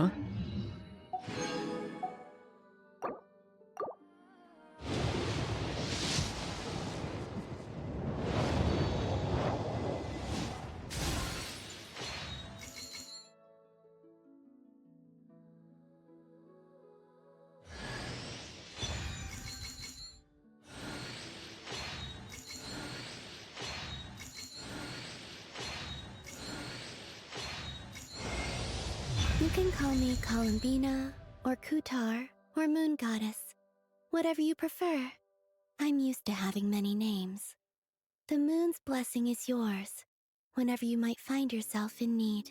Huh? You can call me Columbina, or Kutar, or Moon Goddess. Whatever you prefer. I'm used to having many names. The moon's blessing is yours, whenever you might find yourself in need.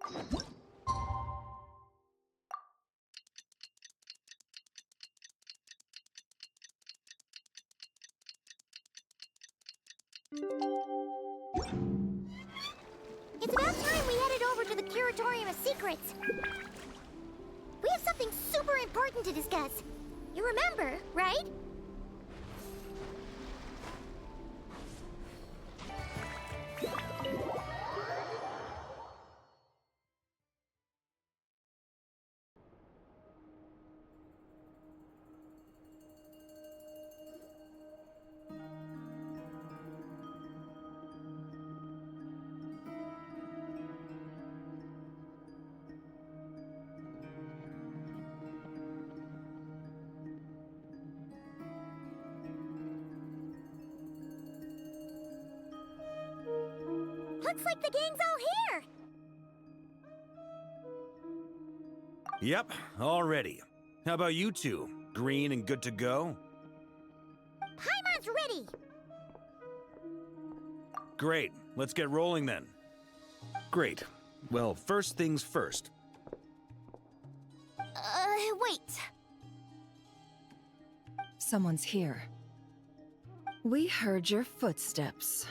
It's about time we headed over to the Curatorium of Secrets. We have something super important to discuss. You remember, right? Looks like the gang's all here! Yep, all ready. How about you two? Green and good to go? Paimon's ready! Great, let's get rolling then. Great. Well, first things first. Wait. Someone's here. We heard your footsteps.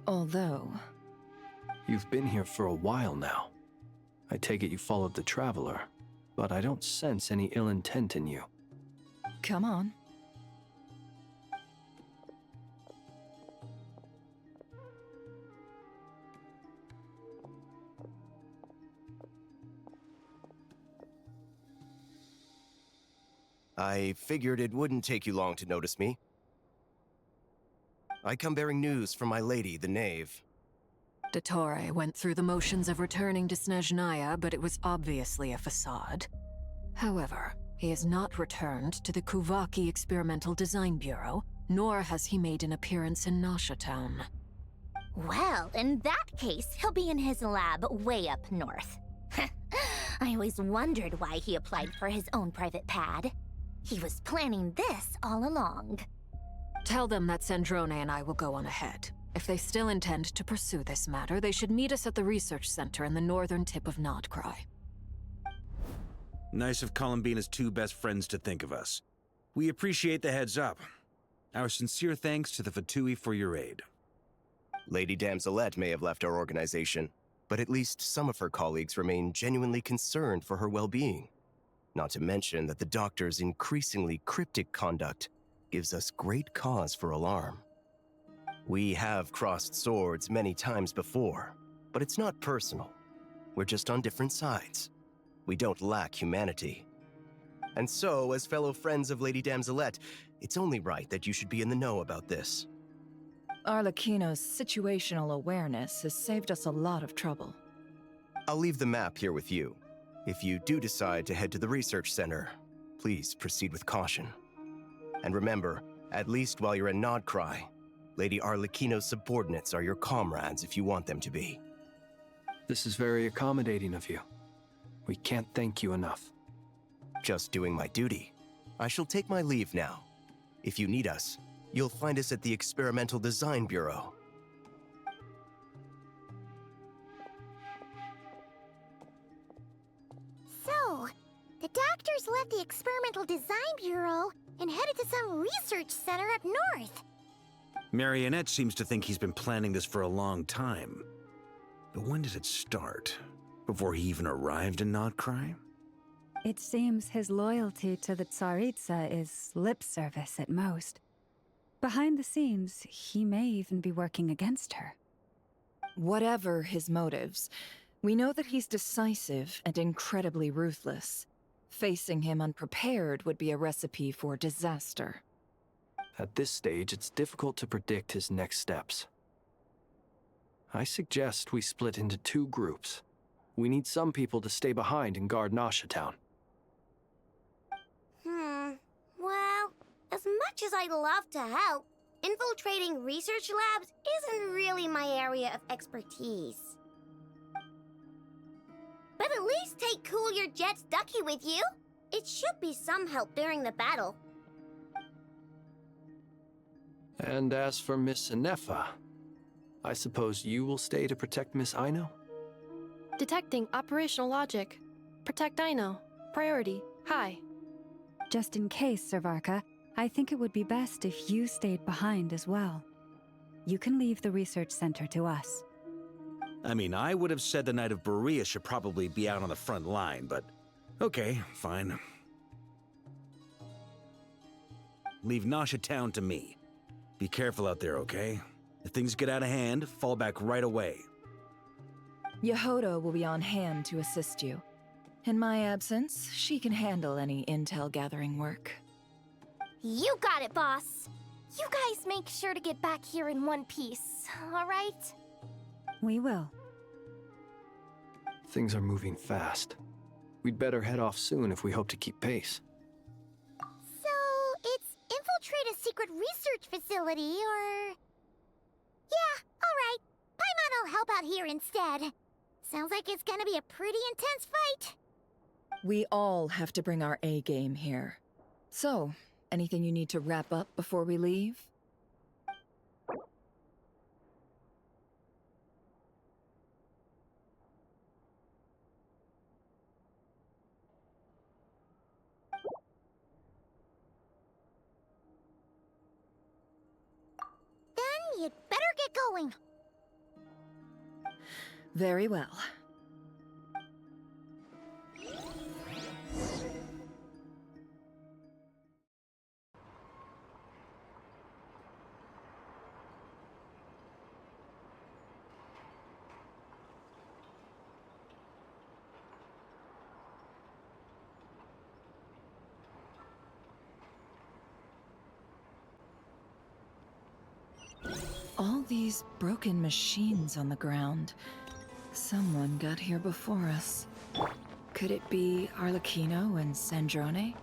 Although... You've been here for a while now. I take it you followed the Traveler, but I don't sense any ill intent in you. Come on. I figured it wouldn't take you long to notice me. I come bearing news from my lady, the Knave. Dottore went through the motions of returning to Snezhnaya, but it was obviously a facade. However, he has not returned to the Kuvaki Experimental Design Bureau, nor has he made an appearance in Nasha Town. Well, in that case, he'll be in his lab way up north. I always wondered why he applied for his own private pad. He was planning this all along. Tell them that Sandrone and I will go on ahead. If they still intend to pursue this matter, they should meet us at the research center in the northern tip of Notcry. Nice of Columbina's two best friends to think of us. We appreciate the heads up. Our sincere thanks to the Fatui for your aid. Lady Damselette may have left our organization, but at least some of her colleagues remain genuinely concerned for her well-being. Not to mention that the Doctor's increasingly cryptic conduct gives us great cause for alarm. We have crossed swords many times before, but it's not personal. We're just on different sides. We don't lack humanity. And so, as fellow friends of Lady Damselette, it's only right that you should be in the know about this. Arlecchino's situational awareness has saved us a lot of trouble. I'll leave the map here with you. If you do decide to head to the research center, please proceed with caution. And remember, at least while you're in Nodcry, Lady Arlecchino's subordinates are your comrades if you want them to be. This is very accommodating of you. We can't thank you enough. Just doing my duty. I shall take my leave now. If you need us, you'll find us at the Experimental Design Bureau. So, the Doctors left the Experimental Design Bureau and headed to some research center up north. Marionette seems to think he's been planning this for a long time. But when did it start? Before he even arrived in Notcry? It seems his loyalty to the Tsaritsa is lip service at most. Behind the scenes, he may even be working against her. Whatever his motives, we know that he's decisive and incredibly ruthless. Facing him unprepared would be a recipe for disaster. At this stage, it's difficult to predict his next steps. I suggest we split into two groups. We need some people to stay behind and guard Nasha Town. Well, as much as I'd love to help, infiltrating research labs isn't really my area of expertise. But at least take Cool Your Jet's Ducky with you. It should be some help during the battle. And as for Miss Inefa, I suppose you will stay to protect Miss Aino? Detecting operational logic. Protect Dino. Priority. High. Just in case, Servarka, I think it would be best if you stayed behind as well. You can leave the research center to us. I mean, I would have said the Knight of Berea should probably be out on the front line, but okay, fine. Leave Nasha Town to me. Be careful out there, okay? If things get out of hand, fall back right away. Yehoda will be on hand to assist you. In my absence, she can handle any intel gathering work. You got it, boss. You guys make sure to get back here in one piece, all right? We will. Things are moving fast. We'd better head off soon if we hope to keep pace. So, it's infiltrate a secret research facility, or... Yeah, alright. Paimon will help out here instead. Sounds like it's gonna be a pretty intense fight. We all have to bring our A game here. So, anything you need to wrap up before we leave? Then you'd better get going. Very well. All these broken machines on the ground. Someone got here before us. Could it be Arlecchino and Sandrone?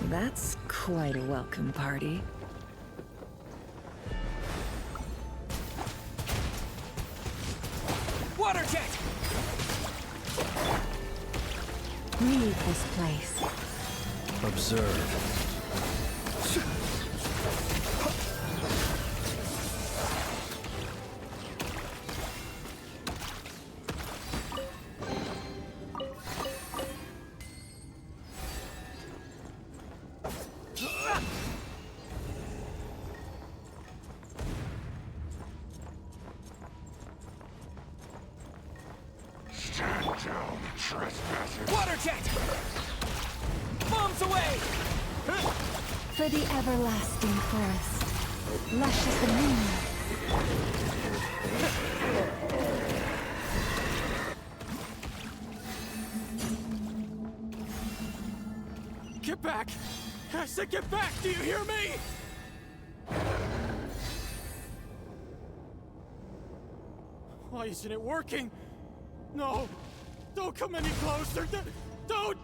That's quite a welcome party. Water jet! Leave this place. Observe. Water jet! Bombs away! For the everlasting forest, lush as the moon. Get back! I said get back! Do you hear me? Why isn't it working? No! Don't come any closer! Don't!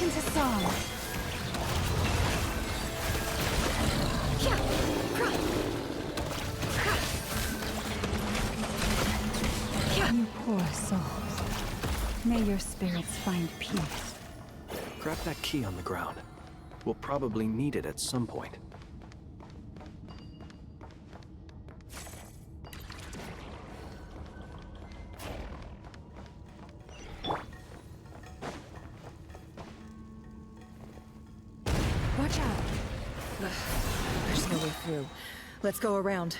into song. You poor souls. May your spirits find peace. Grab that key on the ground. We'll probably need it at some point. Watch out. Ugh, there's no way through. Let's go around.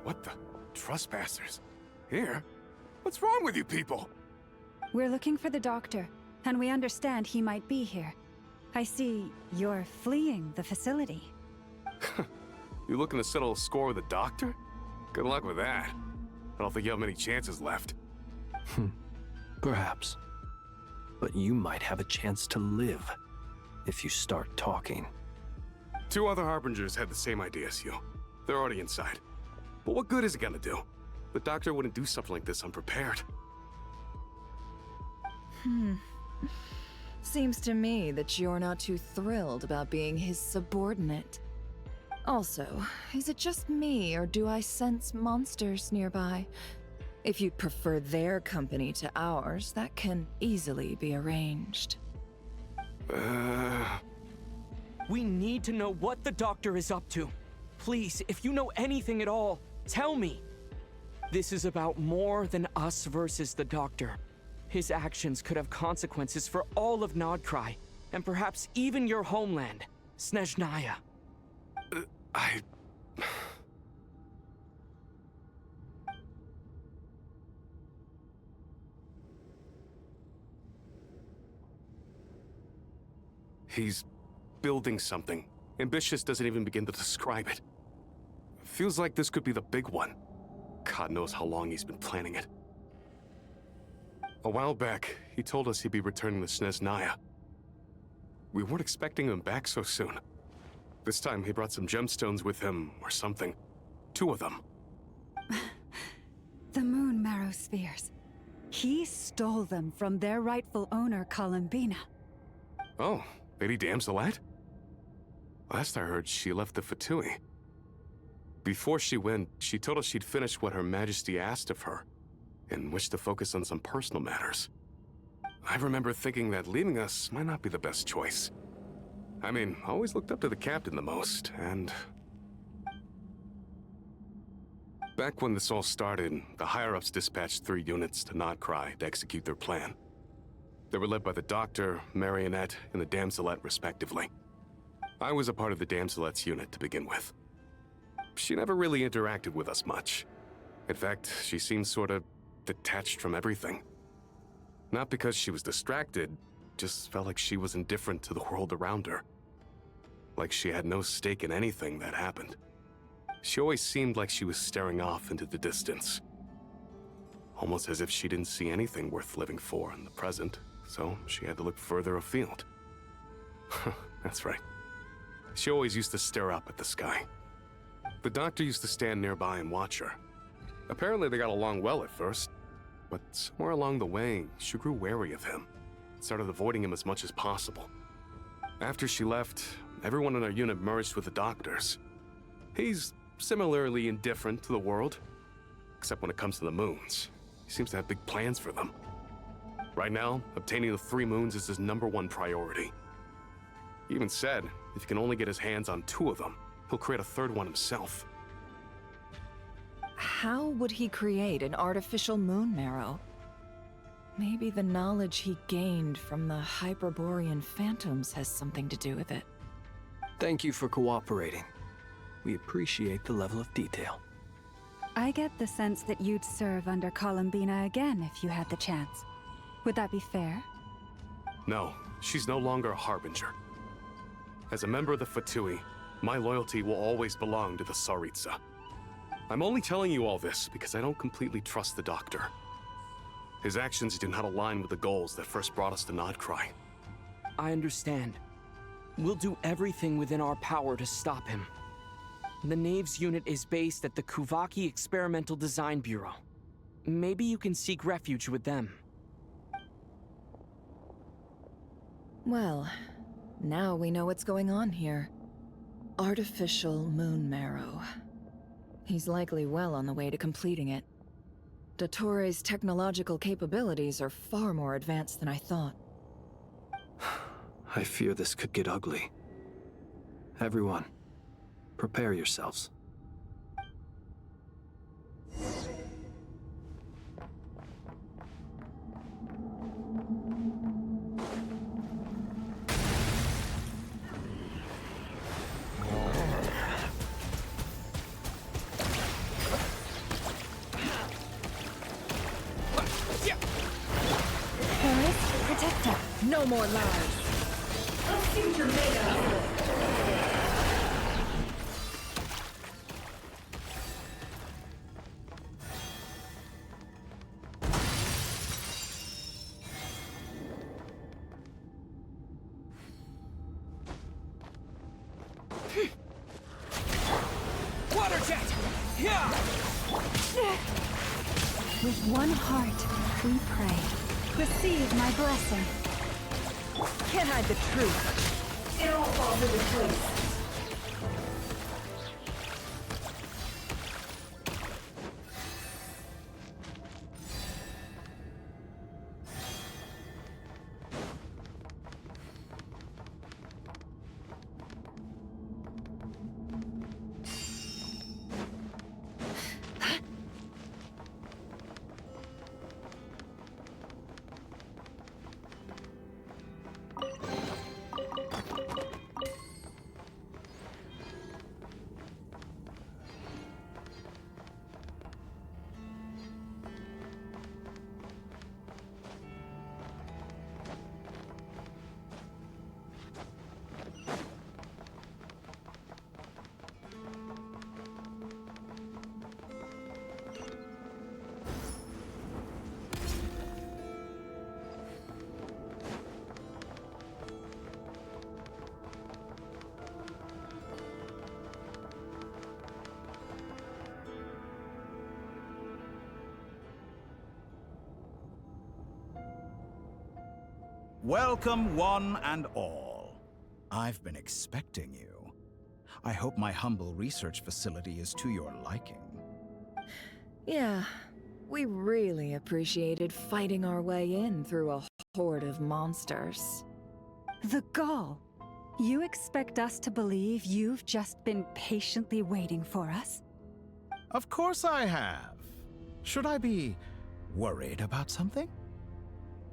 What the? Trespassers? Here? What's wrong with you people? We're looking for the doctor, and we understand he might be here. I see you're fleeing the facility. You looking to settle a score with the doctor? Good luck with that. I don't think you have many chances left. Perhaps. But you might have a chance to live if you start talking. 2 other Harbingers had the same idea as you. They're already inside. But what good is it gonna do? The doctor wouldn't do something like this unprepared. Seems to me that you're not too thrilled about being his subordinate. Also, is it just me, or do I sense monsters nearby? If you'd prefer their company to ours, that can easily be arranged. We need to know what the doctor is up to. Please, if you know anything at all, tell me. This is about more than us versus the doctor. His actions could have consequences for all of Nodcry, and perhaps even your homeland, Snezhnaya. He's building something. Ambitious doesn't even begin to describe it. Feels like this could be the big one. God knows how long he's been planning it. A while back, he told us he'd be returning to Snezhnaya. We weren't expecting him back so soon. This time he brought some gemstones with him, or something. 2 of them. The moon marrow spheres. He stole them from their rightful owner, Columbina. Oh, Lady Damselette? Last I heard, she left the Fatui. Before she went, she told us she'd finished what Her Majesty asked of her, and wished to focus on some personal matters. I remember thinking that leaving us might not be the best choice. I mean, I always looked up to the captain the most, and... Back when this all started, the higher-ups dispatched 3 units to Nodcry to execute their plan. They were led by the Doctor, Marionette, and the Damselette, respectively. I was a part of the Damselette's unit to begin with. She never really interacted with us much. In fact, she seemed sort of detached from everything. Not because she was distracted, just felt like she was indifferent to the world around her. Like she had no stake in anything that happened. She always seemed like she was staring off into the distance. Almost as if she didn't see anything worth living for in the present, so she had to look further afield. That's right. She always used to stare up at the sky. The Doctor used to stand nearby and watch her. Apparently they got along well at first, but somewhere along the way, she grew wary of him and started avoiding him as much as possible. After she left, everyone in our unit merged with the Doctor's. He's similarly indifferent to the world, except when it comes to the moons. He seems to have big plans for them. Right now, obtaining the 3 moons is his #1 priority. He even said if he can only get his hands on 2 of them, he'll create a 3rd one himself. How would he create an artificial moon marrow? Maybe the knowledge he gained from the Hyperborean phantoms has something to do with it. Thank you for cooperating. We appreciate the level of detail. I get the sense that you'd serve under Columbina again if you had the chance. Would that be fair? No, she's no longer a harbinger. As a member of the Fatui, my loyalty will always belong to the Tsaritsa. I'm only telling you all this because I don't completely trust the Doctor. His actions do not align with the goals that first brought us to Notcry. I understand. We'll do everything within our power to stop him. The Knaves unit is based at the Kuvaki Experimental Design Bureau. Maybe you can seek refuge with them. Well, now we know what's going on here. Artificial moon marrow. He's likely well on the way to completing it. Dottore technological capabilities are far more advanced than I thought. I fear this could get ugly. Everyone, prepare yourselves. No more lies. Water jet! Yeah! With one heart, we pray. Receive my blessing. Can't hide the truth. It all falls into place. Welcome, one and all. I've been expecting you. I hope my humble research facility is to your liking. Yeah, we really appreciated fighting our way in through a horde of monsters. The gall. You expect us to believe you've just been patiently waiting for us? Of course I have. Should I be worried about something?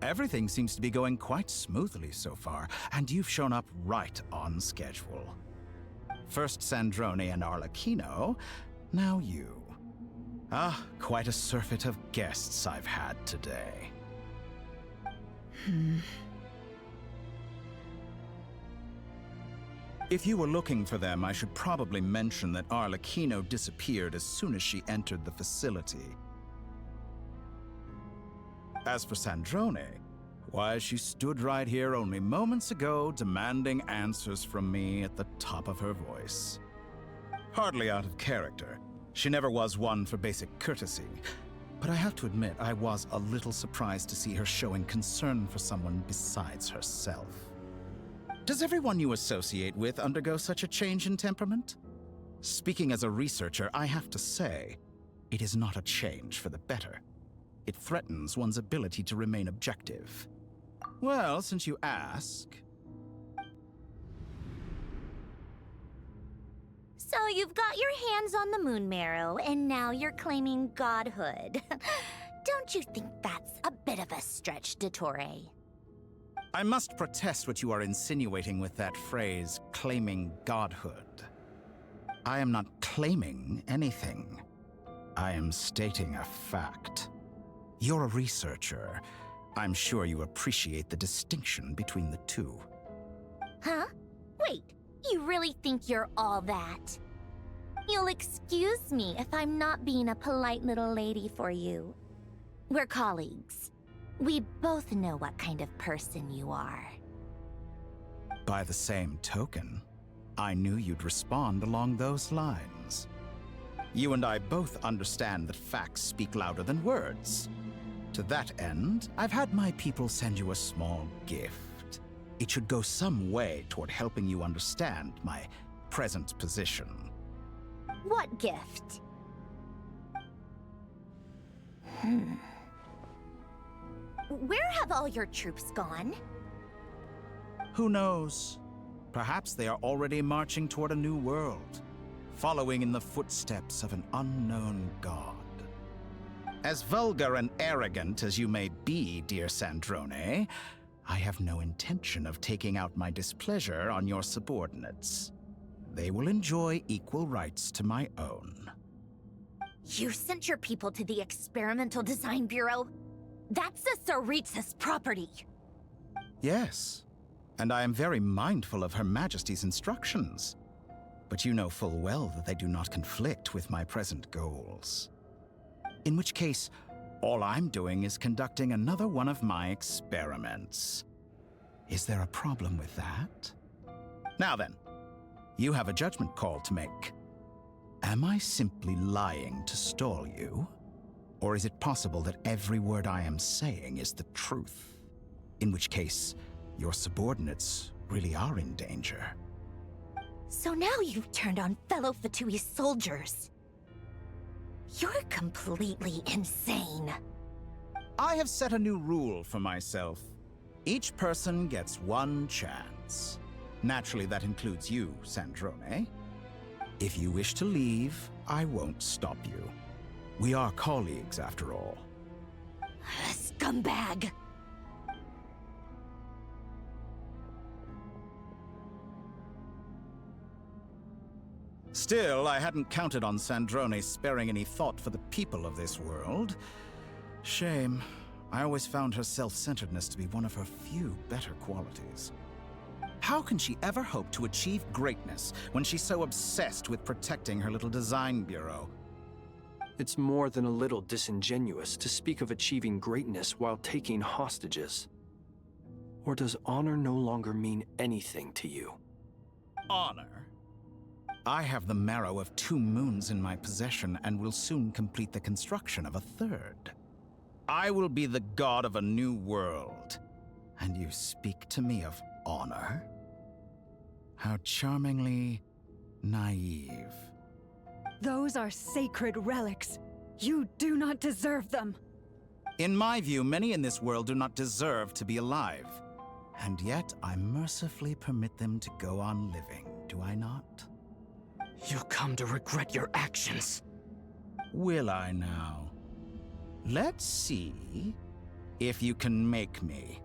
Everything seems to be going quite smoothly so far, and you've shown up right on schedule. First Sandrone and Arlecchino, now you. Ah, quite a surfeit of guests I've had today. If you were looking for them, I should probably mention that Arlecchino disappeared as soon as she entered the facility. As for Sandrone, why, she stood right here only moments ago demanding answers from me at the top of her voice. Hardly out of character. She never was one for basic courtesy. But I have to admit, I was a little surprised to see her showing concern for someone besides herself. Does everyone you associate with undergo such a change in temperament? Speaking as a researcher, I have to say, it is not a change for the better. It threatens one's ability to remain objective. Well, since you ask... So you've got your hands on the moon marrow, and now you're claiming godhood. Don't you think that's a bit of a stretch, Dottore? I must protest what you are insinuating with that phrase, claiming godhood. I am not claiming anything. I am stating a fact. You're a researcher. I'm sure you appreciate the distinction between the two. Huh? Wait, you really think you're all that? You'll excuse me if I'm not being a polite little lady for you. We're colleagues. We both know what kind of person you are. By the same token, I knew you'd respond along those lines. You and I both understand that facts speak louder than words. To that end, I've had my people send you a small gift. It should go some way toward helping you understand my present position. What gift? Where have all your troops gone? Who knows? Perhaps they are already marching toward a new world, following in the footsteps of an unknown god. As vulgar and arrogant as you may be, dear Sandrone, I have no intention of taking out my displeasure on your subordinates. They will enjoy equal rights to my own. You sent your people to the Experimental Design Bureau? That's the Tsaritsa's property. Yes, and I am very mindful of Her Majesty's instructions. But you know full well that they do not conflict with my present goals. In which case, all I'm doing is conducting another one of my experiments. Is there a problem with that? Now then, you have a judgment call to make. Am I simply lying to stall you? Or is it possible that every word I am saying is the truth? In which case, your subordinates really are in danger. So now you've turned on fellow Fatui soldiers. You're completely insane. I have set a new rule for myself. Each person gets one chance. Naturally, that includes you, Sandrone. If you wish to leave, I won't stop you. We are colleagues, after all. Scumbag! Still, I hadn't counted on Sandrone sparing any thought for the people of this world. Shame. I always found her self-centeredness to be one of her few better qualities. How can she ever hope to achieve greatness when she's so obsessed with protecting her little design bureau? It's more than a little disingenuous to speak of achieving greatness while taking hostages. Or does honor no longer mean anything to you? Honor? I have the marrow of 2 moons in my possession and will soon complete the construction of a 3rd. I will be the god of a new world. And you speak to me of honor? How charmingly naive. Those are sacred relics. You do not deserve them. In my view, many in this world do not deserve to be alive. And yet, I mercifully permit them to go on living, do I not? You'll come to regret your actions. Will I now? Let's see if you can make me.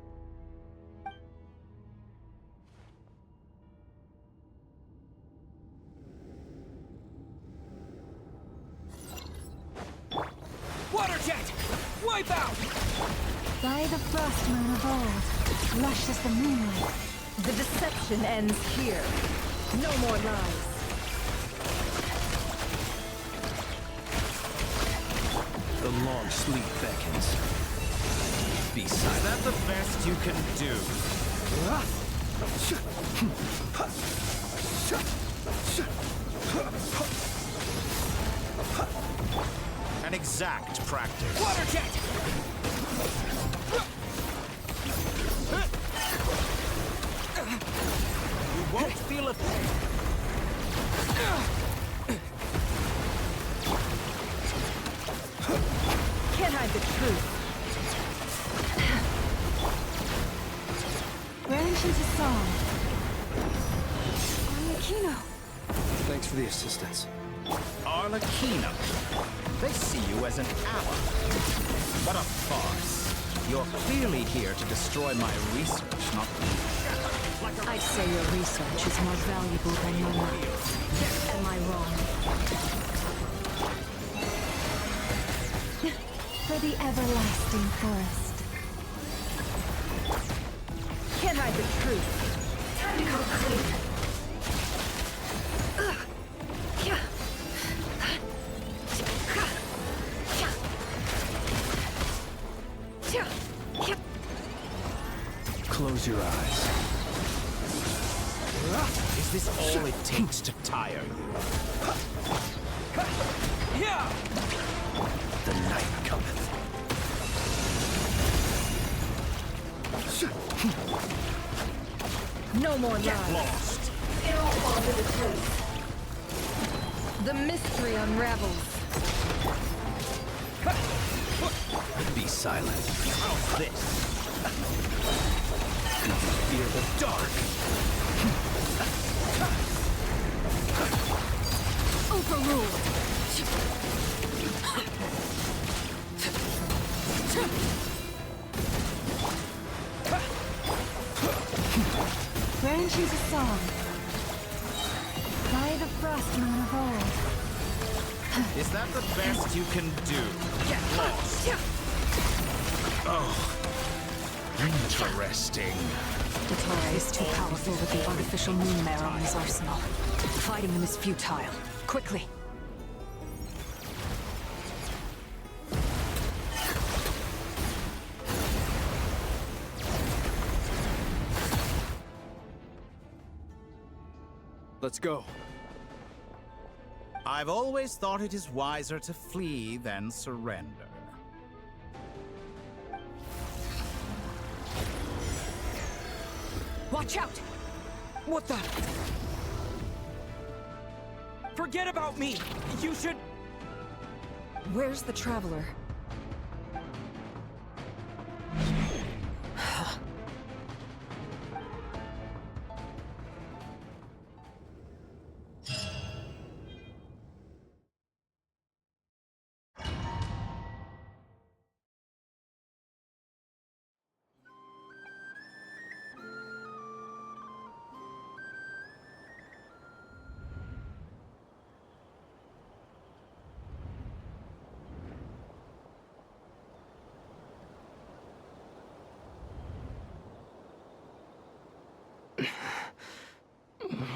Water jet! Wipe out! By the frost moon of old, lush as the moonlight, the deception ends here. No more lies. The long sleep beckons. Beside Is that the best you can do? An exact practice. Water jet! You won't feel a thing. Can't hide the truth. Branch into song. Arlecchino. Thanks for the assistance. Arlecchino. They see you as an ally. What a farce. You're clearly here to destroy my research, not I'd say your research is more valuable than your life. Am I wrong? for the everlasting forest. Can't hide the truth. Time to come clean. Close your eyes. Is this all it takes to tire you? The night cometh. No more Get lies. lost. It all falls into place. The mystery unravels. Be silent. How's this? Fear the dark. Overruled. Branch is a song. By the frost moon of old. Is that the best you can do? Get lost. Oh, interesting. Datore is too powerful with the artificial moon mare in his arsenal. Fighting them is futile. Quickly! Let's go. I've always thought it is wiser to flee than surrender. Watch out! What the? Forget about me! You should... Where's the Traveler?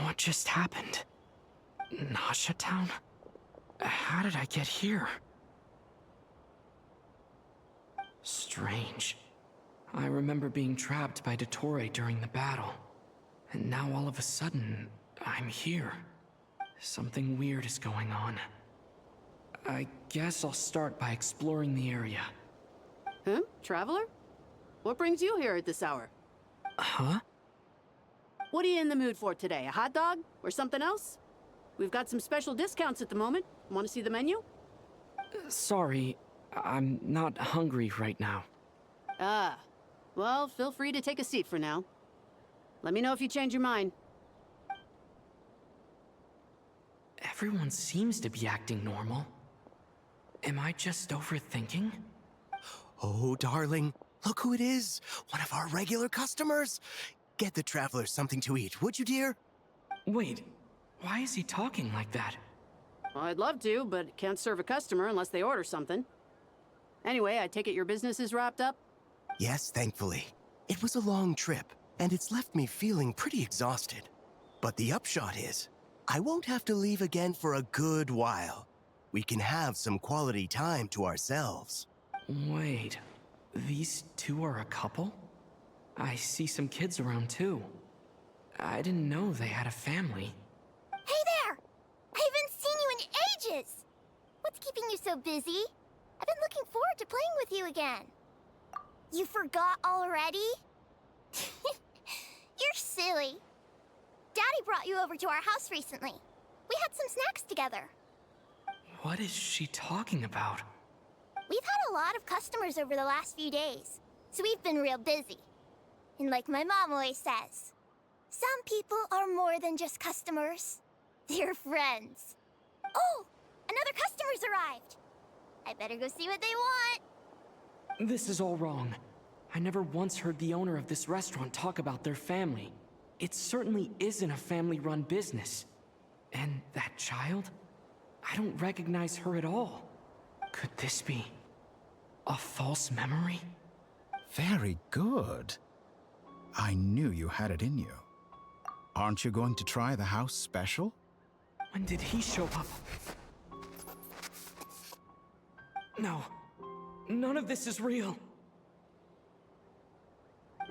What just happened? Nasha Town? How did I get here? Strange. I remember being trapped by Datore during the battle. And now all of a sudden, I'm here. Something weird is going on. I guess I'll start by exploring the area. Huh? Traveler? What brings you here at this hour? Huh? What are you in the mood for today? A hot dog? Or something else? We've got some special discounts at the moment. Want to see the menu? Sorry, I'm not hungry right now. Ah. Well, feel free to take a seat for now. Let me know if you change your mind. Everyone seems to be acting normal. Am I just overthinking? Oh, darling, look who it is. One of our regular customers. Get the Traveler something to eat, would you, dear? Wait, why is he talking like that? Well, I'd love to, but can't serve a customer unless they order something. Anyway, I take it your business is wrapped up? Yes, thankfully. It was a long trip, and it's left me feeling pretty exhausted. But the upshot is, I won't have to leave again for a good while. We can have some quality time to ourselves. Wait, these two are a couple? I see some kids around too. I didn't know they had a family. Hey there! I haven't seen you in ages! What's keeping you so busy? I've been looking forward to playing with you again. You forgot already? You're silly. Daddy brought you over to our house recently. We had some snacks together. What is she talking about? We've had a lot of customers over the last few days, so we've been real busy. And like my mom always says, some people are more than just customers. They're friends. Oh, another customer's arrived. I better go see what they want. This is all wrong. I never once heard the owner of this restaurant talk about their family. It certainly isn't a family-run business. And that child? I don't recognize her at all. Could this be... A false memory? Very good. I knew you had it in you. Aren't you going to try the house special? When did he show up? No. None of this is real.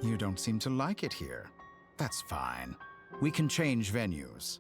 You don't seem to like it here. That's fine. We can change venues.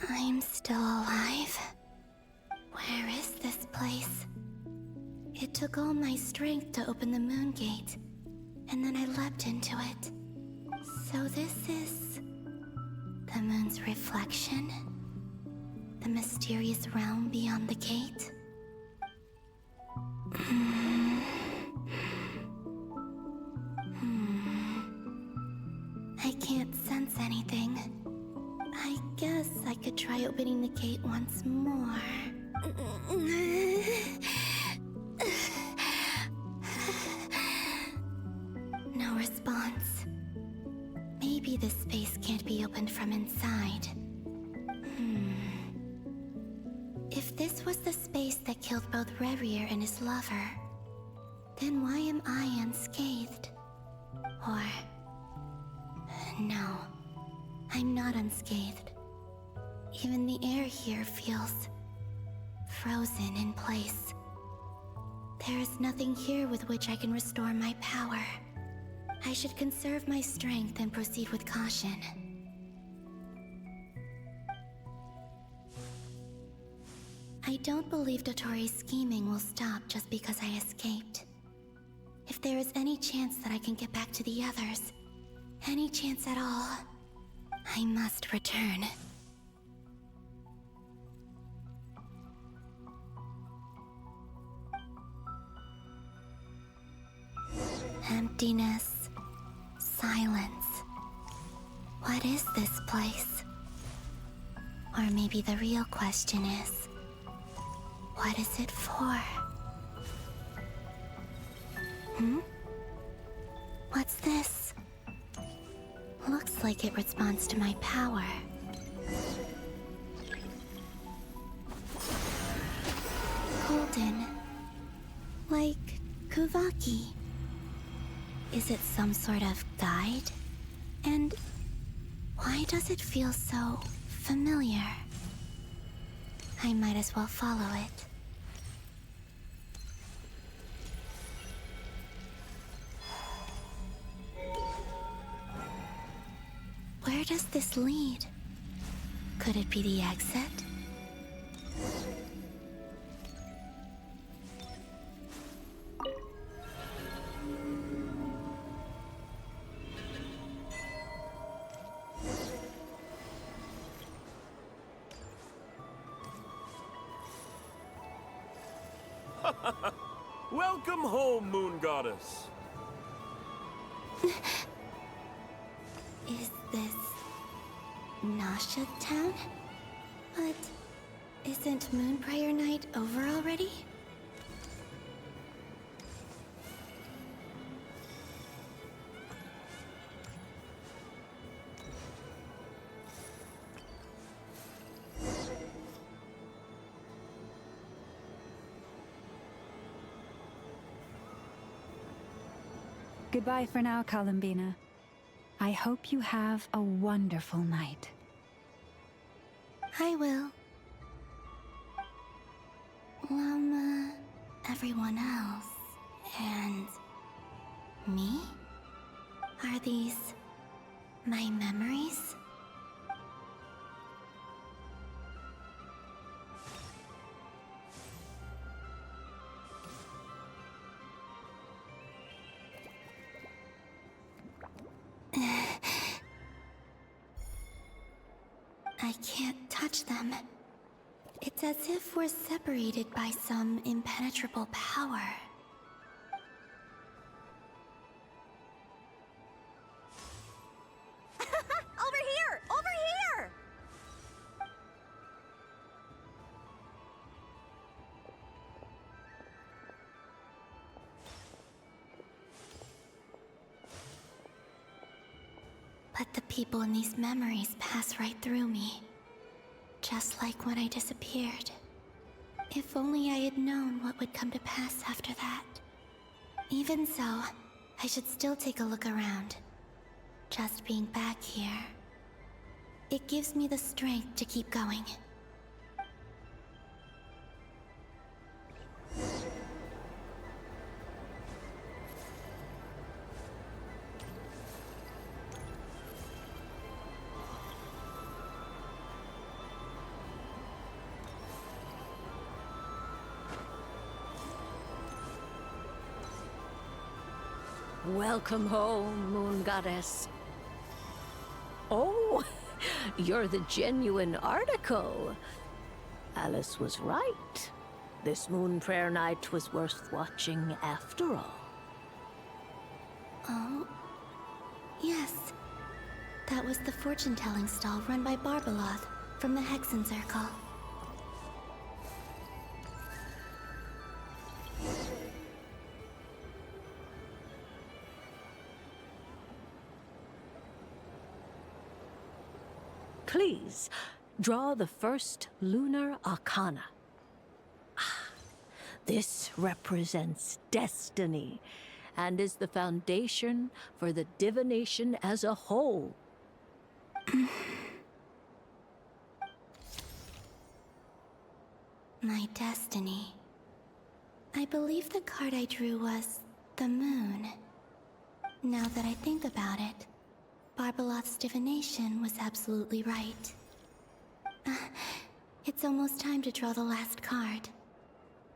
I'm still alive. Where is this place? It took all my strength to open the moon gate, and then I leapt into it. So this is the moon's reflection? The mysterious realm beyond the gate? I can't sense anything. I guess I could try opening the gate once more. No response. Maybe this space can't be opened from inside. If this was the space that killed both Revier and his lover, then why am I unscathed? Or... no. I'm not unscathed. Even the air here feels frozen in place. There is nothing here with which I can restore my power. I should conserve my strength and proceed with caution. I don't believe Dotori's scheming will stop just because I escaped. If there is any chance that I can get back to the others, any chance at all, I must return. Emptiness. Silence. What is this place? Or maybe the real question is, what is it for? What's this? Looks like it responds to my power. Golden. Like Kuvaki. Is it some sort of guide? And why does it feel so familiar? I might as well follow it. Where does this lead? Could it be the exit? Welcome home, Moon Goddess. Is this Nasha Town? But isn't Moonbriar Night over already? Goodbye for now, Columbina. I hope you have a wonderful night. I will. Everyone else. And... me? Are these... my memories? I can't touch them. It's as if we're separated by some impenetrable power. Over here! Over here! But the people in these memories pass right through me. Just like when I disappeared. If only I had known what would come to pass after that. Even so, I should still take a look around. Just being back here, it gives me the strength to keep going. Welcome home, Moon Goddess. Oh, you're the genuine article. Alice was right. This Moon Prayer Night was worth watching after all. Oh, yes. That was the fortune-telling stall run by Barbeloth from the Hexen Circle. Please, draw the first Lunar Arcana. This represents destiny and is the foundation for the divination as a whole. My destiny. I believe the card I drew was the moon. Now that I think about it, Barbeloth's divination was absolutely right. It's almost time to draw the last card.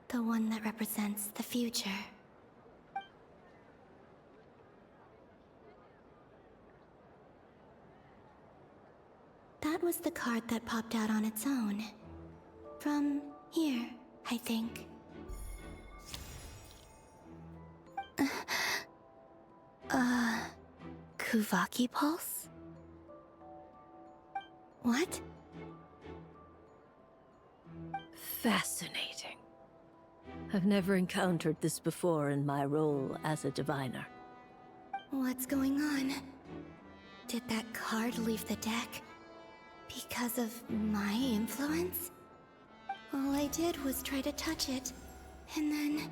The one that represents the future. That was the card that popped out on its own. From here, I think. Kuvaki Pulse? What? Fascinating. I've never encountered this before in my role as a diviner. What's going on? Did that card leave the deck? Because of my influence? All I did was try to touch it, and then...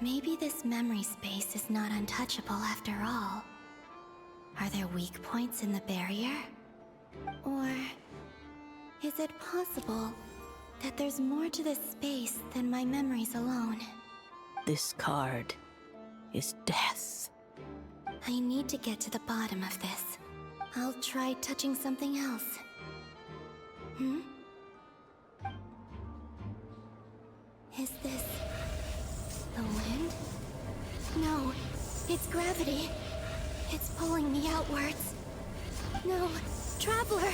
Maybe this memory space is not untouchable after all. Are there weak points in the barrier? Or... is it possible that there's more to this space than my memories alone? This card is death. I need to get to the bottom of this. I'll try touching something else. Hmm? Is this... the wind? No, it's gravity. It's pulling me outwards. No, Traveler!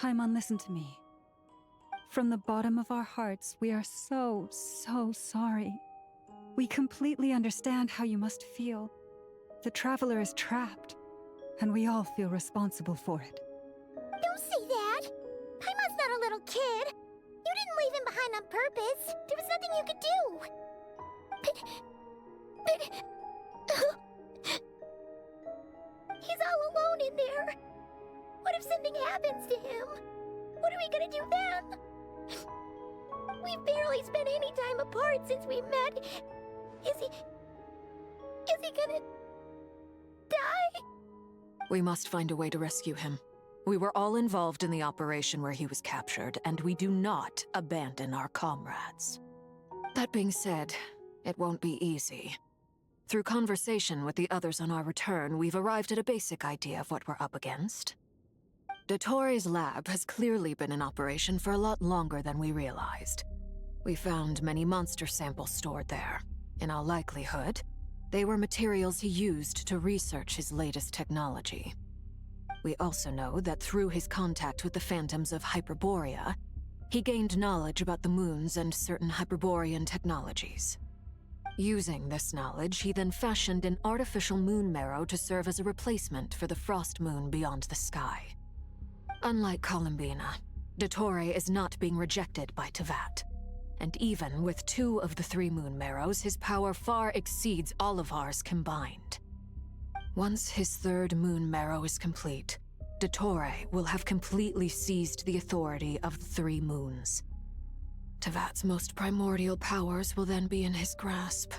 Hyman, listen to me. From the bottom of our hearts, we are so sorry. We completely understand how you must feel. The Traveler is trapped, and we all feel responsible for it. Don't say that! Paimon's not a little kid! You didn't leave him behind on purpose! There was nothing you could do! But... He's all alone in there! What if something happens to him? What are we gonna do then? We've barely spent any time apart since we met. Is he gonna... die? We must find a way to rescue him. We were all involved in the operation where he was captured, and we do not abandon our comrades. That being said, it won't be easy. Through conversation with the others on our return, we've arrived at a basic idea of what we're up against. Dottore's lab has clearly been in operation for a lot longer than we realized. We found many monster samples stored there. In all likelihood, they were materials he used to research his latest technology. We also know that through his contact with the phantoms of Hyperborea, he gained knowledge about the moons and certain Hyperborean technologies. Using this knowledge, he then fashioned an artificial moon marrow to serve as a replacement for the frost moon beyond the sky. Unlike Columbina, Dottore is not being rejected by Teyvat. And even with 2 of the 3 moon marrows, his power far exceeds all of ours combined. Once his 3rd moon marrow is complete, Dottore will have completely seized the authority of the 3 moons. Teyvat's most primordial powers will then be in his grasp.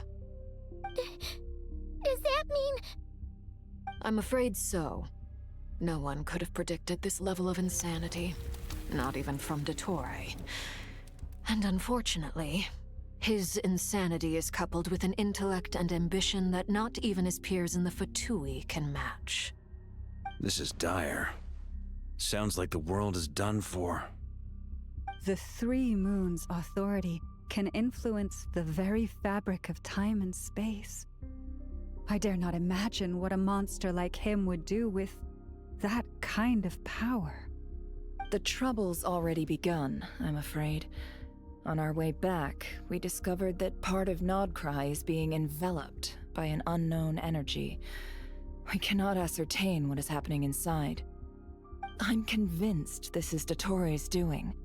Does that mean... I'm afraid so. No one could have predicted this level of insanity. Not even from Dottore. And unfortunately, his insanity is coupled with an intellect and ambition that not even his peers in the Fatui can match. This is dire. Sounds like the world is done for. The 3 moons' authority can influence the very fabric of time and space. I dare not imagine what a monster like him would do with that kind of power. The trouble's already begun, I'm afraid. On our way back, we discovered that part of Nodcry is being enveloped by an unknown energy. We cannot ascertain what is happening inside. I'm convinced this is Dottore's doing.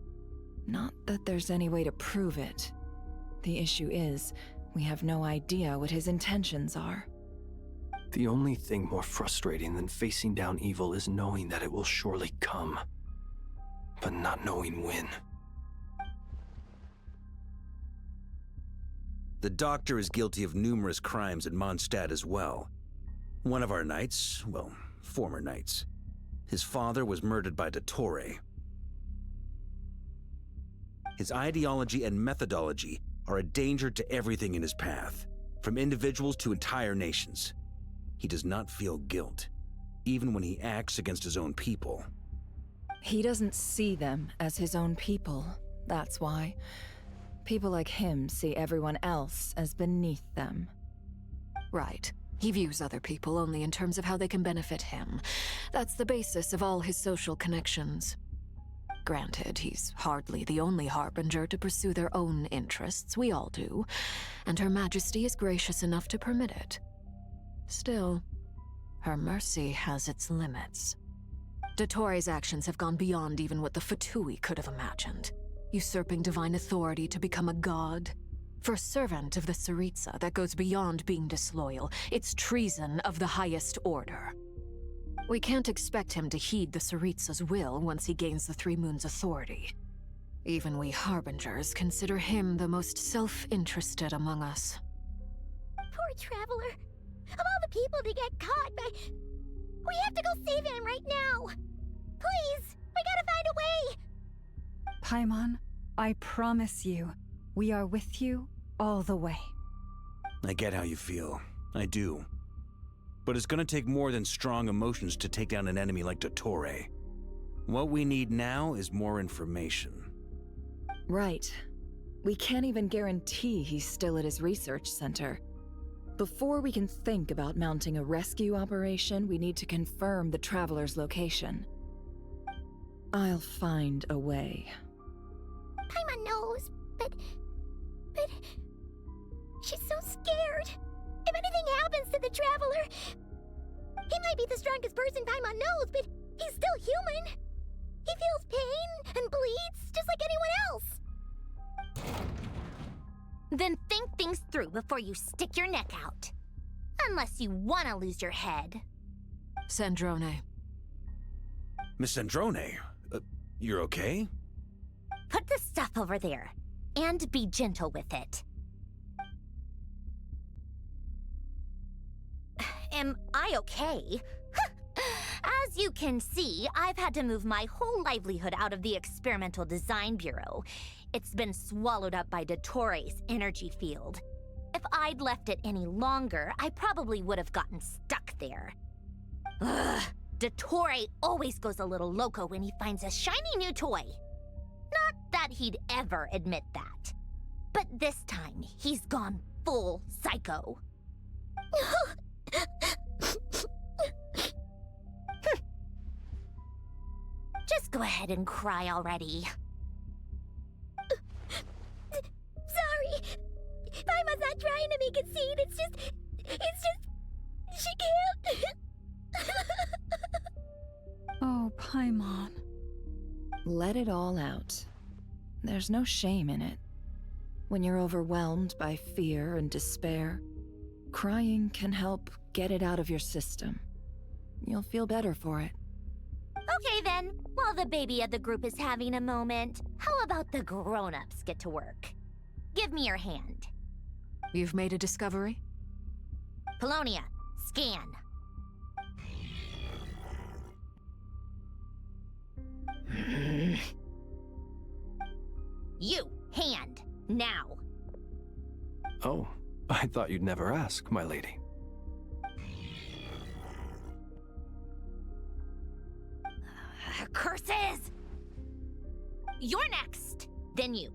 Not that there's any way to prove it. The issue is, we have no idea what his intentions are. The only thing more frustrating than facing down evil is knowing that it will surely come, but not knowing when. The Doctor is guilty of numerous crimes at Mondstadt as well. One of our knights, well, former knights, his father was murdered by Dottore. His ideology and methodology are a danger to everything in his path, from individuals to entire nations. He does not feel guilt, even when he acts against his own people. He doesn't see them as his own people, that's why. People like him see everyone else as beneath them. Right. He views other people only in terms of how they can benefit him. That's the basis of all his social connections. Granted, he's hardly the only harbinger to pursue their own interests. We all do. And Her Majesty is gracious enough to permit it. Still, her mercy has its limits. Dottore's actions have gone beyond even what the Fatui could have imagined. Usurping divine authority to become a god. For a servant of the Tsaritsa, that goes beyond being disloyal. It's treason of the highest order. We can't expect him to heed the Tsaritsa's will once he gains the 3 moons' authority. Even we harbingers consider him the most self-interested among us. Poor Traveler. Of all the people to get caught by... We have to go save him right now! Please! We gotta find a way! Paimon, I promise you, we are with you all the way. I get how you feel. I do. But it's gonna take more than strong emotions to take down an enemy like Dottore. What we need now is more information. Right. We can't even guarantee he's still at his research center. Before we can think about mounting a rescue operation, we need to confirm the Traveler's location. I'll find a way. Paimon knows, but... She's so scared. If anything happens to the Traveler... He might be the strongest person Paimon knows, but he's still human. He feels pain and bleeds just like anyone else. Then think things through before you stick your neck out. Unless you want to lose your head. Sandrone. Miss Sandrone, you're okay? Put the stuff over there, and be gentle with it. Am I okay? As you can see, I've had to move my whole livelihood out of the Experimental Design Bureau. It's been swallowed up by Dottoro's energy field. If I'd left it any longer, I probably would have gotten stuck there. Ugh, Dottore always goes a little loco when he finds a shiny new toy. Not that he'd ever admit that. But this time, he's gone full psycho. Just go ahead and cry already. Sorry. Paimon's not trying to make a scene. It's just... She can't. Oh, Paimon. Let it all out. There's no shame in it. When you're overwhelmed by fear and despair, crying can help get it out of your system. You'll feel better for it. Okay then, while the baby of the group is having a moment, how about the grown-ups get to work? Give me your hand. You've made a discovery? Polonia, scan. You, hand, now. Oh, I thought you'd never ask, my lady. Curses! You're next, then you.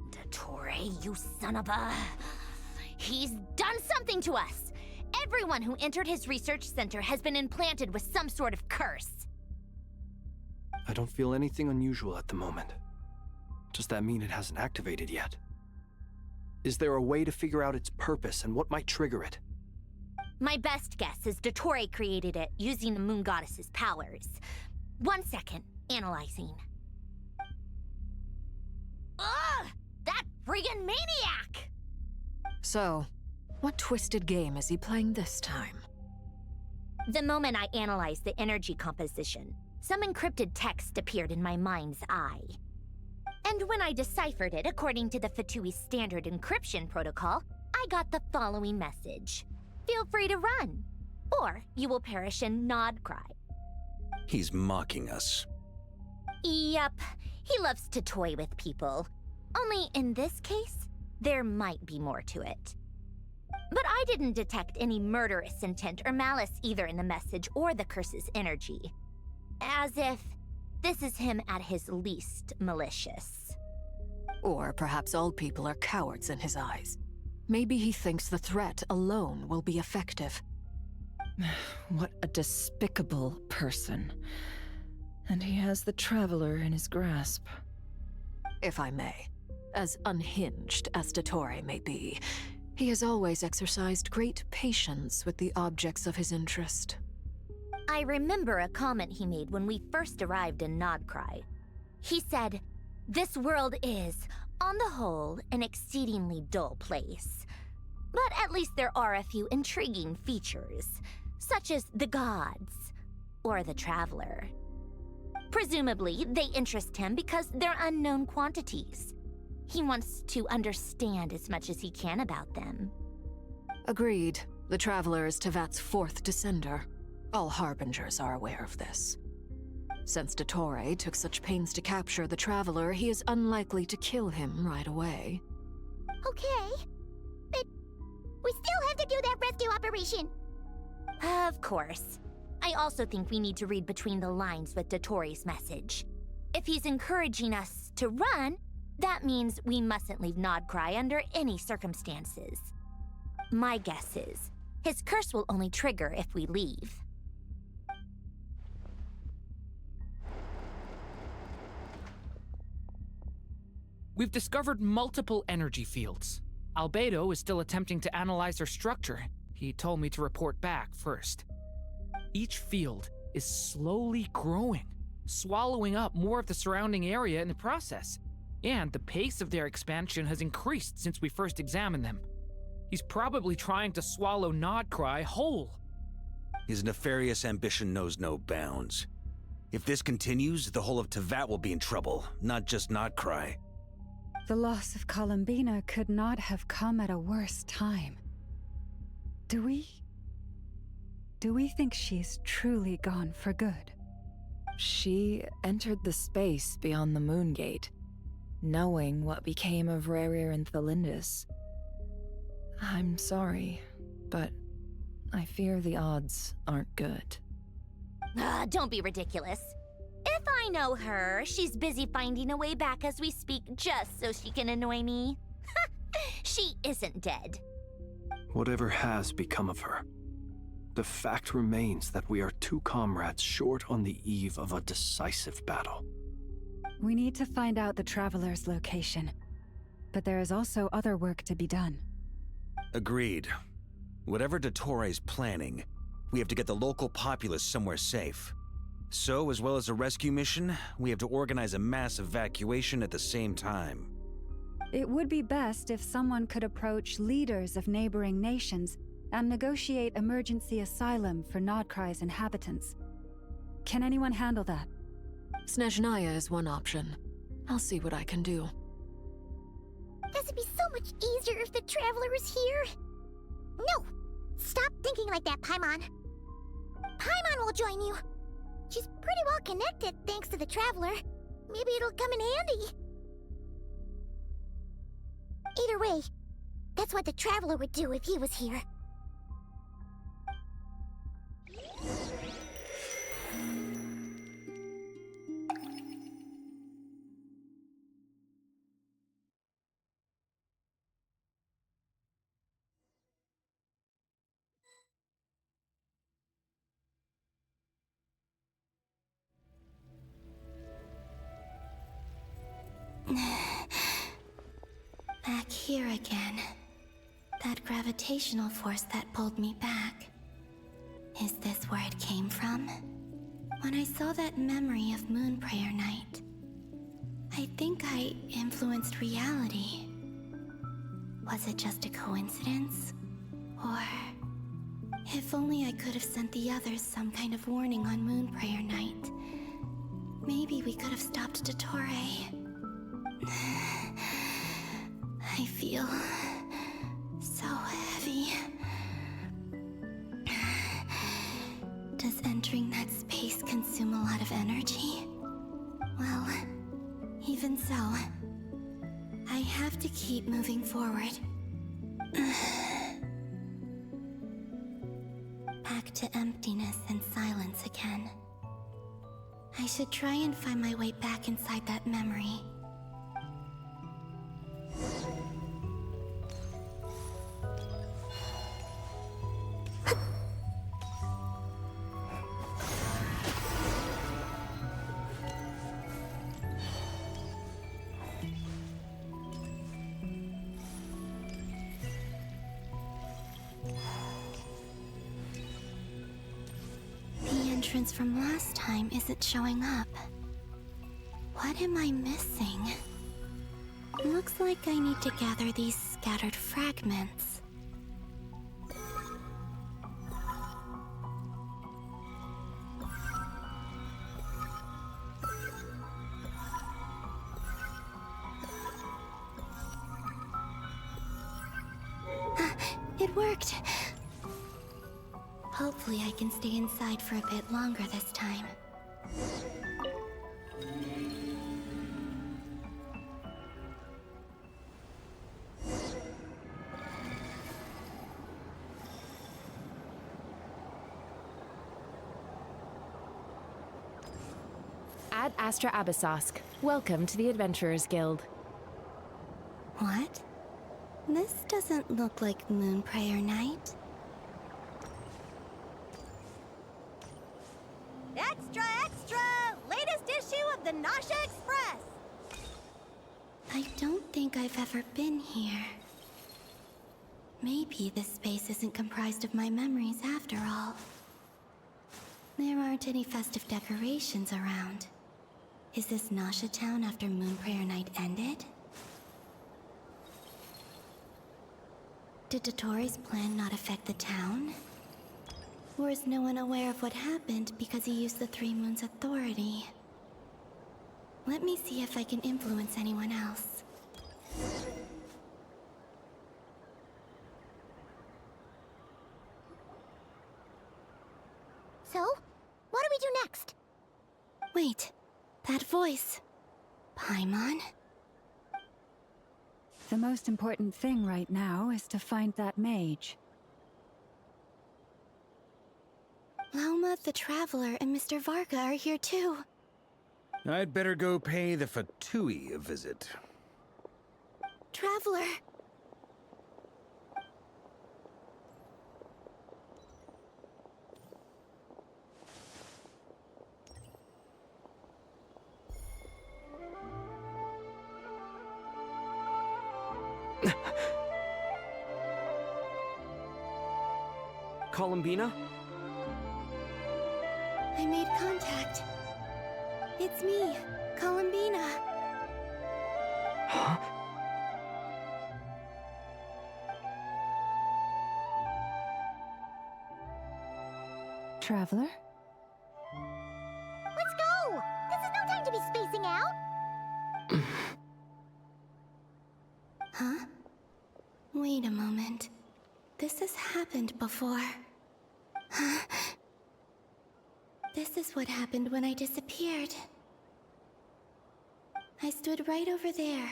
Dottore, you son of a... He's done something to us! Everyone who entered his research center has been implanted with some sort of curse. I don't feel anything unusual at the moment. Does that mean it hasn't activated yet? Is there a way to figure out its purpose and what might trigger it? My best guess is Dottore created it using the Moon Goddess's powers. 1 second, analyzing. Ugh! That friggin' maniac! So, what twisted game is he playing this time? The moment I analyzed the energy composition, some encrypted text appeared in my mind's eye. And when I deciphered it according to the Fatui standard encryption protocol, I got the following message. Feel free to run, or you will perish in nod cry. He's mocking us. Yep, he loves to toy with people. Only in this case, there might be more to it. But I didn't detect any murderous intent or malice either in the message or the curse's energy. As if this is him at his least malicious. Or perhaps all people are cowards in his eyes. Maybe he thinks the threat alone will be effective. What a despicable person. And he has the Traveler in his grasp. If I may, as unhinged as Dottore may be, he has always exercised great patience with the objects of his interest. I remember a comment he made when we first arrived in Nodcry. He said, "This world is, on the whole, an exceedingly dull place. But at least there are a few intriguing features, such as the gods, or the Traveler. Presumably, they interest him because they're unknown quantities. He wants to understand as much as he can about them." Agreed. The Traveler is Tevat's 4th descender. All Harbingers are aware of this. Since Dottore took such pains to capture the Traveler, he is unlikely to kill him right away. Okay, but we still have to do that rescue operation. Of course. I also think we need to read between the lines with Dottore's message. If he's encouraging us to run, that means we mustn't leave Nodcry under any circumstances. My guess is, his curse will only trigger if we leave. We've discovered multiple energy fields. Albedo is still attempting to analyze their structure. He told me to report back first. Each field is slowly growing, swallowing up more of the surrounding area in the process. And the pace of their expansion has increased since we first examined them. He's probably trying to swallow Nodcry whole. His nefarious ambition knows no bounds. If this continues, the whole of Tevat will be in trouble, not just Nodcry. The loss of Columbina could not have come at a worse time. Do we think she's truly gone for good? She entered the space beyond the Moon Gate, knowing what became of Rerir and Thalindus. I'm sorry, but I fear the odds aren't good. Don't be ridiculous. If I know her, she's busy finding a way back as we speak just so she can annoy me. She isn't dead. Whatever has become of her, the fact remains that we are two comrades short on the eve of a decisive battle. We need to find out the Traveler's location, but there is also other work to be done. Agreed. Whatever Dottore planning, we have to get the local populace somewhere safe. So, as well as a rescue mission, we have to organize a mass evacuation at the same time. It would be best if someone could approach leaders of neighboring nations and negotiate emergency asylum for Nodcry's inhabitants. Can anyone handle that? Snezhnaya is one option. I'll see what I can do. This would be so much easier if the Traveler was here. No! Stop thinking like that, Paimon. Paimon will join you. She's pretty well connected thanks to the Traveler. Maybe it'll come in handy. Either way, that's what the Traveler would do if he was here. Back here again. That gravitational force that pulled me back. Is this where it came from? When I saw that memory of Moon Prayer Night, I think I influenced reality. Was it just a coincidence? Or... if only I could have sent the others some kind of warning on Moon Prayer Night. Maybe we could have stopped Dottore. I feel so heavy. Does entering that space consume a lot of energy? Well, even so, I have to keep moving forward. Back to emptiness and silence again. I should try and find my way back inside that memory. The entrance from last time isn't showing up. What am I missing? Looks like I need to gather these scattered fragments. It worked! Hopefully I can stay inside for a bit longer this time. Ad Astra Abyssosque. Welcome to the Adventurers Guild. What? This doesn't look like Moon Prayer Night. Extra, extra! Latest issue of the Nasha Express! I I don't think I've ever been here. Maybe this space isn't comprised of my memories after all. There aren't any festive decorations around. Is this Nasha Town after Moon Prayer Night ended? Did Dottoro's plan not affect the town? Or is no one aware of what happened because he used the Three Moons' authority? Let me see if I can influence anyone else. So, what do we do next? Wait, that voice. Paimon? The most important thing right now is to find that mage. Lauma the Traveler and Mr. Varga are here too. I'd better go pay the Fatui a visit. Traveler! Columbina? I made contact. It's me, Columbina. Huh? Traveler? Let's go! This is no time to be spacing out! Huh? Wait a moment. This has happened before. Huh? This is what happened when I disappeared. I stood right over there,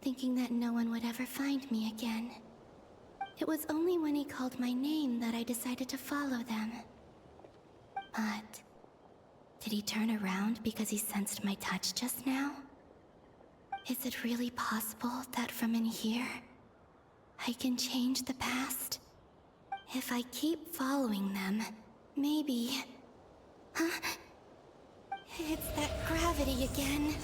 thinking that no one would ever find me again. It was only when he called my name that I decided to follow them. But did he turn around because he sensed my touch just now? Is it really possible that from in here, I can change the past? If I keep following them, maybe... Huh? It's that gravity again.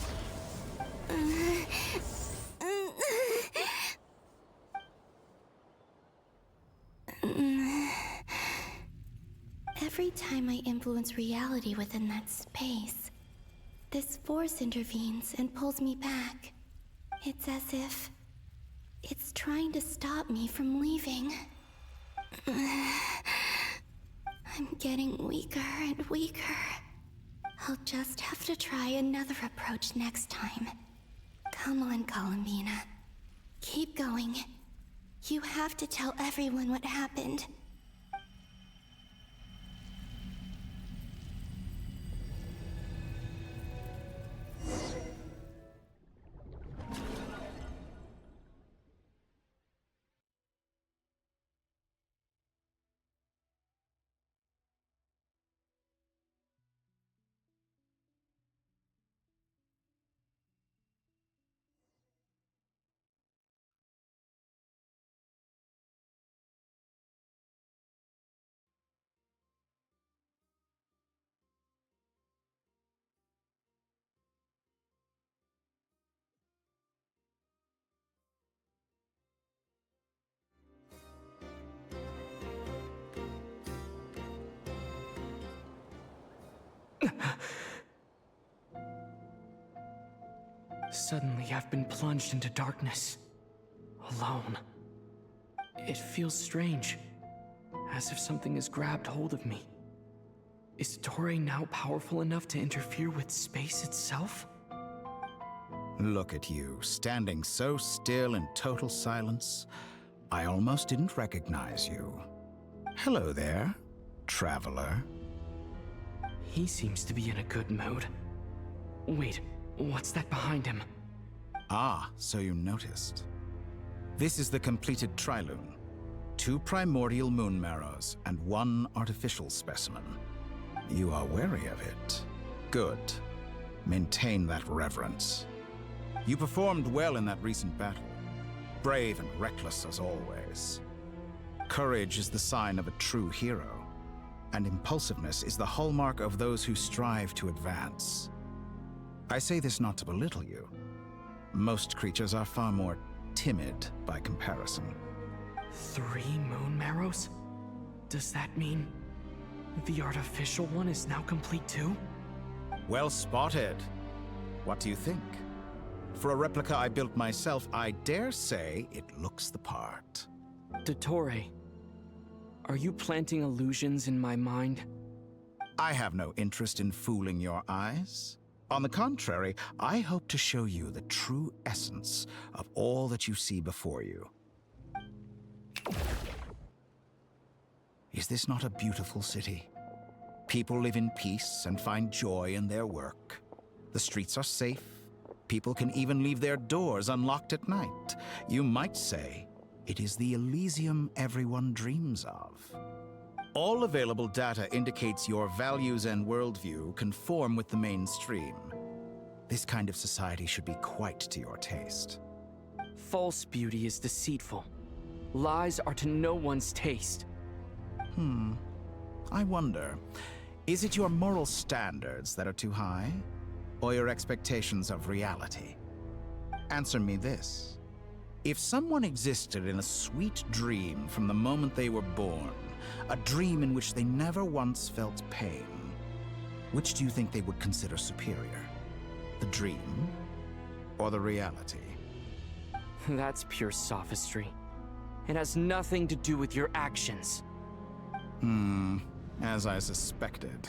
Every time I influence reality within that space, this force intervenes and pulls me back. It's as if it's trying to stop me from leaving. I'm getting weaker and weaker. I'll just have to try another approach next time. Come on, Columbina. Keep going. You have to tell everyone what happened. Suddenly, I've been plunged into darkness. Alone. It feels strange. As if something has grabbed hold of me. Is Dottore now powerful enough to interfere with space itself? Look at you, standing so still in total silence. I almost didn't recognize you. Hello there, traveler. He seems to be in a good mood. Wait, what's that behind him? Ah, so you noticed. This is the completed Trilune. 2 primordial moon marrows and 1 artificial specimen. You are wary of it. Good. Maintain that reverence. You performed well in that recent battle. Brave and reckless as always. Courage is the sign of a true hero, and impulsiveness is the hallmark of those who strive to advance. I say this not to belittle you. Most creatures are far more timid by comparison. 3 moon marrows? Does that mean the artificial one is now complete too? Well spotted. What do you think? For a replica I built myself, I dare say it looks the part. Dottore, are you planting illusions in my mind? I have no interest in fooling your eyes. On the contrary, I hope to show you the true essence of all that you see before you. Is this not a beautiful city? People live in peace and find joy in their work. The streets are safe. People can even leave their doors unlocked at night. You might say it is the Elysium everyone dreams of. All available data indicates your values and worldview conform with the mainstream. This kind of society should be quite to your taste. False beauty is deceitful. Lies are to no one's taste. I wonder, is it your moral standards that are too high? Or your expectations of reality? Answer me this. If someone existed in a sweet dream from the moment they were born, a dream in which they never once felt pain, which do you think they would consider superior? The dream or the reality? That's pure sophistry. It has nothing to do with your actions. As I suspected.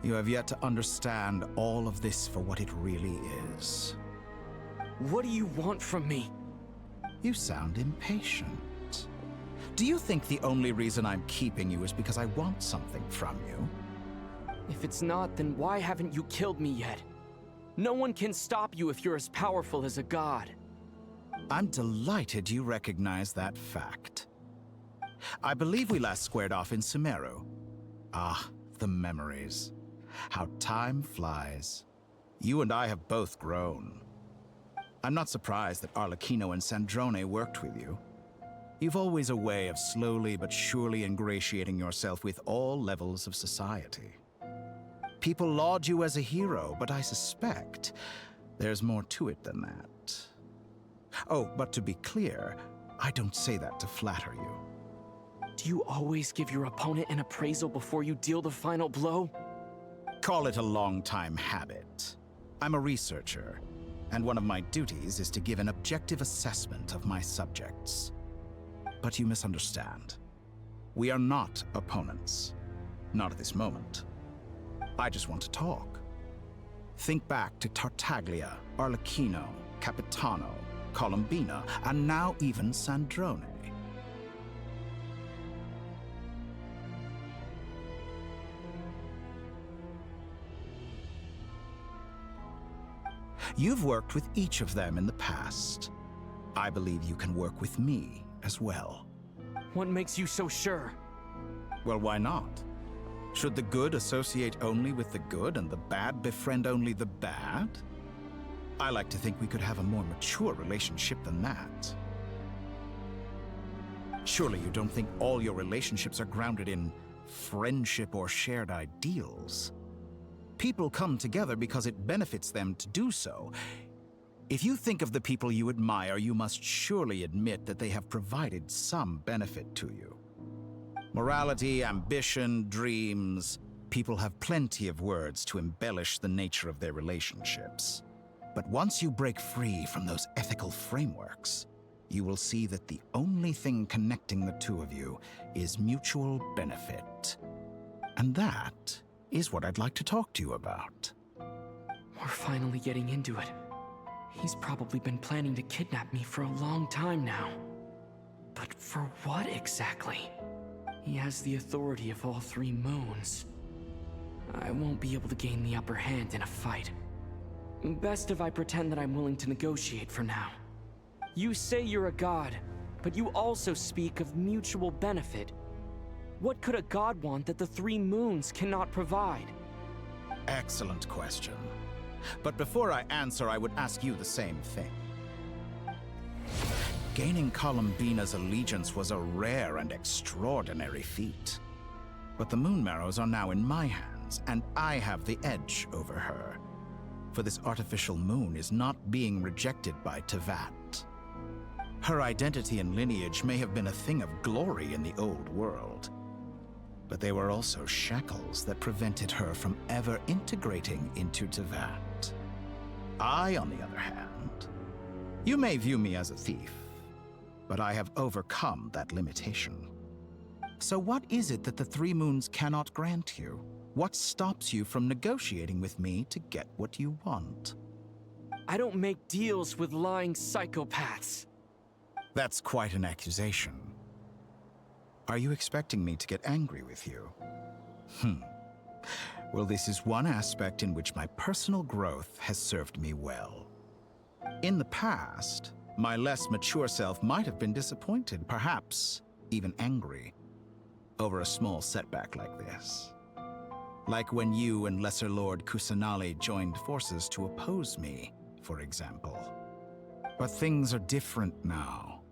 You have yet to understand all of this for what it really is. What do you want from me? You sound impatient. Do you think the only reason I'm keeping you is because I want something from you? If it's not, then why haven't you killed me yet? No one can stop you if you're as powerful as a god. I'm delighted you recognize that fact. I believe we last squared off in Sumeru. Ah, the memories. How time flies. You and I have both grown. I'm not surprised that Arlecchino and Sandrone worked with you. You've always a way of slowly but surely ingratiating yourself with all levels of society. People laud you as a hero, but I suspect there's more to it than that. Oh, but to be clear, I don't say that to flatter you. Do you always give your opponent an appraisal before you deal the final blow? Call it a long-time habit. I'm a researcher, and one of my duties is to give an objective assessment of my subjects. But you misunderstand. We are not opponents. Not at this moment. I just want to talk. Think back to Tartaglia, Arlecchino, Capitano, Columbina, and now even Sandrone. You've worked with each of them in the past. I believe you can work with me as well. What makes you so sure? Well, why not? Should the good associate only with the good and the bad befriend only the bad? I like to think we could have a more mature relationship than that. Surely you don't think all your relationships are grounded in friendship or shared ideals? People come together because it benefits them to do so. If you think of the people you admire, you must surely admit that they have provided some benefit to you. Morality, ambition, dreams. People have plenty of words to embellish the nature of their relationships. But once you break free from those ethical frameworks, you will see that the only thing connecting the two of you is mutual benefit. And that is what I'd like to talk to you about. We're finally getting into it. He's probably been planning to kidnap me for a long time now. But for what exactly? He has the authority of all 3 moons. I won't be able to gain the upper hand in a fight. Best if I pretend that I'm willing to negotiate for now. You say you're a god, but you also speak of mutual benefit. What could a god want that the 3 moons cannot provide? Excellent question. But before I answer, I would ask you the same thing. Gaining Columbina's allegiance was a rare and extraordinary feat. But the Moon Marrows are now in my hands, and I have the edge over her. for this artificial moon is not being rejected by Tevat. Her identity and lineage may have been a thing of glory in the old world, but they were also shackles that prevented her from ever integrating into Tevat. I, on the other hand, you may view me as a thief, but I have overcome that limitation. So what is it that the Three Moons cannot grant you? What stops you from negotiating with me to get what you want? I don't make deals with lying psychopaths. That's quite an accusation. Are you expecting me to get angry with you? Well, this is one aspect in which my personal growth has served me well. In the past, my less mature self might have been disappointed, perhaps even angry, over a small setback like this. Like when you and Lesser Lord Kusanali joined forces to oppose me, for example. But things are different now.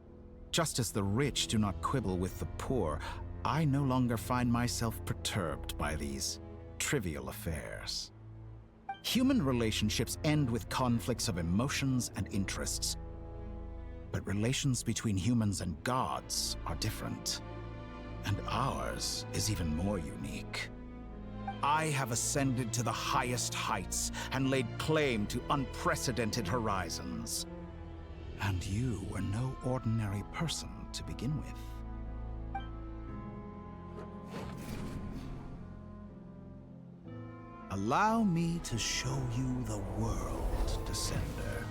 Just as the rich do not quibble with the poor, I no longer find myself perturbed by these trivial affairs. Human relationships end with conflicts of emotions and interests. But relations between humans and gods are different. And ours is even more unique. I have ascended to the highest heights and laid claim to unprecedented horizons. And you were no ordinary person to begin with. Allow me to show you the world, Descender.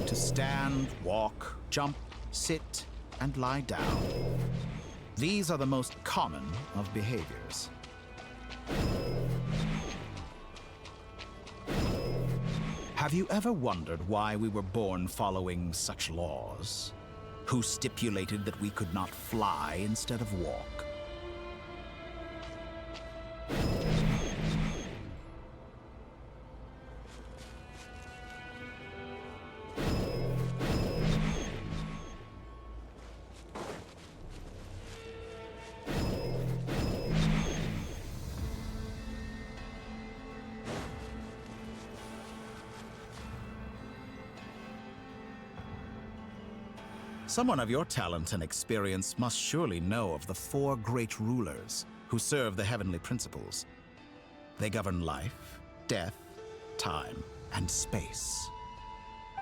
To stand, walk, jump, sit, and lie down. These are the most common of behaviors. Have you ever wondered why we were born following such laws? Who stipulated that we could not fly instead of walk? Someone of your talent and experience must surely know of the 4 great rulers who serve the heavenly principles. They govern life, death, time, and space.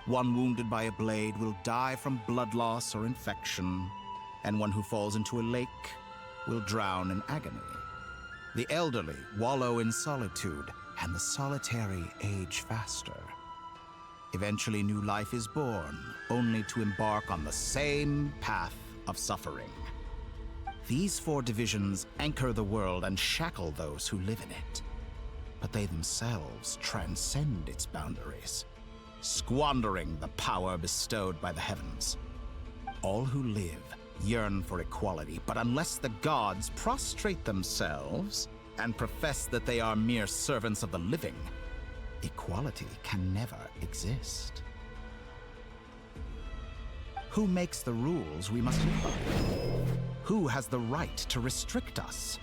One wounded by a blade will die from blood loss or infection, and one who falls into a lake will drown in agony. The elderly wallow in solitude, and the solitary age faster. Eventually, new life is born, only to embark on the same path of suffering. These 4 divisions anchor the world and shackle those who live in it. But they themselves transcend its boundaries, squandering the power bestowed by the heavens. All who live yearn for equality, but unless the gods prostrate themselves and profess that they are mere servants of the living, equality can never exist. Who makes the rules we must live by? Who has the right to restrict us?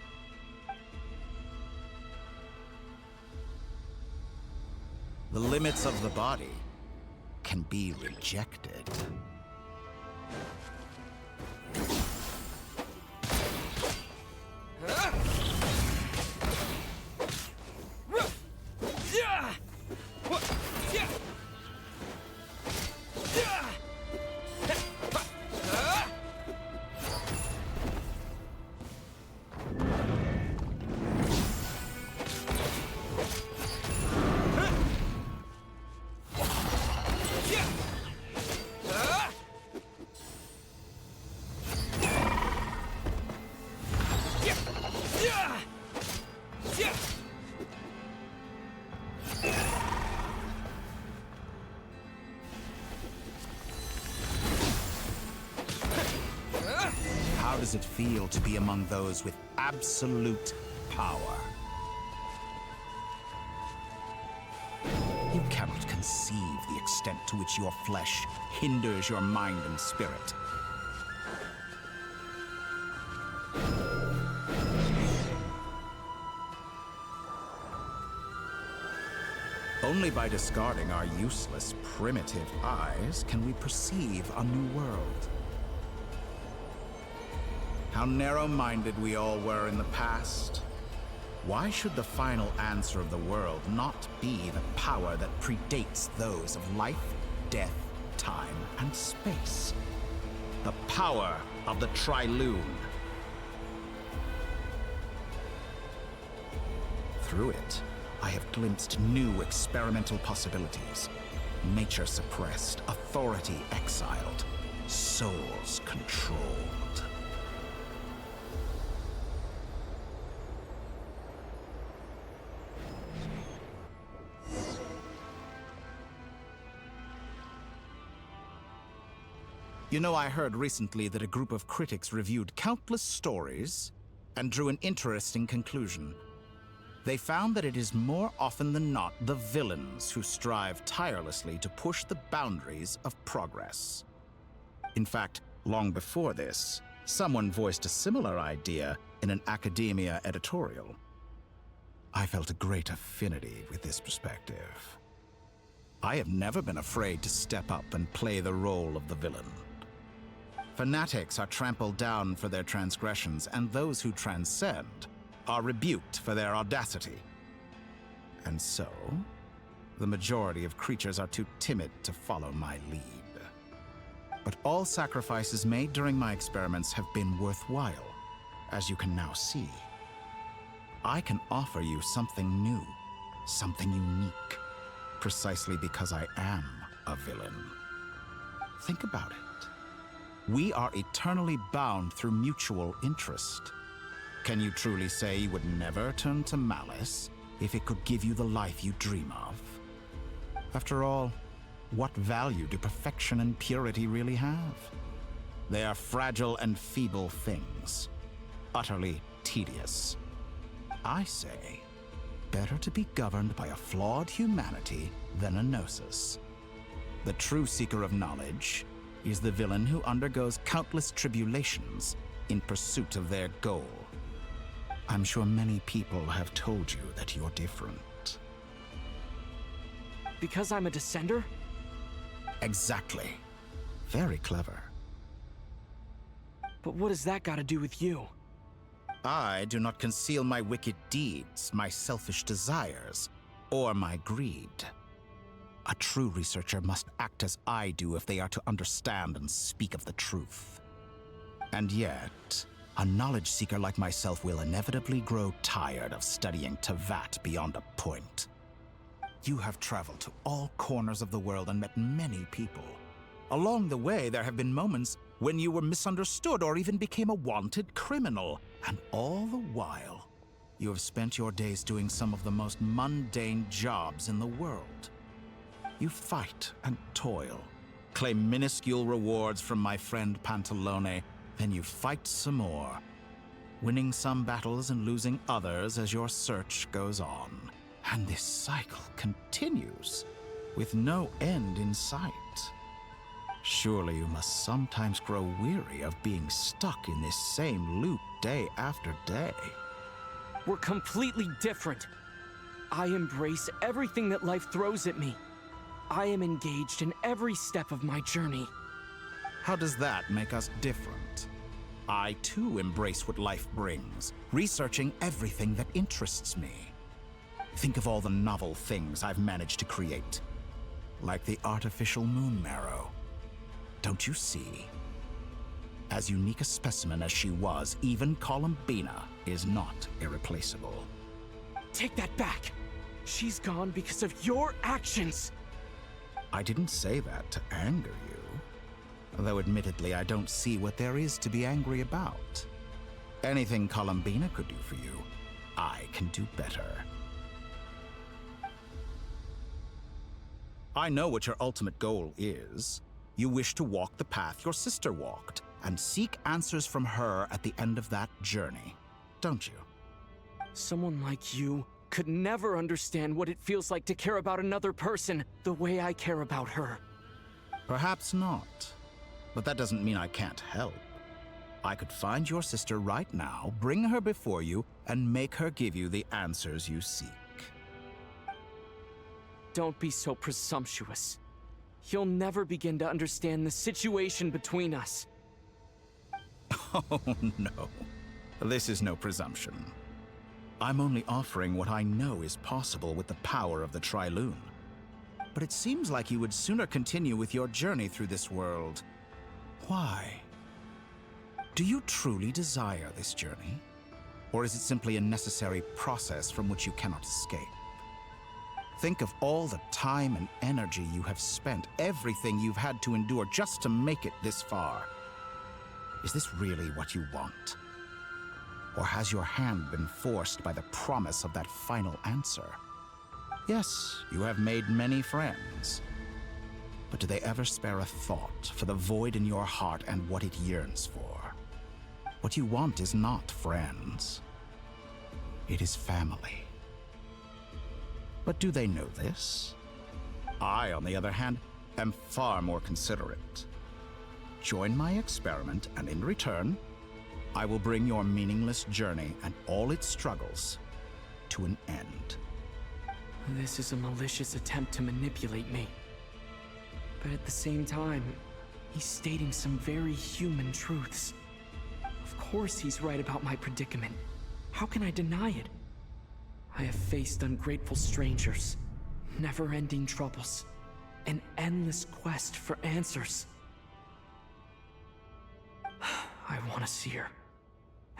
The limits of the body can be rejected. How does it feel to be among those with absolute power? cannot conceive the extent to which your flesh hinders your mind and spirit. Only by discarding our useless, primitive eyes can we perceive a new world. How narrow-minded we all were in the past. Why should the final answer of the world not be the power that predates those of life, death, time, and space? The power of the Trilune. Through it, I have glimpsed new experimental possibilities. Nature suppressed, authority exiled, souls controlled. You know, I heard recently that a group of critics reviewed countless stories and drew an interesting conclusion. They found that it is more often than not the villains who strive tirelessly to push the boundaries of progress. In fact, long before this, someone voiced a similar idea in an academia editorial. I felt a great affinity with this perspective. I have never been afraid to step up and play the role of the villain. Fanatics are trampled down for their transgressions, and those who transcend are rebuked for their audacity. And so, the majority of creatures are too timid to follow my lead. But all sacrifices made during my experiments have been worthwhile, as you can now see. I can offer you something new, something unique, precisely because I am a villain. Think about it. We are eternally bound through mutual interest. Can you truly say you would never turn to malice if it could give you the life you dream of? After all, what value do perfection and purity really have? They are fragile and feeble things, utterly tedious. I say, better to be governed by a flawed humanity than a gnosis. The true seeker of knowledge is the villain who undergoes countless tribulations in pursuit of their goal. I'm sure many people have told you that you're different. Because I'm a descender? Exactly. Very clever. But what does that got to do with you? I do not conceal my wicked deeds, my selfish desires, or my greed. A true researcher must act as I do if they are to understand and speak of the truth. And yet, a knowledge seeker like myself will inevitably grow tired of studying Tevat beyond a point. You have traveled to all corners of the world and met many people. Along the way, there have been moments when you were misunderstood or even became a wanted criminal. And all the while, you have spent your days doing some of the most mundane jobs in the world. You fight and toil, claim minuscule rewards from my friend Pantalone, then you fight some more, winning some battles and losing others as your search goes on. And this cycle continues, with no end in sight. Surely you must sometimes grow weary of being stuck in this same loop day after day. We're completely different. I embrace everything that life throws at me. I am engaged in every step of my journey. How does that make us different? I too embrace what life brings, researching everything that interests me. Think of all the novel things I've managed to create, like the artificial moon marrow. Don't you see? As unique a specimen as she was, even Columbina is not irreplaceable. Take that back. She's gone because of your actions. I didn't say that to anger you. Though admittedly, I don't see what there is to be angry about. Anything Columbina could do for you, I can do better. I know what your ultimate goal is. You wish to walk the path your sister walked, and seek answers from her at the end of that journey, don't you? Someone like you could never understand what it feels like to care about another person the way I care about her. Perhaps not. But that doesn't mean I can't help. I could find your sister right now, bring her before you, and make her give you the answers you seek. Don't be so presumptuous. You'll never begin to understand the situation between us. Oh, no. This is no presumption. I'm only offering what I know is possible with the power of the Triloon. But it seems like you would sooner continue with your journey through this world. Why? Do you truly desire this journey? Or is it simply a necessary process from which you cannot escape? Think of all the time and energy you have spent, everything you've had to endure just to make it this far. Is this really what you want? Or has your hand been forced by the promise of that final answer? Yes, you have made many friends. But do they ever spare a thought for the void in your heart and what it yearns for? What you want is not friends. It is family. But do they know this? I, on the other hand, am far more considerate. Join my experiment, and in return, I will bring your meaningless journey and all its struggles to an end. This is a malicious attempt to manipulate me. But at the same time, he's stating some very human truths. Of course he's right about my predicament. How can I deny it? I have faced ungrateful strangers, never-ending troubles, an endless quest for answers. I want to see her.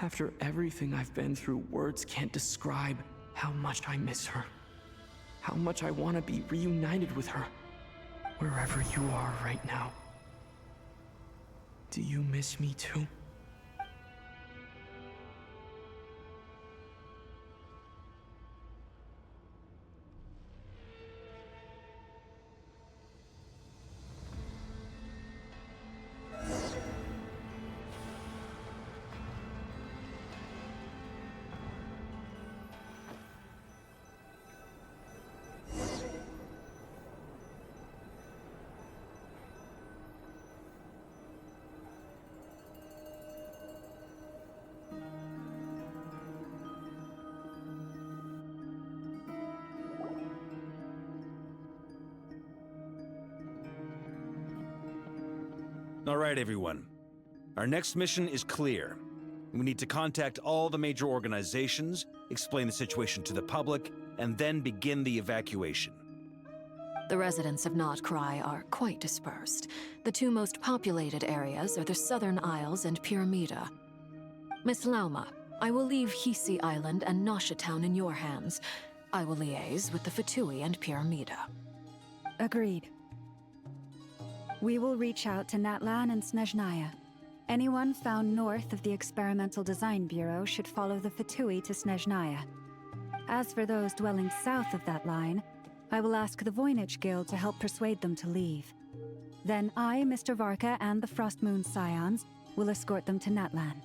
After everything I've been through, words can't describe how much I miss her. How much I want to be reunited with her. Wherever you are right now. Do you miss me too? All right, everyone. Our next mission is clear. We need to contact all the major organizations, explain the situation to the public, and then begin the evacuation. The residents of Notcry are quite dispersed. The two most populated areas are the Southern Isles and Pyramida. Miss Lauma, I will leave Hisi Island and Nosha Town in your hands. I will liaise with the Fatui and Pyramida. Agreed. We will reach out to Natlan and Snezhnaya. Anyone found north of the Experimental Design Bureau should follow the Fatui to Snezhnaya. As for those dwelling south of that line, I will ask the Voynich Guild to help persuade them to leave. Then I, Mr. Varka, and the Frostmoon Scions will escort them to Natlan.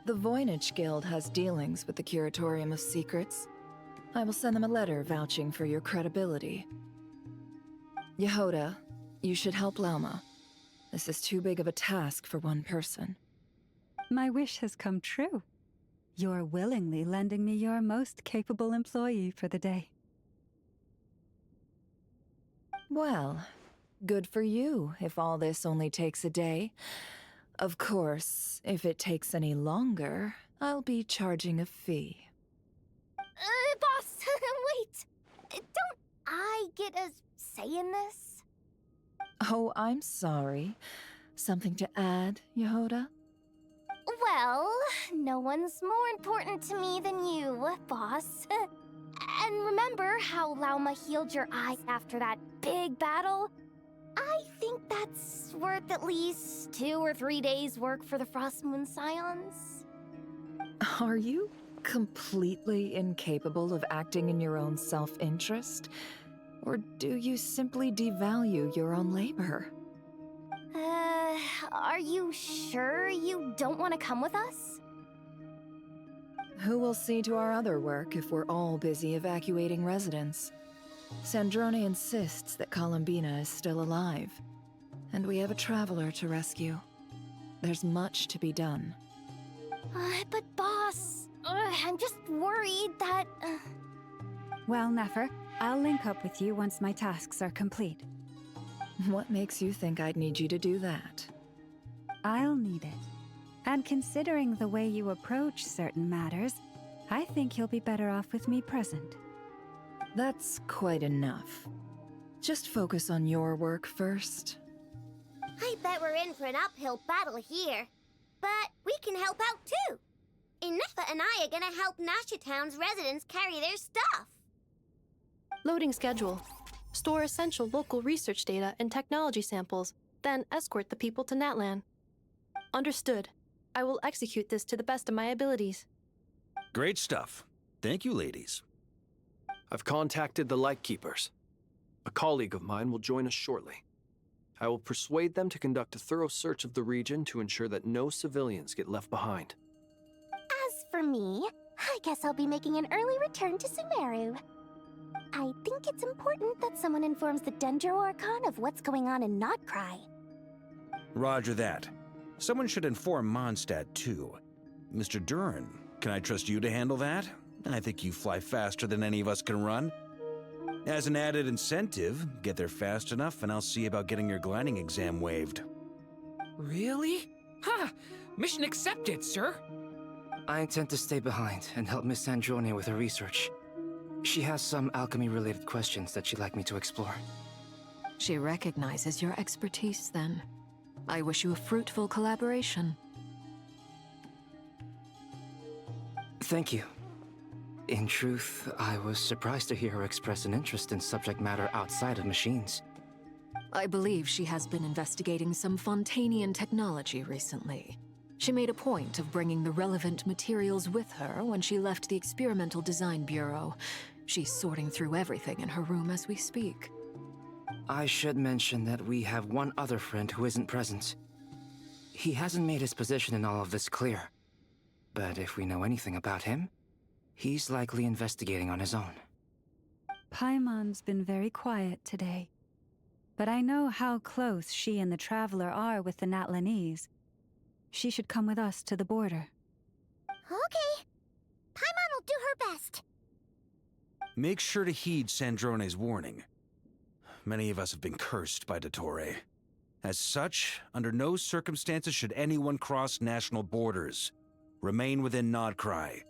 The Voynich Guild has dealings with the Curatorium of Secrets. I will send them a letter vouching for your credibility. Yehoda, you should help Lauma. This is too big of a task for one person. My wish has come true. You're willingly lending me your most capable employee for the day. Well, good for you if all this only takes a day. Of course, if it takes any longer, I'll be charging a fee. Boss, wait! Don't I get a say in this? Oh, I'm sorry. Something to add, Yehoda? Well, no one's more important to me than you, boss. And remember how Lauma healed your eye after that big battle? I think that's worth at least 2 or 3 days' work for the Frostmoon Scions. Are you completely incapable of acting in your own self-interest? Or do you simply devalue your own labor? Are you sure you don't want to come with us? Who will see to our other work if we're all busy evacuating residents? Sandrone insists that Columbina is still alive, and we have a traveler to rescue. There's much to be done. But boss, I'm just worried that... Well, Nefer, I'll link up with you once my tasks are complete. What makes you think I'd need you to do that? I'll need it. And considering the way you approach certain matters, I think you'll be better off with me present. That's quite enough. Just focus on your work first. I bet we're in for an uphill battle here. But we can help out too. Inefa and I are gonna help Nasha Town's residents carry their stuff. Loading schedule. Store essential local research data and technology samples, then escort the people to Natlan. Understood. I will execute this to the best of my abilities. Great stuff. Thank you, ladies. I've contacted the Lightkeepers. A colleague of mine will join us shortly. I will persuade them to conduct a thorough search of the region to ensure that no civilians get left behind. As for me, I guess I'll be making an early return to Sumeru. I think it's important that someone informs the Dendro Archon of what's going on in Notcry. Roger that. Someone should inform Mondstadt, too. Mr. Duran, can I trust you to handle that? I think you fly faster than any of us can run. As an added incentive, get there fast enough and I'll see about getting your gliding exam waived. Really? Ha! Mission accepted, sir. I intend to stay behind and help Miss Sandrone with her research. She has some alchemy-related questions that she'd like me to explore. She recognizes your expertise, then. I wish you a fruitful collaboration. Thank you. In truth, I was surprised to hear her express an interest in subject matter outside of machines. I believe she has been investigating some Fontanian technology recently. She made a point of bringing the relevant materials with her when she left the Experimental Design Bureau. She's sorting through everything in her room as we speak. I should mention that we have one other friend who isn't present. He hasn't made his position in all of this clear. But if we know anything about him, he's likely investigating on his own. Paimon's been very quiet today. But I know how close she and the Traveler are with the Natlanese. She should come with us to the border. Okay. Paimon will do her best. Make sure to heed Sandrone's warning. Many of us have been cursed by Dottore. As such, under no circumstances should anyone cross national borders. Remain within Notcry.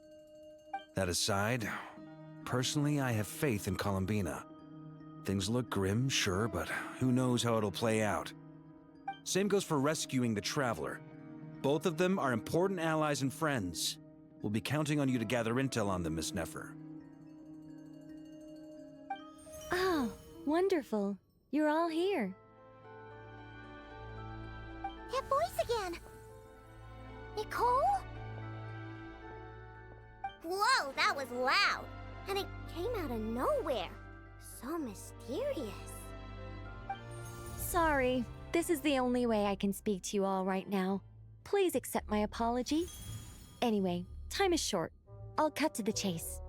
That aside, personally I have faith in Columbina. Things look grim, sure, but who knows how it'll play out. Same goes for rescuing the Traveler. Both of them are important allies and friends. We'll be counting on you to gather intel on them, Miss Nefer. Oh, wonderful. You're all here. That voice again. Nicole? Whoa, that was loud. And it came out of nowhere. So mysterious. Sorry, this is the only way I can speak to you all right now. Please accept my apology. Anyway, time is short. I'll cut to the chase.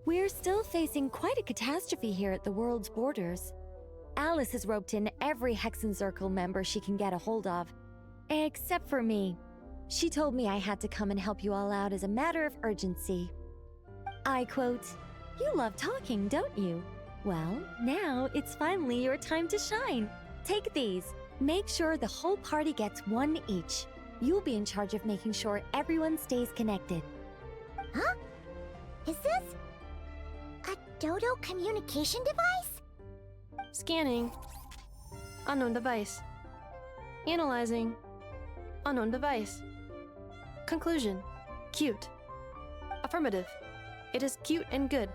We're still facing quite a catastrophe here at the world's borders. Alice has roped in every Hexen Circle member she can get a hold of. Except for me. She told me I had to come and help you all out as a matter of urgency. I quote, "You love talking, don't you? Well, now it's finally your time to shine. Take these. Make sure the whole party gets one each. You'll be in charge of making sure everyone stays connected." Huh? Is this a Dodo communication device? Scanning. Unknown device. Analyzing. Unknown device. Conclusion. Cute. Affirmative. It is cute and good.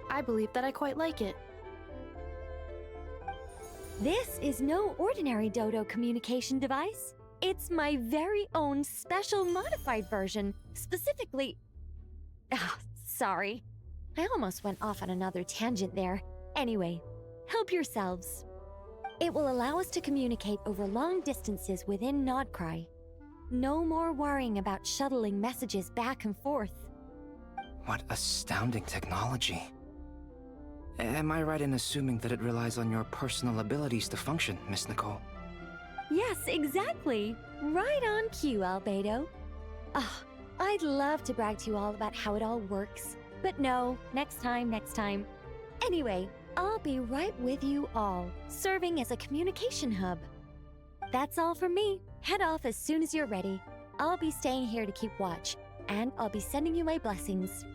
I believe that I quite like it. This is no ordinary Dodo communication device. It's my very own special modified version, specifically... sorry. I almost went off on another tangent there. Anyway, help yourselves. It will allow us to communicate over long distances within Notcry. No more worrying about shuttling messages back and forth. What astounding technology. Am I right in assuming that it relies on your personal abilities to function, Miss Nicole? Yes, exactly. Right on cue, Albedo. Ah, I'd love to brag to you all about how it all works. But no, next time. Anyway, I'll be right with you all, serving as a communication hub. That's all from me. Head off as soon as you're ready. I'll be staying here to keep watch, and I'll be sending you my blessings.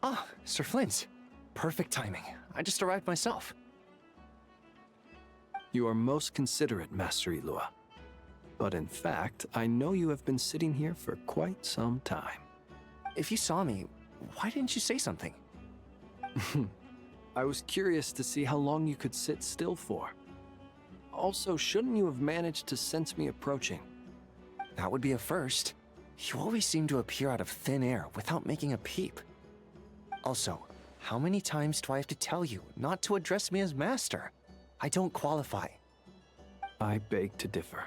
Ah, Sir Flint. Perfect timing. I just arrived myself. You are most considerate, Master Helloooooo. But in fact, I know you have been sitting here for quite some time. If you saw me, why didn't you say something? I was curious to see how long you could sit still for. Also, shouldn't you have managed to sense me approaching? That would be a first. You always seem to appear out of thin air without making a peep. Also, how many times do I have to tell you not to address me as master? I don't qualify. I beg to differ.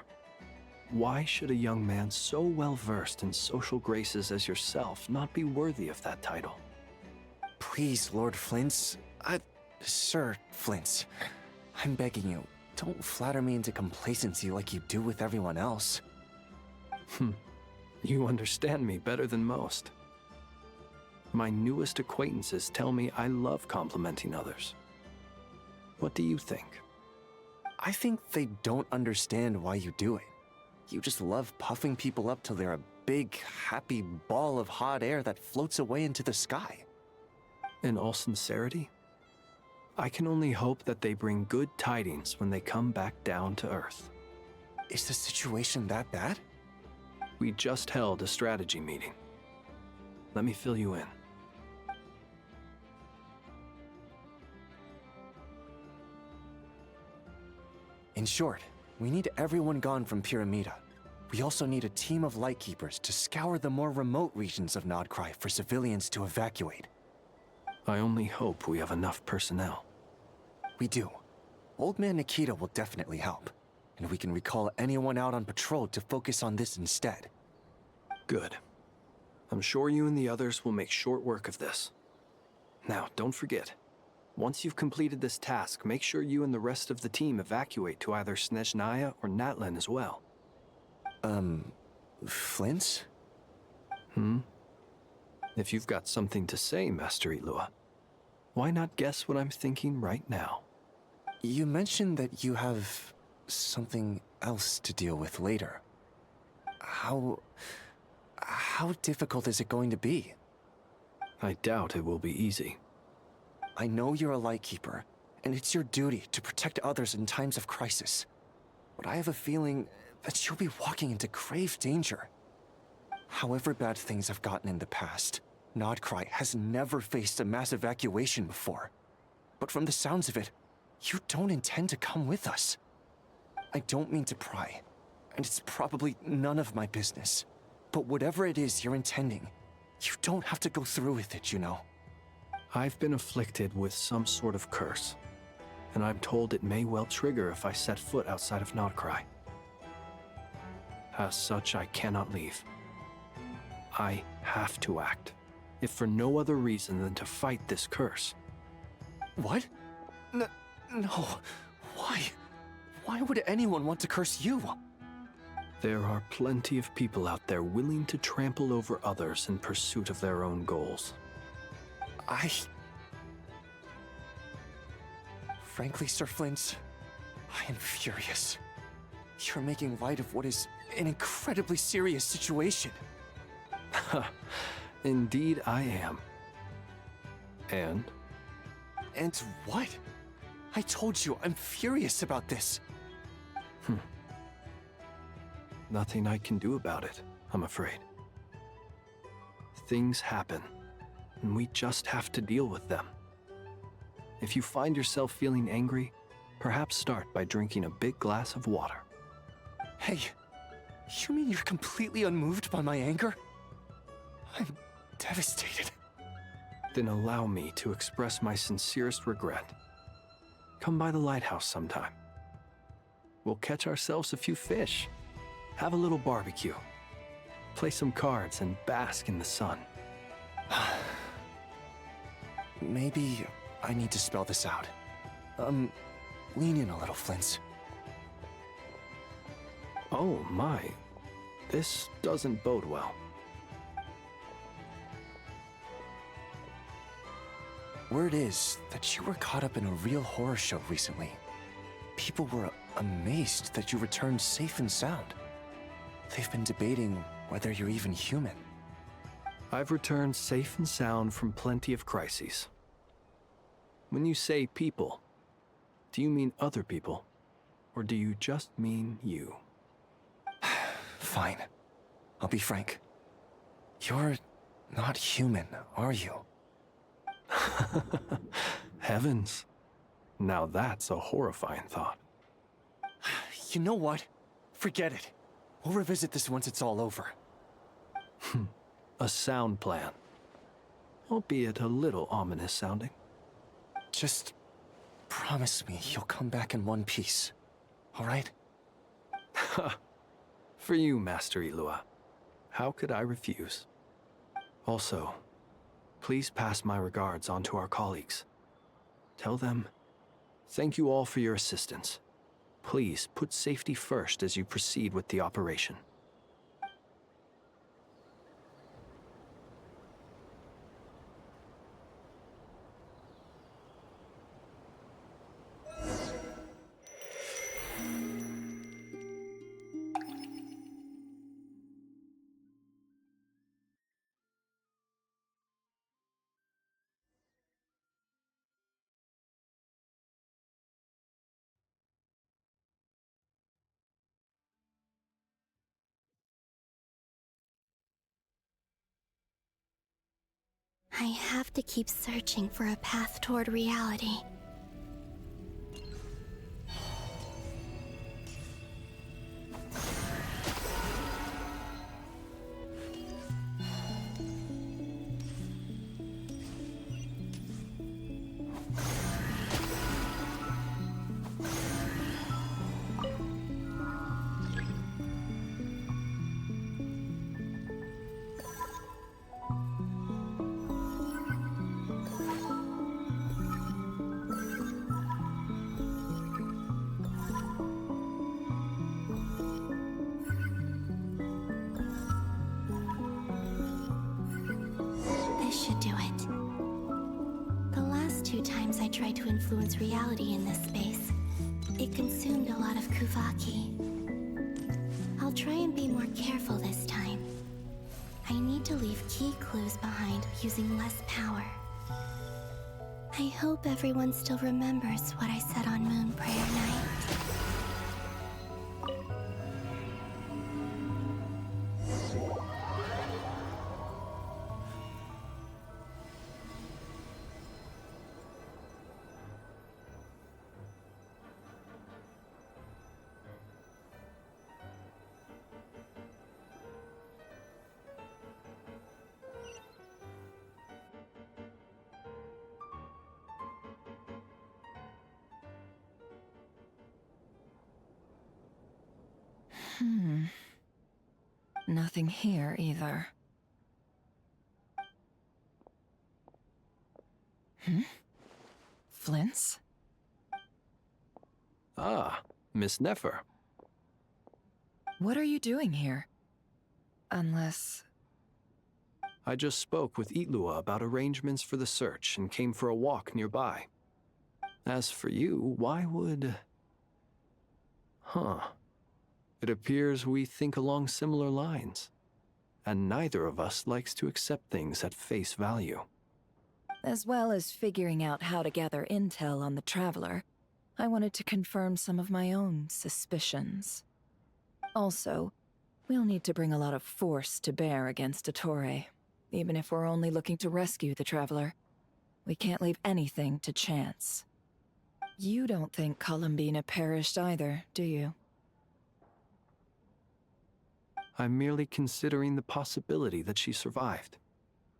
Why should a young man so well versed in social graces as yourself not be worthy of that title? Please, Lord Flint's. Sir Flint's. I'm begging you, don't flatter me into complacency like you do with everyone else. You understand me better than most. My newest acquaintances tell me I love complimenting others. What do you think? I think they don't understand why you do it. You just love puffing people up till they're a big, happy ball of hot air that floats away into the sky. In all sincerity, I can only hope that they bring good tidings when they come back down to Earth. Is the situation that bad? We just held a strategy meeting. Let me fill you in. In short, we need everyone gone from Pyramida. We also need a team of Lightkeepers to scour the more remote regions of Nodcry for civilians to evacuate. I only hope we have enough personnel. We do. Old Man Nikita will definitely help, and we can recall anyone out on patrol to focus on this instead. Good. I'm sure you and the others will make short work of this. Now, don't forget. Once you've completed this task, make sure you and the rest of the team evacuate to either Snezhnaya or Natlan as well. Flint? If you've got something to say, Master Helloooooo, why not guess what I'm thinking right now? You mentioned that you have something else to deal with later. How difficult is it going to be? I doubt it will be easy. I know you're a Lightkeeper, and it's your duty to protect others in times of crisis. But I have a feeling that you'll be walking into grave danger. However bad things have gotten in the past, Nodcry has never faced a mass evacuation before. But from the sounds of it, you don't intend to come with us. I don't mean to pry, and it's probably none of my business. But whatever it is you're intending, you don't have to go through with it, you know. I've been afflicted with some sort of curse, and I'm told it may well trigger if I set foot outside of Nodcry. As such, I cannot leave. I have to act, if for no other reason than to fight this curse. What? No. Why? Why would anyone want to curse you? There are plenty of people out there willing to trample over others in pursuit of their own goals. Frankly, Sir Flint, I am furious. You're making light of what is an incredibly serious situation. Indeed, I am. And? And what? I told you, I'm furious about this. Nothing I can do about it, I'm afraid. Things happen, and we just have to deal with them. If you find yourself feeling angry, perhaps start by drinking a big glass of water. Hey, you mean you're completely unmoved by my anger? I'm devastated. Then allow me to express my sincerest regret. Come by the lighthouse sometime. We'll catch ourselves a few fish, have a little barbecue, play some cards, and bask in the sun. Maybe I need to spell this out. Lean in a little, Flint's. Oh my, this doesn't bode well. Word is that you were caught up in a real horror show recently. People were amazed that you returned safe and sound. They've been debating whether you're even human. I've returned safe and sound from plenty of crises. When you say people, do you mean other people, or do you just mean you? Fine. I'll be frank. You're not human, are you? Heavens. Now that's a horrifying thought. You know what? Forget it. We'll revisit this once it's all over. A sound plan. Albeit a little ominous sounding. Just promise me you'll come back in one piece, all right? For you, Master Helloooooo. How could I refuse? Also, please pass my regards on to our colleagues. Tell them, thank you all for your assistance. Please put safety first as you proceed with the operation. I have to keep searching for a path toward reality. Should do it. The last 2 times I tried to influence reality in this space, it consumed a lot of Kuvaki. I'll try and be more careful this time. I need to leave key clues behind using less power. I hope everyone still remembers what I said on Moon Prayer Night. Nothing here either. Flint's? Ah, Miss Nefer. What are you doing here? Unless... I just spoke with Helloooooo about arrangements for the search and came for a walk nearby. As for you, why would... It appears we think along similar lines. and neither of us likes to accept things at face value. As well as figuring out how to gather intel on the Traveler, I wanted to confirm some of my own suspicions. Also, we'll need to bring a lot of force to bear against Ettore, even if we're only looking to rescue the Traveler. We can't leave anything to chance. You don't think Columbina perished either, do you? I'm merely considering the possibility that she survived,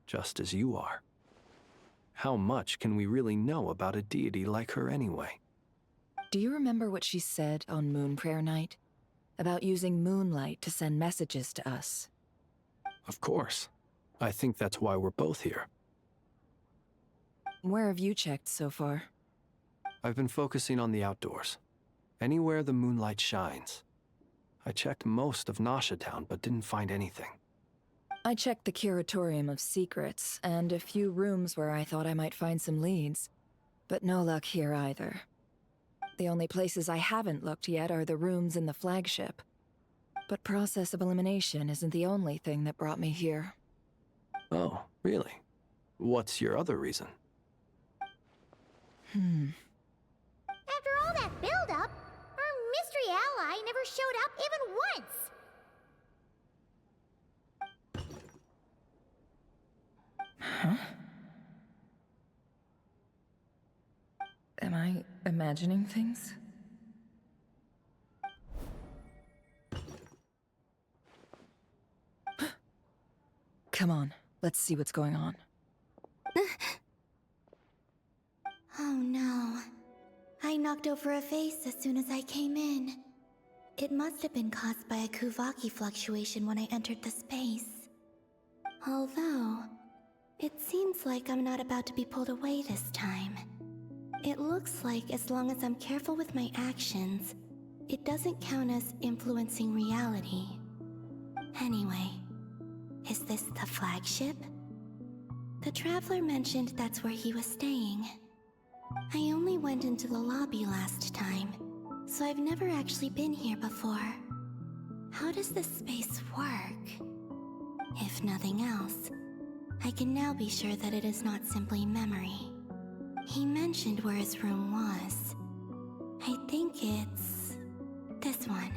just as you are. How much can we really know about a deity like her anyway? Do you remember what she said on Moon Prayer Night? About using moonlight to send messages to us? Of course. I think that's why we're both here. Where have you checked so far? I've been focusing on the outdoors. Anywhere the moonlight shines. I checked most of Nasha Town, but didn't find anything. I checked the Curatorium of Secrets, and a few rooms where I thought I might find some leads. But no luck here either. The only places I haven't looked yet are the rooms in the flagship. But process of elimination isn't the only thing that brought me here. Oh, really? What's your other reason? After all that build-up, our mystery ally never showed up even once! Huh? Am I imagining things? Come on, let's see what's going on. Oh no. I knocked over a vase as soon as I came in. It must have been caused by a Kuvaki fluctuation when I entered the space. Although, it seems like I'm not about to be pulled away this time. It looks like as long as I'm careful with my actions, it doesn't count as influencing reality. Anyway, is this the flagship? The Traveler mentioned that's where he was staying. I only went into the lobby last time, so I've never actually been here before. How does this space work? If nothing else, I can now be sure that it is not simply memory. He mentioned where his room was. I think it's this one.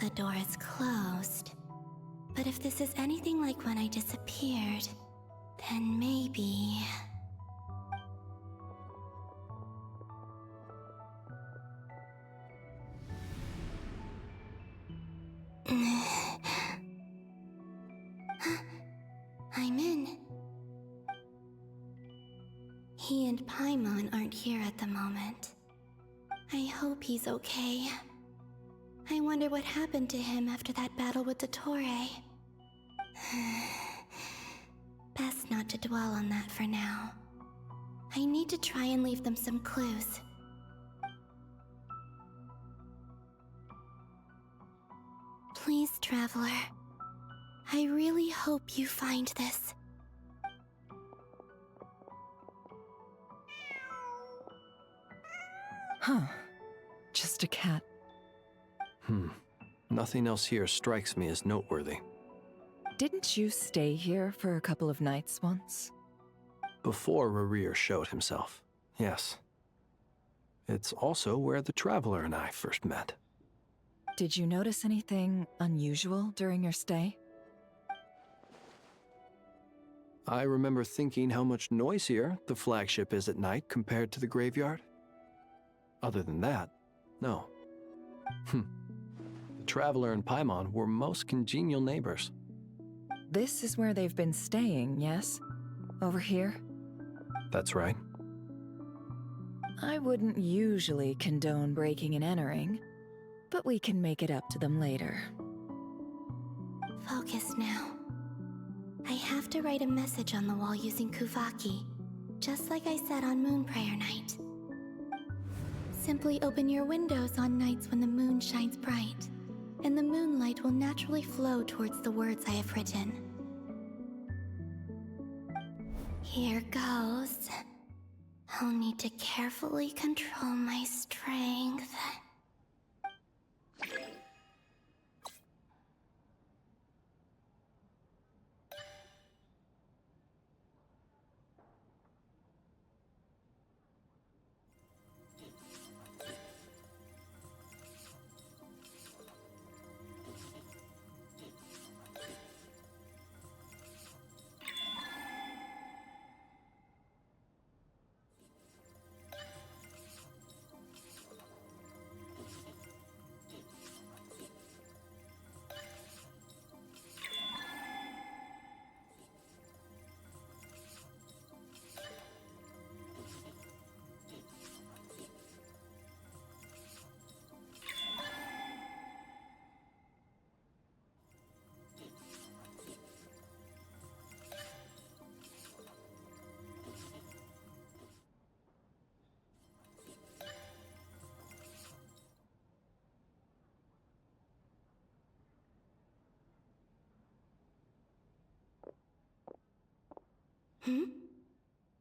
The door is closed. But if this is anything like when I disappeared, then maybe... I'm in. He and Paimon aren't here at the moment. I hope he's okay. I wonder what happened to him after that battle with Ettore. Best not to dwell on that for now. I need to try and leave them some clues. Please, Traveler. I really hope you find this. Huh. Just a cat. Nothing else here strikes me as noteworthy. Didn't you stay here for a couple of nights once? Before Rerir showed himself, yes. It's also where the Traveler and I first met. Did you notice anything unusual during your stay? I remember thinking how much noisier the flagship is at night compared to the graveyard. Other than that, no. The Traveler and Paimon were most congenial neighbors. This is where they've been staying, yes? Over here? That's right. I wouldn't usually condone breaking and entering, but we can make it up to them later. Focus now. I have to write a message on the wall using Kuvaki, just like I said on Moon Prayer Night. Simply open your windows on nights when the moon shines bright, and the moonlight will naturally flow towards the words I have written. Here goes. I'll need to carefully control my strength.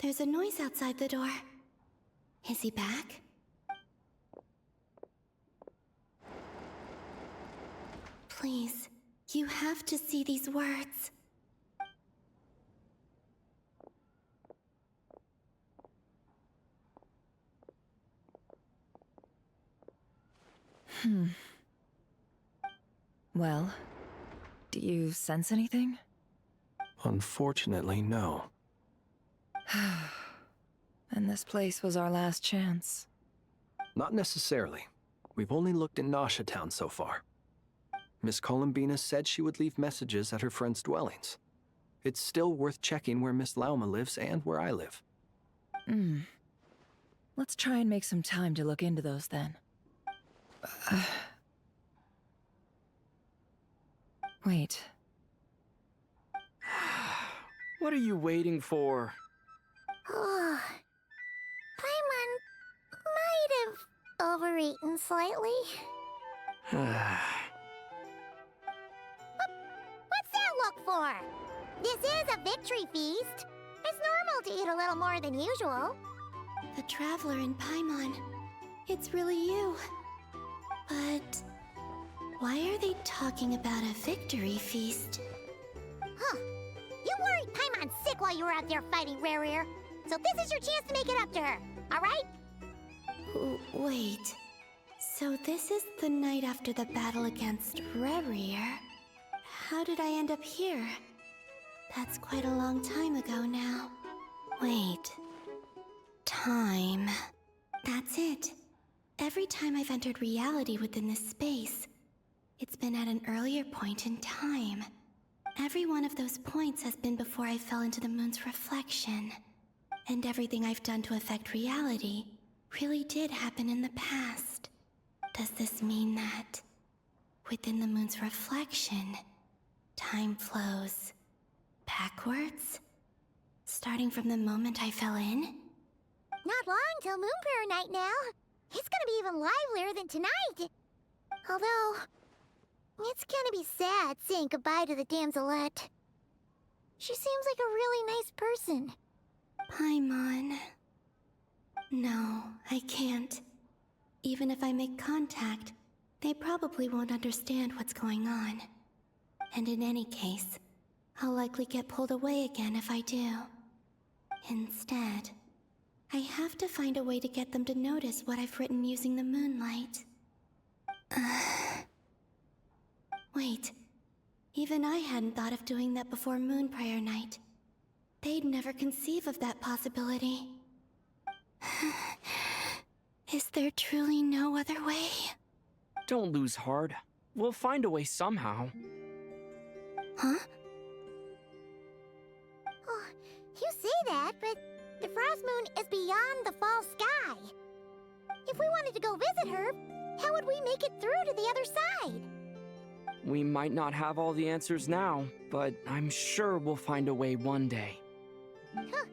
There's a noise outside the door. Is he back? Please, you have to see these words. Well, do you sense anything? Unfortunately, no. And this place was our last chance. Not necessarily. We've only looked in Nasha Town so far. Miss Columbina said she would leave messages at her friends' dwellings. It's still worth checking where Miss Lauma lives and where I live. Let's try and make some time to look into those then. Wait. What are you waiting for? Oh, Paimon might have overeaten slightly. What's that look for? This is a victory feast. It's normal to eat a little more than usual. The Traveler in Paimon. It's really you. But why are they talking about a victory feast? Huh. You worried Paimon sick while you were out there fighting Rarear. So this is your chance to make it up to her, alright? Wait. So this is the night after the battle against Rarear? How did I end up here? That's quite a long time ago now. Wait. Time. That's it. Every time I've entered reality within this space, it's been at an earlier point in time. Every one of those points has been before I fell into the moon's reflection. And everything I've done to affect reality really did happen in the past. Does this mean that within the moon's reflection, time flows backwards? Starting from the moment I fell in? Not long till Moon Prayer Night now. It's gonna be even livelier than tonight. Although, it's gonna be sad saying goodbye to the Damselette. She seems like a really nice person. Paimon. No, I can't. Even if I make contact, they probably won't understand what's going on. And in any case, I'll likely get pulled away again if I do. Instead, I have to find a way to get them to notice what I've written using the moonlight. Wait, even I hadn't thought of doing that before Moon Prayer Night. They'd never conceive of that possibility. Is there truly no other way? Don't lose heart. We'll find a way somehow. Huh? Oh, you say that, but the Frost Moon is beyond the fall sky. If we wanted to go visit her, how would we make it through to the other side? We might not have all the answers now, but I'm sure we'll find a way one day. Huh.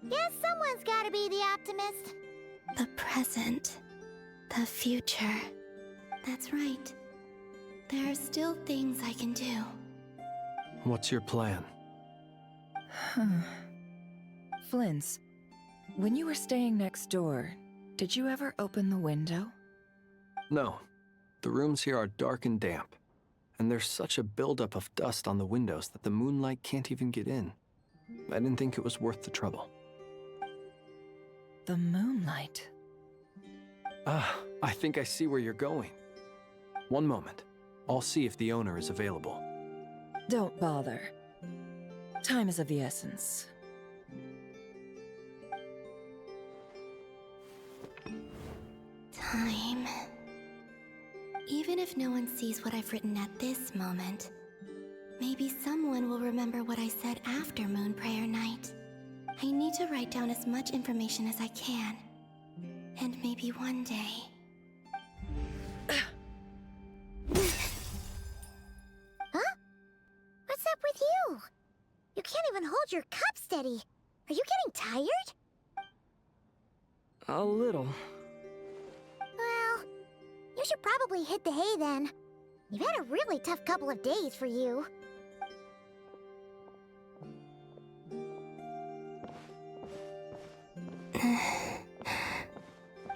Guess someone's gotta be the optimist. The present. The future. That's right. There are still things I can do. What's your plan? Flint's. When you were staying next door, did you ever open the window? No. The rooms here are dark and damp, and there's such a buildup of dust on the windows that the moonlight can't even get in. I didn't think it was worth the trouble. The moonlight? I think I see where you're going. One moment. I'll see if the owner is available. Don't bother. Time is of the essence. Time. Even if no one sees what I've written at this moment, maybe someone will remember what I said after Moon Prayer Night. I need to write down as much information as I can. And maybe one day... Huh? What's up with you? You can't even hold your cup steady. Are you getting tired? A little. Well, you should probably hit the hay then. You've had a really tough couple of days for you.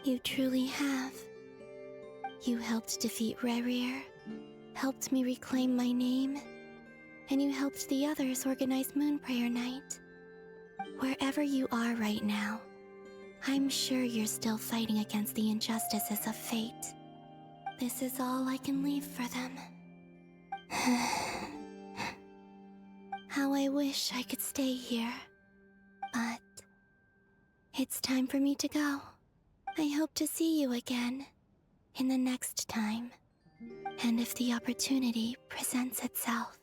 You truly have. You helped defeat Rerir, helped me reclaim my name, and you helped the others organize Moon Prayer Night. Wherever you are right now, I'm sure you're still fighting against the injustices of fate. This is all I can leave for them. How I wish I could stay here. But it's time for me to go. I hope to see you again in the next time. And if the opportunity presents itself.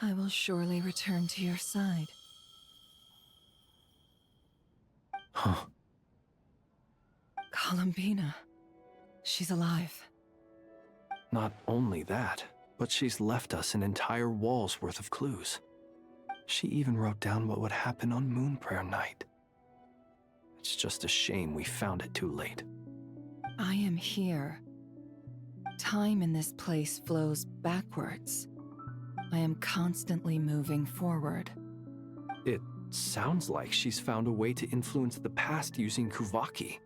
I will surely return to your side. Huh. Columbina. She's alive. Not only that, but she's left us an entire wall's worth of clues. She even wrote down what would happen on Moon Prayer Night. It's just a shame we found it too late. I am here. Time in this place flows backwards. I am constantly moving forward. It sounds like she's found a way to influence the past using Kuvaki.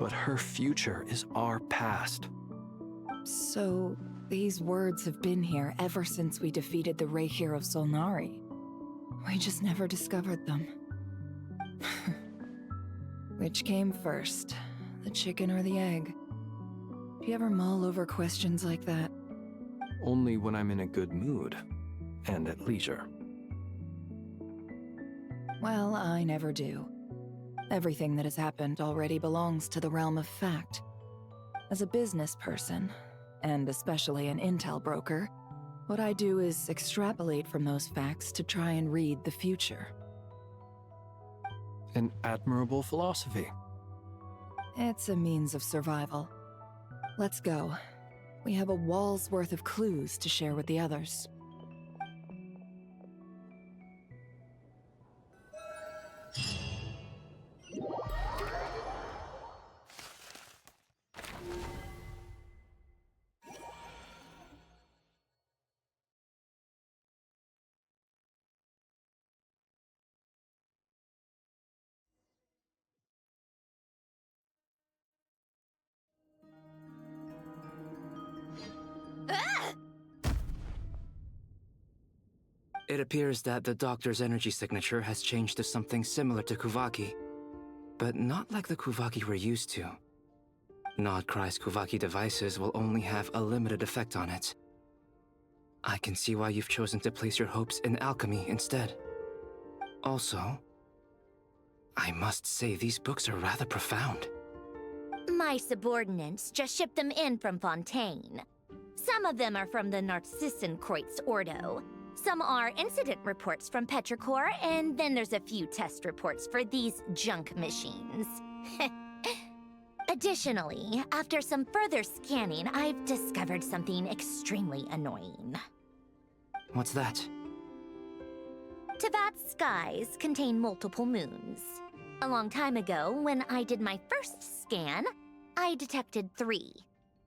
But her future is our past. So, these words have been here ever since we defeated the Reihir of Solnari. We just never discovered them. Which came first, the chicken or the egg? Do you ever mull over questions like that? Only when I'm in a good mood, and at leisure. Well, I never do. Everything that has happened already belongs to the realm of fact. As a business person, and especially an intel broker, what I do is extrapolate from those facts to try and read the future. An admirable philosophy. It's a means of survival. Let's go. We have a wall's worth of clues to share with the others. It appears that the doctor's energy signature has changed to something similar to Kuvaki, but not like the Kuvaki we're used to. Nodcry's Kuvaki devices will only have a limited effect on it. I can see why you've chosen to place your hopes in alchemy instead. Also, I must say these books are rather profound. My subordinates just shipped them in from Fontaine. Some of them are from the Narcissenkreuz Ordo. Some are incident reports from Petrichor, and then there's a few test reports for these junk machines. Additionally, after some further scanning, I've discovered something extremely annoying. What's that? Tevat's skies contain multiple moons. A long time ago, when I did my first scan, I detected 3,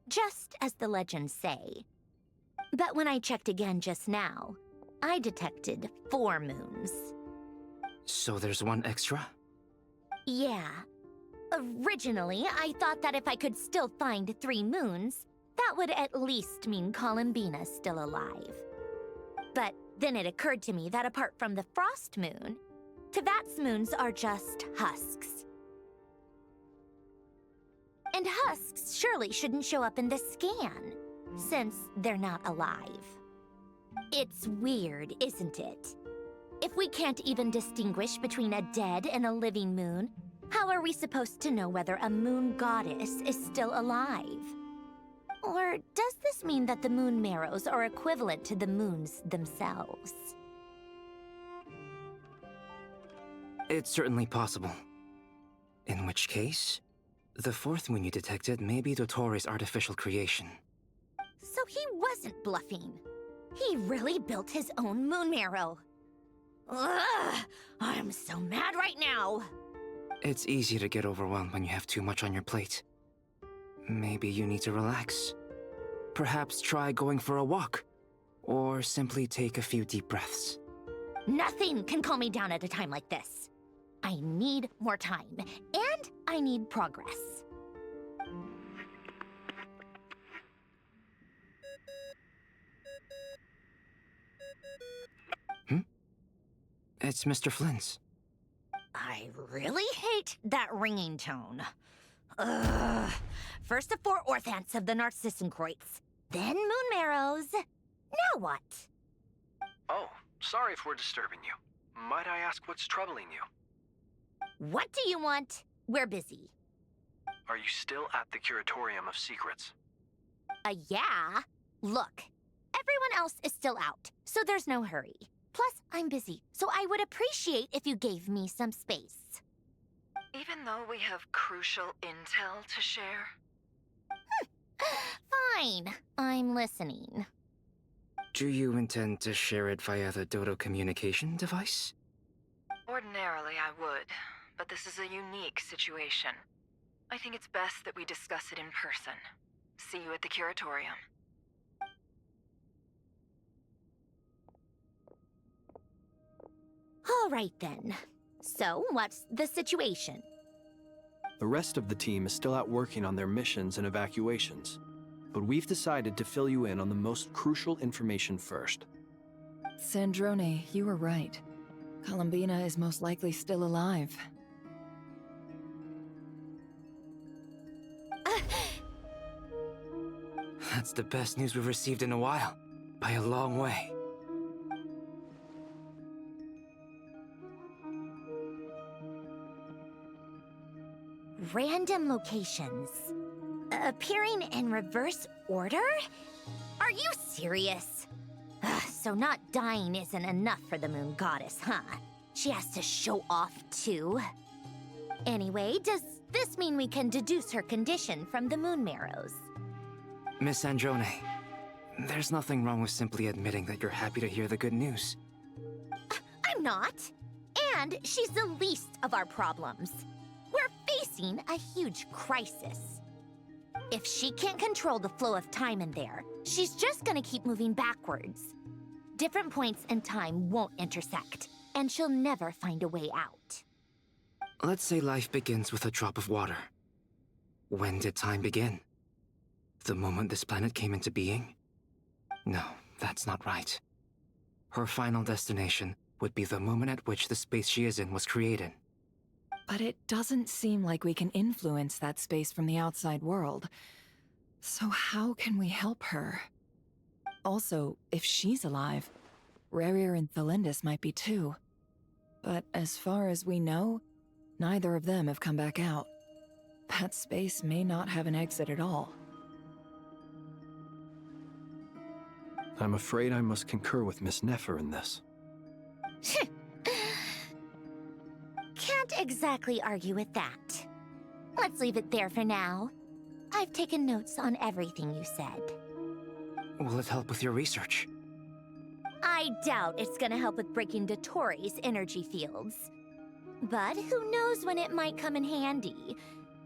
just as the legends say. But when I checked again just now, I detected 4 moons. So there's one extra? Yeah. Originally, I thought that if I could still find 3 moons, that would at least mean Columbina's still alive. But then it occurred to me that apart from the frost moon, Tevat's moons are just husks. And husks surely shouldn't show up in the scan, since they're not alive. It's weird, isn't it? If we can't even distinguish between a dead and a living moon, how are we supposed to know whether a moon goddess is still alive? Or does this mean that the moon marrows are equivalent to the moons themselves? It's certainly possible. In which case, the 4th moon you detected may be Dottore artificial creation. So he wasn't bluffing. He really built his own moon marrow. Ugh! I'm so mad right now! It's easy to get overwhelmed when you have too much on your plate. Maybe you need to relax. Perhaps try going for a walk. Or simply take a few deep breaths. Nothing can calm me down at a time like this. I need more time, and I need progress. It's Mr. Flynn's. I really hate that ringing tone. Ugh. First the 4 orthants of the Narcissenkreuz, then moon marrows. Now what? Oh, sorry if we're disturbing you. Might I ask what's troubling you? What do you want? We're busy. Are you still at the Curatorium of Secrets? Yeah. Look, everyone else is still out, so there's no hurry. Plus, I'm busy, so I would appreciate if you gave me some space. Even though we have crucial intel to share? Fine. I'm listening. Do you intend to share it via the Dodo communication device? Ordinarily, I would, but this is a unique situation. I think it's best that we discuss it in person. See you at the Curatorium. All right, then. So, what's the situation? The rest of the team is still out working on their missions and evacuations, but we've decided to fill you in on the most crucial information first. Sandrone, you were right. Columbina is most likely still alive. That's the best news we've received in a while, by a long way. Random locations. Appearing in reverse order? Are you serious? So not dying isn't enough for the moon goddess, huh? She has to show off too. Anyway, does this mean we can deduce her condition from the moon marrows? Miss Sandrone, there's nothing wrong with simply admitting that you're happy to hear the good news. I'm not. And she's the least of our problems. We're facing a huge crisis. If she can't control the flow of time in there, she's just gonna keep moving backwards. Different points in time won't intersect, and she'll never find a way out. Let's say life begins with a drop of water. When did time begin? The moment this planet came into being? No, that's not right. Her final destination would be the moment at which the space she is in was created. But it doesn't seem like we can influence that space from the outside world. So how can we help her? Also, if she's alive, Rerir and Thalindus might be too. But as far as we know, neither of them have come back out. That space may not have an exit at all. I'm afraid I must concur with Miss Nefer in this. Can't exactly argue with that. Let's leave it there for now. I've taken notes on everything you said. Will it help with your research? I doubt it's gonna help with breaking Dottore's energy fields. But who knows when it might come in handy.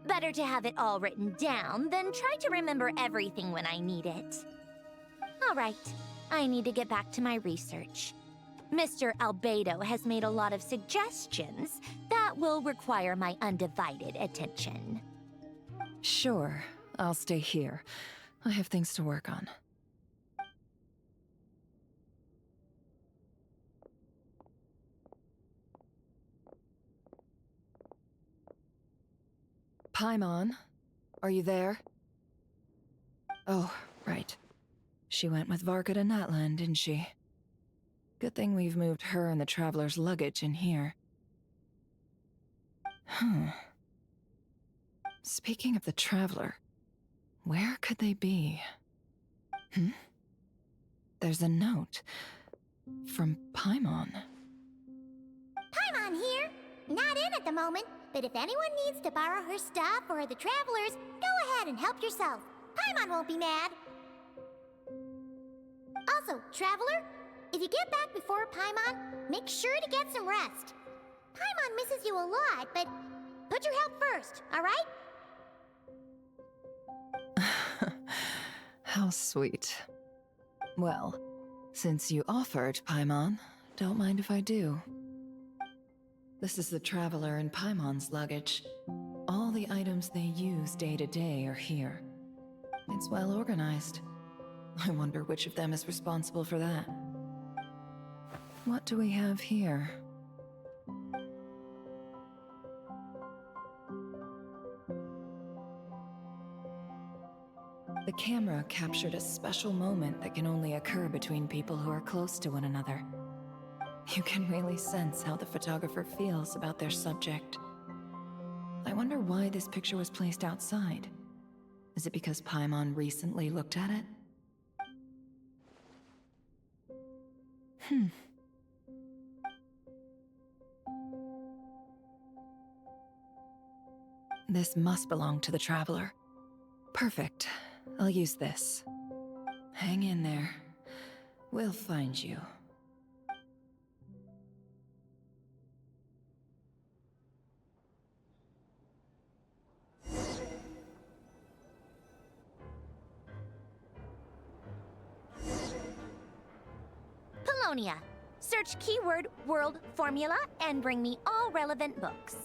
Better to have it all written down than try to remember everything when I need it. All right, I need to get back to my research. Mr. Albedo has made a lot of suggestions that will require my undivided attention. Sure, I'll stay here. I have things to work on. Paimon, are you there? Oh, right. She went with Varka to Natlan, didn't she? Good thing we've moved her and the Traveler's luggage in here. Speaking of the Traveler, where could they be? There's a note from Paimon. Paimon here. Not in at the moment, but if anyone needs to borrow her stuff or the Travelers, go ahead and help yourself. Paimon won't be mad. Also, Traveler, if you get back before Paimon, make sure to get some rest. Paimon misses you a lot, but put your health first, all right? How sweet. Well, since you offered, Paimon, don't mind if I do. This is the Traveler and Paimon's luggage. All the items they use day to day are here. It's well organized. I wonder which of them is responsible for that. What do we have here? The camera captured a special moment that can only occur between people who are close to one another. You can really sense how the photographer feels about their subject. I wonder why this picture was placed outside. Is it because Paimon recently looked at it? This must belong to the Traveler. Perfect. I'll use this. Hang in there. We'll find you. Polonia. Search keyword world formula and bring me all relevant books.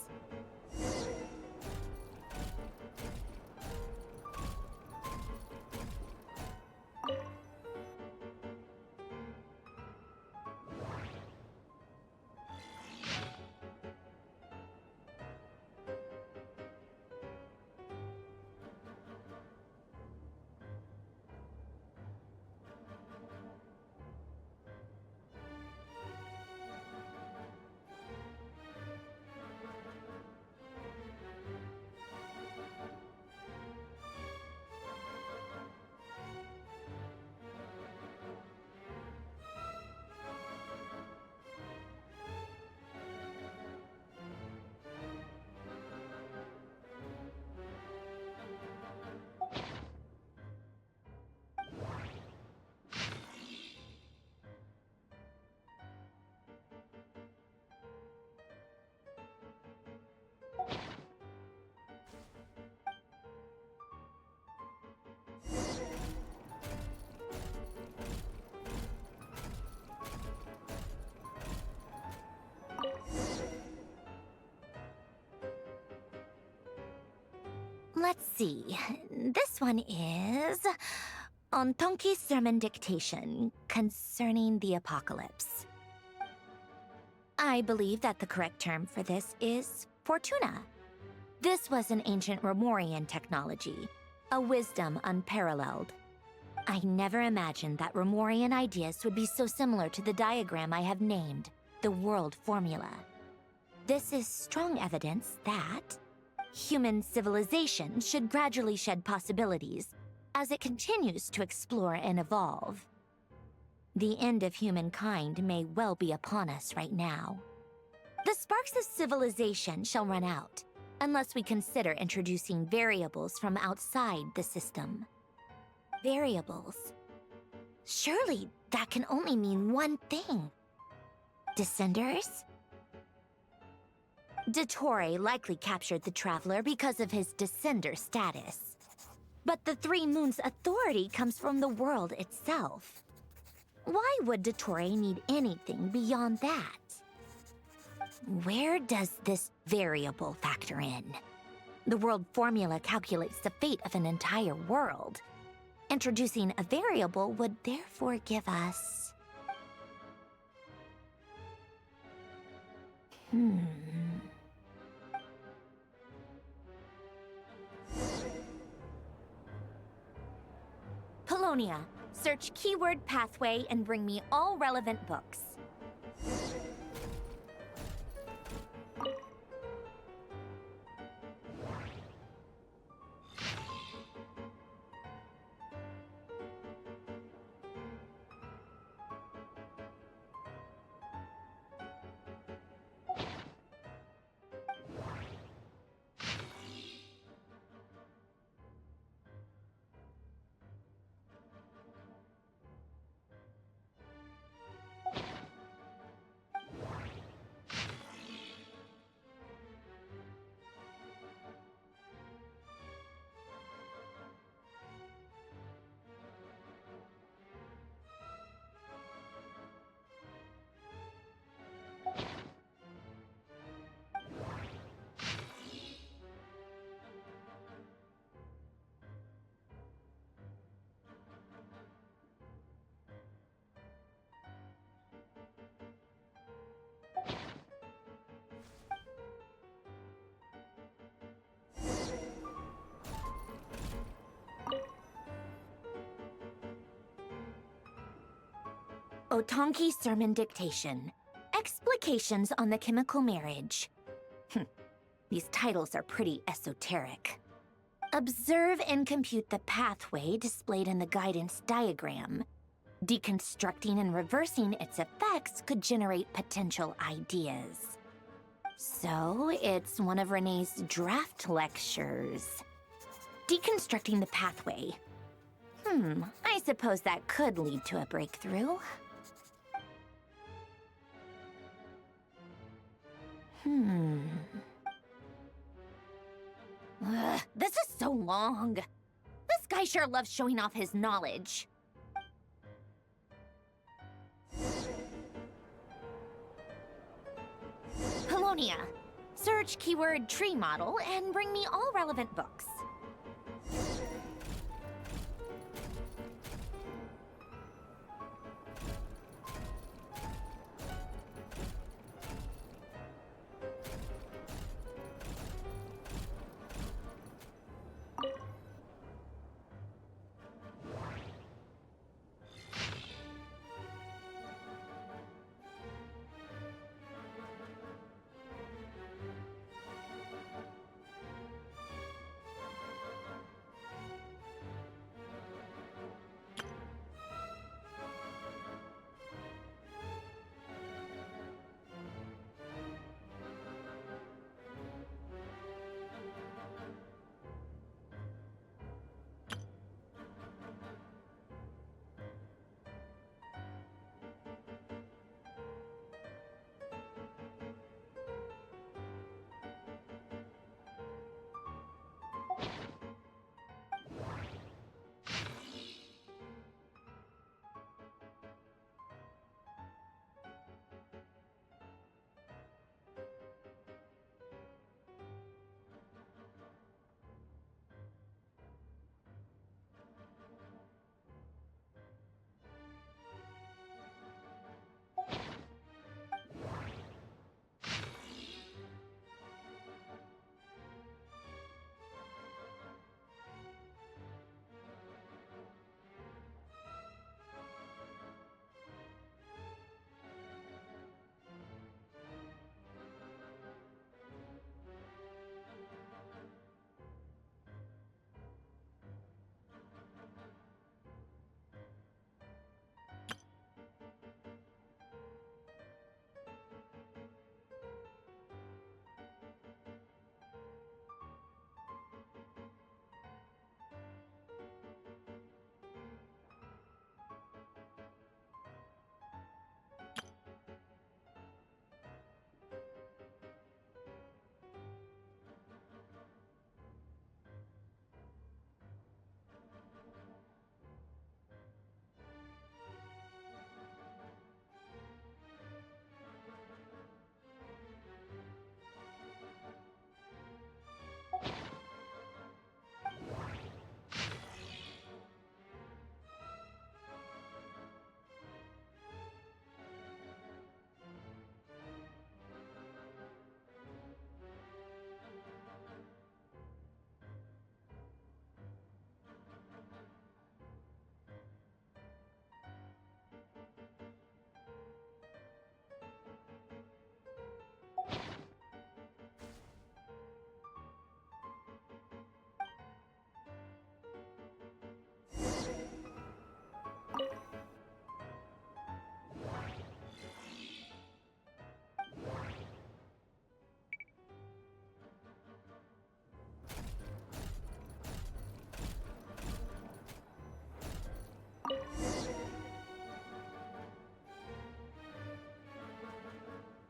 Let's see. This one is on Tonki's sermon dictation concerning the apocalypse. I believe that the correct term for this is Fortuna. This was an ancient Romorian technology, a wisdom unparalleled. I never imagined that Romorian ideas would be so similar to the diagram I have named, the World Formula. This is strong evidence that human civilization should gradually shed possibilities as it continues to explore and evolve. The end of humankind may well be upon us right now. The sparks of civilization shall run out, unless we consider introducing variables from outside the system. Variables. Surely that can only mean one thing. Descenders? Dottore likely captured the Traveler because of his descender status. But the Three Moons' authority comes from the world itself. Why would Dottore need anything beyond that? Where does this variable factor in? The world formula calculates the fate of an entire world. Introducing a variable would therefore give us... Polonia, search keyword pathway and bring me all relevant books. Otonki Sermon Dictation. Explications on the Chemical Marriage. These titles are pretty esoteric. Observe and compute the pathway displayed in the guidance diagram. Deconstructing and reversing its effects could generate potential ideas. So, it's one of Renee's draft lectures. Deconstructing the pathway. I suppose that could lead to a breakthrough. This is so long. This guy sure loves showing off his knowledge. Polonia, search keyword tree model and bring me all relevant books.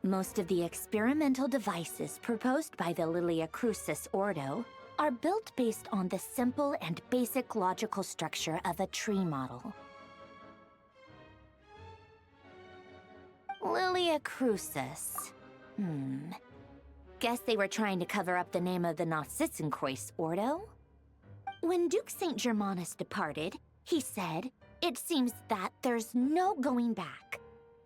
Most of the experimental devices proposed by the Lilia Crucis Ordo are built based on the simple and basic logical structure of a tree model. Lilia Crucis. Guess they were trying to cover up the name of the Nautitzenkreuz Ordo? When Duke St. Germanus departed, he said, "It seems that there's no going back."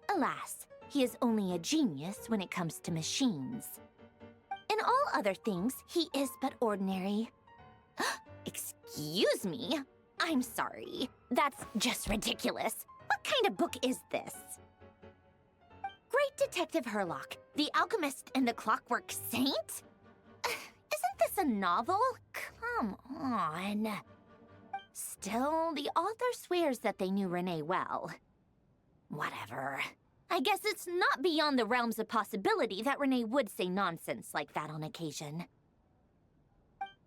Alas, he is only a genius when it comes to machines. In all other things, he is but ordinary. Excuse me? I'm sorry. That's just ridiculous. What kind of book is this? Great Detective Herlock, the Alchemist and the Clockwork Saint? Isn't this a novel? Come on. Still, the author swears that they knew Renee well. Whatever. I guess it's not beyond the realms of possibility that Renee would say nonsense like that on occasion.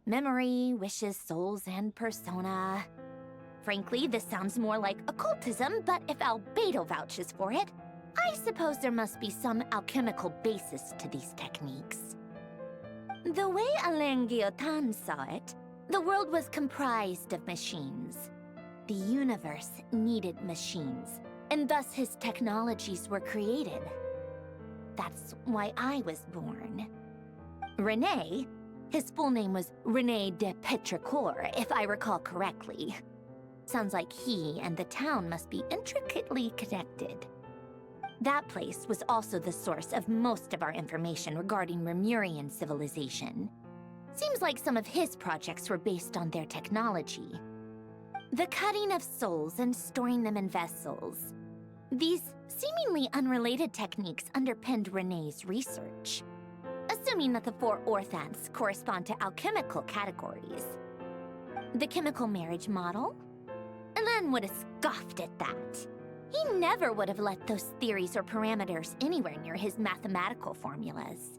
Memory, wishes, souls, and persona. Frankly, this sounds more like occultism, but if Albedo vouches for it, I suppose there must be some alchemical basis to these techniques. The way Alain Guillotin saw it, the world was comprised of machines. The universe needed machines, and thus his technologies were created. That's why I was born. René, his full name was René de Petrichor, if I recall correctly. Sounds like he and the town must be intricately connected. That place was also the source of most of our information regarding Remurian civilization. Seems like some of his projects were based on their technology. The cutting of souls and storing them in vessels. These seemingly unrelated techniques underpinned René's research. Assuming that the four orthants correspond to alchemical categories. The chemical marriage model? Alain would have scoffed at that. He never would have let those theories or parameters anywhere near his mathematical formulas.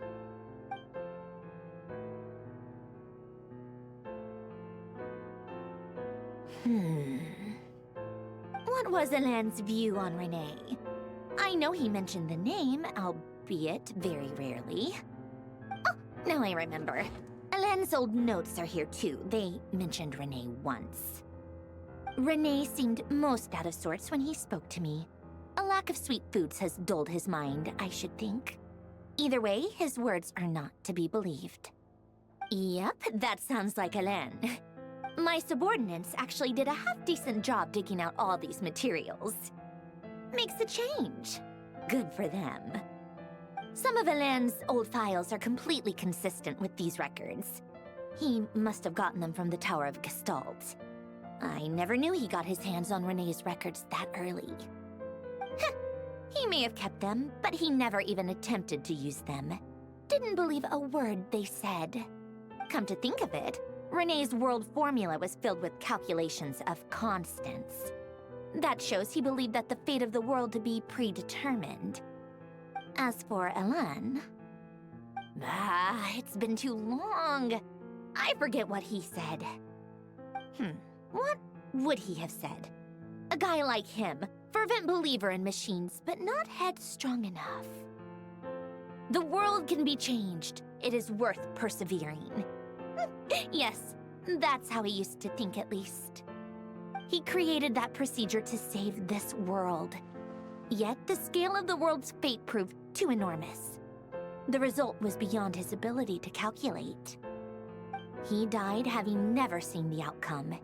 What was Alain's view on Renee? I know he mentioned the name, albeit very rarely. Oh, now I remember. Alain's old notes are here too. They mentioned Renee once. Renee seemed most out of sorts when he spoke to me. A lack of sweet foods has dulled his mind, I should think. Either way, his words are not to be believed. Yep, that sounds like Alain. My subordinates actually did a half-decent job digging out all these materials. Makes a change. Good for them. Some of Alain's old files are completely consistent with these records. He must have gotten them from the Tower of Gestalt. I never knew he got his hands on Renée's records that early. He may have kept them, but he never even attempted to use them. Didn't believe a word they said. Come to think of it, Renée's world formula was filled with calculations of constants. That shows he believed that the fate of the world to be predetermined. As for Alain... it's been too long. I forget what he said. What would he have said? A guy like him, fervent believer in machines, but not headstrong enough. The world can be changed. It is worth persevering. Yes, that's how he used to think at least. He created that procedure to save this world. Yet the scale of the world's fate proved too enormous. The result was beyond his ability to calculate. He died having never seen the outcome.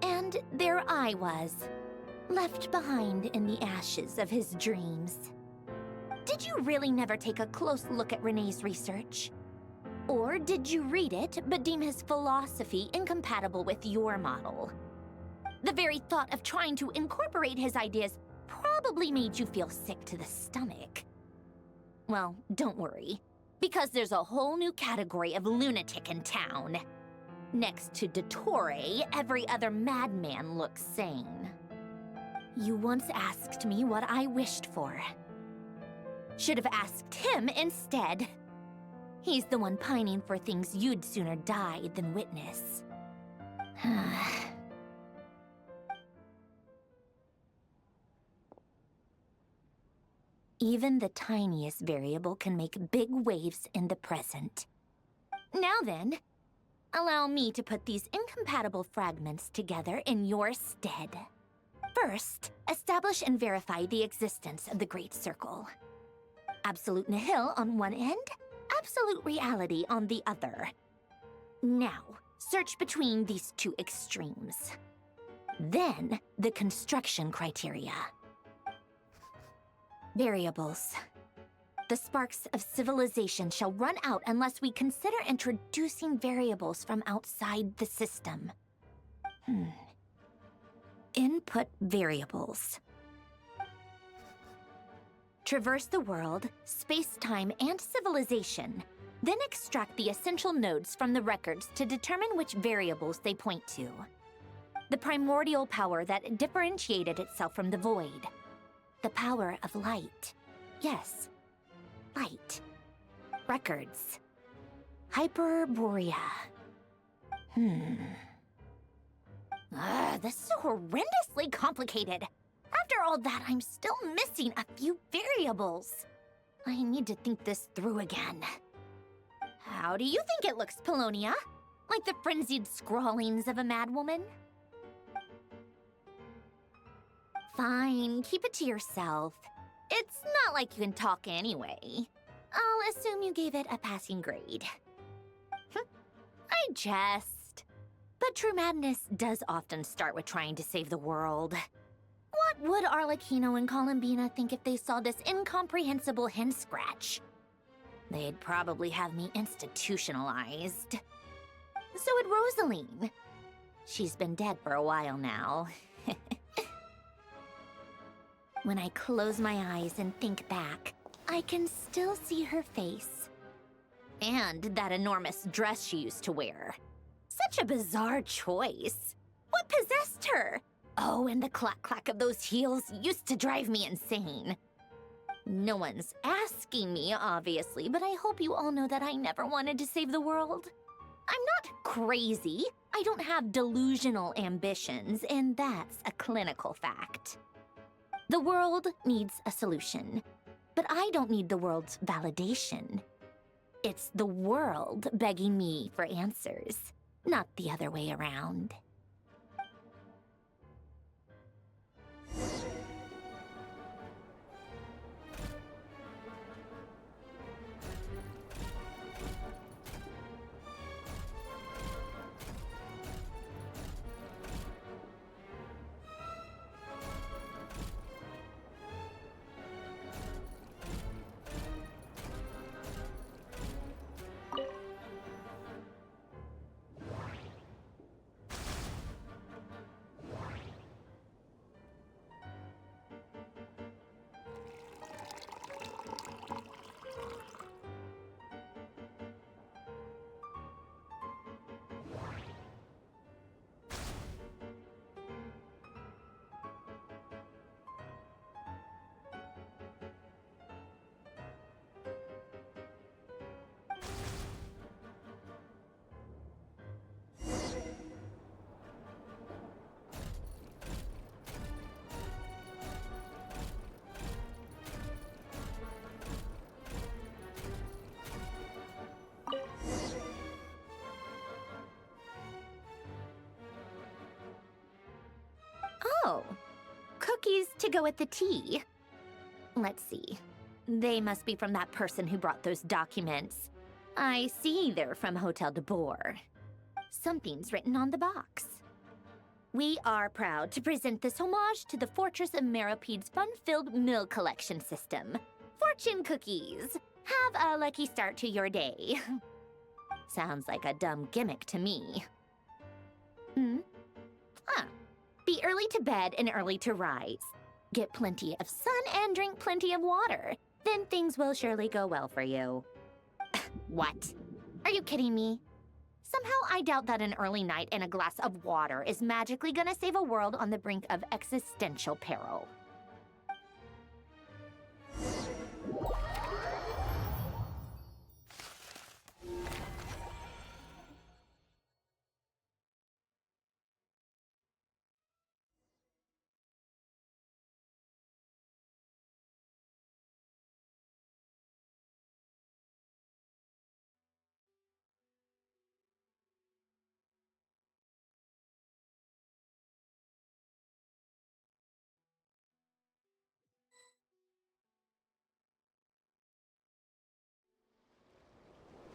And there I was, left behind in the ashes of his dreams. Did you really never take a close look at Renée's research? Or did you read it but deem his philosophy incompatible with your model? The very thought of trying to incorporate his ideas probably made you feel sick to the stomach. Well, don't worry, because there's a whole new category of lunatic in town. Next to Dottore, every other madman looks sane. You once asked me what I wished for. Should have asked him instead. He's the one pining for things you'd sooner die than witness. Even the tiniest variable can make big waves in the present. Now then, allow me to put these incompatible fragments together in your stead. First, establish and verify the existence of the Great Circle. Absolute nihil on one end, absolute reality on the other. Now, search between these two extremes. Then, the construction criteria. Variables. The sparks of civilization shall run out unless we consider introducing variables from outside the system. Input variables. Traverse the world, space-time, and civilization. Then extract the essential nodes from the records to determine which variables they point to. The primordial power that differentiated itself from the void. The power of light. Yes, light. Records. Hyperborea. This is so horrendously complicated. After all that, I'm still missing a few variables. I need to think this through again. How do you think it looks, Polonia? Like the frenzied scrawlings of a madwoman? Fine, keep it to yourself. It's not like you can talk anyway. I'll assume you gave it a passing grade. I jest. But true madness does often start with trying to save the world. What would Arlecchino and Columbina think if they saw this incomprehensible hen scratch? They'd probably have me institutionalized. So would Rosaline. She's been dead for a while now. When I close my eyes and think back, I can still see her face. And that enormous dress she used to wear. Such a bizarre choice. What possessed her? Oh, and the clack-clack of those heels used to drive me insane. No one's asking me, obviously, but I hope you all know that I never wanted to save the world. I'm not crazy. I don't have delusional ambitions, and that's a clinical fact. The world needs a solution, but I don't need the world's validation. It's the world begging me for answers, not the other way around. Oh, cookies to go with the tea. Let's see. They must be from that person who brought those documents. I see they're from Hotel de Boer. Something's written on the box. We are proud to present this homage to the Fortress of Meropede's fun-filled mill collection system. Fortune cookies. Have a lucky start to your day. Sounds like a dumb gimmick to me. Be early to bed and early to rise. Get plenty of sun and drink plenty of water. Then things will surely go well for you. What? Are you kidding me? Somehow I doubt that an early night and a glass of water is magically gonna save a world on the brink of existential peril.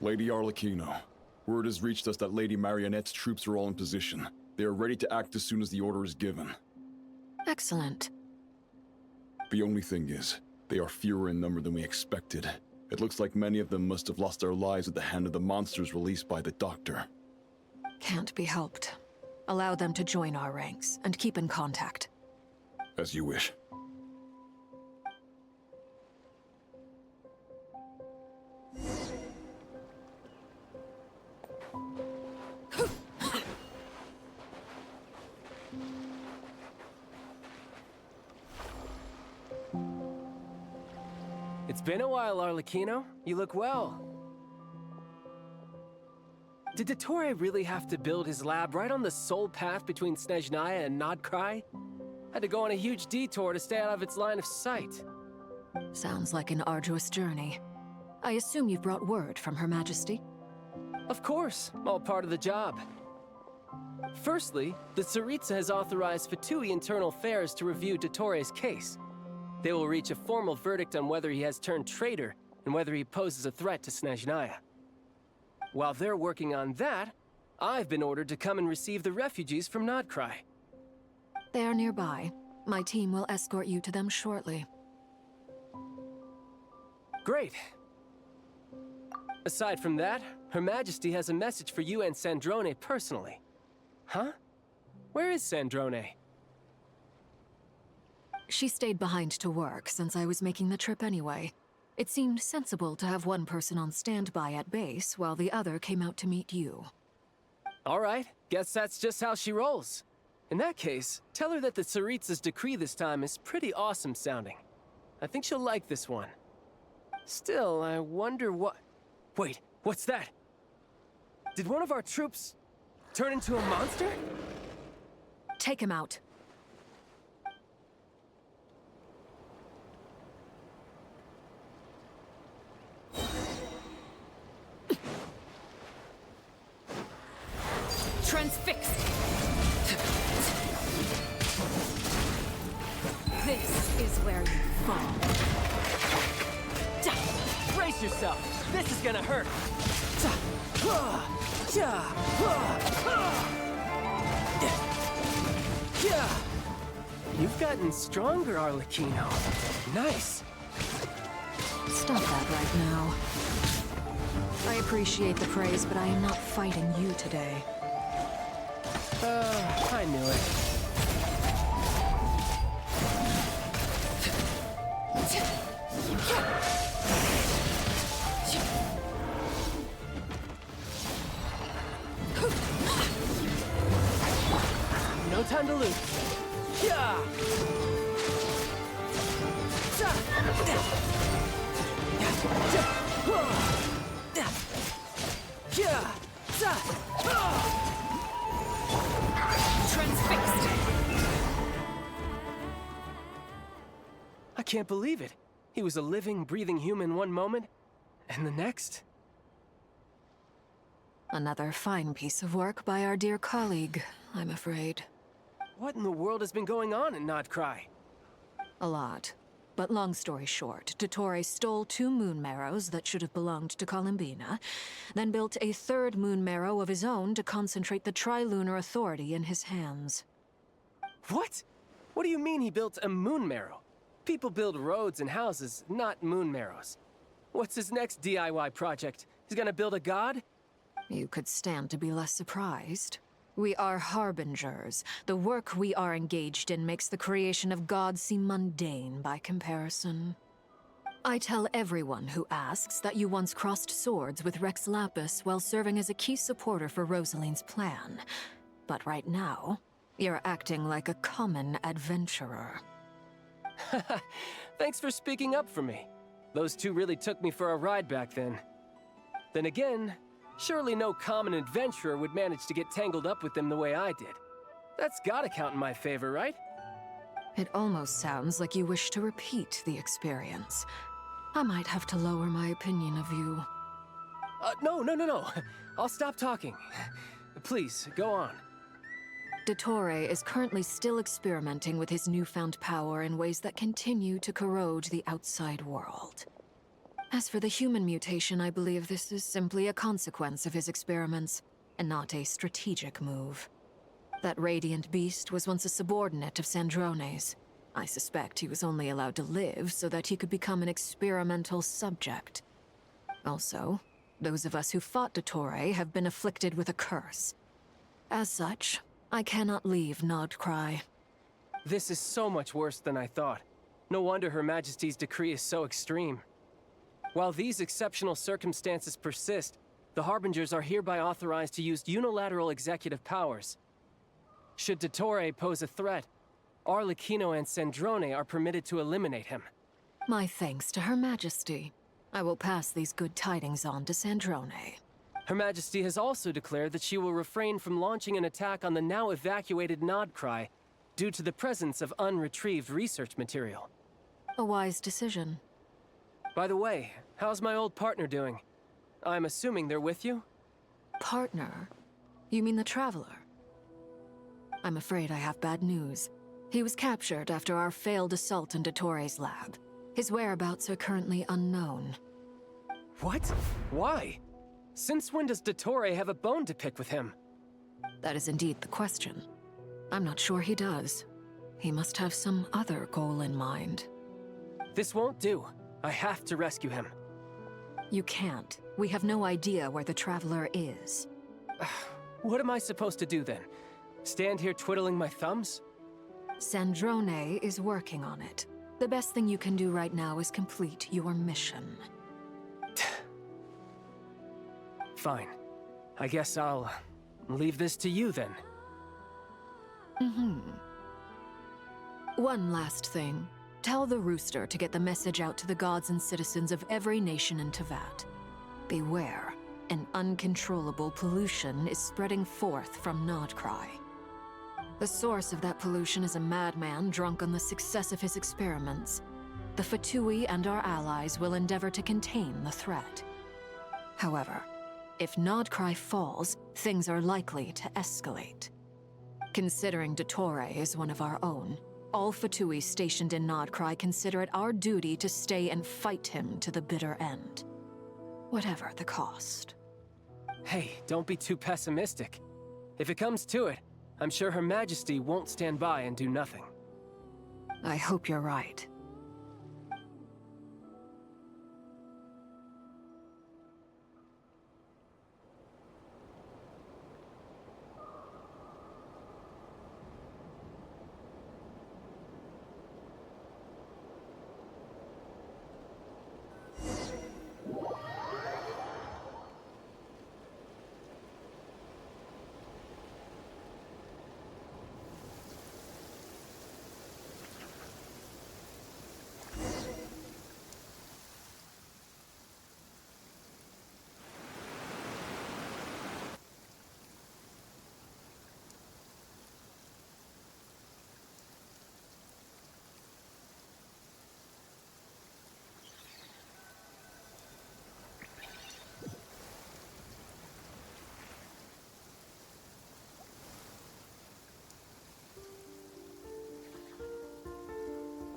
Lady Arlecchino, word has reached us that Lady Marionette's troops are all in position. They are ready to act as soon as the order is given. Excellent. The only thing is, they are fewer in number than we expected. It looks like many of them must have lost their lives at the hand of the monsters released by the Doctor. Can't be helped. Allow them to join our ranks, and keep in contact. As you wish. It's been a while, Arlecchino. You look well. Did Dottore really have to build his lab right on the sole path between Snezhnaya and Nodcry? Had to go on a huge detour to stay out of its line of sight. Sounds like an arduous journey. I assume you've brought word from Her Majesty? Of course, all part of the job. Firstly, the Tsaritsa has authorized Fatui Internal Affairs to review Dottore's case. They will reach a formal verdict on whether he has turned traitor and whether he poses a threat to Snezhnaya. While they're working on that, I've been ordered to come and receive the refugees from Nodcry. They are nearby. My team will escort you to them shortly. Great. Aside from that, Her Majesty has a message for you and Sandrone personally. Huh? Where is Sandrone? She stayed behind to work since I was making the trip anyway. It seemed sensible to have one person on standby at base while the other came out to meet you. All right, guess that's just how she rolls. In that case, tell her that the Tsaritsa's decree this time is pretty awesome sounding. I think she'll like this one. Still, I wonder what... Wait, what's that? Did one of our troops turn into a monster? Take him out. Transfixed. This is where you fall. Brace yourself. This is gonna hurt. You've gotten stronger, Arlecchino. Nice. Stop that right now. I appreciate the praise, but I am not fighting you today. I knew it. No time to lose. Yeah. Transfixed. I can't believe it. He was a living, breathing human one moment, and the next... Another fine piece of work by our dear colleague, I'm afraid. What in the world has been going on in Nodcry? A lot. But long story short, Dottore stole 2 moon marrows that should have belonged to Columbina, then built a 3rd moon marrow of his own to concentrate the Tri-Lunar Authority in his hands. What? What do you mean he built a moon marrow? People build roads and houses, not moon marrows. What's his next DIY project? He's gonna build a god? You could stand to be less surprised. We are harbingers. The work we are engaged in makes the creation of gods seem mundane by comparison. I tell everyone who asks that you once crossed swords with Rex Lapis while serving as a key supporter for Rosaline's plan. But right now, you're acting like a common adventurer. Thanks for speaking up for me. Those 2 really took me for a ride back then. Then again, surely no common adventurer would manage to get tangled up with them the way I did. That's gotta count in my favor, right? It almost sounds like you wish to repeat the experience. I might have to lower my opinion of you. No. I'll stop talking. Please, go on. Dottore is currently still experimenting with his newfound power in ways that continue to corrode the outside world. As for the human mutation, I believe this is simply a consequence of his experiments, and not a strategic move. That radiant beast was once a subordinate of Sandrones. I suspect he was only allowed to live so that he could become an experimental subject. Also, those of us who fought Dottore have been afflicted with a curse. As such, I cannot leave Nodcry. This is so much worse than I thought. No wonder Her Majesty's decree is so extreme. While these exceptional circumstances persist, the Harbingers are hereby authorized to use unilateral executive powers. Should Dottore pose a threat, Arlecchino and Sandrone are permitted to eliminate him. My thanks to Her Majesty. I will pass these good tidings on to Sandrone. Her Majesty has also declared that she will refrain from launching an attack on the now evacuated Nodcry due to the presence of unretrieved research material. A wise decision. By the way, how's my old partner doing? I'm assuming they're with you? Partner? You mean the Traveler? I'm afraid I have bad news. He was captured after our failed assault in Dottore's lab. His whereabouts are currently unknown. What? Why? Since when does Dottore have a bone to pick with him? That is indeed the question. I'm not sure he does. He must have some other goal in mind. This won't do. I have to rescue him. You can't. We have no idea where the Traveler is. What am I supposed to do then? Stand here twiddling my thumbs? Sandrone is working on it. The best thing you can do right now is complete your mission. Fine. I guess I'll leave this to you then. One last thing. Tell the Rooster to get the message out to the gods and citizens of every nation in Tevat. Beware. An uncontrollable pollution is spreading forth from Nodcry. The source of that pollution is a madman drunk on the success of his experiments. The Fatui and our allies will endeavor to contain the threat. However, if Nodcry falls, things are likely to escalate. Considering Dottore is one of our own, all Fatui stationed in Nodcry consider it our duty to stay and fight him to the bitter end. Whatever the cost. Hey, don't be too pessimistic. If it comes to it, I'm sure Her Majesty won't stand by and do nothing. I hope you're right.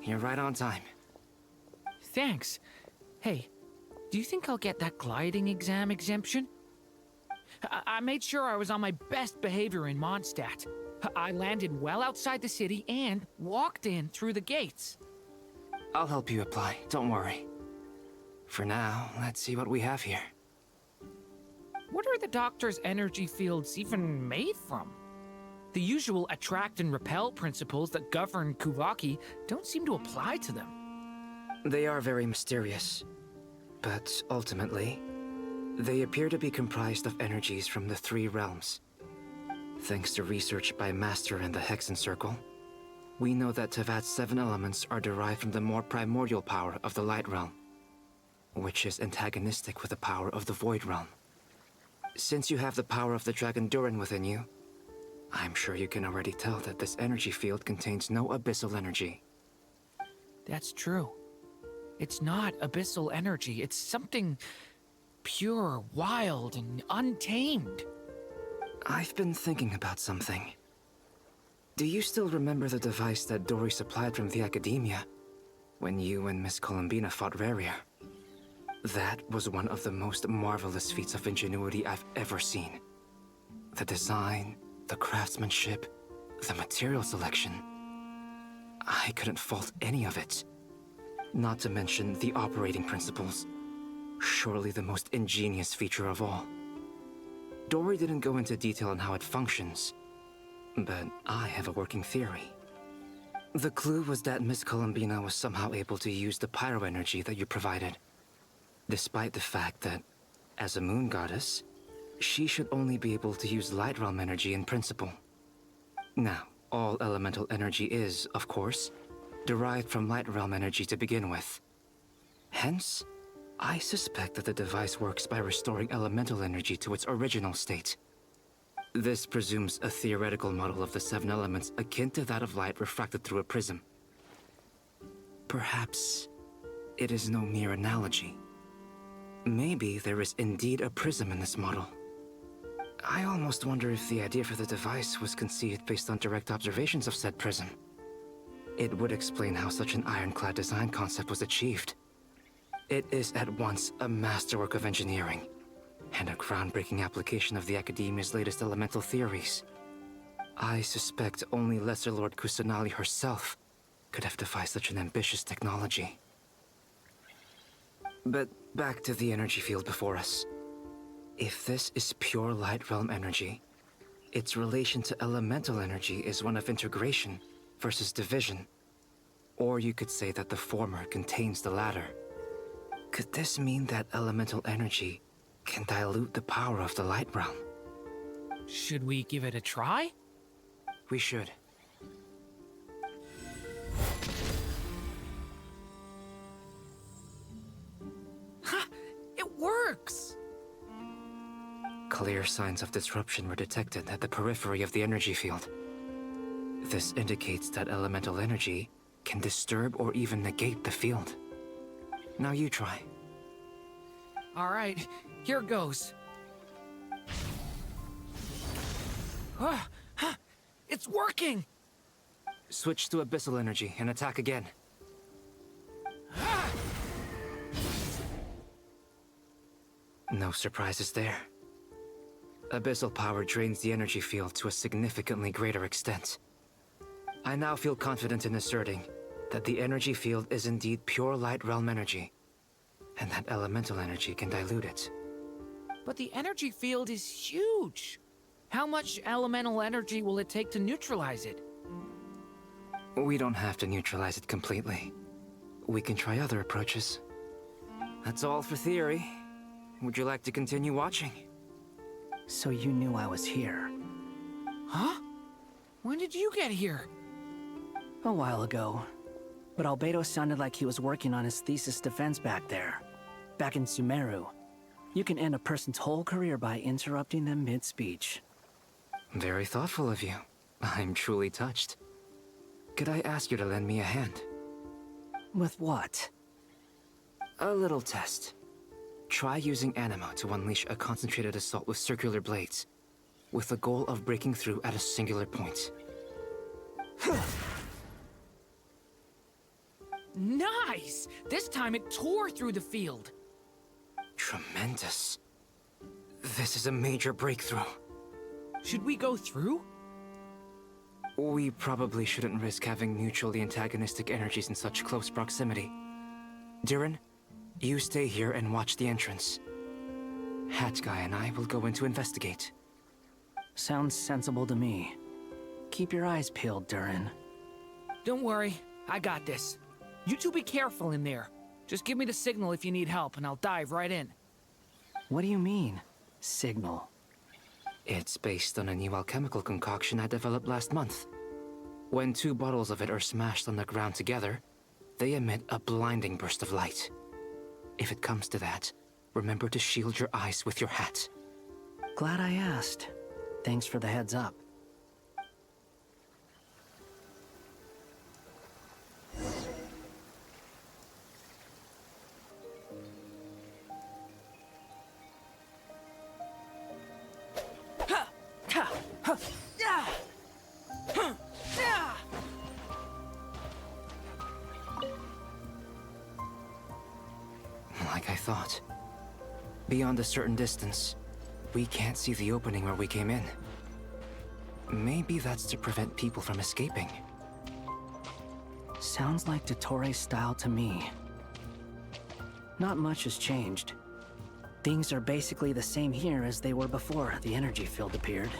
You're right on time. Thanks. Hey, do you think I'll get that gliding exam exemption? I made sure I was on my best behavior in Mondstadt. I landed well outside the city and walked in through the gates. I'll help you apply, don't worry. For now, let's see what we have here. What are the Doctor's energy fields even made from? The usual attract and repel principles that govern Kuvaki don't seem to apply to them. They are very mysterious, but ultimately, they appear to be comprised of energies from the three realms. Thanks to research by Master in the Hexen Circle, we know that Tevat's 7 elements are derived from the more primordial power of the Light Realm, which is antagonistic with the power of the Void Realm. Since you have the power of the Dragon Durin within you, I'm sure you can already tell that this energy field contains no abyssal energy. That's true. It's not abyssal energy. It's something pure, wild, and untamed. I've been thinking about something. Do you still remember the device that Dory supplied from the Academia when you and Miss Columbina fought Raria? That was one of the most marvelous feats of ingenuity I've ever seen. The design, the craftsmanship, the material selection. I couldn't fault any of it. Not to mention the operating principles. Surely the most ingenious feature of all. Dory didn't go into detail on how it functions, but I have a working theory. The clue was that Miss Columbina was somehow able to use the pyro energy that you provided, despite the fact that, as a moon goddess, she should only be able to use light realm energy in principle. Now, all elemental energy is, of course, derived from light realm energy to begin with. Hence, I suspect that the device works by restoring elemental energy to its original state. This presumes a theoretical model of the 7 elements akin to that of light refracted through a prism. Perhaps it is no mere analogy. Maybe there is indeed a prism in this model. I almost wonder if the idea for the device was conceived based on direct observations of said prism. It would explain how such an ironclad design concept was achieved. It is at once a masterwork of engineering and a groundbreaking application of the Academia's latest elemental theories. I suspect only Lesser Lord Kusanali herself could have devised such an ambitious technology. But back to the energy field before us. If this is pure light realm energy, its relation to elemental energy is one of integration versus division. Or you could say that the former contains the latter. Could this mean that elemental energy can dilute the power of the light realm? Should we give it a try? We should. Ha! It works! Clear signs of disruption were detected at the periphery of the energy field. This indicates that elemental energy can disturb or even negate the field. Now you try. All right, here goes. It's working! Switch to abyssal energy and attack again. No surprises there. Abyssal power drains the energy field to a significantly greater extent. I now feel confident in asserting that the energy field is indeed pure light realm energy, and that elemental energy can dilute it. But the energy field is huge. How much elemental energy will it take to neutralize it? We don't have to neutralize it completely. We can try other approaches. That's all for theory. Would you like to continue watching? So you knew I was here. Huh? When did you get here? A while ago. But Albedo sounded like he was working on his thesis defense back there. Back in Sumeru. You can end a person's whole career by interrupting them mid-speech. Very thoughtful of you. I'm truly touched. Could I ask you to lend me a hand? With what? A little test. Try using Anima to unleash a concentrated assault with circular blades, with the goal of breaking through at a singular point. Nice! This time it tore through the field. Tremendous. This is a major breakthrough. Should we go through? We probably shouldn't risk having mutually antagonistic energies in such close proximity. Durin, you stay here and watch the entrance. Hat Guy and I will go in to investigate. Sounds sensible to me. Keep your eyes peeled, Durin. Don't worry, I got this. You two be careful in there. Just give me the signal if you need help and I'll dive right in. What do you mean, signal? It's based on a new alchemical concoction I developed last month. When 2 bottles of it are smashed on the ground together, they emit a blinding burst of light. If it comes to that, remember to shield your eyes with your hat. Glad I asked. Thanks for the heads up. like I thought. Beyond a certain distance, we can't see the opening where we came in. Maybe that's to prevent people from escaping. Sounds like Dottore style to me. Not much has changed. Things are basically the same here as they were before the energy field appeared.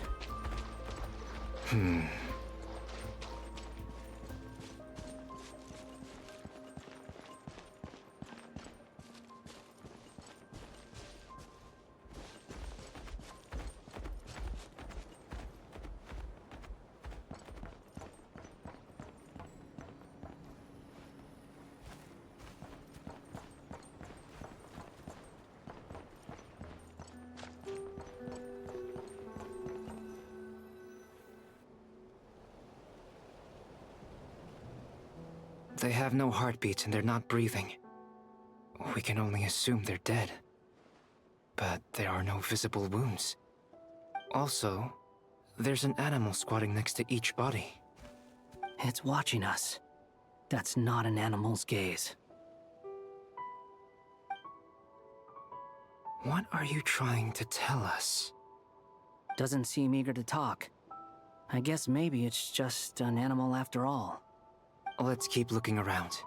They have no heartbeats and they're not breathing. We can only assume they're dead. But there are no visible wounds. Also, there's an animal squatting next to each body. It's watching us. That's not an animal's gaze. What are you trying to tell us? Doesn't seem eager to talk. I guess maybe it's just an animal after all. Let's keep looking around.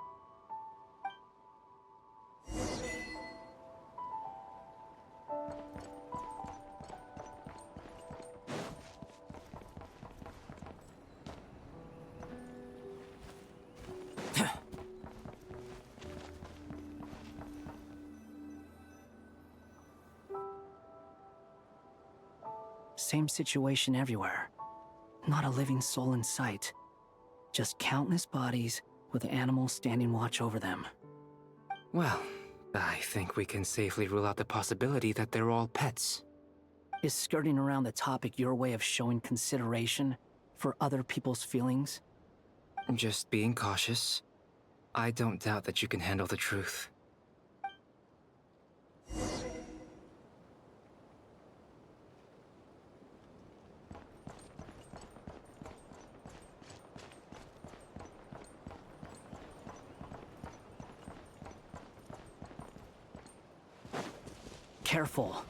Same situation everywhere. Not a living soul in sight. Just countless bodies with animals standing watch over them. Well, I think we can safely rule out the possibility that they're all pets. Is skirting around the topic your way of showing consideration for other people's feelings? Just being cautious. I don't doubt that you can handle the truth. Careful.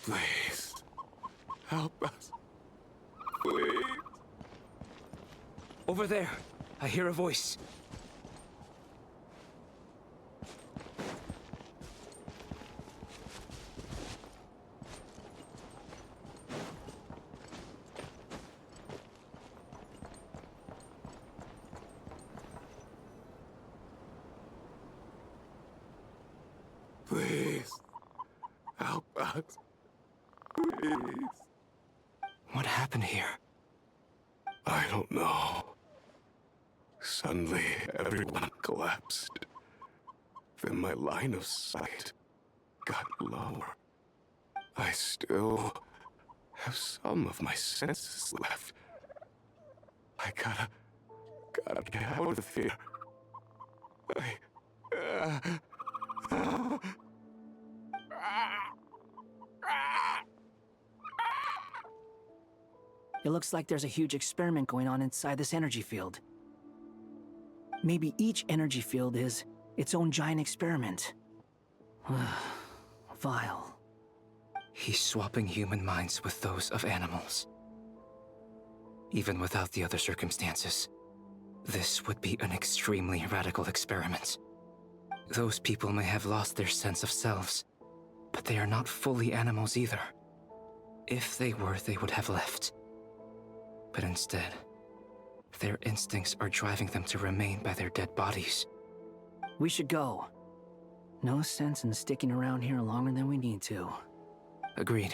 Please, help us. Please. Over there, I hear a voice. Please, help us. Please. What happened here? I don't know. Suddenly, everyone collapsed. Then my line of sight got lower. I still have some of my senses left. I gotta get out of here. It looks like there's a huge experiment going on inside this energy field. Maybe each energy field is its own giant experiment. Vile. He's swapping human minds with those of animals. Even without the other circumstances, this would be an extremely radical experiment. Those people may have lost their sense of selves, but they are not fully animals either. If they were, they would have left. But instead, their instincts are driving them to remain by their dead bodies. We should go. No sense in sticking around here longer than we need to. Agreed.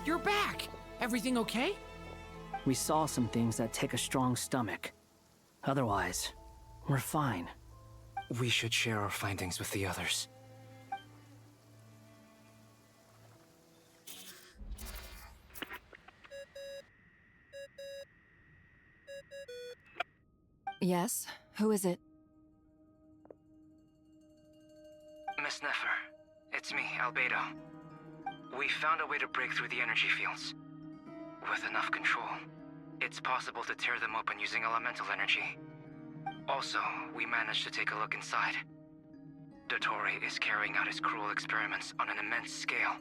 You're back! Everything okay? We saw some things that take a strong stomach. Otherwise, we're fine. We should share our findings with the others. Yes? Who is it? Miss Nefer, it's me, Albedo. We found a way to break through the energy fields. With enough control, it's possible to tear them open using elemental energy. Also, we managed to take a look inside. Dottore is carrying out his cruel experiments on an immense scale.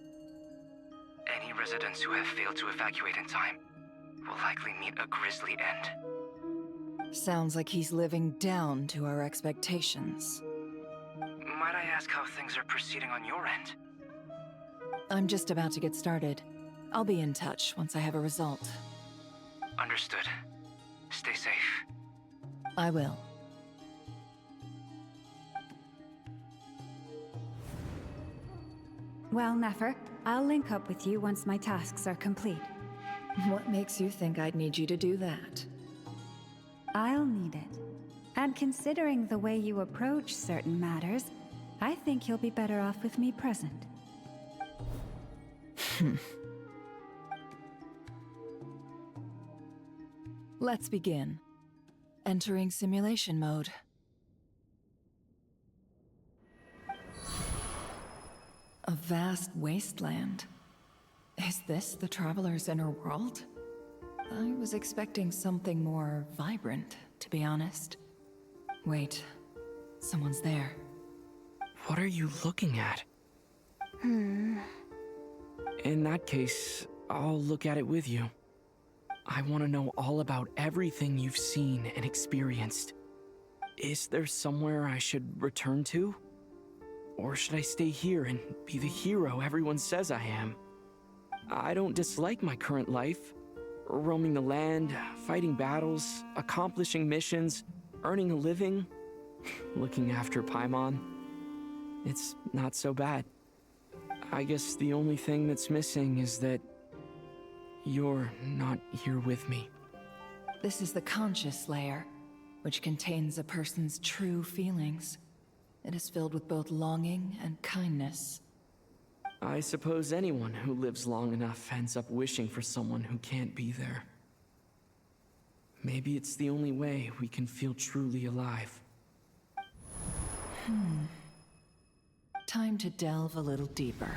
Any residents who have failed to evacuate in time will likely meet a grisly end. Sounds like he's living down to our expectations. Might I ask how things are proceeding on your end? I'm just about to get started. I'll be in touch once I have a result. Understood. Stay safe. I will. Well, Nefer, I'll link up with you once my tasks are complete. What makes you think I'd need you to do that? I'll need it. And considering the way you approach certain matters, I think you'll be better off with me present. Let's begin. Entering simulation mode. A vast wasteland. Is this the Traveler's inner world? I was expecting something more vibrant, to be honest. Wait, someone's there. What are you looking at? In that case, I'll look at it with you. I want to know all about everything you've seen and experienced. Is there somewhere I should return to? Or should I stay here and be the hero everyone says I am? I don't dislike my current life. Roaming the land, fighting battles, accomplishing missions, earning a living, looking after Paimon. It's not so bad. I guess the only thing that's missing is that you're not here with me. This is the conscious layer, which contains a person's true feelings. It is filled with both longing and kindness. I suppose anyone who lives long enough ends up wishing for someone who can't be there. Maybe it's the only way we can feel truly alive. Time to delve a little deeper.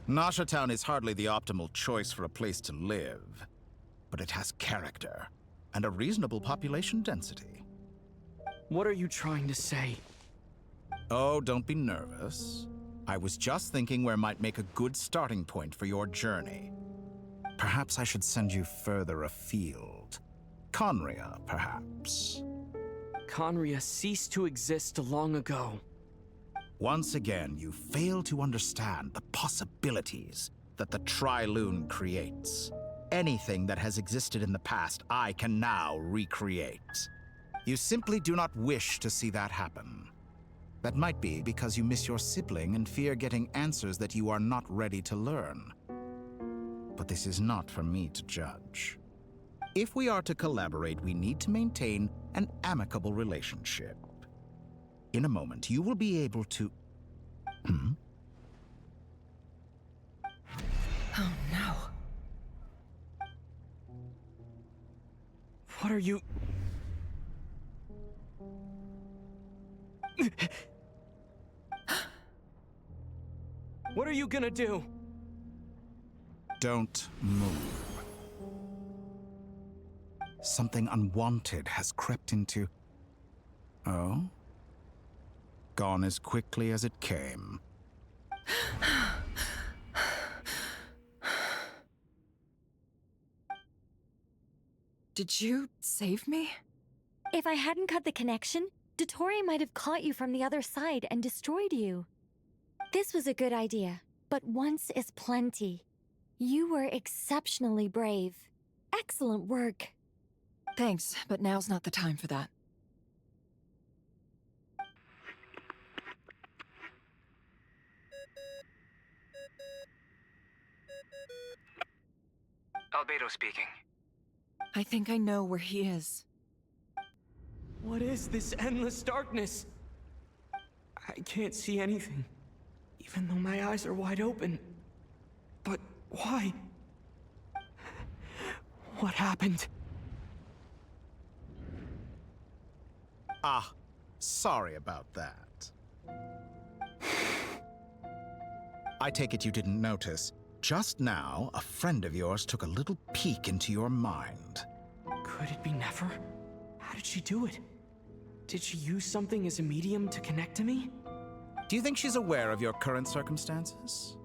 Nasha Town is hardly the optimal choice for a place to live, but it has character and a reasonable population density. What are you trying to say? Oh, don't be nervous. I was just thinking where might make a good starting point for your journey. Perhaps I should send you further afield. Conria, perhaps. Conria ceased to exist long ago. Once again, you fail to understand the possibilities that the Tri-Lune creates. Anything that has existed in the past, I can now recreate. You simply do not wish to see that happen. That might be because you miss your sibling and fear getting answers that you are not ready to learn. But this is not for me to judge. If we are to collaborate, we need to maintain an amicable relationship. In a moment, you will be able to... Oh no. What are you... What are you gonna do? Don't move. Something unwanted has crept into... Oh? Gone as quickly as it came. Did you save me? If I hadn't cut the connection, Dottore might have caught you from the other side and destroyed you. This was a good idea, but once is plenty. You were exceptionally brave. Excellent work. Thanks, but now's not the time for that. Albedo speaking. I think I know where he is. What is this endless darkness? I can't see anything, even though my eyes are wide open. But why? What happened? Ah, sorry about that. I take it you didn't notice. Just now, a friend of yours took a little peek into your mind. Could it be Nefer? How did she do it? Did she use something as a medium to connect to me? Do you think she's aware of your current circumstances?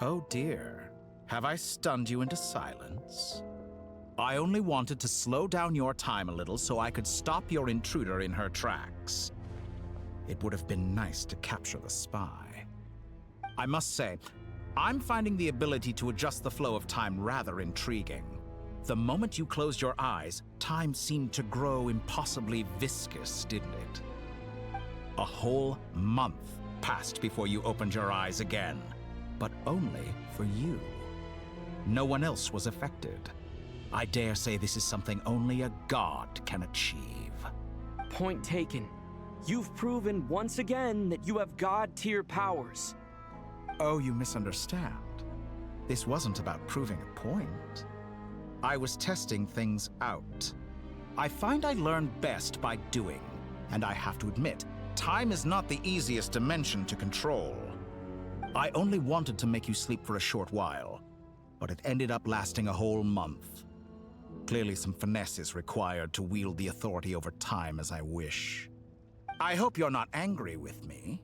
Oh dear. Have I stunned you into silence? I only wanted to slow down your time a little so I could stop your intruder in her tracks. It would have been nice to capture the spy. I must say, I'm finding the ability to adjust the flow of time rather intriguing. The moment you closed your eyes, time seemed to grow impossibly viscous, didn't it? A whole month passed before you opened your eyes again, but only for you. No one else was affected. I dare say this is something only a god can achieve. Point taken. You've proven once again that you have god-tier powers. Oh, you misunderstand. This wasn't about proving a point. I was testing things out. I find I learn best by doing, and I have to admit, time is not the easiest dimension to control. I only wanted to make you sleep for a short while, but it ended up lasting a whole month. Clearly some finesse is required to wield the authority over time as I wish. I hope you're not angry with me.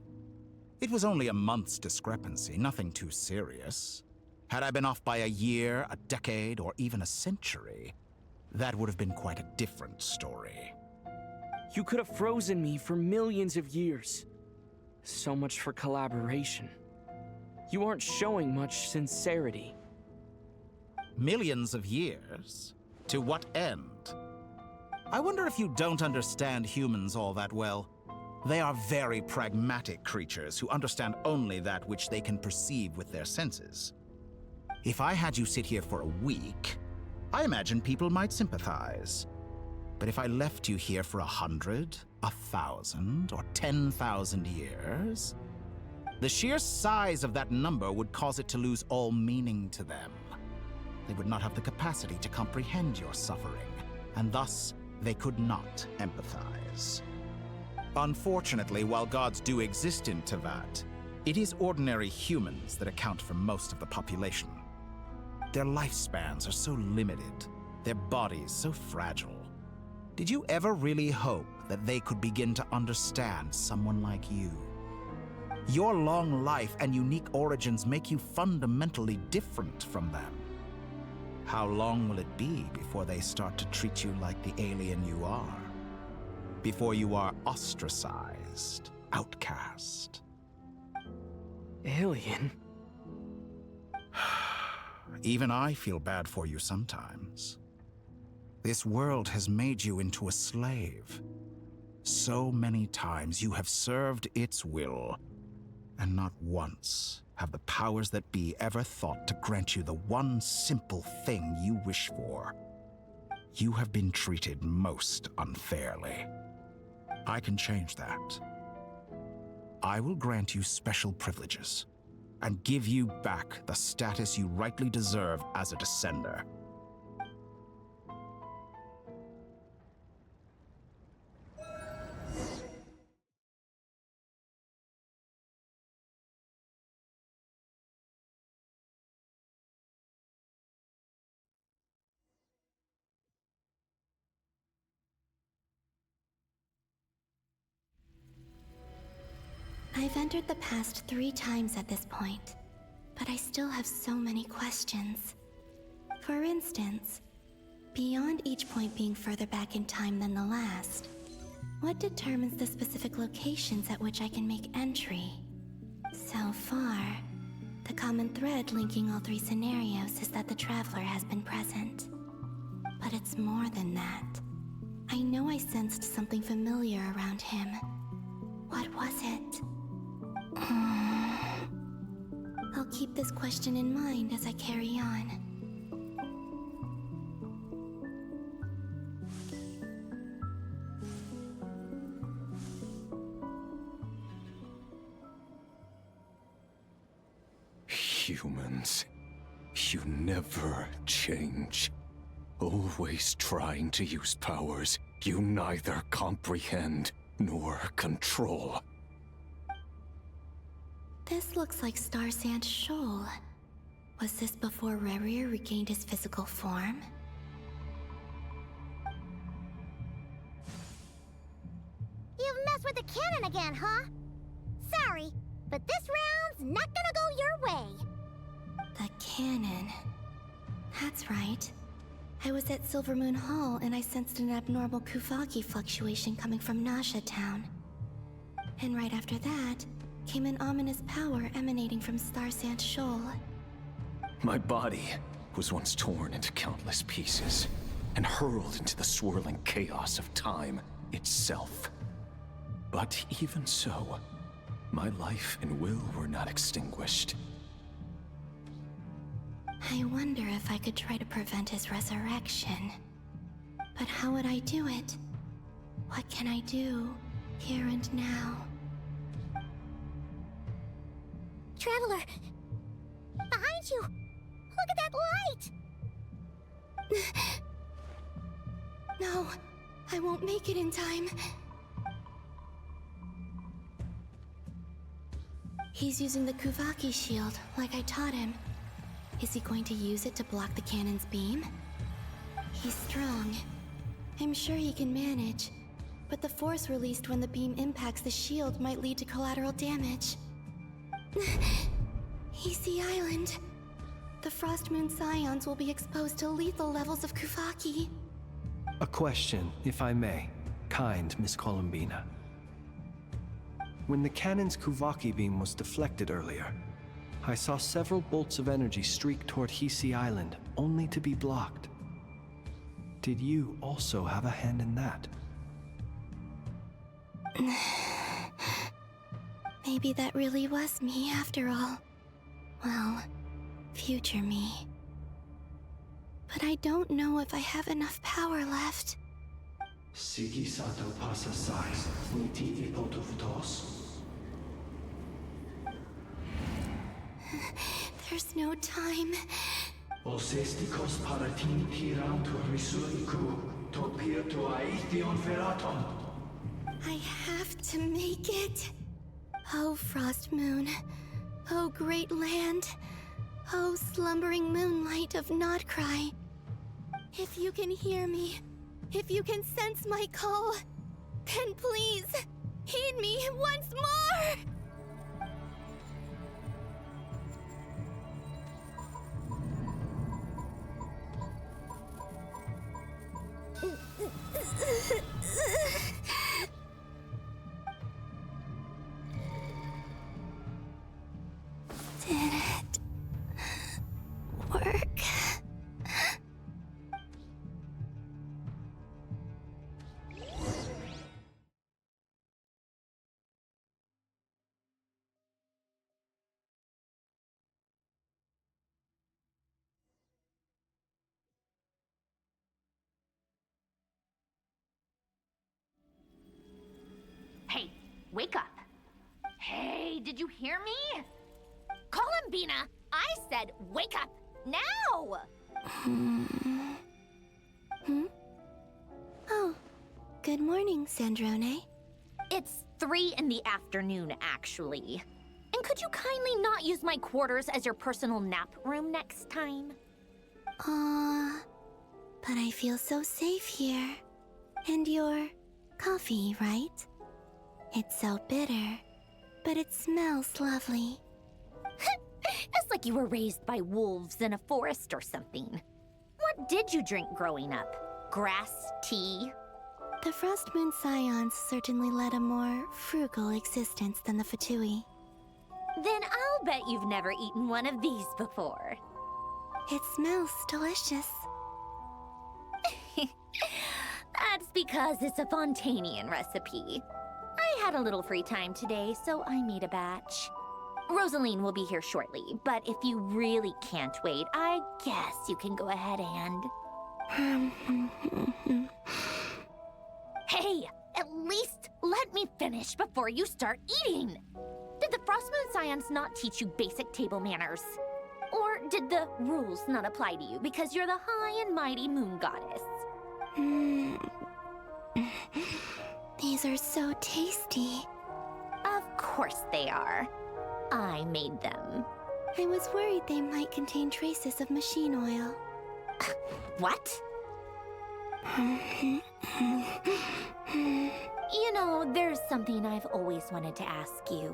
It was only a month's discrepancy, nothing too serious. Had I been off by a year, a decade, or even a century, that would have been quite a different story. You could have frozen me for millions of years. So much for collaboration. You aren't showing much sincerity. Millions of years? To what end? I wonder if you don't understand humans all that well. They are very pragmatic creatures who understand only that which they can perceive with their senses. If I had you sit here for a week, I imagine people might sympathize. But if I left you here for 100, 1,000, or 10,000 years, the sheer size of that number would cause it to lose all meaning to them. They would not have the capacity to comprehend your suffering, and thus they could not empathize. Unfortunately, while gods do exist in Tevat, it is ordinary humans that account for most of the population. Their lifespans are so limited, their bodies so fragile. Did you ever really hope that they could begin to understand someone like you? Your long life and unique origins make you fundamentally different from them. How long will it be before they start to treat you like the alien you are? Before you are ostracized, outcast? Alien? Even I feel bad for you sometimes. This world has made you into a slave. So many times you have served its will, and not once have the powers that be ever thought to grant you the one simple thing you wish for. You have been treated most unfairly. I can change that. I will grant you special privileges and give you back the status you rightly deserve as a descender. I I've entered the past 3 times at this point, but I still have so many questions. For instance, beyond each point being further back in time than the last, what determines the specific locations at which I can make entry? So far, the common thread linking all 3 scenarios is that the Traveler has been present. But it's more than that. I know I sensed something familiar around him. What was it? I'll keep this question in mind as I carry on. Humans, you never change. Always trying to use powers you neither comprehend nor control. This looks like Star Sand Shoal. Was this before Rerir regained his physical form? You've messed with the cannon again, huh? Sorry, but this round's not gonna go your way. The cannon. That's right. I was at Silvermoon Hall and I sensed an abnormal Kuvaki fluctuation coming from Nasha Town. And right after that, came an ominous power emanating from Star Sand Shoal. My body was once torn into countless pieces and hurled into the swirling chaos of time itself. But even so, my life and will were not extinguished. I wonder if I could try to prevent his resurrection. But how would I do it? What can I do, here and now? Traveler! Behind you! Look at that light! No, I won't make it in time. He's using the Kuvaki shield, like I taught him. Is he going to use it to block the cannon's beam? He's strong. I'm sure he can manage. But the force released when the beam impacts the shield might lead to collateral damage. Easy Island. The Frost Moon Scions will be exposed to lethal levels of Kuvaki. A question, if I may. Kind Miss Columbina. When the cannon's Kuvaki beam was deflected earlier, I saw several bolts of energy streak toward Hisi Island, only to be blocked. Did you also have a hand in that? Maybe that really was me after all. Well, future me. But I don't know if I have enough power left. Sigi sato pasa sais, niti ipotuftos. There's no time. Osestikos paratini tirantur risuiku, topirto aithion feraton. I have to make it. Oh, Frost Moon. Oh, great land. Oh, slumbering moonlight of Nodcry. If you can hear me, if you can sense my call, then please, heed me once more! Did it work? Hey, wake up. Hey, did you hear me? Columbina, I said wake up now! Oh, good morning, Sandrone. It's 3 in the afternoon, actually. And could you kindly not use my quarters as your personal nap room next time? But I feel so safe here. And your coffee, right? It's so bitter, but it smells lovely. It's like you were raised by wolves in a forest or something. What did you drink growing up? Grass tea? The Frost Moon Scions certainly led a more frugal existence than the Fatui. Then I'll bet you've never eaten one of these before. It smells delicious. That's because it's a Fontanian recipe. I had a little free time today, so I made a batch. Rosaline will be here shortly, but if you really can't wait, I guess you can go ahead and... Hey, at least let me finish before you start eating! Did the Frost Moon Scions not teach you basic table manners? Or did the rules not apply to you because you're the high and mighty moon goddess? These are so tasty. Of course they are. I made them. I was worried they might contain traces of machine oil. What? You know, there's something I've always wanted to ask you.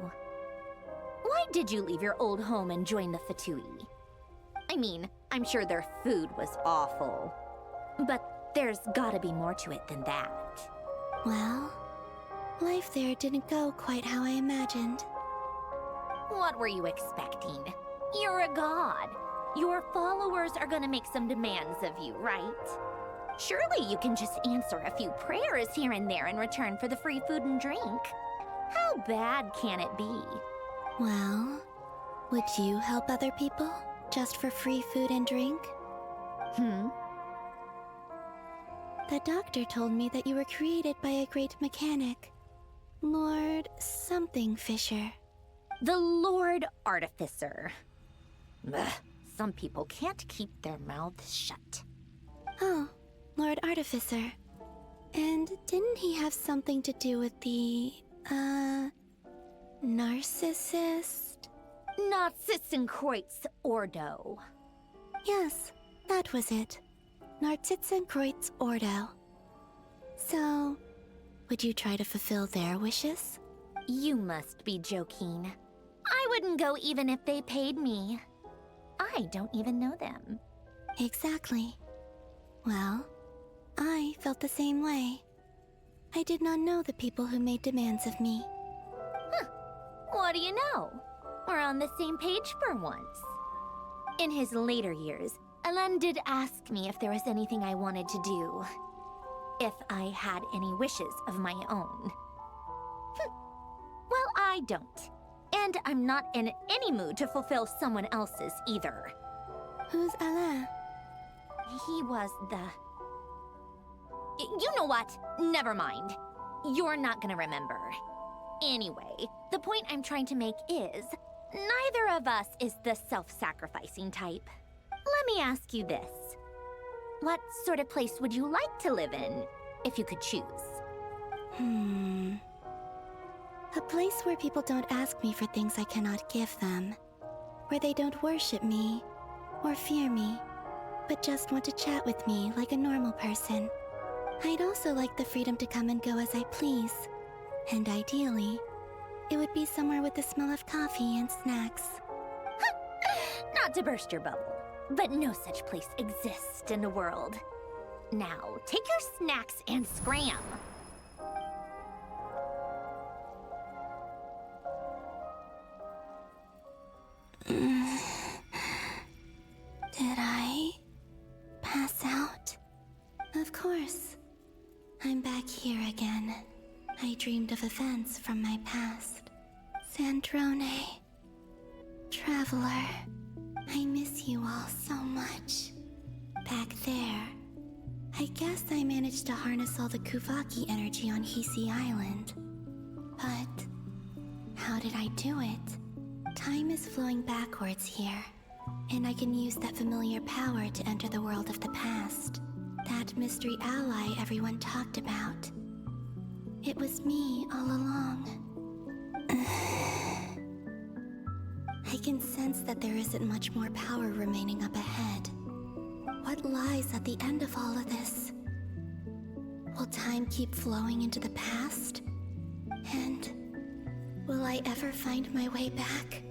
Why did you leave your old home and join the Fatui? I mean, I'm sure their food was awful. But there's gotta be more to it than that. Well, life there didn't go quite how I imagined. What were you expecting? You're a god. Your followers are gonna make some demands of you, right? Surely you can just answer a few prayers here and there in return for the free food and drink. How bad can it be? Well, would you help other people just for free food and drink? The doctor told me that you were created by a great mechanic, Lord something Fisher. The Lord Artificer. Ugh, some people can't keep their mouths shut. Oh, Lord Artificer. And didn't he have something to do with the, narcissist? Narcissenkreuz Ordo. Yes, that was it. Narcissenkreuz Ordo. So, would you try to fulfill their wishes? You must be joking. I wouldn't go even if they paid me. I don't even know them. Exactly. Well, I felt the same way. I did not know the people who made demands of me. Huh. What do you know? We're on the same page for once. In his later years, Alan did ask me if there was anything I wanted to do. If I had any wishes of my own. Well, I don't. And I'm not in any mood to fulfill someone else's either. Who's Alain? He was the... You know what? Never mind. You're not gonna remember. Anyway, the point I'm trying to make is, neither of us is the self-sacrificing type. Let me ask you this. What sort of place would you like to live in, if you could choose? A place where people don't ask me for things I cannot give them. Where they don't worship me, or fear me, but just want to chat with me like a normal person. I'd also like the freedom to come and go as I please. And ideally, it would be somewhere with the smell of coffee and snacks. Not to burst your bubble, but no such place exists in the world. Now, take your snacks and scram. Did I pass out? Of course. I'm back here again. I dreamed of events from my past. Sandrone. Traveler. I miss you all so much. Back there. I guess I managed to harness all the Kuvaki energy on Hisi Island. But how did I do it? Time is flowing backwards here, and I can use that familiar power to enter the world of the past. That mystery ally everyone talked about. It was me all along. I can sense that there isn't much more power remaining up ahead. What lies at the end of all of this? Will time keep flowing into the past? And will I I ever find my way back?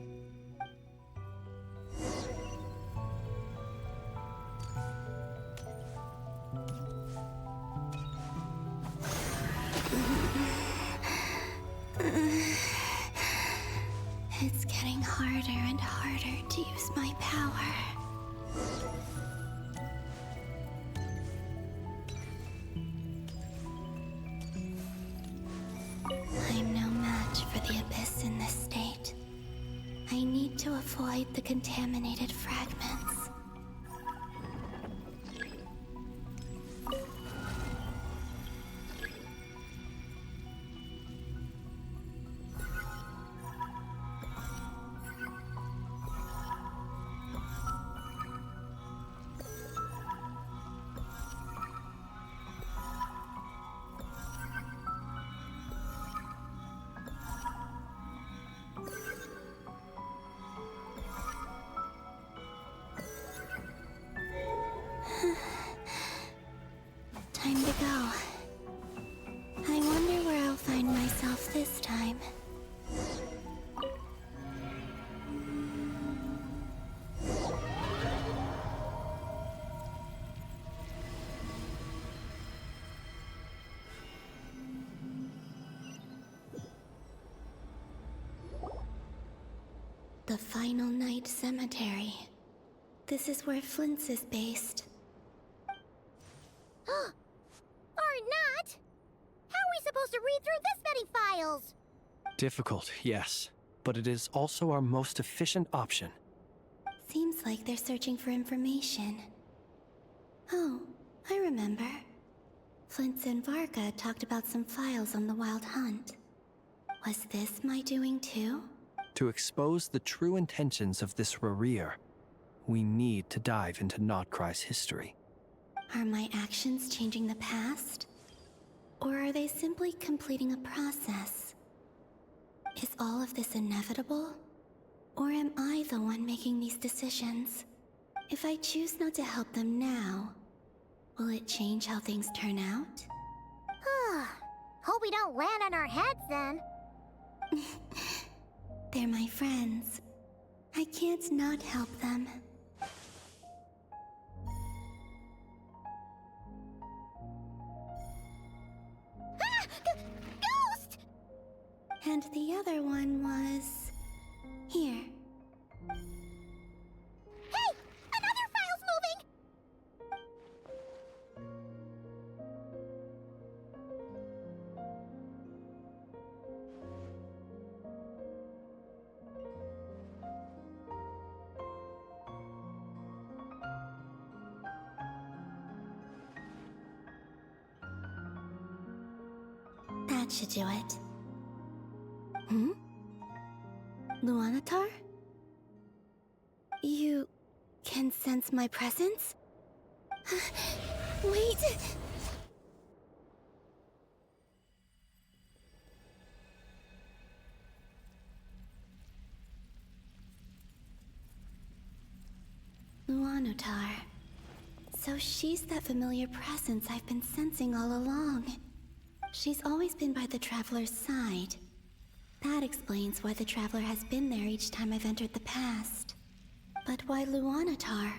It's getting harder and harder to use my power. I'm no match for the Abyss in this state. I need to avoid the contaminated fragments. Time to go. I wonder where I'll find myself this time. The Final Night Cemetery. This is where Flint's is based. Or not! How are we supposed to read through this many files? Difficult, yes, but it is also our most efficient option. Seems like they're searching for information. Oh, I remember. Flint's and Varga talked about some files on the Wild Hunt. Was this my doing too? To expose the true intentions of this Rereer, we need to dive into Notcry's history. Are my actions changing the past? Or are they simply completing a process? Is all of this inevitable? Or am I the one making these decisions? If I choose not to help them now, will it change how things turn out? Hope we don't land on our heads then. They're my friends. I can't not help them. Ghost! And the other one was... here. Hey! Another file's moving! That should do it. Luanatar? You can sense my presence? Wait! Luanatar. So she's that familiar presence I've been sensing all along. She's always been by the Traveler's side. That explains why the Traveler has been there each time I've entered the past. But why Luanatar?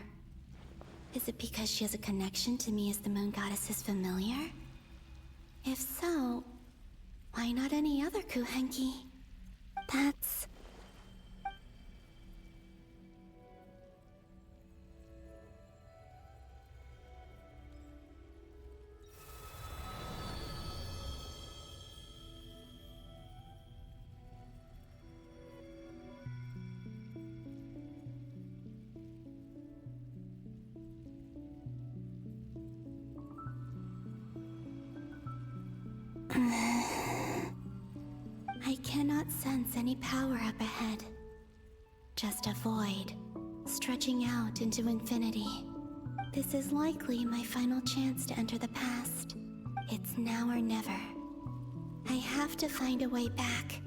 Is it because she has a connection to me as the Moon Goddess's familiar? If so, why not any other Kuhenki? That's... I cannot sense any power up ahead. Just a void, stretching out into infinity. This is likely my final chance to enter the past. It's now or never. I have to find a way back.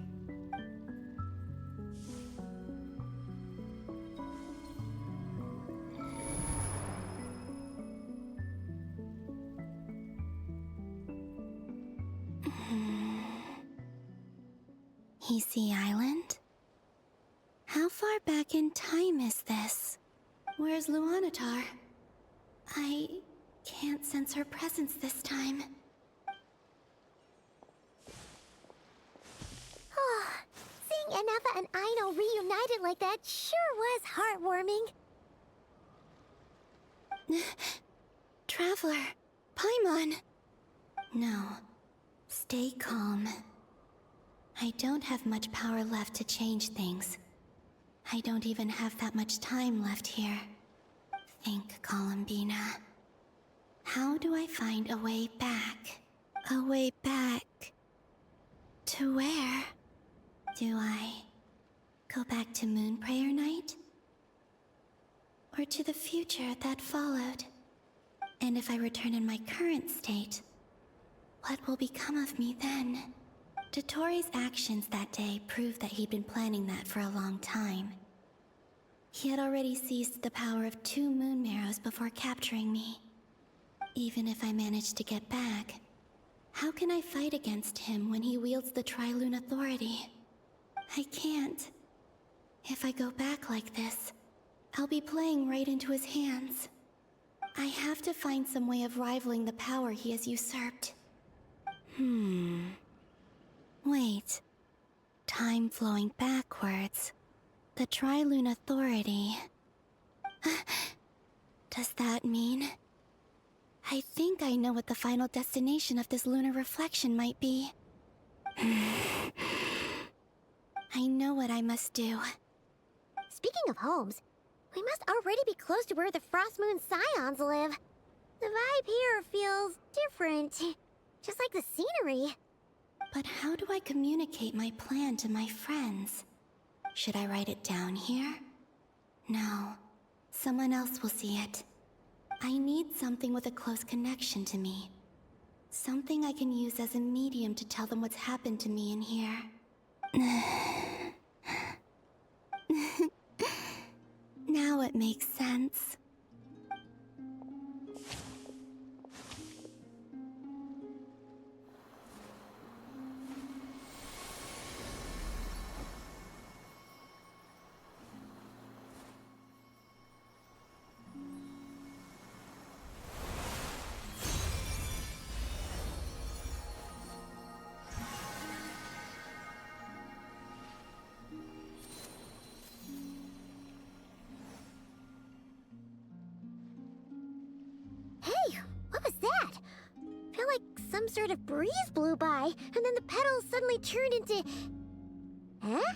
Easy Island? How far back in time is this? Where's Luanatar? I can't sense her presence this time. Oh, seeing Anafa and Aino reunited like that sure was heartwarming. Traveler, Paimon. No, stay calm. I don't have much power left to change things. I don't even have that much time left here. Think, Columbina. How do I find a way back? A way back... to where? Do I go back to Moon Prayer Night? Or to the future that followed? And if I return in my current state, what will become of me then? Dottoro's actions that day proved that he'd been planning that for a long time. He had already seized the power of 2 moon marrows before capturing me. Even if I managed to get back, how can I fight against him when he wields the Tri-Lune Authority? I can't. If I go back like this, I'll be playing right into his hands. I have to find some way of rivaling the power he has usurped. Wait. Time flowing backwards. The Tri-Lune Authority. Does that mean... I think I know what the final destination of this lunar reflection might be. I know what I must do. Speaking of homes, we must already be close to where the Frost Moon Scions live. The vibe here feels different, just like the scenery. But how do I communicate my plan to my friends? Should I write it down here? No, someone else will see it. I need something with a close connection to me. Something I can use as a medium to tell them what's happened to me in here. Now it makes sense. Hey, what was that? I feel like some sort of breeze blew by, and then the petals suddenly turned into... Huh?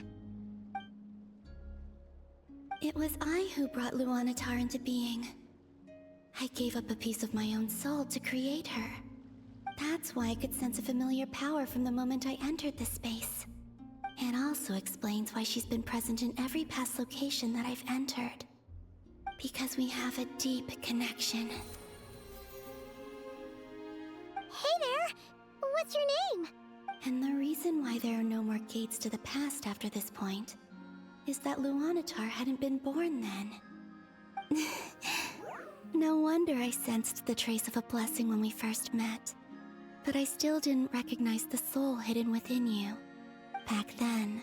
It was I who brought Luanatar into being. I gave up a piece of my own soul to create her. That's why I could sense a familiar power from the moment I entered this space. It also explains why she's been present in every past location that I've entered. Because we have a deep connection. Hey there! What's your name? And the reason why there are no more gates to the past after this point is that Luanatar hadn't been born then. No wonder I sensed the trace of a blessing when we first met. But I still didn't recognize the soul hidden within you. Back then,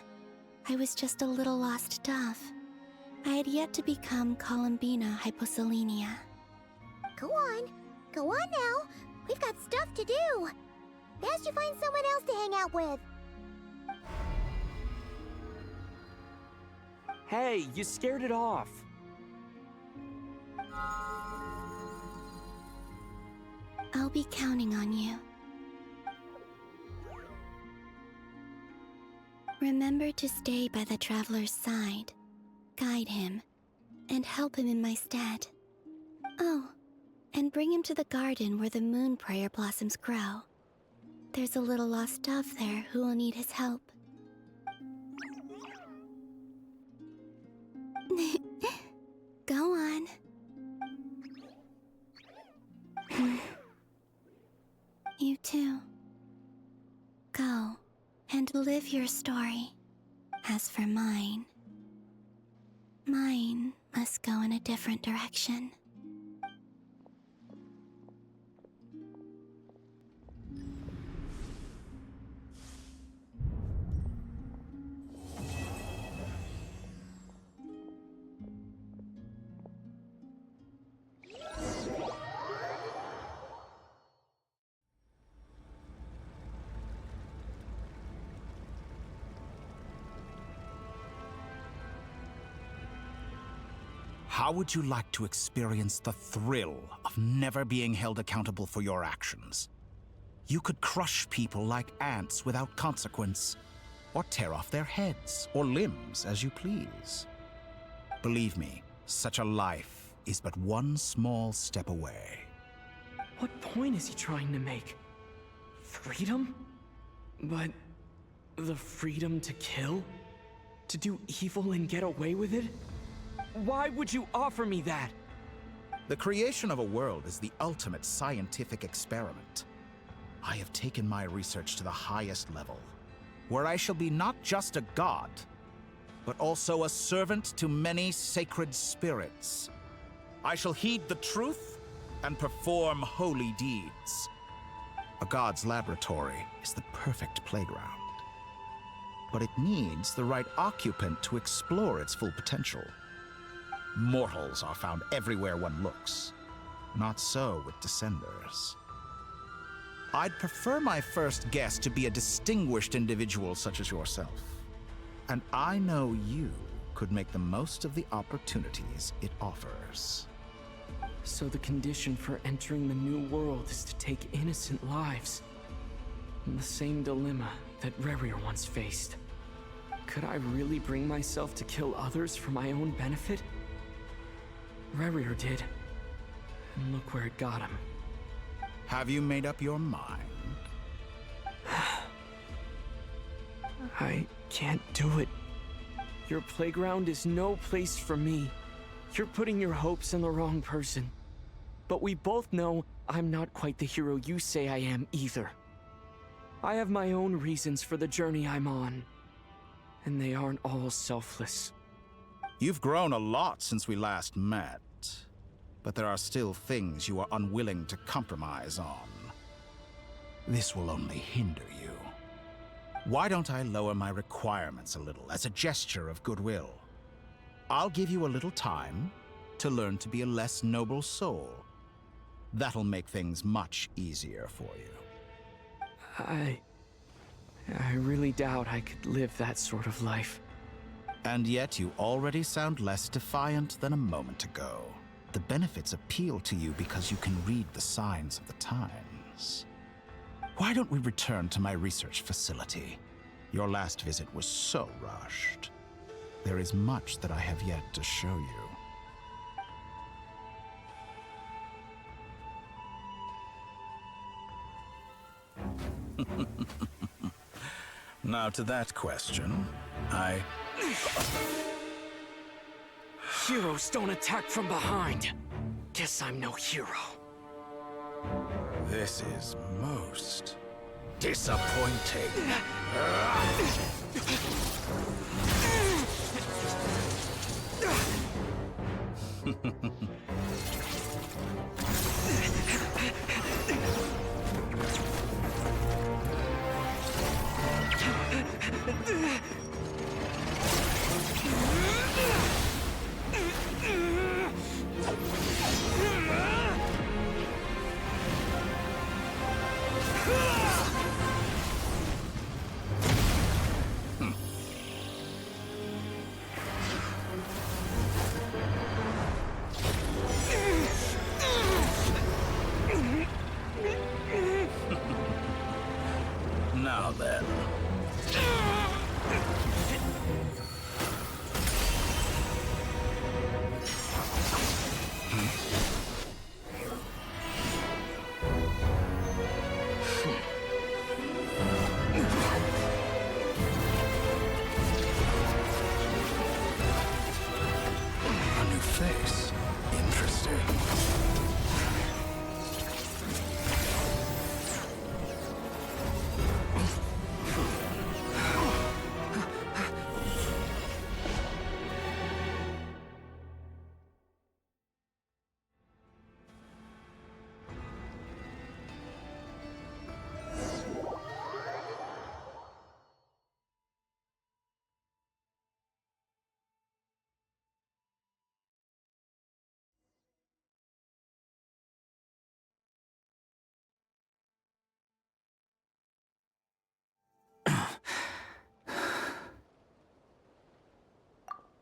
I was just a little lost dove. I had yet to become Columbina Hyposelenia. Go on now. We've got stuff to do. Best you find someone else to hang out with. Hey, you scared it off. I'll be counting on you. Remember to stay by the traveler's side, guide him, and help him in my stead. Oh, and bring him to the garden where the moon prayer blossoms grow. There's a little lost dove there who will need his help. Go on. You too. Go and live your story. As for mine must go in a different direction. How would you like to experience the thrill of never being held accountable for your actions? You could crush people like ants without consequence, or tear off their heads or limbs as you please. Believe me, such a life is but one small step away. What point is he trying to make? Freedom? But the freedom to kill? To do evil and get away with it? Why would you offer me that? The creation of a world is the ultimate scientific experiment. I have taken my research to the highest level, where I shall be not just a god, but also a servant to many sacred spirits. I shall heed the truth and perform holy deeds. A god's laboratory is the perfect playground, but it needs the right occupant to explore its full potential. Mortals are found everywhere one looks. Not so with Descenders. I'd prefer my first guest to be a distinguished individual such as yourself. And I know you could make the most of the opportunities it offers. So the condition for entering the new world is to take innocent lives. The same dilemma that Rerir once faced. Could I really bring myself to kill others for my own benefit? Rerir did. And look where it got him. Have you made up your mind? I can't do it. Your playground is no place for me. You're putting your hopes in the wrong person. But we both know I'm not quite the hero you say I am either. I have my own reasons for the journey I'm on. And they aren't all selfless. You've grown a lot since we last met, but there are still things you are unwilling to compromise on. This will only hinder you. Why don't I lower my requirements a little as a gesture of goodwill? I'll give you a little time to learn to be a less noble soul. That'll make things much easier for you. I really doubt I could live that sort of life. And yet you already sound less defiant than a moment ago. The benefits appeal to you because you can read the signs of the times. Why don't we return to my research facility? Your last visit was so rushed. There is much that I have yet to show you. Now to that question, Heroes don't attack from behind. Guess I'm no hero. This is most disappointing. Now then.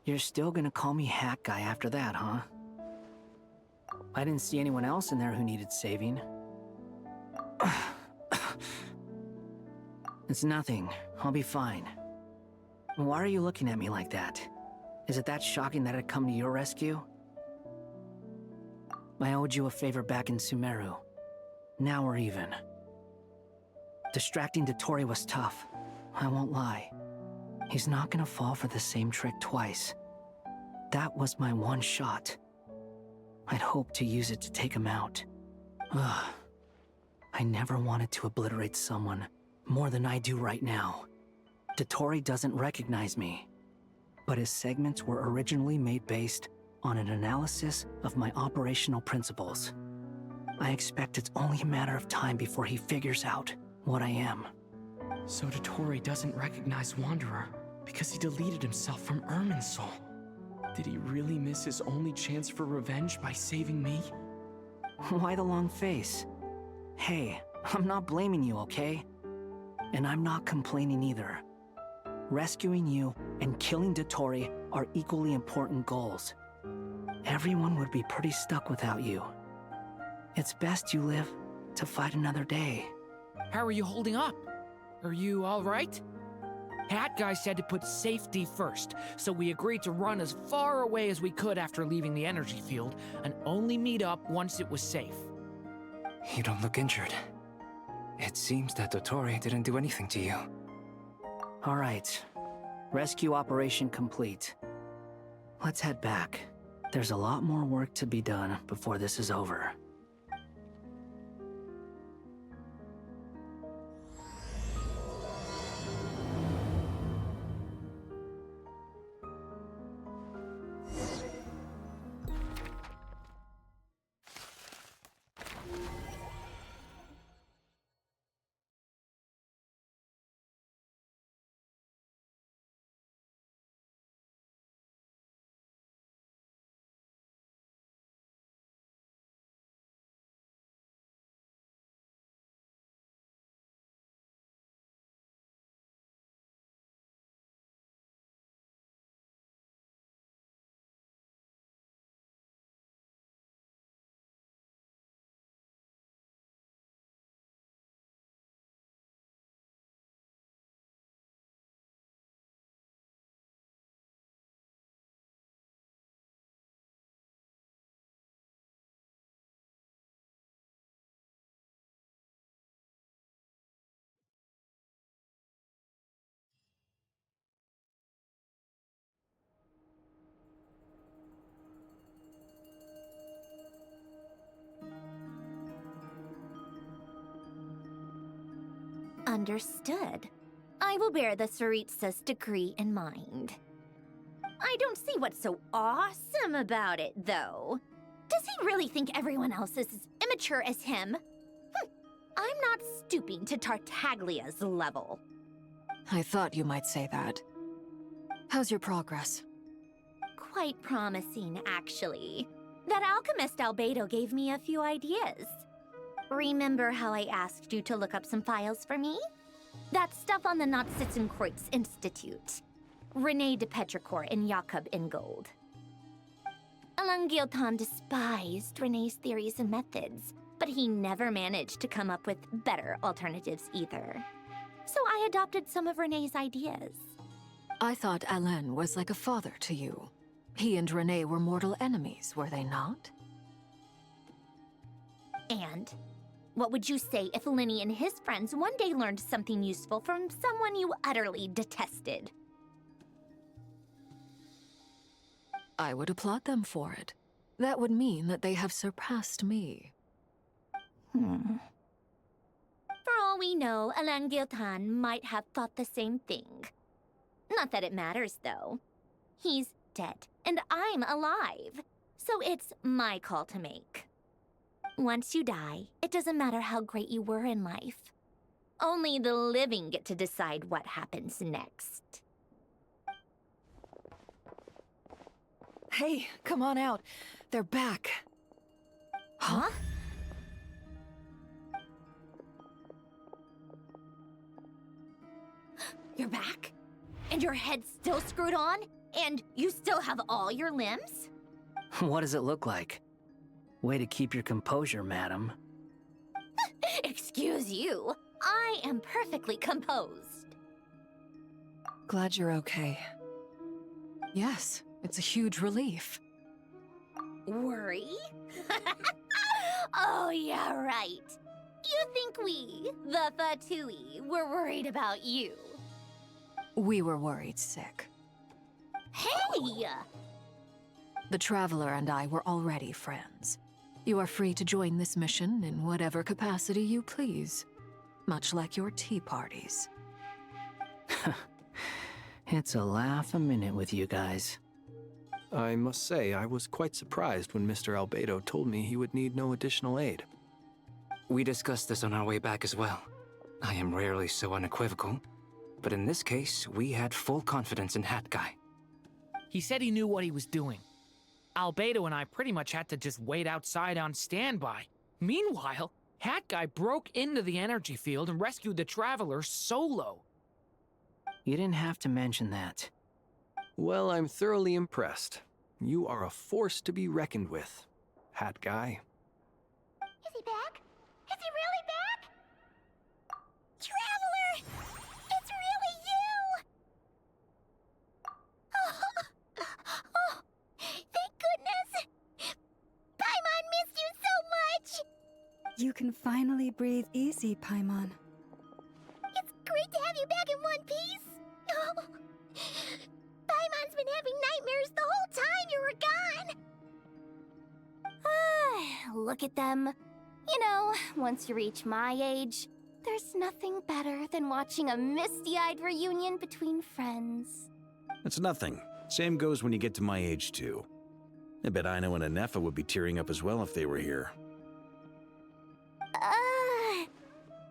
You're still gonna call me Hat Guy after that, huh? I didn't see anyone else in there who needed saving. It's nothing. I'll be fine. Why are you looking at me like that? Is it that shocking that I'd come to your rescue? I owed you a favor back in Sumeru. Now we're even. Distracting Dottore was tough. I won't lie. He's not gonna fall for the same trick twice. That was my one shot. I'd hoped to use it to take him out. Ugh. I never wanted to obliterate someone more than I do right now. Dottore doesn't recognize me, but his segments were originally made based on an analysis of my operational principles. I expect it's only a matter of time before he figures out what I am. So Dottore doesn't recognize Wanderer because he deleted himself from Irminsul. Did he really miss his only chance for revenge by saving me? Why the long face? Hey, I'm not blaming you, okay? And I'm not complaining either. Rescuing you and killing Dottore are equally important goals. Everyone would be pretty stuck without you. It's best you live to fight another day. How are you holding up? Are you all right? Hat Guy said to put safety first, so we agreed to run as far away as we could after leaving the energy field and only meet up once it was safe. You don't look injured. It seems that Dottore didn't do anything to you. All right. Rescue operation complete. Let's head back. There's a lot more work to be done before this is over. Understood. I will bear the Tsaritsa's decree in mind. I don't see what's so awesome about it, though. Does he really think everyone else is as immature as him? I'm not stooping to Tartaglia's level. I thought you might say that. How's your progress? Quite promising, actually. That alchemist Albedo gave me a few ideas. Remember how I asked you to look up some files for me? That stuff on the Nachtschitzenkreuz Institute. René de Petrichor and Jakob Ingold. Alain Guillotin despised René's theories and methods, but he never managed to come up with better alternatives either. So I adopted some of René's ideas. I thought Alain was like a father to you. He and René were mortal enemies, were they not? And what would you say if Linny and his friends one day learned something useful from someone you utterly detested? I would applaud them for it. That would mean that they have surpassed me. For all we know, Alain Guillotin might have thought the same thing. Not that it matters, though. He's dead, and I'm alive. So it's my call to make. Once you die, it doesn't matter how great you were in life. Only the living get to decide what happens next. Hey, come on out. They're back. Huh? You're back? And your head's still screwed on? And you still have all your limbs? What does it look like? Way to keep your composure, madam. Excuse you. I am perfectly composed. Glad you're okay. Yes, it's a huge relief. Worry? Oh, yeah, right. You think we, the Fatui, were worried about you? We were worried sick. Hey! The Traveler and I were already friends. You are free to join this mission in whatever capacity you please. Much like your tea parties. It's a laugh a minute with you guys. I must say, I was quite surprised when Mr. Albedo told me he would need no additional aid. We discussed this on our way back as well. I am rarely so unequivocal, but in this case, we had full confidence in Hat Guy. He said he knew what he was doing. Albedo and I pretty much had to just wait outside on standby. Meanwhile, Hat Guy broke into the energy field and rescued the Traveler solo. You didn't have to mention that. Well, I'm thoroughly impressed. You are a force to be reckoned with, Hat Guy. Is he back? Is he really back? Traveler! It's really you! Oh, thank goodness! Paimon missed you so much! You can finally breathe easy, Paimon. It's great to have you back in one piece! Oh, Paimon's been having nightmares the whole time you were gone! Look at them. You know, once you reach my age, there's nothing better than watching a misty-eyed reunion between friends. That's nothing. Same goes when you get to my age, too. I bet Aino and Anefa would be tearing up as well if they were here.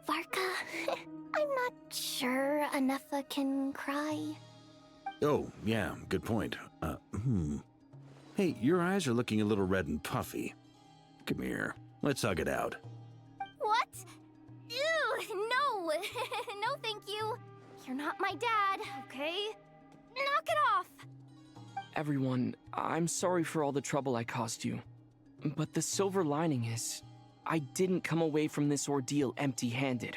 Varka, I'm not sure Anefa can cry. Oh, yeah, good point. Hey, your eyes are looking a little red and puffy. Come here, let's hug it out. What? Ew, no! No, thank you. You're not my dad, okay? Knock it off! Everyone, I'm sorry for all the trouble I caused you. But the silver lining is, I didn't come away from this ordeal empty-handed.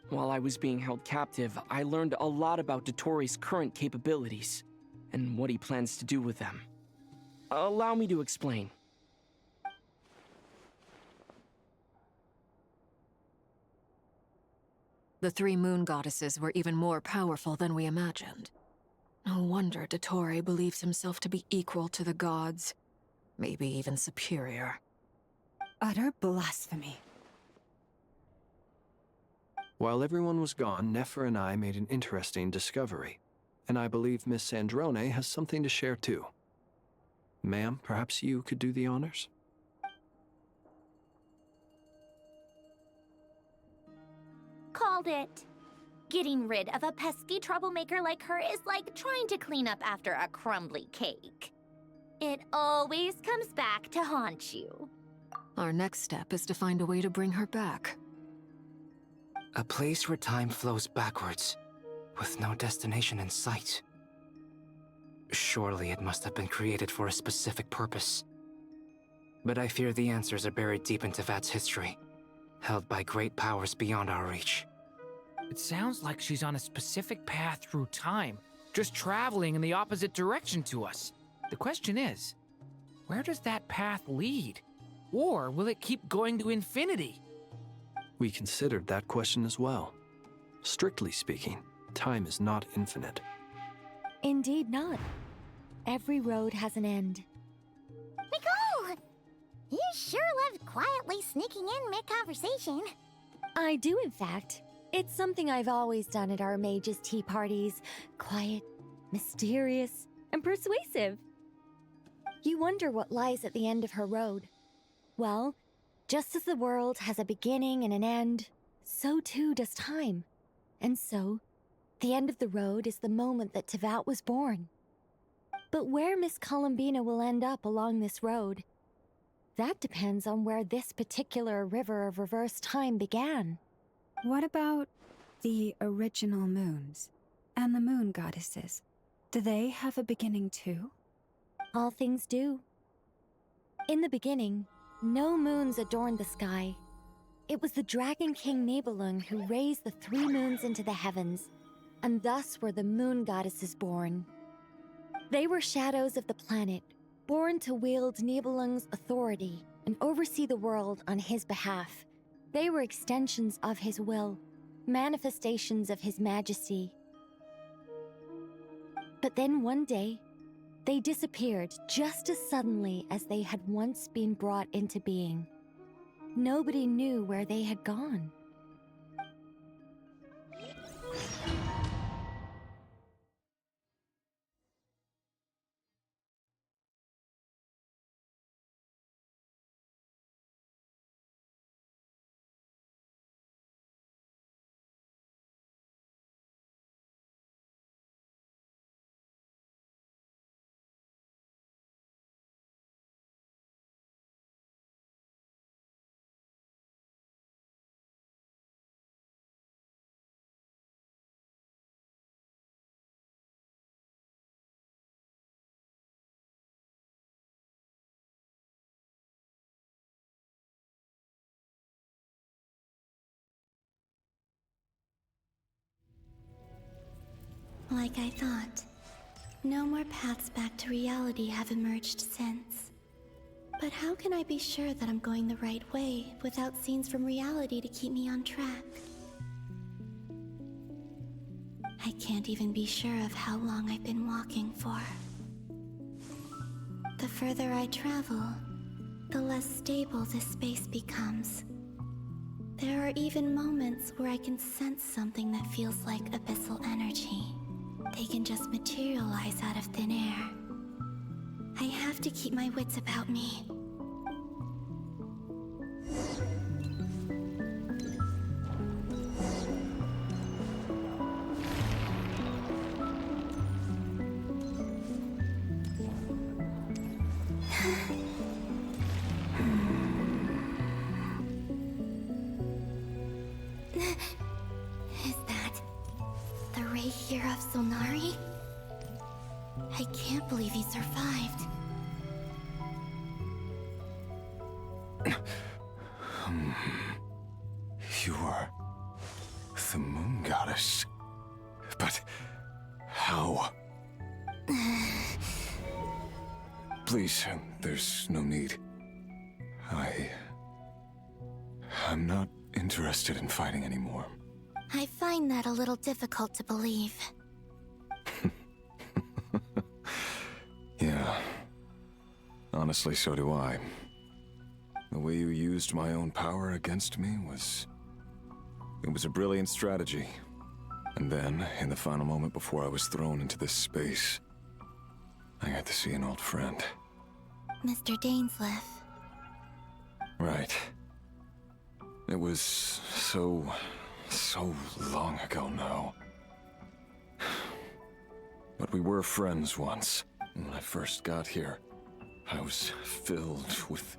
While I was being held captive, I learned a lot about Dottoro's current capabilities, and what he plans to do with them. Allow me to explain. The three moon goddesses were even more powerful than we imagined. No wonder Dottore believes himself to be equal to the gods, maybe even superior. Utter blasphemy. While everyone was gone, Nefer and I made an interesting discovery, and I believe Miss Sandrone has something to share too. Ma'am, perhaps you could do the honors? Called it. Getting rid of a pesky troublemaker like her is like trying to clean up after a crumbly cake. It always comes back to haunt you. Our next step is to find a way to bring her back. A place where time flows backwards, with no destination in sight. Surely it must have been created for a specific purpose. But I fear the answers are buried deep in Tevat's history, held by great powers beyond our reach. It sounds like she's on a specific path through time, just traveling in the opposite direction to us. The question is, where does that path lead? Or will it keep going to infinity? We considered that question as well. Strictly speaking, time is not infinite. Indeed not. Every road has an end. Nicole! You sure loved quietly sneaking in mid-conversation. I do, in fact. It's something I've always done at our mages' tea parties. Quiet, mysterious, and persuasive. You wonder what lies at the end of her road. Well, just as the world has a beginning and an end, so too does time. And so, the end of the road is the moment that Tevat was born. But where Miss Columbina will end up along this road, that depends on where this particular river of reverse time began. What about the original moons and the moon goddesses? Do they have a beginning too? All things do. In the beginning, no moons adorned the sky. It was the Dragon King Nibelung who raised the 3 moons into the heavens, and thus were the moon goddesses born. They were shadows of the planet, born to wield Nibelung's authority and oversee the world on his behalf. They were extensions of his will, manifestations of his majesty. But then one day, they disappeared just as suddenly as they had once been brought into being. Nobody knew where they had gone. Like I thought, no more paths back to reality have emerged since. But how can I be sure that I'm going the right way without scenes from reality to keep me on track? I can't even be sure of how long I've been walking for. The further I travel, the less stable this space becomes. There are even moments where I can sense something that feels like abyssal energy. They can just materialize out of thin air. I have to keep my wits about me. Is that the ray here of Solnari? I can't believe he survived. You are the moon goddess. But how? Please, there's no need. I'm not interested in fighting anymore. I find that a little difficult to believe. Yeah. Honestly, so do I. The way you used my own power against me was... It was a brilliant strategy. And then, in the final moment before I was thrown into this space, I got to see an old friend. Mr. Dainsleif. Right. It was so long ago now. But we were friends once. When I first got here, I was filled with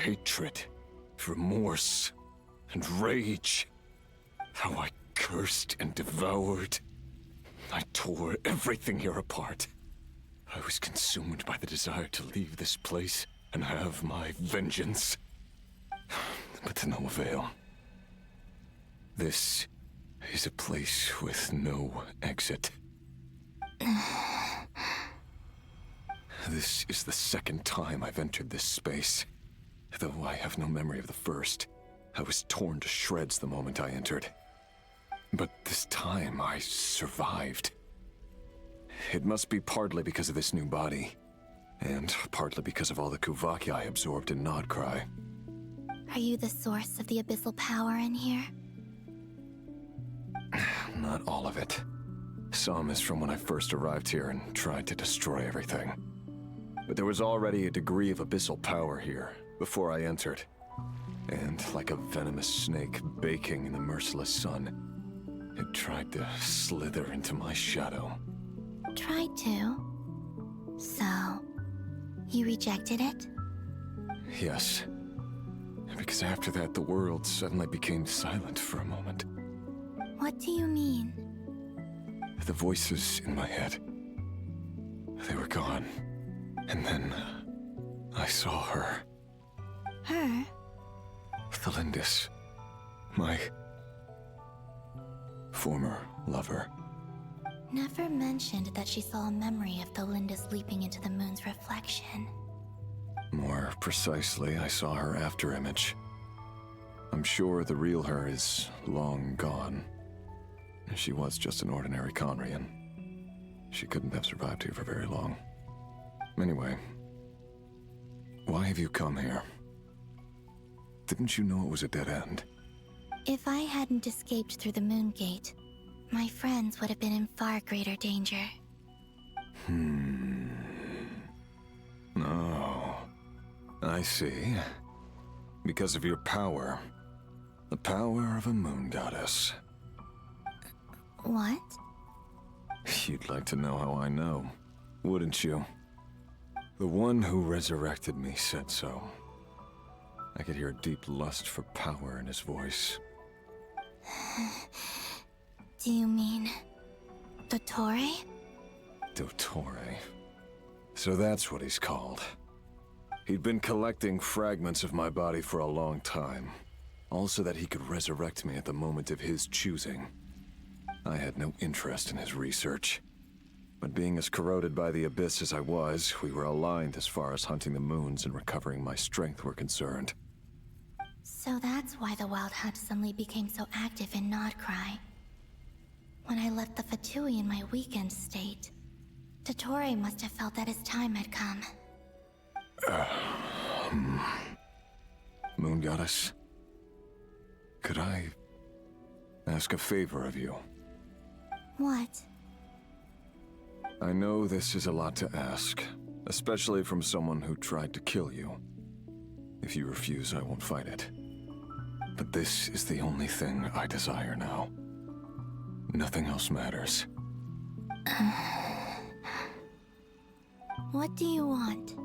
hatred, remorse, and rage. How I cursed and devoured. I tore everything here apart. I was consumed by the desire to leave this place and have my vengeance. But to no avail. This is a place with no exit. This is the second time I've entered this space. Though I have no memory of the first. I was torn to shreds the moment I entered. But this time I survived. It must be partly because of this new body, and partly because of all the Kuvaki I absorbed in Nodcry. Are you the source of the abyssal power in here? Not all of it. Some is from when I first arrived here and tried to destroy everything. But there was already a degree of abyssal power here before I entered. And like a venomous snake baking in the merciless sun, it tried to slither into my shadow. Tried to? So, you rejected it? Yes. Because after that, the world suddenly became silent for a moment. What do you mean? The voices in my head. They were gone. And then I saw her. Her? Thelindis. My former lover. Never mentioned that she saw a memory of Thelindis leaping into the moon's reflection. More precisely, I saw her afterimage. I'm sure the real her is long gone. She was just an ordinary Conrian. She couldn't have survived here for very long. Anyway, why have you come here? Didn't you know it was a dead end? If I hadn't escaped through the moon gate, my friends would have been in far greater danger. Oh, I see. Because of your power. The power of a moon goddess. What? You'd like to know how I know, wouldn't you? The one who resurrected me said so. I could hear a deep lust for power in his voice. Do you mean... Dottore? Dottore. So that's what he's called. He'd been collecting fragments of my body for a long time. All so that he could resurrect me at the moment of his choosing. I had no interest in his research. But being as corroded by the abyss as I was, we were aligned as far as hunting the moons and recovering my strength were concerned. So that's why the Wild Hunt suddenly became so active in Nodcry. When I left the Fatui in my weakened state, Dottore must have felt that his time had come. Moon Goddess? Could I ask a favor of you? What? I know this is a lot to ask, especially from someone who tried to kill you. If you refuse, I won't fight it. But this is the only thing I desire now. Nothing else matters. What do you want?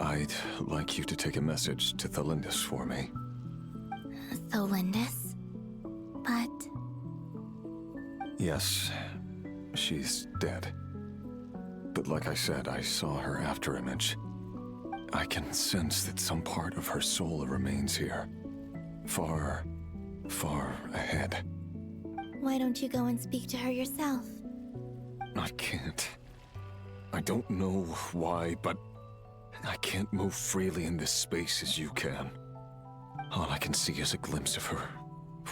I'd like you to take a message to Thelindis for me. Thelindis? But... Yes, she's dead. But like I said, I saw her afterimage. I can sense that some part of her soul remains here. Far, far ahead. Why don't you go and speak to her yourself? I can't. I don't know why, but I can't move freely in this space as you can. All I can see is a glimpse of her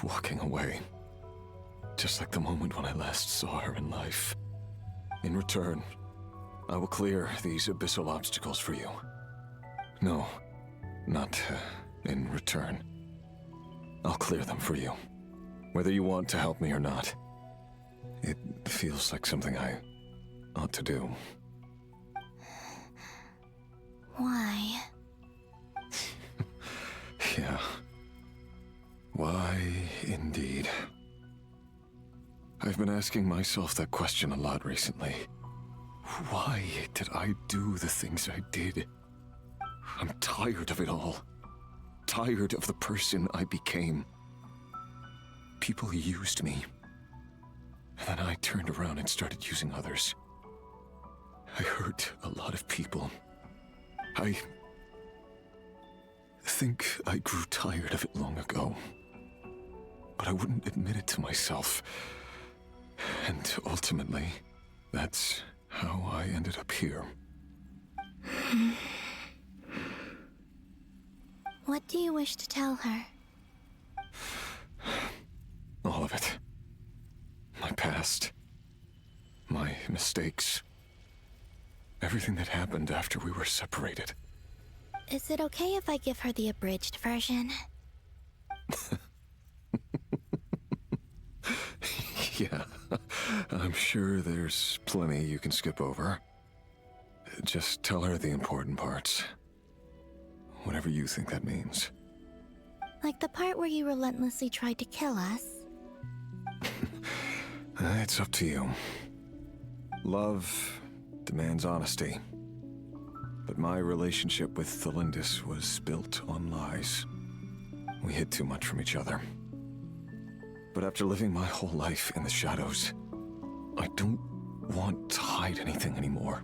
walking away. Just like the moment when I last saw her in life. In return, I will clear these abyssal obstacles for you. No, not in return. I'll clear them for you, whether you want to help me or not. It feels like something I ought to do. Why? Yeah. Why, indeed. I've been asking myself that question a lot recently. Why did I do the things I did? I'm tired of it all. Tired of the person I became. People used me. And then I turned around and started using others. I hurt a lot of people. I think I grew tired of it long ago. But I wouldn't admit it to myself. And ultimately, that's how I ended up here. What do you wish to tell her? All of it. My past. My mistakes. Everything that happened after we were separated. Is it okay if I give her the abridged version? Yeah, I'm sure there's plenty you can skip over. Just tell her the important parts. Whatever you think that means. Like the part where you relentlessly tried to kill us? It's up to you. Love demands honesty. But my relationship with Thelindis was built on lies. We hid too much from each other. But after living my whole life in the shadows, I don't want to hide anything anymore.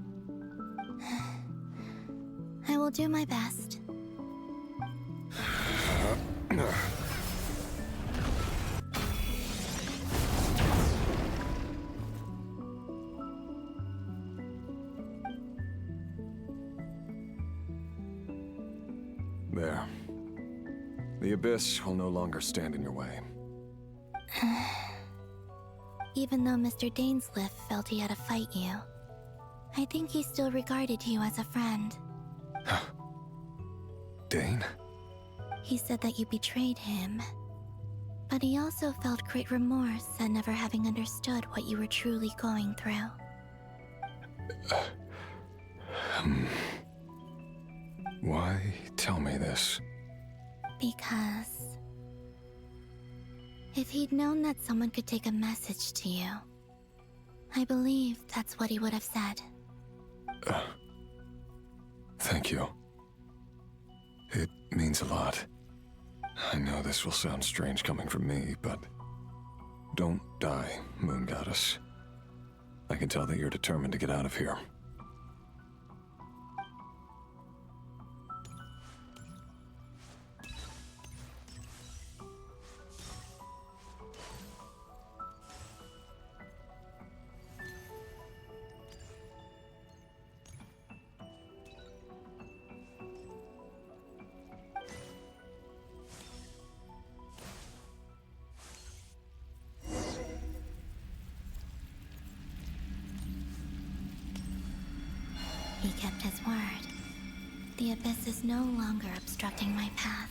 I will do my best. There. The Abyss will no longer stand in your way. Even though Mr. Dainsliff felt he had to fight you, I think he still regarded you as a friend. Dane? He said that you betrayed him, but he also felt great remorse at never having understood what you were truly going through. Why tell me this? Because if he'd known that someone could take a message to you, I believe that's what he would have said. Thank you. It means a lot. I know this will sound strange coming from me, but don't die, Moon Goddess. I can tell that you're determined to get out of here. He kept his word. The Abyss is no longer obstructing my path.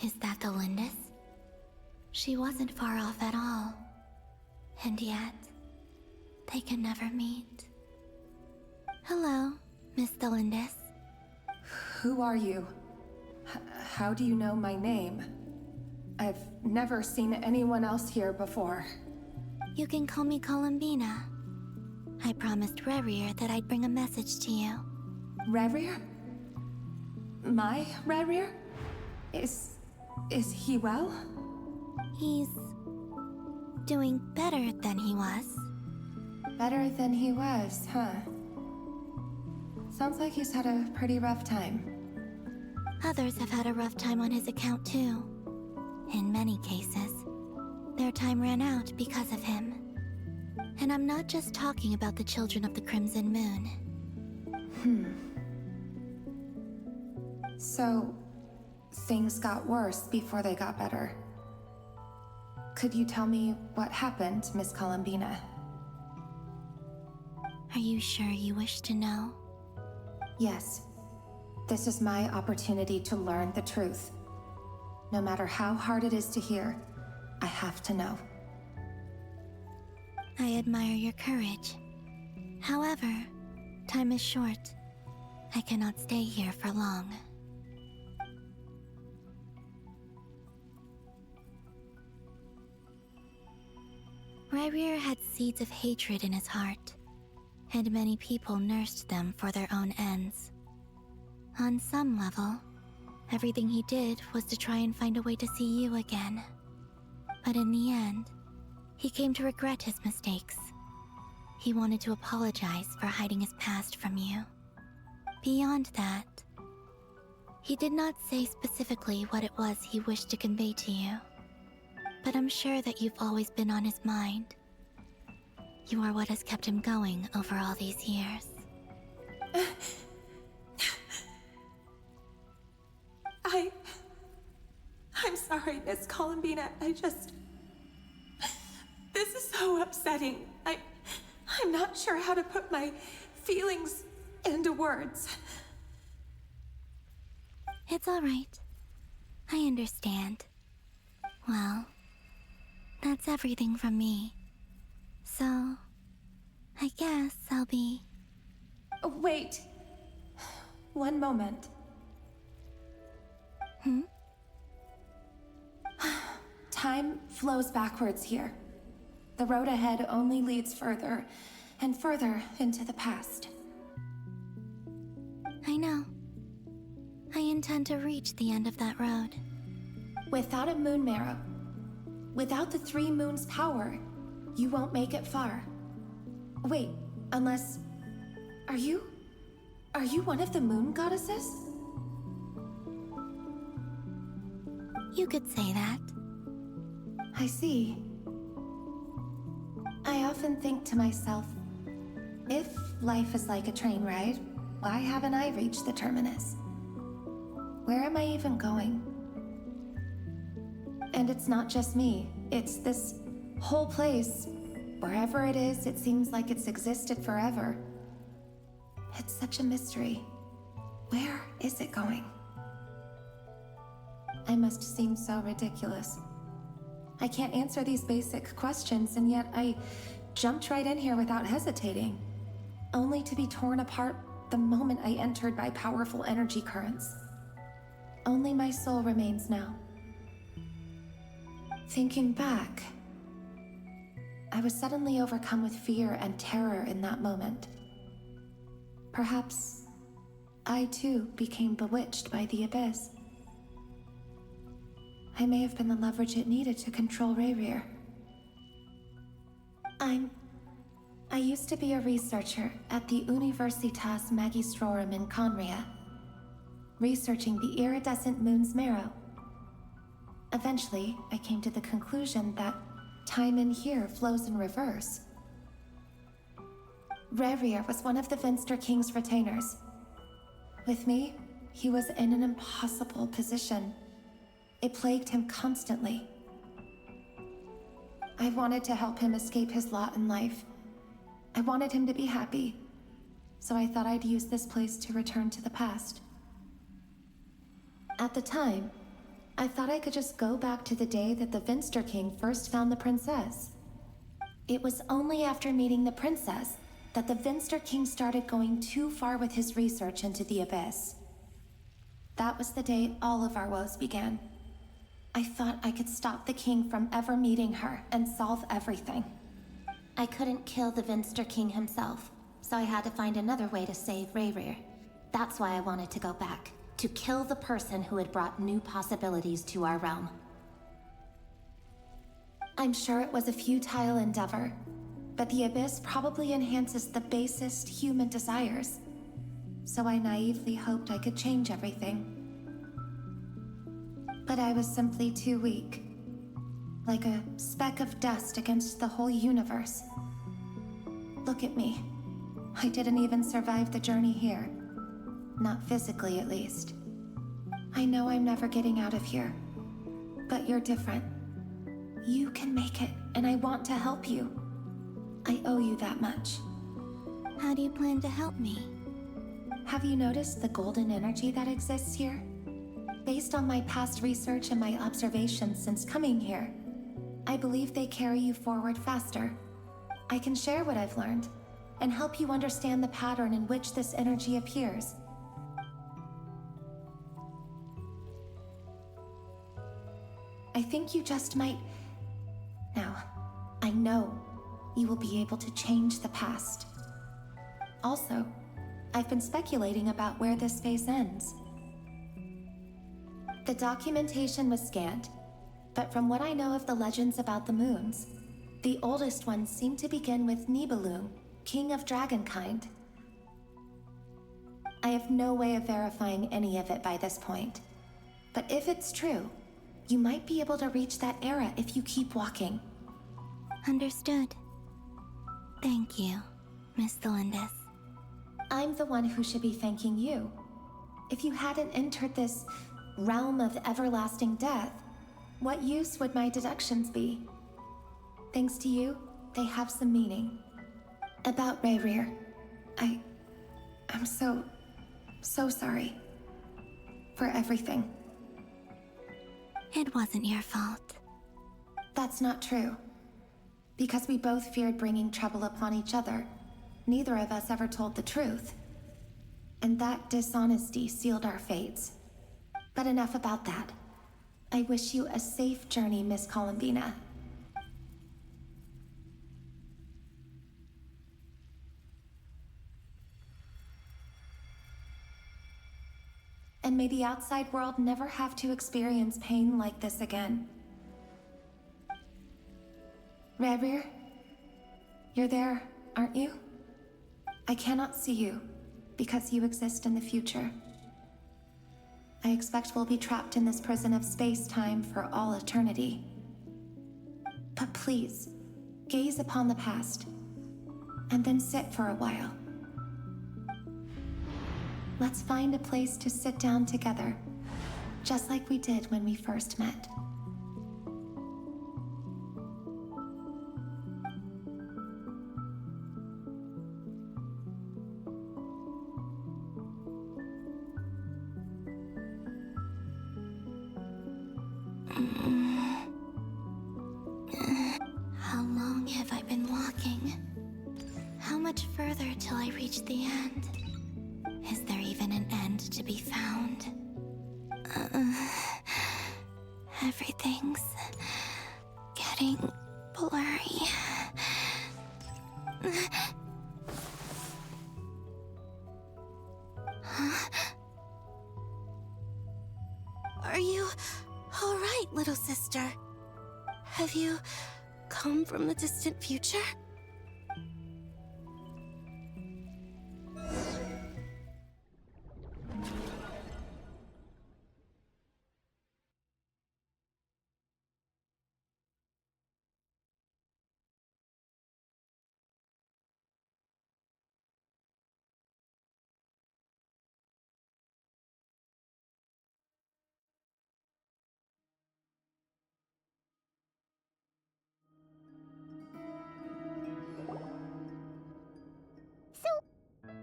Is that the Lindis? She wasn't far off at all. And yet, they can never meet. Hello, Miss Thelindis. Who are you? How do you know my name? I've never seen anyone else here before. You can call me Columbina. I promised Rerir that I'd bring a message to you. Rerir? My Rerir? Is he well? He's doing better than he was. Better than he was, huh? Sounds like he's had a pretty rough time. Others have had a rough time on his account too. In many cases, their time ran out because of him. And I'm not just talking about the children of the Crimson Moon. So, things got worse before they got better. Could you tell me what happened, Miss Columbina? Are you sure you wish to know? Yes. This is my opportunity to learn the truth. No matter how hard it is to hear, I have to know. I admire your courage. However, time is short. I cannot stay here for long. Rerir had seeds of hatred in his heart, and many people nursed them for their own ends. On some level, everything he did was to try and find a way to see you again. But in the end, he came to regret his mistakes. He wanted to apologize for hiding his past from you. Beyond that, he did not say specifically what it was he wished to convey to you. But I'm sure that you've always been on his mind. You are what has kept him going over all these years. I'm sorry, Miss Columbina. This is so upsetting. I'm not sure how to put my feelings into words. It's all right. I understand. Well, that's everything from me. So, I guess I'll be... Wait. One moment. Time flows backwards here. The road ahead only leads further and further into the past. I know. I intend to reach the end of that road. Without a moon marrow, without the 3 moons' power, you won't make it far. Wait, unless... Are you one of the moon goddesses? You could say that. I see. I often think to myself, if life is like a train ride, why haven't I reached the terminus? Where am I even going? And it's not just me, it's this whole place. Wherever it is, it seems like it's existed forever. It's such a mystery. Where is it going? I must seem so ridiculous. I can't answer these basic questions, and yet I jumped right in here without hesitating, only to be torn apart the moment I entered by powerful energy currents. Only my soul remains now. Thinking back, I was suddenly overcome with fear and terror in that moment. Perhaps I too became bewitched by the abyss. I may have been the leverage it needed to control Rayrir. I used to be a researcher at the Universitas Magistrorum in Conria, researching the iridescent moon's marrow. Eventually, I came to the conclusion that time in here flows in reverse. Rayrir was one of the Venster King's retainers. With me, he was in an impossible position. It plagued him constantly. I wanted to help him escape his lot in life. I wanted him to be happy, so I thought I'd use this place to return to the past. At the time, I thought I could just go back to the day that the Venster King first found the princess. It was only after meeting the princess that the Venster King started going too far with his research into the abyss. That was the day all of our woes began. I thought I could stop the king from ever meeting her and solve everything. I couldn't kill the Venster King himself, so I had to find another way to save Rayrir. That's why I wanted to go back, to kill the person who had brought new possibilities to our realm. I'm sure it was a futile endeavor, but the abyss probably enhances the basest human desires. So I naively hoped I could change everything. But I was simply too weak. Like a speck of dust against the whole universe. Look at me. I didn't even survive the journey here. Not physically, at least. I know I'm never getting out of here. But you're different. You can make it, and I want to help you. I owe you that much. How do you plan to help me? Have you noticed the golden energy that exists here? Based on my past research and my observations since coming here, I believe they carry you forward faster. I can share what I've learned, and help you understand the pattern in which this energy appears. I think you just might... Now, I know you will be able to change the past. Also, I've been speculating about where this phase ends. The documentation was scanned, but from what I know of the legends about the moons, the oldest ones seem to begin with Nibelung, king of dragonkind. I have no way of verifying any of it by this point, but if it's true, you might be able to reach that era if you keep walking. Understood. Thank you, Miss Thelindis. I'm the one who should be thanking you. If you hadn't entered this realm of everlasting death, what use would my deductions be? Thanks to you, they have some meaning. About Rayrir, I'm so sorry. For everything. It wasn't your fault. That's not true. Because we both feared bringing trouble upon each other, neither of us ever told the truth. And that dishonesty sealed our fates. But enough about that. I wish you a safe journey, Miss Columbina. And may the outside world never have to experience pain like this again. Rebir, you're there, aren't you? I cannot see you, because you exist in the future. I expect we'll be trapped in this prison of space-time for all eternity. But please, gaze upon the past, and then sit for a while. Let's find a place to sit down together, just like we did when we first met. How long have I been walking? How much further till I reach the end? Is there even an end to be found? Everything's getting blurry. Huh? Are you all right, little sister? Have you come from the distant future?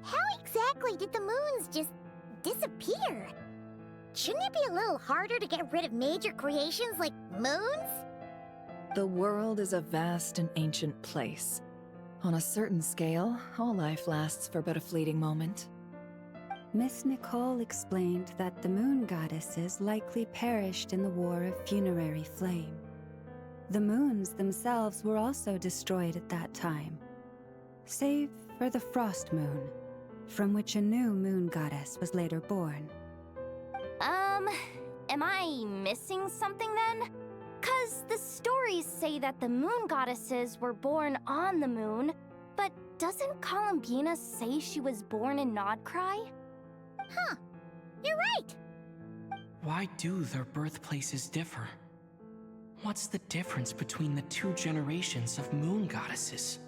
How exactly did the moons just disappear? Shouldn't it be a little harder to get rid of major creations like moons? The world is a vast and ancient place. On a certain scale, all life lasts for but a fleeting moment. Miss Nicole explained that the moon goddesses likely perished in the War of Funerary Flame. The moons themselves were also destroyed at that time, save for the Frost Moon, from which a new moon goddess was later born. Am I missing something then? 'Cause the stories say that the moon goddesses were born on the moon, but doesn't Columbina say she was born in Nodcry? Huh, you're right. Why do their birthplaces differ? What's the difference between the two generations of moon goddesses?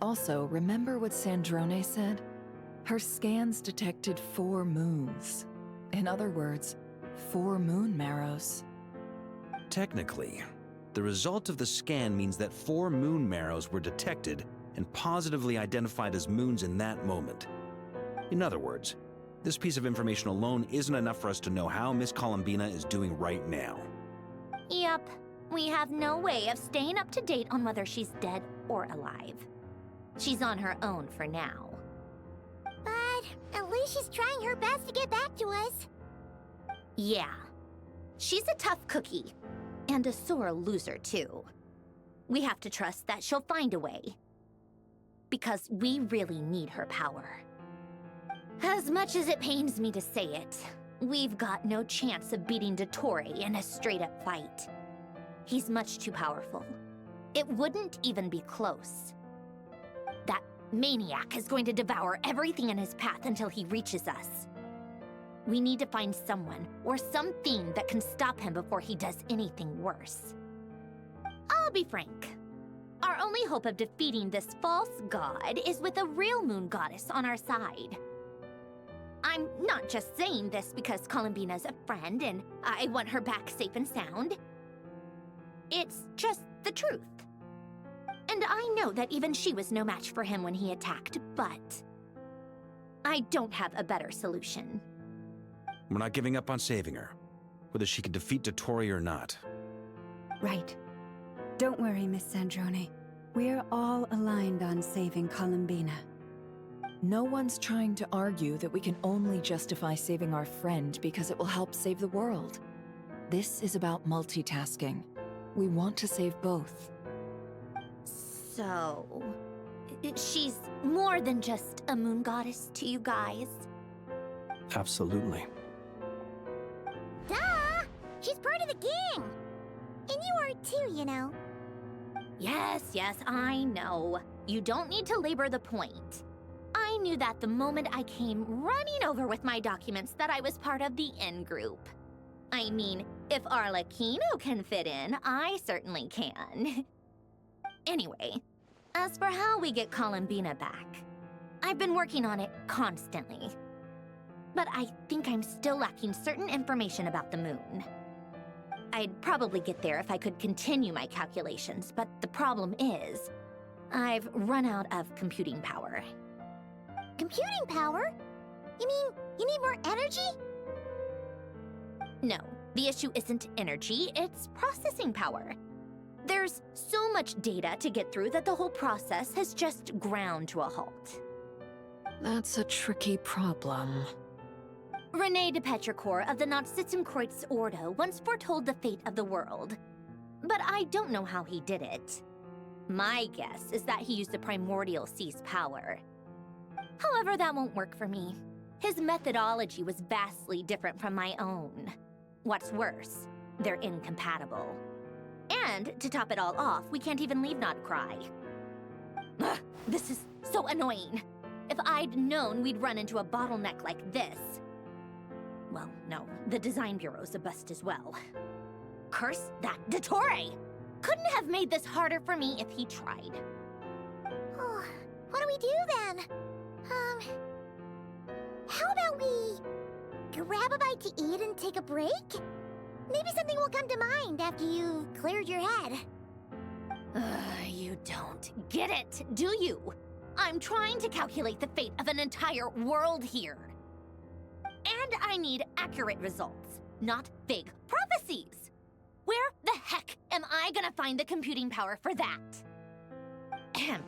Also, remember what Sandrone said? Her scans detected 4 moons. In other words, 4 moon marrows. Technically, the result of the scan means that 4 moon marrows were detected and positively identified as moons in that moment. In other words, this piece of information alone isn't enough for us to know how Miss Columbina is doing right now. Yep, we have no way of staying up to date on whether she's dead or alive. She's on her own for now. But at least she's trying her best to get back to us. Yeah, she's a tough cookie, and a sore loser too. We have to trust that she'll find a way, because we really need her power. As much as it pains me to say it, we've got no chance of beating Dottore in a straight-up fight. He's much too powerful. It wouldn't even be close. That maniac is going to devour everything in his path until he reaches us. We need to find someone or something that can stop him before he does anything worse. I'll be frank. Our only hope of defeating this false god is with a real moon goddess on our side. I'm not just saying this because Columbina's a friend and I want her back safe and sound. It's just the truth. And I know that even she was no match for him when he attacked, but I don't have a better solution. We're not giving up on saving her, whether she can defeat Dottore or not. Right. Don't worry, Miss Sandrone. We're all aligned on saving Columbina. No one's trying to argue that we can only justify saving our friend because it will help save the world. This is about multitasking. We want to save both. So, she's more than just a moon goddess to you guys? Absolutely. She's part of the gang. And you are too, you know. Yes, I know. You don't need to labor the point. I knew that the moment I came running over with my documents that I was part of the in-group. I mean, if Arlecchino can fit in, I certainly can. Anyway, as for how we get Columbina back, I've been working on it constantly. But I think I'm still lacking certain information about the moon. I'd probably get there if I could continue my calculations, but the problem is, I've run out of computing power. Computing power? You mean you need more energy? No, the issue isn't energy, it's processing power. There's so much data to get through that the whole process has just ground to a halt. That's a tricky problem. René de Petrichor of the Nazissenkreuz Ordo once foretold the fate of the world. But I don't know how he did it. My guess is that he used the primordial sea's power. However, that won't work for me. His methodology was vastly different from my own. What's worse, they're incompatible. And to top it all off, we can't even leave Notcry. Ugh, this is so annoying. If I'd known we'd run into a bottleneck like this. Well, no, the design bureau's a bust as well. Curse that Dottore! Couldn't have made this harder for me if he tried. Oh, what do we do then? How about we grab a bite to eat and take a break? Maybe something will come to mind after you've cleared your head. You don't get it, do you? I'm trying to calculate the fate of an entire world here. And I need accurate results, not vague prophecies. Where the heck am I gonna find the computing power for that? Ahem.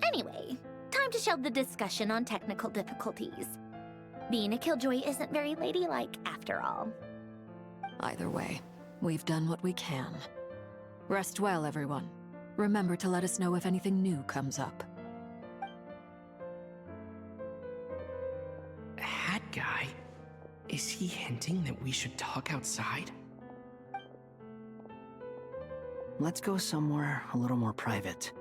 Anyway, time to shelve the discussion on technical difficulties. Being a killjoy isn't very ladylike, after all. Either way, we've done what we can. Rest well, everyone. Remember to let us know if anything new comes up. Hat guy? Is he hinting that we should talk outside? Let's go somewhere a little more private.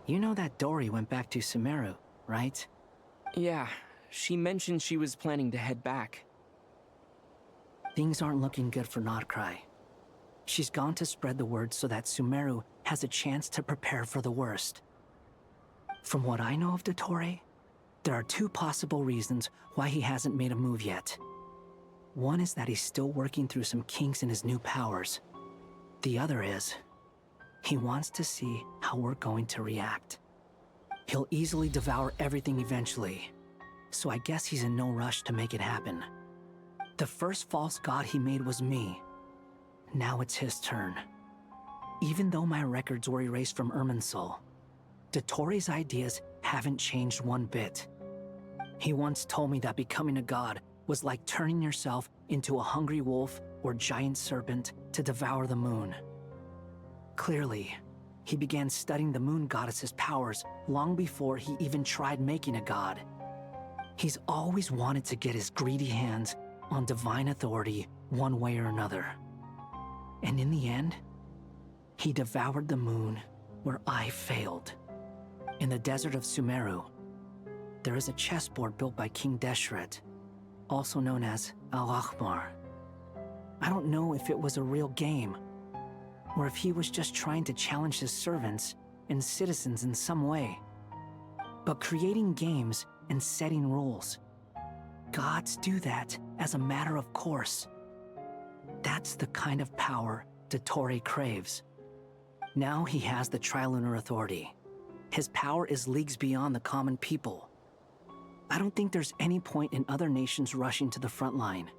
You know that Dory went back to Sumeru, right? Yeah, she mentioned she was planning to head back. Things aren't looking good for Notcry. She's gone to spread the word so that Sumeru has a chance to prepare for the worst. From what I know of Dottore, there are two possible reasons why he hasn't made a move yet. One is that he's still working through some kinks in his new powers. The other is, he wants to see how we're going to react. He'll easily devour everything eventually, so I guess he's in no rush to make it happen. The first false god he made was me. Now it's his turn. Even though my records were erased from Irminsul, Dottore's ideas haven't changed one bit. He once told me that becoming a god was like turning yourself into a hungry wolf or giant serpent to devour the moon. Clearly, he began studying the moon goddess's powers long before he even tried making a god. He's always wanted to get his greedy hands on divine authority one way or another. And in the end, he devoured the moon where I failed. In the desert of Sumeru, there is a chessboard built by King Deshret, also known as Al-Ahmar. I don't know if it was a real game, or if he was just trying to challenge his servants and citizens in some way. But creating games and setting rules, gods do that as a matter of course. That's the kind of power Dottore craves. Now he has the Trilunar Authority. His power is leagues beyond the common people. I don't think there's any point in other nations rushing to the front line.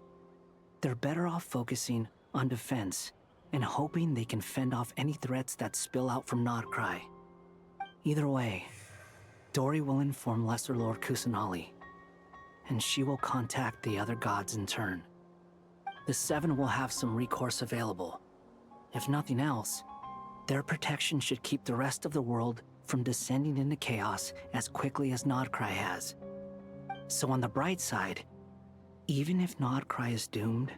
They're better off focusing on defense and hoping they can fend off any threats that spill out from Notcry. Either way, Dory will inform Lesser Lord Kusanali, and she will contact the other gods in turn. The Seven will have some recourse available. If nothing else, their protection should keep the rest of the world from descending into chaos as quickly as Nodcry has. So on the bright side, even if Nodcry is doomed,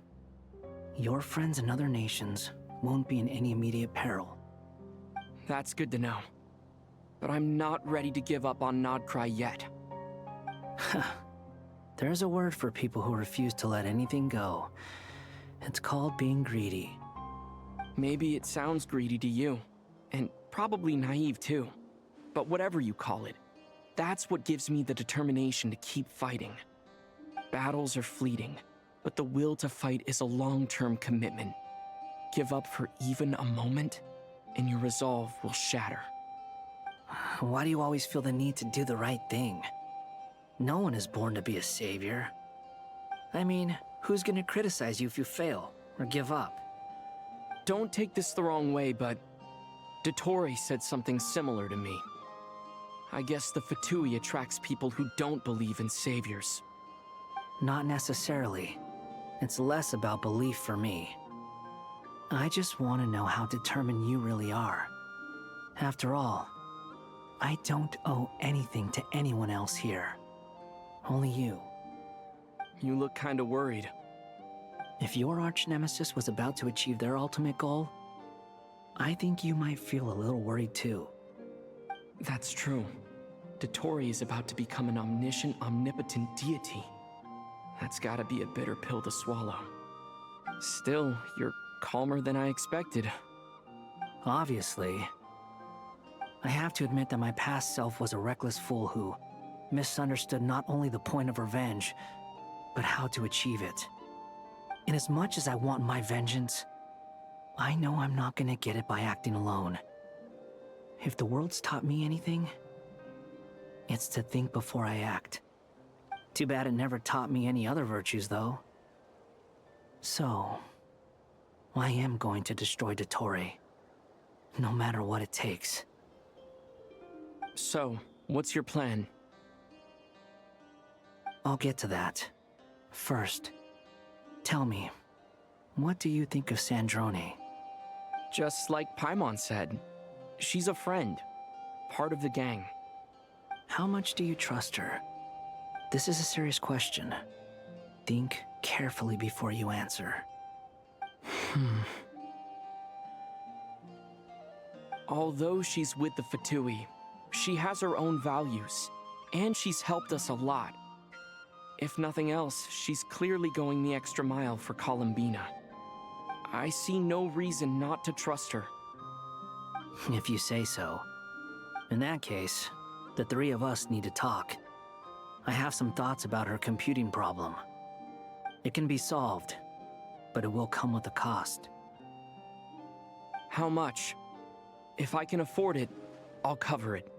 your friends in other nations won't be in any immediate peril. That's good to know. But I'm not ready to give up on Nodcry yet. There's a word for people who refuse to let anything go. It's called being greedy. Maybe it sounds greedy to you, and probably naive too. But whatever you call it, that's what gives me the determination to keep fighting. Battles are fleeting, but the will to fight is a long-term commitment. Give up for even a moment, and your resolve will shatter. Why do you always feel the need to do the right thing? No one is born to be a savior. I mean, who's gonna criticize you if you fail or give up? Don't take this the wrong way, but Dottore said something similar to me. I guess the Fatui attracts people who don't believe in saviors. Not necessarily. It's less about belief for me. I just want to know how determined you really are. After all, I don't owe anything to anyone else here. Only you. You look kinda worried. If your arch-nemesis was about to achieve their ultimate goal, I think you might feel a little worried too. That's true. Dottore is about to become an omniscient, omnipotent deity. That's gotta be a bitter pill to swallow. Still, you're calmer than I expected. Obviously. I have to admit that my past self was a reckless fool who misunderstood not only the point of revenge, but how to achieve it. And as much as I want my vengeance, I know I'm not gonna get it by acting alone. If the world's taught me anything, it's to think before I act. Too bad it never taught me any other virtues, though. So, I am going to destroy Dottore, no matter what it takes. So, what's your plan? I'll get to that. First, tell me, what do you think of Sandrone? Just like Paimon said, she's a friend, part of the gang. How much do you trust her? This is a serious question. Think carefully before you answer. Although she's with the Fatui, she has her own values, and she's helped us a lot. If nothing else, she's clearly going the extra mile for Columbina. I see no reason not to trust her. If you say so. In that case, the three of us need to talk. I have some thoughts about her computing problem. It can be solved, but it will come with a cost. How much? If I can afford it, I'll cover it.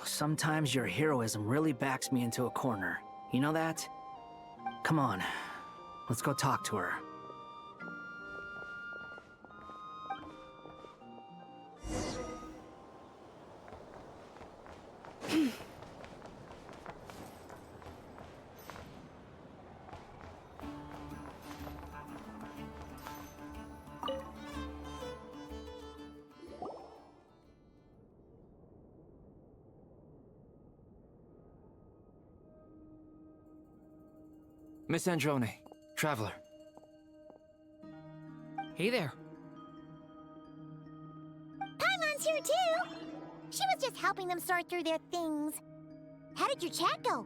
Sometimes your heroism really backs me into a corner. You know that? Come on, let's go talk to her. Miss Sandrone, Traveler. Hey there. Paimon's here too! She was just helping them sort through their things. How did your chat go?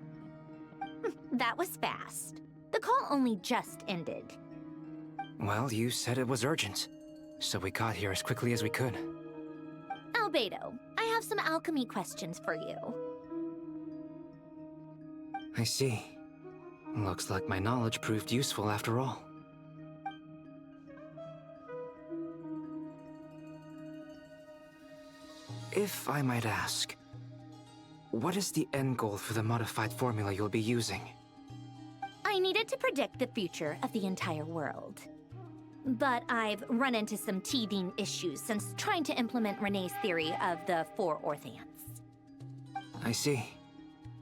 That was fast. The call only just ended. Well, you said it was urgent, so we got here as quickly as we could. Albedo, I have some alchemy questions for you. I see. Looks like my knowledge proved useful after all. If I might ask, what is the end goal for the modified formula you'll be using? I needed to predict the future of the entire world. But I've run into some teething issues since trying to implement Renee's theory of the four Orthants. I see.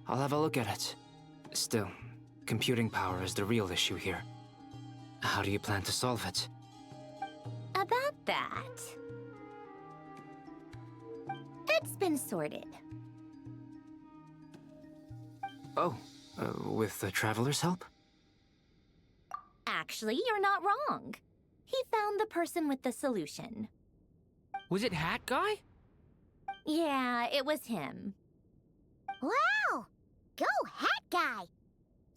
I'll have a look at it. Still, computing power is the real issue here. How do you plan to solve it? About that... It's been sorted. Oh, with the Traveler's help? Actually, you're not wrong. He found the person with the solution. Was it Hat Guy? Yeah, it was him. Wow! Go Hat Guy!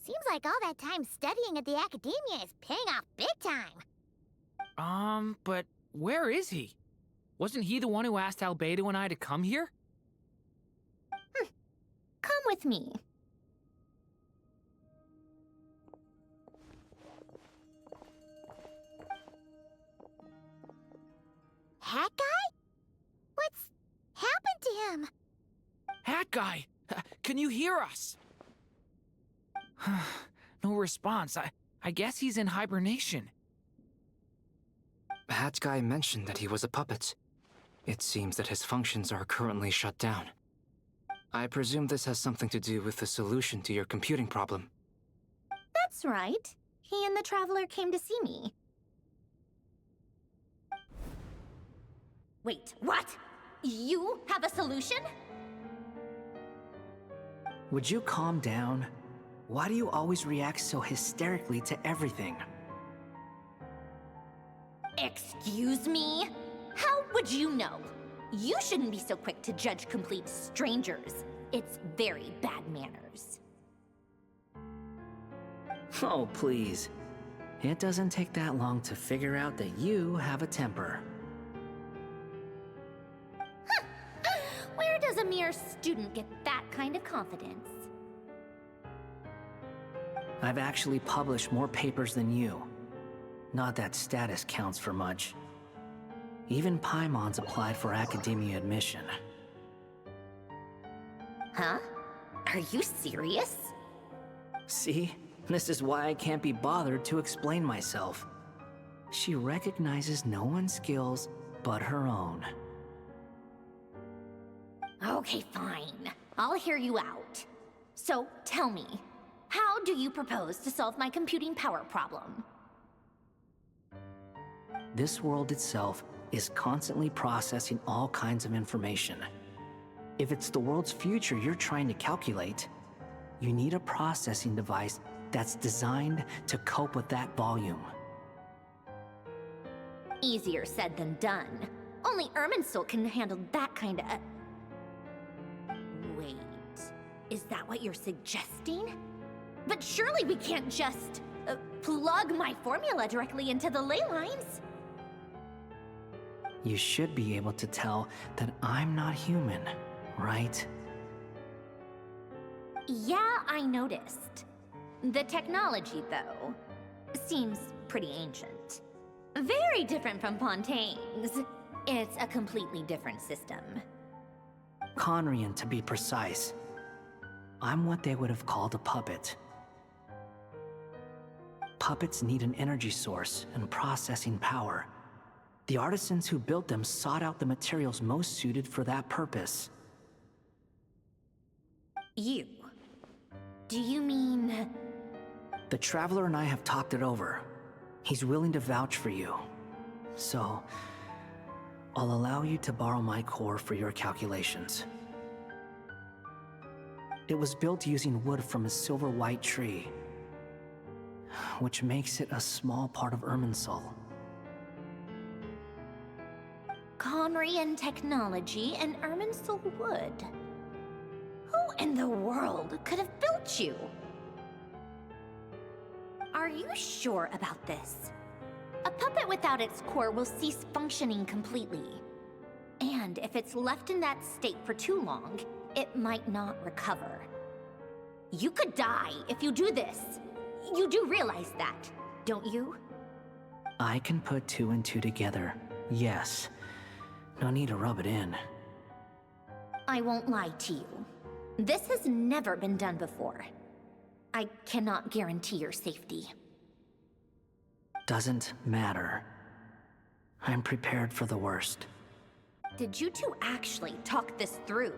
Seems like all that time studying at the academia is paying off big time. But where is he? Wasn't he the one who asked Albedo and I to come here? Come with me. Hat Guy? What's happened to him? Hat Guy! Can you hear us? No response. I guess he's in hibernation. Hat Guy mentioned that he was a puppet. It seems that his functions are currently shut down. I presume this has something to do with the solution to your computing problem. That's right. He and the Traveler came to see me. Wait, what? You have a solution? Would you calm down? Why do you always react so hysterically to everything? Excuse me? How would you know? You shouldn't be so quick to judge complete strangers. It's very bad manners. Oh, please. It doesn't take that long to figure out that you have a temper. Where does a mere student get that kind of confidence? I've actually published more papers than you. Not that status counts for much. Even Paimon's applied for academia admission. Huh? Are you serious? See? This is why I can't be bothered to explain myself. She recognizes no one's skills but her own. Okay, fine. I'll hear you out. So, tell me, how do you propose to solve my computing power problem? This world itself is constantly processing all kinds of information. If it's the world's future you're trying to calculate, you need a processing device that's designed to cope with that volume. Easier said than done. Only Irminsul can handle that kind of... Wait, is that what you're suggesting? But surely we can't just plug my formula directly into the ley lines. You should be able to tell that I'm not human, right? Yeah, I noticed. The technology, though, seems pretty ancient. Very different from Fontaine's. It's a completely different system. Conrian, to be precise. I'm what they would have called a puppet. Puppets need an energy source and processing power. The artisans who built them sought out the materials most suited for that purpose. You? Do you mean... The Traveler and I have talked it over. He's willing to vouch for you. So, I'll allow you to borrow my core for your calculations. It was built using wood from a silver-white tree, which makes it a small part of Irminsul. Conrian technology and Irminsul wood. Who in the world could have built you? Are you sure about this? A puppet without its core will cease functioning completely. And if it's left in that state for too long, it might not recover. You could die if you do this. You do realize that, don't you? I can put two and two together, yes. No need to rub it in. I won't lie to you. This has never been done before. I cannot guarantee your safety. Doesn't matter. I'm prepared for the worst. Did you two actually talk this through?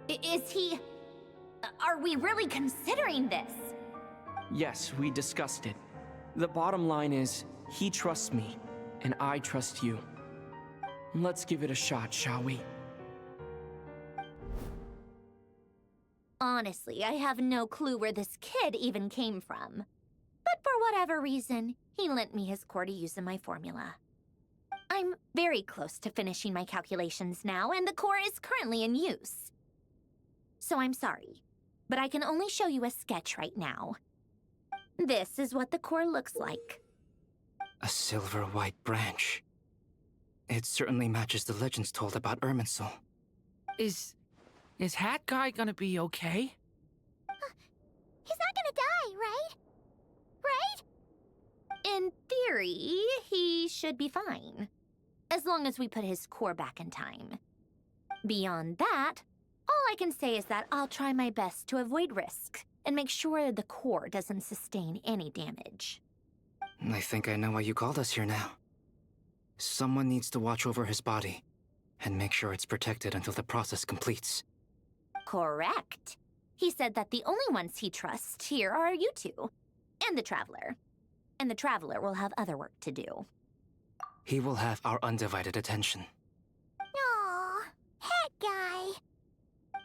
Is he... Are we really considering this? Yes, we discussed it. The bottom line is, he trusts me, and I trust you. Let's give it a shot, shall we? Honestly, I have no clue where this kid even came from. But for whatever reason, he lent me his core to use in my formula. I'm very close to finishing my calculations now, and the core is currently in use. So I'm sorry, but I can only show you a sketch right now. This is what the core looks like. A silver-white branch. It certainly matches the legends told about Irminsul. Is Hat Guy gonna be okay? He's not gonna die, right? Right? In theory, he should be fine. As long as we put his core back in time. Beyond that, all I can say is that I'll try my best to avoid risk and make sure the core doesn't sustain any damage. I think I know why you called us here now. Someone needs to watch over his body and make sure it's protected until the process completes. Correct. He said that the only ones he trusts here are you two, and the Traveler. And the Traveler will have other work to do. He will have our undivided attention. Aww, Hat Guy.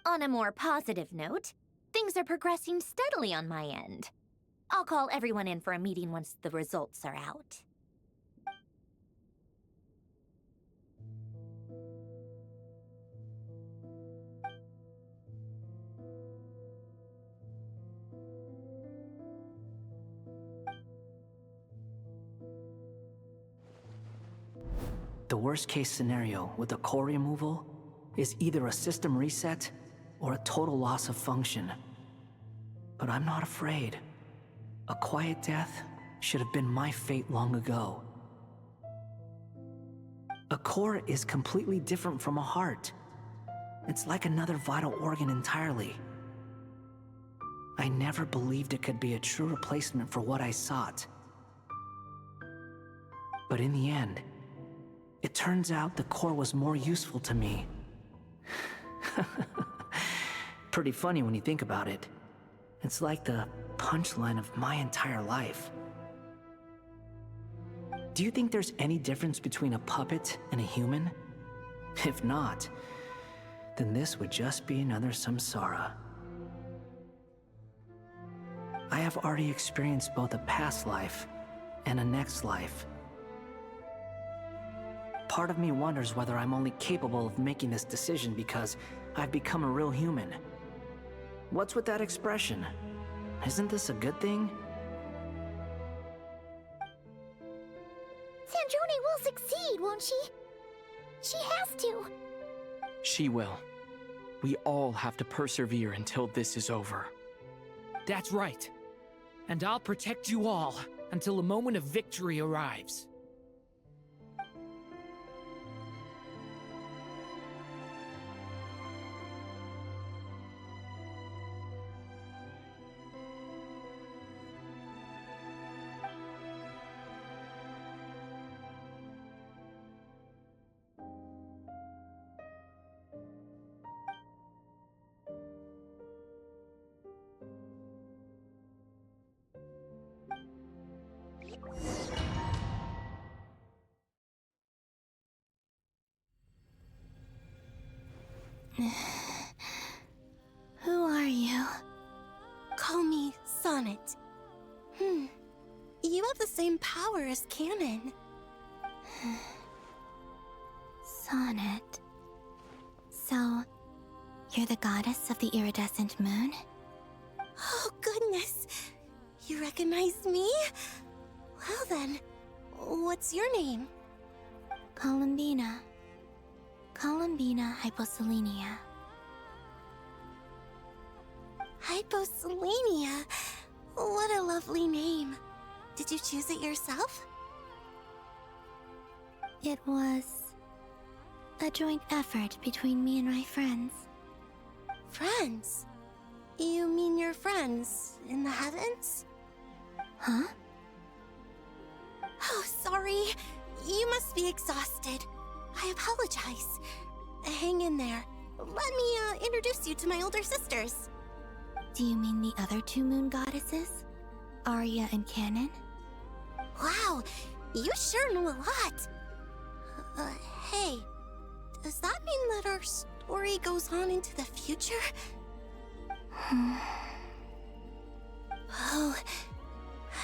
On a more positive note, things are progressing steadily on my end. I'll call everyone in for a meeting once the results are out. The worst-case scenario with the core removal is either a system reset or a total loss of function. But I'm not afraid. A quiet death should have been my fate long ago. A core is completely different from a heart. It's like another vital organ entirely. I never believed it could be a true replacement for what I sought. But in the end, it turns out the core was more useful to me. Pretty funny when you think about it. It's like the punchline of my entire life. Do you think there's any difference between a puppet and a human? If not, then this would just be another samsara. I have already experienced both a past life and a next life. Part of me wonders whether I'm only capable of making this decision because I've become a real human. What's with that expression? Isn't this a good thing? Sandrone will succeed, won't she? She has to. She will. We all have to persevere until this is over. That's right. And I'll protect you all until a moment of victory arrives. Who are you? Call me Sonnet. You have the same power as Canon. Sonnet. So, you're the goddess of the iridescent moon? Oh, goodness. You recognize me? Well then, what's your name? Columbina. Columbina Hyposelenia. Hyposelenia? What a lovely name. Did you choose it yourself? It was a joint effort between me and my friends. Friends? You mean your friends in the heavens? Huh? Oh, sorry. You must be exhausted. I apologize. Hang in there. Let me introduce you to my older sisters. Do you mean the other two moon goddesses? Arya and Canon? Wow, you sure know a lot. Hey, does that mean that our story goes on into the future? Oh,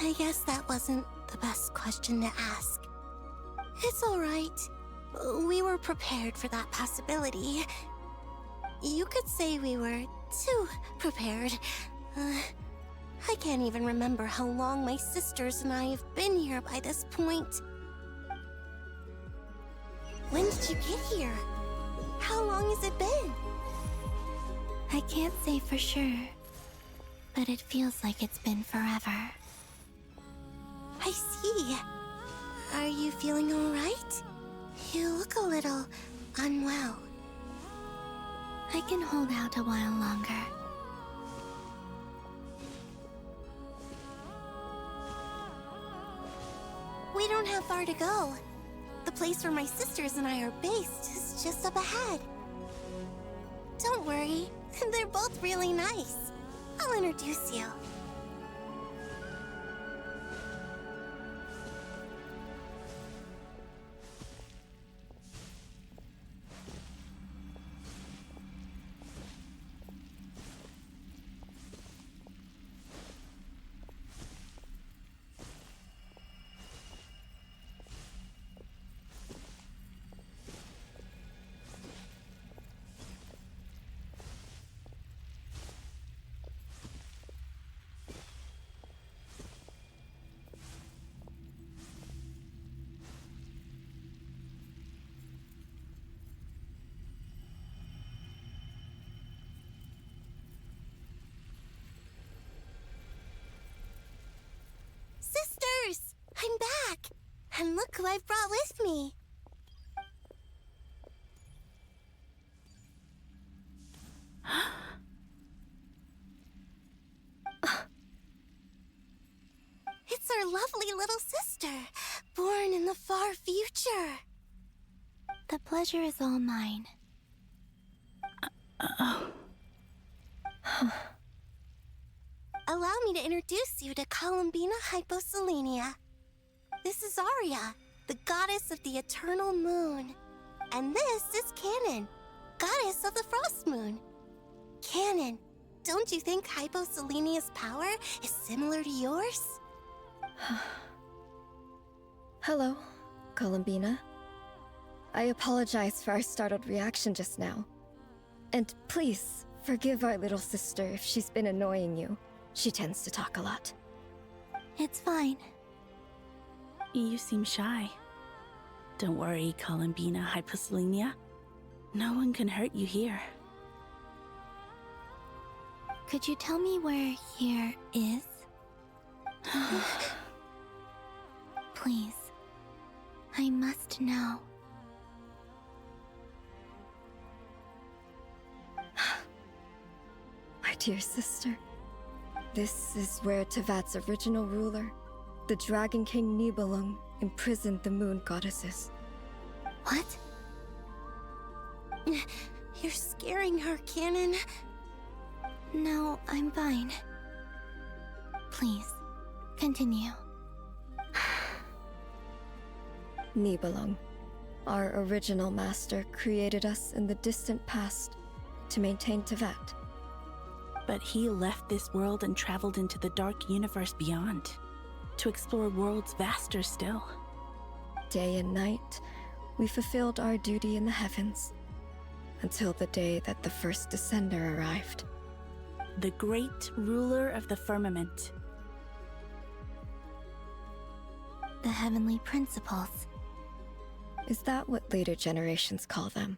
I guess that wasn't the best question to ask. It's alright. We were prepared for that possibility. You could say we were too prepared. I can't even remember how long my sisters and I have been here by this point. When did you get here? How long has it been? I can't say for sure, but it feels like it's been forever. I see. Are you feeling alright? You look a little unwell. I can hold out a while longer. We don't have far to go. The place where my sisters and I are based is just up ahead. Don't worry, they're both really nice. I'll introduce you. Sisters! I'm back! And look who I've brought with me! It's our lovely little sister, born in the far future. The pleasure is all mine. Allow me to introduce you to Columbina Hyposelenia. This is Arya, the goddess of the eternal moon. And this is Canon, goddess of the frost moon. Canon, don't you think Hyposelenia's power is similar to yours? Hello, Columbina. I apologize for our startled reaction just now. And please, forgive our little sister if she's been annoying you. She tends to talk a lot. It's fine. You seem shy. Don't worry, Columbina Hyposelenia. No one can hurt you here. Could you tell me where here is? Please. I must know. My dear sister, this is where Tevat's original ruler, the Dragon King Nibelung, imprisoned the moon goddesses. What? You're scaring her, Canon. No, I'm fine. Please, continue. Nibelung, our original master, created us in the distant past to maintain Tevat. But he left this world and traveled into the dark universe beyond, to explore worlds vaster still. Day and night, we fulfilled our duty in the heavens, until the day that the first Descender arrived. The great ruler of the firmament. The heavenly principles. Is that what later generations call them?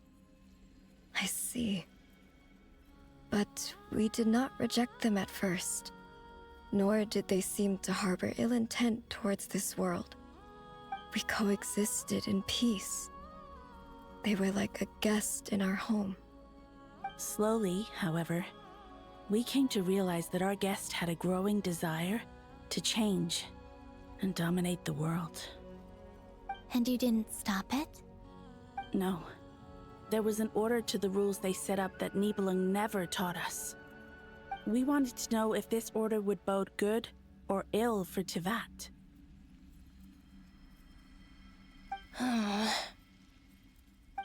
I see. But we did not reject them at first, nor did they seem to harbor ill intent towards this world. We coexisted in peace. They were like a guest in our home. Slowly, however, we came to realize that our guest had a growing desire to change and dominate the world. And you didn't stop it? No. There was an order to the rules they set up that Nibelung never taught us. We wanted to know if this order would bode good or ill for Tivat.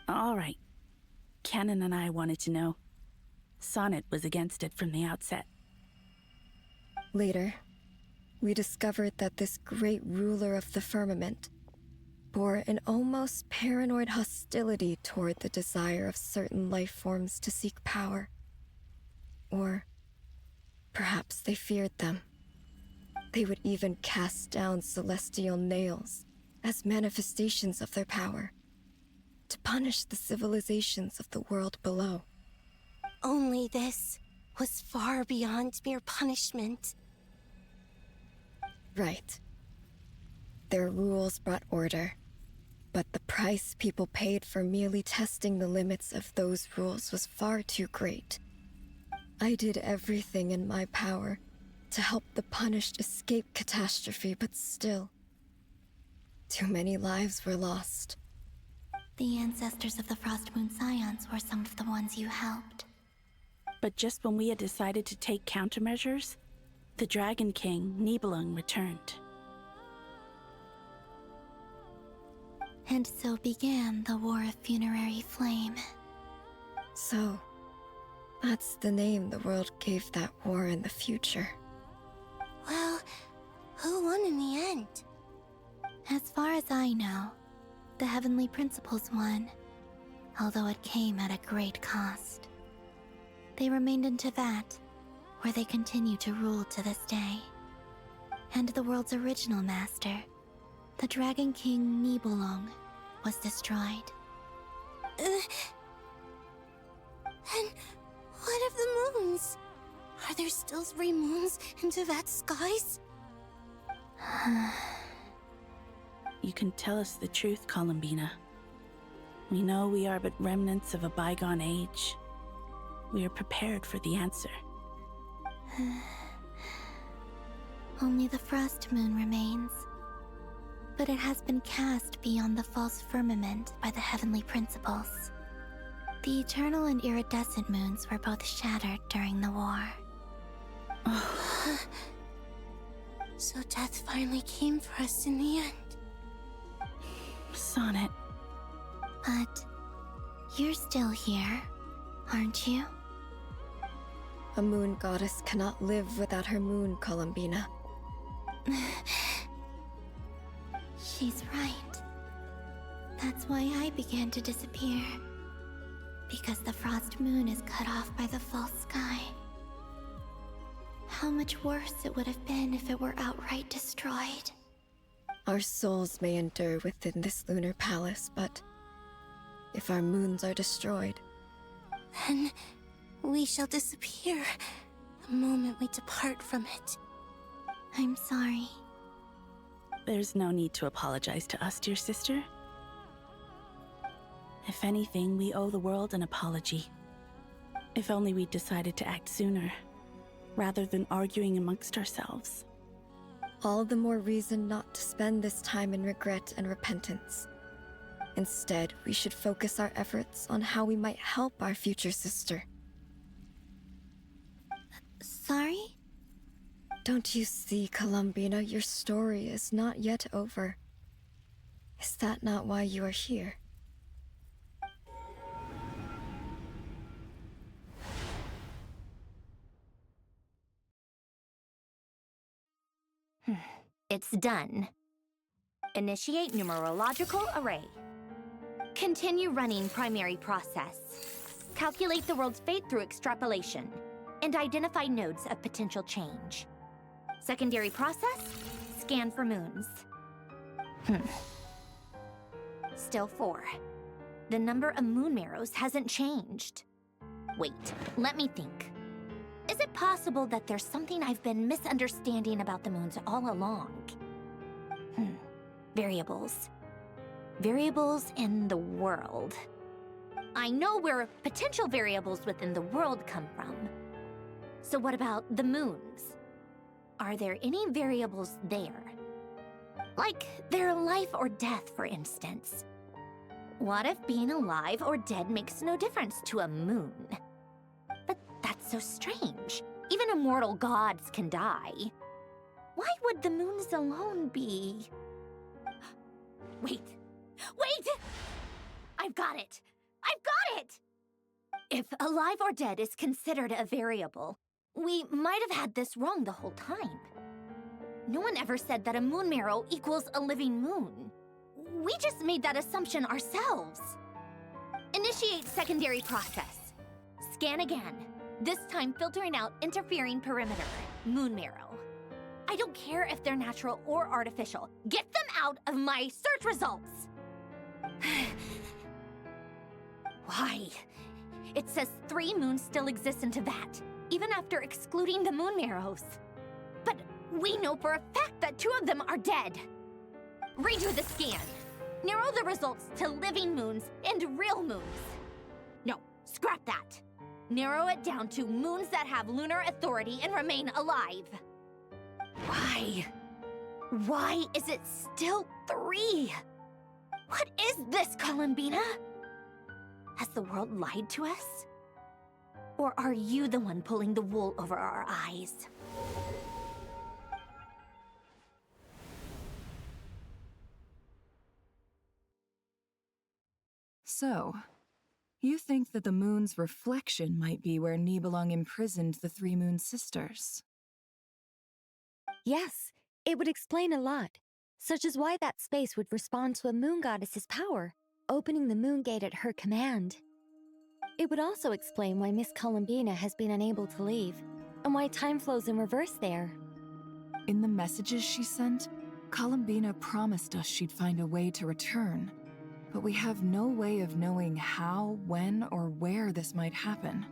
All right. Canon and I wanted to know. Sonnet was against it from the outset. Later, we discovered that this great ruler of the firmament bore an almost paranoid hostility toward the desire of certain life forms to seek power. Or perhaps they feared them. They would even cast down celestial nails as manifestations of their power, to punish the civilizations of the world below. Only this was far beyond mere punishment. Right. Their rules brought order, but the price people paid for merely testing the limits of those rules was far too great. I did everything in my power to help the punished escape catastrophe, but still, too many lives were lost. The ancestors of the Frost Moon Scions were some of the ones you helped. But just when we had decided to take countermeasures, the Dragon King, Nibelung, returned. And so began the War of Funerary Flame. So, that's the name the world gave that war in the future. Well, who won in the end? As far as I know, the Heavenly Principles won, although it came at a great cost. They remained in Tivat, where they continue to rule to this day. And the world's original master, the Dragon King Nibelung, was destroyed. And what of the moons? Are there still 3 moons in Tivat's skies? You can tell us the truth, Columbina. We know we are but remnants of a bygone age. We are prepared for the answer. Only the Frost Moon remains. But it has been cast beyond the false firmament by the Heavenly Principles. The eternal and iridescent moons were both shattered during the war. So death finally came for us in the end. Sonnet. But you're still here, aren't you? A moon goddess cannot live without her moon, Columbina. She's right. That's why I began to disappear. Because the Frost Moon is cut off by the false sky. How much worse it would have been if it were outright destroyed. Our souls may endure within this lunar palace, but if our moons are destroyed, then we shall disappear the moment we depart from it. I'm sorry. There's no need to apologize to us, dear sister. If anything, we owe the world an apology. If only we'd decided to act sooner, rather than arguing amongst ourselves. all the more reason not to spend this time in regret and repentance. Instead, we should focus our efforts on how we might help our future sister. Sorry? Don't you see, Columbina, your story is not yet over. Is that not why you are here? It's done. Initiate numerological array. Continue running primary process. Calculate the world's fate through extrapolation, and identify nodes of potential change. Secondary process, scan for moons. Still 4. The number of moon marrows hasn't changed. Wait, let me think. Is it possible that there's something I've been misunderstanding about the moons all along? Variables. Variables in the world. I know where potential variables within the world come from. So what about the moons? Are there any variables there? Like their life or death, for instance. What if being alive or dead makes no difference to a moon? But that's so strange. Even immortal gods can die. Why would the moons alone be? Wait! Wait! I've got it! I've got it! If alive or dead is considered a variable, we might have had this wrong the whole time. No one ever said that a moon marrow equals a living moon. We just made that assumption ourselves. Initiate secondary process. Scan again, this time filtering out interfering perimeter, moon marrow. I don't care if they're natural or artificial. Get them out of my search results! Why? It says 3 moons still exist in Teyvat, even after excluding the moon marrows. But we know for a fact that 2 of them are dead. Redo the scan. Narrow the results to living moons and real moons. No, scrap that. Narrow it down to moons that have lunar authority and remain alive. Why? Why is it still 3? What is this, Columbina? Has the world lied to us? Or are you the one pulling the wool over our eyes? So, you think that the moon's reflection might be where Nibelung imprisoned the 3 moon sisters? Yes, it would explain a lot, such as why that space would respond to a moon goddess's power, opening the moon gate at her command. It would also explain why Miss Columbina has been unable to leave, and why time flows in reverse there. In the messages she sent, Columbina promised us she'd find a way to return, but we have no way of knowing how, when, or where this might happen.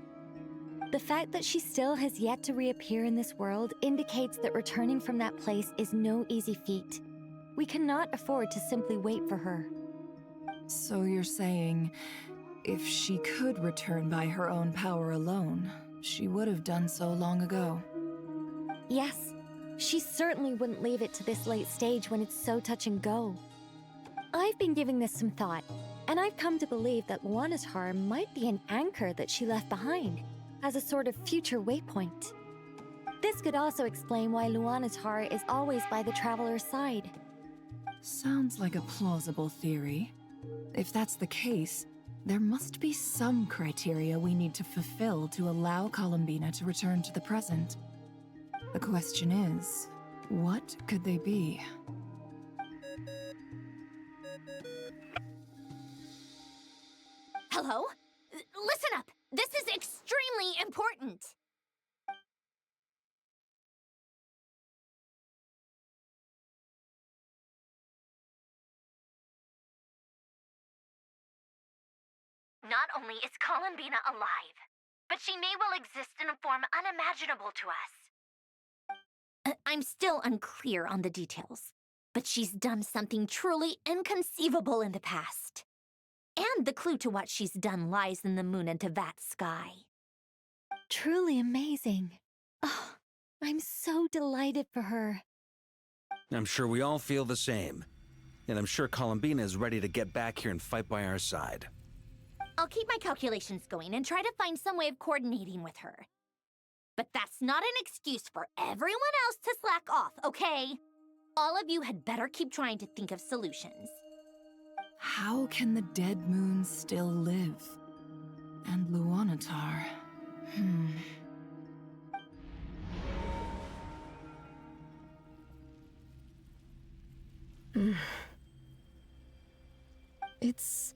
The fact that she still has yet to reappear in this world indicates that returning from that place is no easy feat. We cannot afford to simply wait for her. So you're saying, if she could return by her own power alone, she would have done so long ago? Yes, she certainly wouldn't leave it to this late stage when it's so touch and go. I've been giving this some thought, and I've come to believe that Luanatar might be an anchor that she left behind, as a sort of future waypoint. This could also explain why Luanatar is always by the Traveler's side. Sounds like a plausible theory. If that's the case, there must be some criteria we need to fulfill to allow Columbina to return to the present. The question is, what could they be? Hello? Listen up! This is extremely important! Not only is Columbina alive, but she may well exist in a form unimaginable to us. I'm still unclear on the details, but she's done something truly inconceivable in the past. And the clue to what she's done lies in the moon and Teyvat sky. Truly amazing. Oh, I'm so delighted for her. I'm sure we all feel the same. And I'm sure Columbina is ready to get back here and fight by our side. I'll keep my calculations going and try to find some way of coordinating with her. But that's not an excuse for everyone else to slack off, okay? All of you had better keep trying to think of solutions. How can the dead moon still live? And Luanatar... It's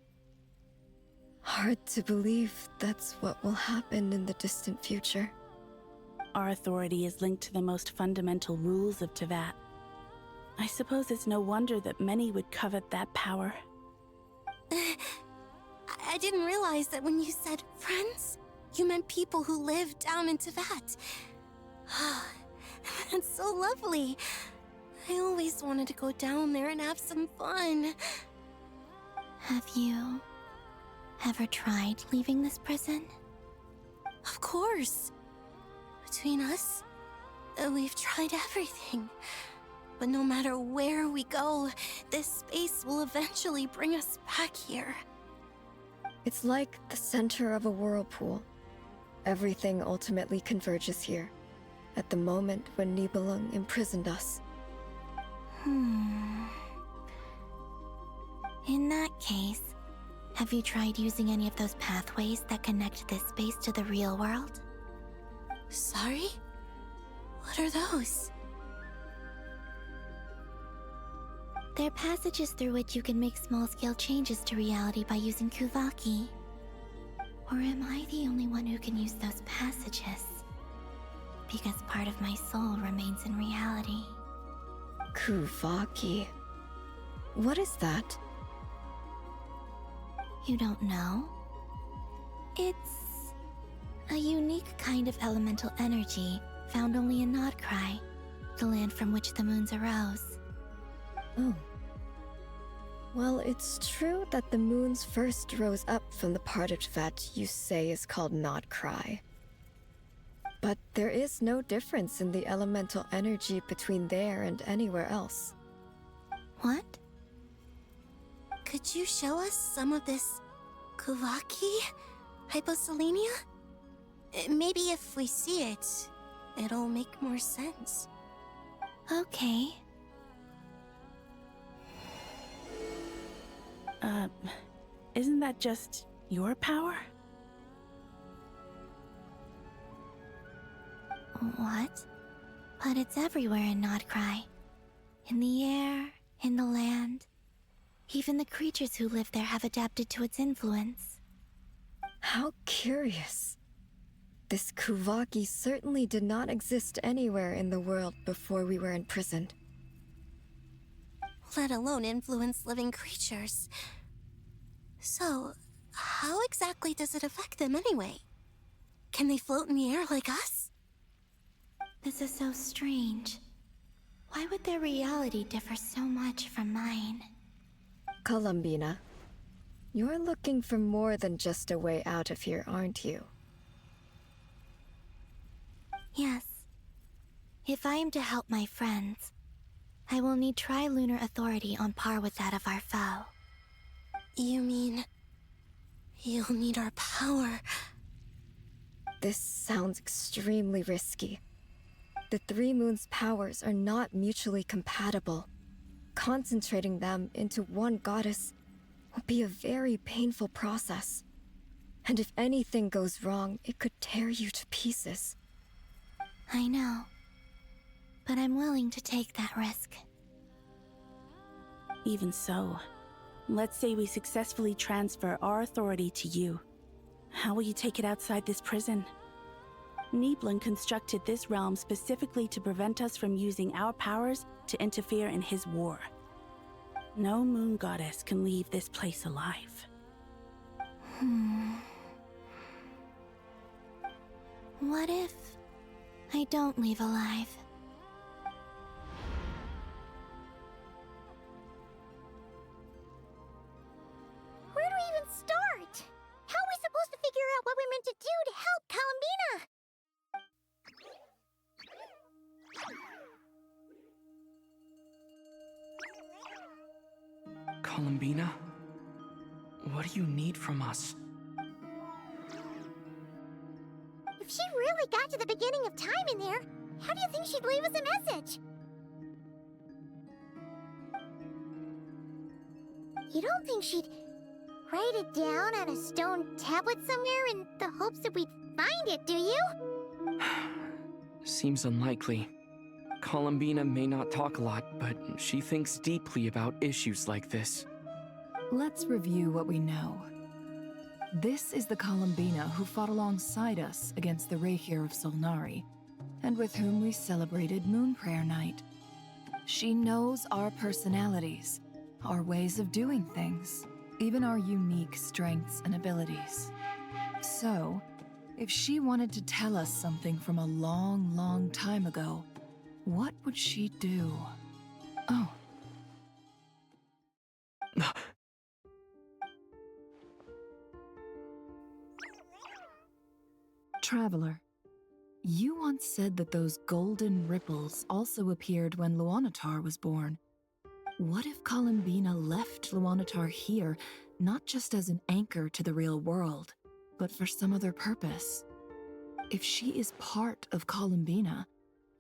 hard to believe that's what will happen in the distant future. Our authority is linked to the most fundamental rules of Teyvat. I suppose it's no wonder that many would covet that power. I didn't realize that when you said friends, you meant people who live down in Teyvat. That's so lovely. I always wanted to go down there and have some fun. Have you ever tried leaving this prison? Of course. Between us, we've tried everything. But no matter where we go, this space will eventually bring us back here. It's like the center of a whirlpool. Everything ultimately converges here. at the moment when Nibelung imprisoned us. In that case, have you tried using any of those pathways that connect this space to the real world? Sorry? What are those? They're passages through which you can make small-scale changes to reality by using Kuvaki. Or am I the only one who can use those passages? Because part of my soul remains in reality. Kuvaki. What is that? You don't know? It's a unique kind of elemental energy found only in Nodcry, the land from which the moons arose. Oh. Well, it's true that the moons first rose up from the part of that you say is called Nodcry. But there is no difference in the elemental energy between there and anywhere else. What? Could you show us some of this Kuvaki hyposelenia? Maybe if we see it, it'll make more sense. Okay. Isn't that just your power? What? But it's everywhere in Nodcry. In the air, in the land. Even the creatures who live there have adapted to its influence. How curious. This Kuvaki certainly did not exist anywhere in the world before we were imprisoned. Let alone influence living creatures. So, how exactly does it affect them anyway? Can they float in the air like us? This is so strange. Why would their reality differ so much from mine? Columbina, you're looking for more than just a way out of here, aren't you? Yes. If I am to help my friends, I will need tri-lunar authority on par with that of our foe. You mean... you'll need our power? This sounds extremely risky. The Three Moons' powers are not mutually compatible. Concentrating them into one goddess will be a very painful process. And if anything goes wrong, it could tear you to pieces. I know. But I'm willing to take that risk. Even so, let's say we successfully transfer our authority to you. How will you take it outside this prison? Nibelung constructed this realm specifically to prevent us from using our powers to interfere in his war. No moon goddess can leave this place alive. What if I don't leave alive? Where do we even start? How are we supposed to figure out what we're meant to do to help Columbina? Columbina? What do you need from us? If she really got to the beginning of time in there, how do you think she'd leave us a message? You don't think she'd write it down on a stone tablet somewhere in the hopes that we'd find it, do you? Seems unlikely. Columbina may not talk a lot, but she thinks deeply about issues like this. Let's review what we know. This is the Columbina who fought alongside us against the Rahir of Solnari, and with whom we celebrated Moon Prayer Night. She knows our personalities, our ways of doing things, even our unique strengths and abilities. So, if she wanted to tell us something from a long, long time ago, what would she do? Oh. Traveler, you once said that those golden ripples also appeared when Luanatar was born. What if Columbina left Luanatar here, not just as an anchor to the real world, but for some other purpose? If she is part of Columbina,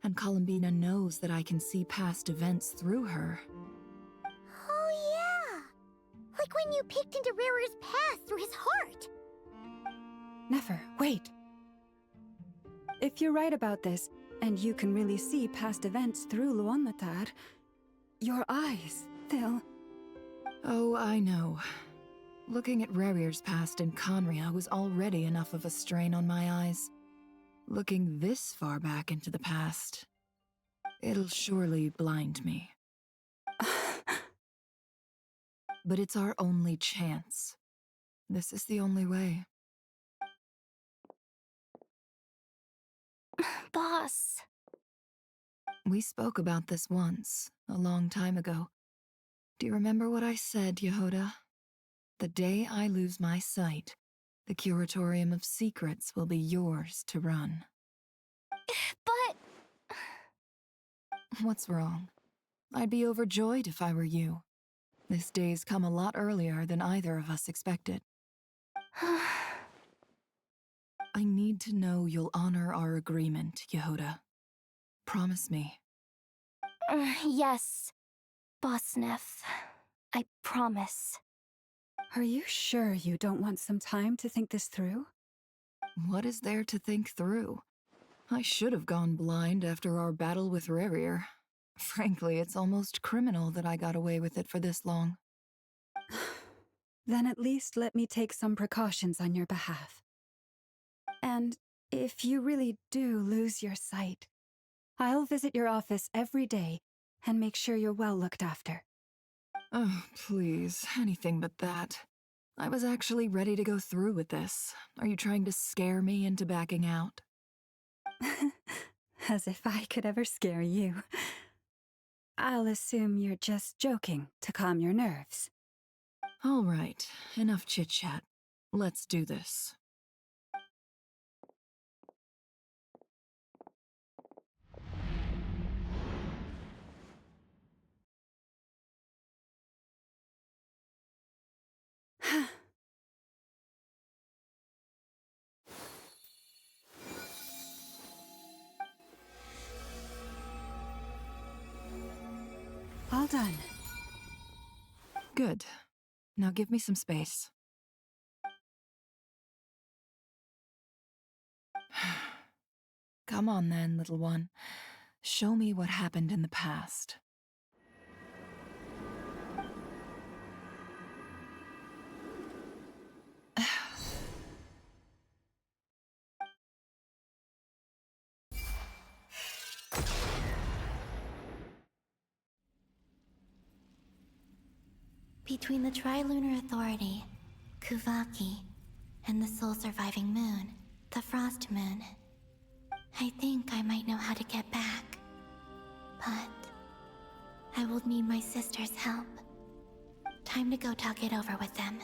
And Columbina knows that I can see past events through her. Oh yeah! Like when you peeked into Rarer's past through his heart! Never, wait. If you're right about this, and you can really see past events through Luonmatar, your eyes, they'll... Oh, I know. Looking at Rerir's past in Conria was already enough of a strain on my eyes. Looking this far back into the past, it'll surely blind me. But it's our only chance. This is the only way. Boss. We spoke about this once, a long time ago. Do you remember what I said, Yehoda? The day I lose my sight, the Curatorium of Secrets will be yours to run. But... What's wrong? I'd be overjoyed if I were you. This day's come a lot earlier than either of us expected. I need to know you'll honor our agreement, Yehoda. Promise me. Yes, Boss Neff. I promise. Are you sure you don't want some time to think this through? What is there to think through? I should have gone blind after our battle with Rerir. Frankly, it's almost criminal that I got away with it for this long. Then at least let me take some precautions on your behalf. And if you really do lose your sight, I'll visit your office every day and make sure you're well looked after. Oh, please, anything but that. I was actually ready to go through with this. Are you trying to scare me into backing out? As if I could ever scare you. I'll assume you're just joking to calm your nerves. All right, enough chit-chat. Let's do this. All done. Good. Now give me some space. Come on then, little one. Show me what happened in the past. Between the Tri-Lunar Authority, Kuvaki, and the sole-surviving moon, the Frost Moon, I think I might know how to get back. But I will need my sister's help. Time to go talk it over with them.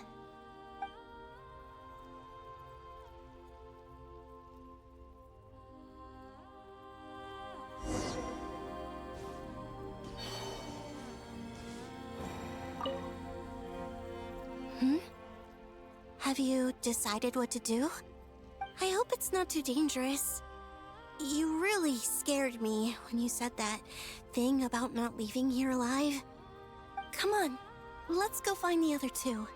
Have you decided what to do? I hope it's not too dangerous. You really scared me when you said that thing about not leaving here alive. Come on, let's go find the other two.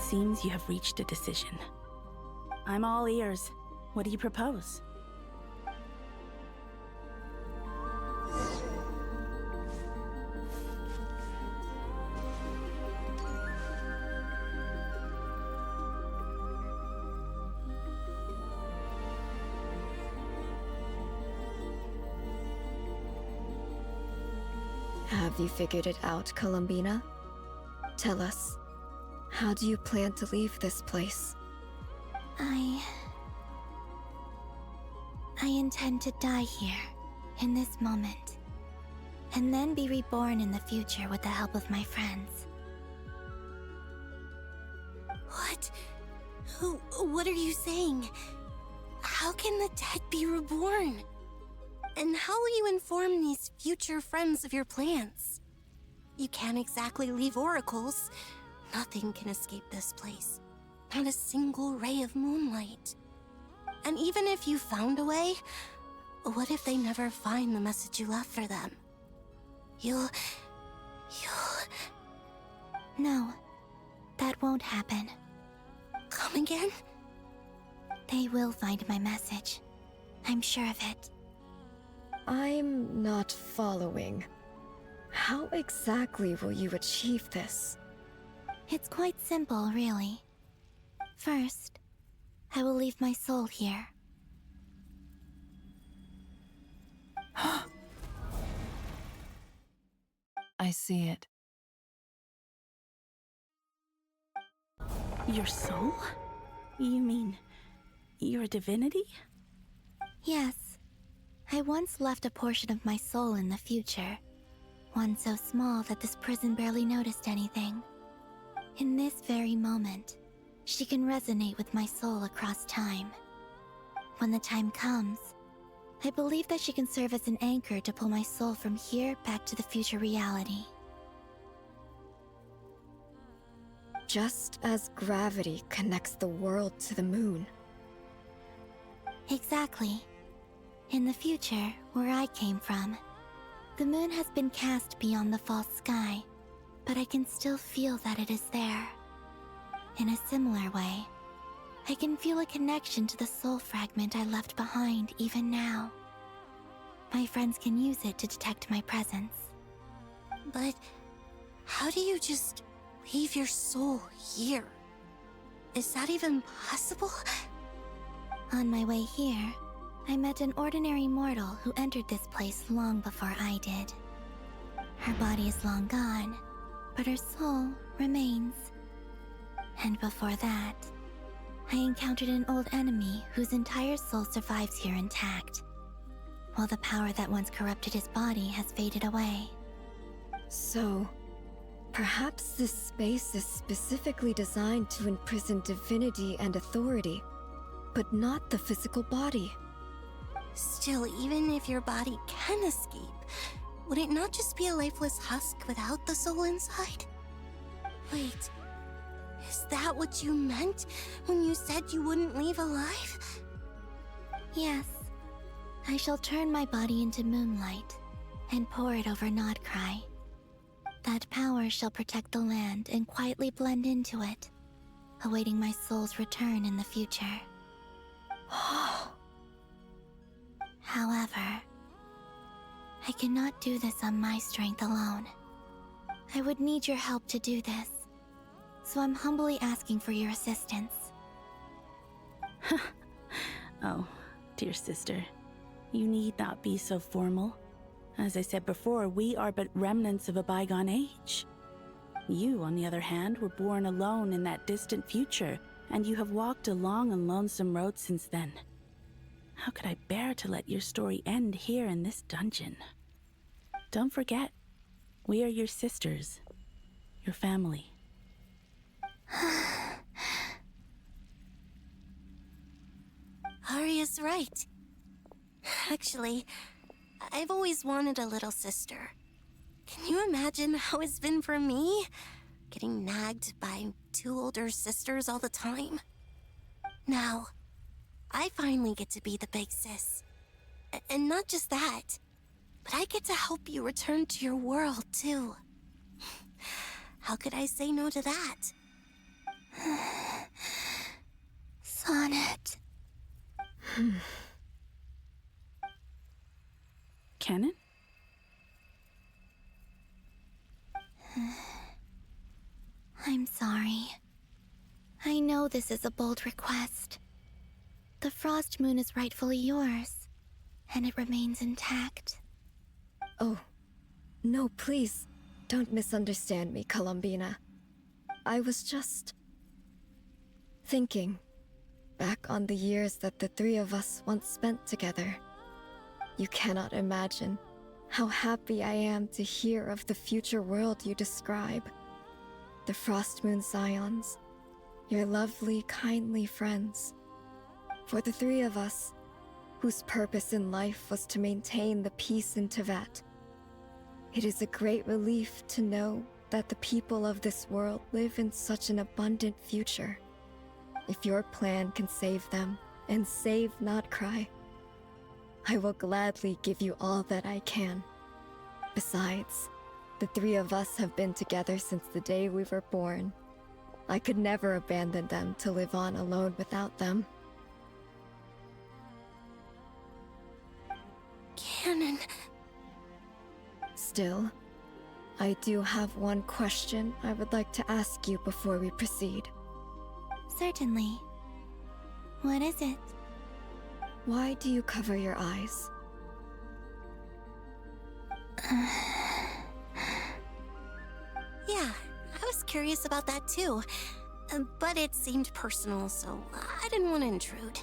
Seems you have reached a decision. I'm all ears. What do you propose? Have you figured it out, Columbina? Tell us. How do you plan to leave this place? I intend to die here, in this moment, and then be reborn in the future with the help of my friends. What? What are you saying? How can the dead be reborn? And how will you inform these future friends of your plans? You can't exactly leave oracles. Nothing can escape this place. Not a single ray of moonlight. And even if you found a way, what if they never find the message you left for them? You'll... No, that won't happen. Come again? They will find my message. I'm sure of it. I'm not following. How exactly will you achieve this? It's quite simple, really. First, I will leave my soul here. I see it. Your soul? You mean you're a divinity? Yes. I once left a portion of my soul in the future. One so small that this prison barely noticed anything. In this very moment, she can resonate with my soul across time. When the time comes, I believe that she can serve as an anchor to pull my soul from here back to the future reality. Just as gravity connects the world to the moon. Exactly. In the future, where I came from, the moon has been cast beyond the false sky, but I can still feel that it is there. In a similar way, I can feel a connection to the soul fragment I left behind even now. My friends can use it to detect my presence. But how do you just leave your soul here? Is that even possible? On my way here, I met an ordinary mortal who entered this place long before I did. Her body is long gone, but her soul remains. And before that, I encountered an old enemy whose entire soul survives here intact, while the power that once corrupted his body has faded away. So, perhaps this space is specifically designed to imprison divinity and authority, but not the physical body. Still, even if your body can escape, would it not just be a lifeless husk without the soul inside? Wait, is that what you meant when you said you wouldn't leave alive? Yes. I shall turn my body into moonlight and pour it over Nodcry. That power shall protect the land and quietly blend into it, awaiting my soul's return in the future. However, I cannot do this on my strength alone. I would need your help to do this, so I'm humbly asking for your assistance. Oh, dear sister, you need not be so formal. As I said before, we are but remnants of a bygone age. You, on the other hand, were born alone in that distant future, and you have walked a long and lonesome road since then. How could I bear to let your story end here in this dungeon? Don't forget, we are your sisters, your family. Arya's right. Actually, I've always wanted a little sister. Can you imagine how it's been for me? Getting nagged by two older sisters all the time. Now, I finally get to be the big sis. And not just that, but I get to help you return to your world, too. How could I say no to that? Sonnet. Canon? I'm sorry. I know this is a bold request. The Frost Moon is rightfully yours, and it remains intact. Oh, no, please, don't misunderstand me, Columbina. I was just thinking back on the years that the three of us once spent together. You cannot imagine how happy I am to hear of the future world you describe. The Frost Moon Scions, your lovely, kindly friends. For the three of us, whose purpose in life was to maintain the peace in Teyvat. It is a great relief to know that the people of this world live in such an abundant future. If your plan can save them, and save not cry, I will gladly give you all that I can. Besides, the three of us have been together since the day we were born. I could never abandon them to live on alone without them. Canon. Still, I do have one question I would like to ask you before we proceed. Certainly. What is it? Why do you cover your eyes? Yeah, I was curious about that too. But it seemed personal, so I didn't want to intrude.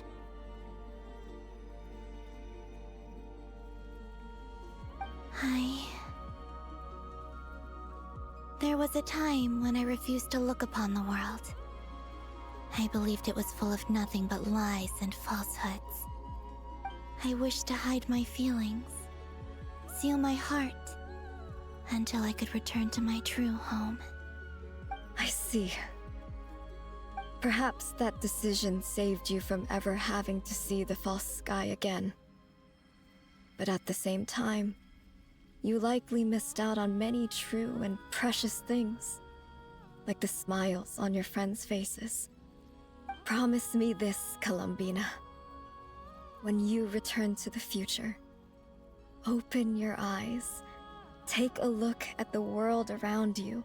There was a time when I refused to look upon the world. I believed it was full of nothing but lies and falsehoods. I wished to hide my feelings, seal my heart, until I could return to my true home. I see. Perhaps that decision saved you from ever having to see the false sky again. But at the same time, you likely missed out on many true and precious things, like the smiles on your friends' faces. Promise me this, Columbina. When you return to the future, open your eyes, take a look at the world around you,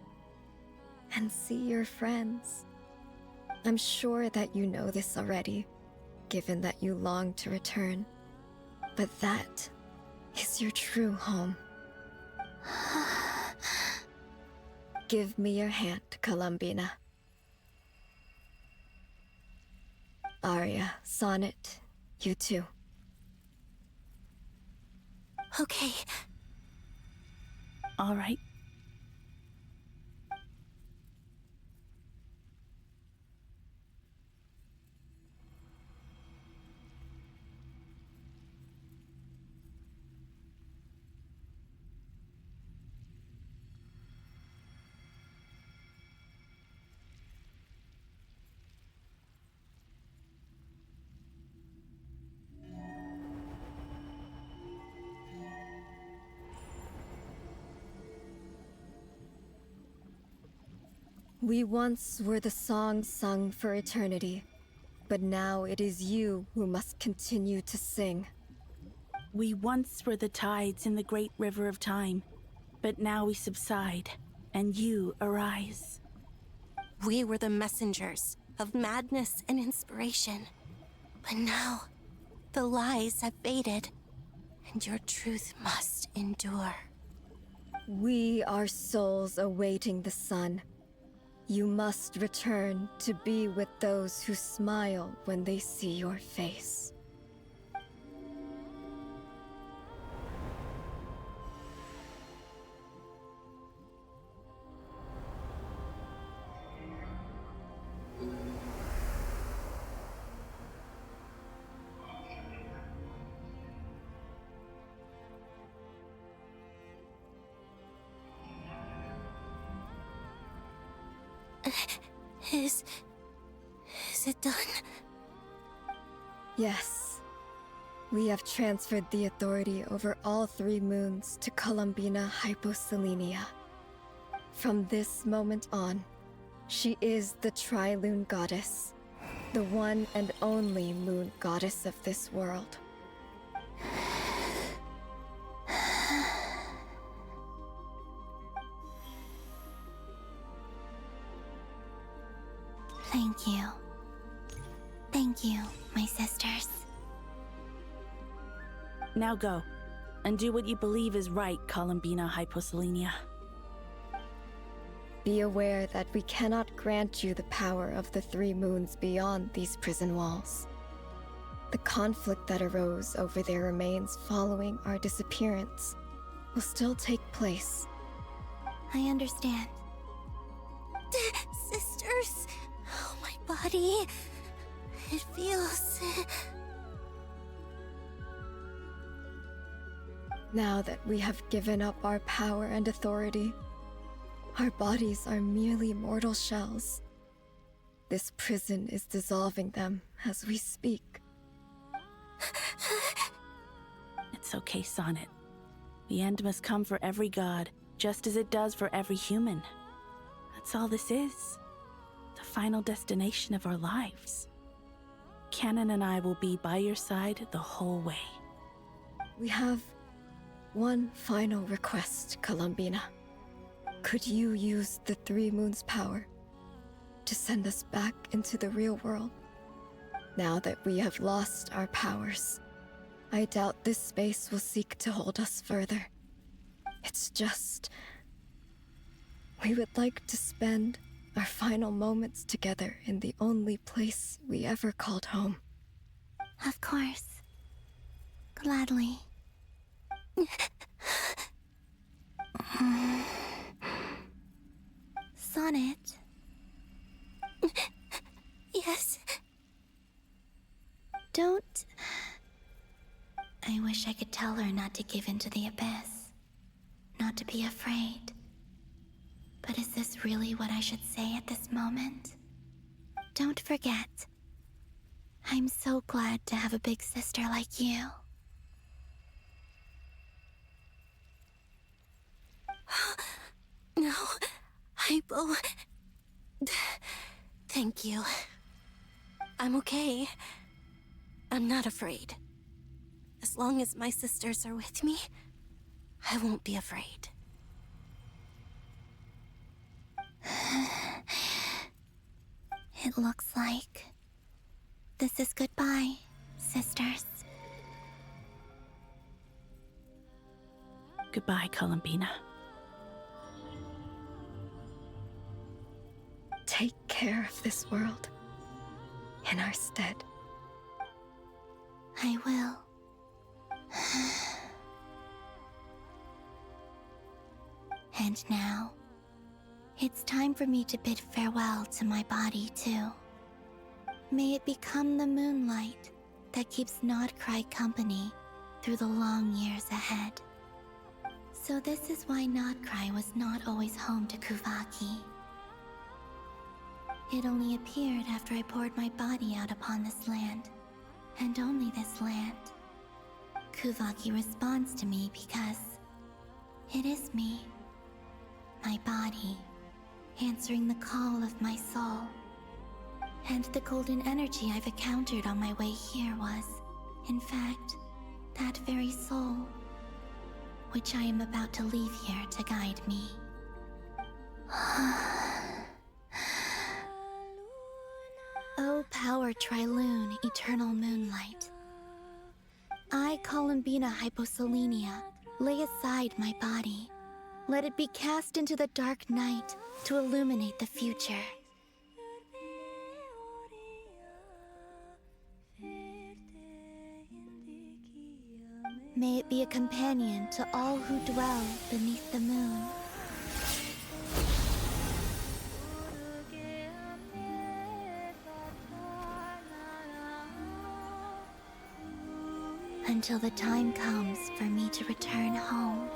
and see your friends. I'm sure that you know this already, given that you long to return. But that is your true home. Give me your hand, Columbina. Arya, Sonnet, you too. Okay. All right. We once were the song sung for eternity, but now it is you who must continue to sing. We once were the tides in the great river of time, but now we subside, and you arise. We were the messengers of madness and inspiration. But now, the lies have faded, and your truth must endure. We are souls awaiting the sun. You must return to be with those who smile when they see your face. Is it done? Yes. We have transferred the authority over all 3 moons to Columbina Hyposelenia. From this moment on, she is the Tri-Lune Goddess, the one and only moon goddess of this world. Thank you. Thank you, my sisters. Now go, and do what you believe is right, Columbina Hyposelenia. Be aware that we cannot grant you the power of the 3 moons beyond these prison walls. The conflict that arose over their remains following our disappearance will still take place. I understand. Sisters, oh, my body. It feels... Now that we have given up our power and authority, our bodies are merely mortal shells. This prison is dissolving them as we speak. It's okay, Sonnet. The end must come for every god, just as it does for every human. That's all this is. The final destination of our lives. Canon and I will be by your side the whole way. We have one final request, Columbina. Could you use the Three Moons' power to send us back into the real world? Now that we have lost our powers, I doubt this space will seek to hold us further. It's just... we would like to spend our final moments together in the only place we ever called home. Of course. Gladly. Sonnet? Yes? Don't... I wish I could tell her not to give in to the abyss. Not to be afraid. But is this really what I should say at this moment? Don't forget. I'm so glad to have a big sister like you. No, Hypo. Thank you. I'm okay. I'm not afraid. As long as my sisters are with me, I won't be afraid. It looks like this is goodbye, sisters. Goodbye, Columbina. Take care of this world in our stead. I will. And now, it's time for me to bid farewell to my body, too. May it become the moonlight that keeps Notcry company through the long years ahead. So this is why Notcry was not always home to Kuvaki. It only appeared after I poured my body out upon this land, and only this land. Kuvaki responds to me because it is me, my body, answering the call of my soul. And the golden energy I've encountered on my way here was, in fact, that very soul, which I am about to leave here to guide me. O power Triloon, eternal moonlight. I, Columbina Hyposelenia, lay aside my body. Let it be cast into the dark night to illuminate the future. May it be a companion to all who dwell beneath the moon. Until the time comes for me to return home.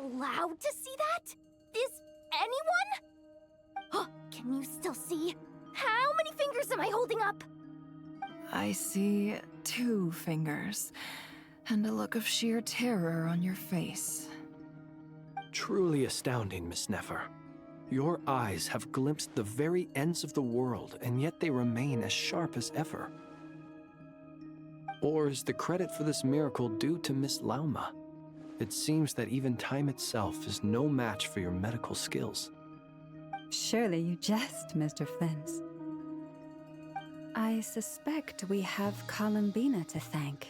allowed to see that? Is anyone? Can you still see? How many fingers am I holding up? I see 2 fingers, and a look of sheer terror on your face. Truly astounding, Miss Nefer. Your eyes have glimpsed the very ends of the world, and yet they remain as sharp as ever. Or is the credit for this miracle due to Miss Lauma? It seems that even time itself is no match for your medical skills. Surely you jest, Mr. Flint. I suspect we have Columbina to thank.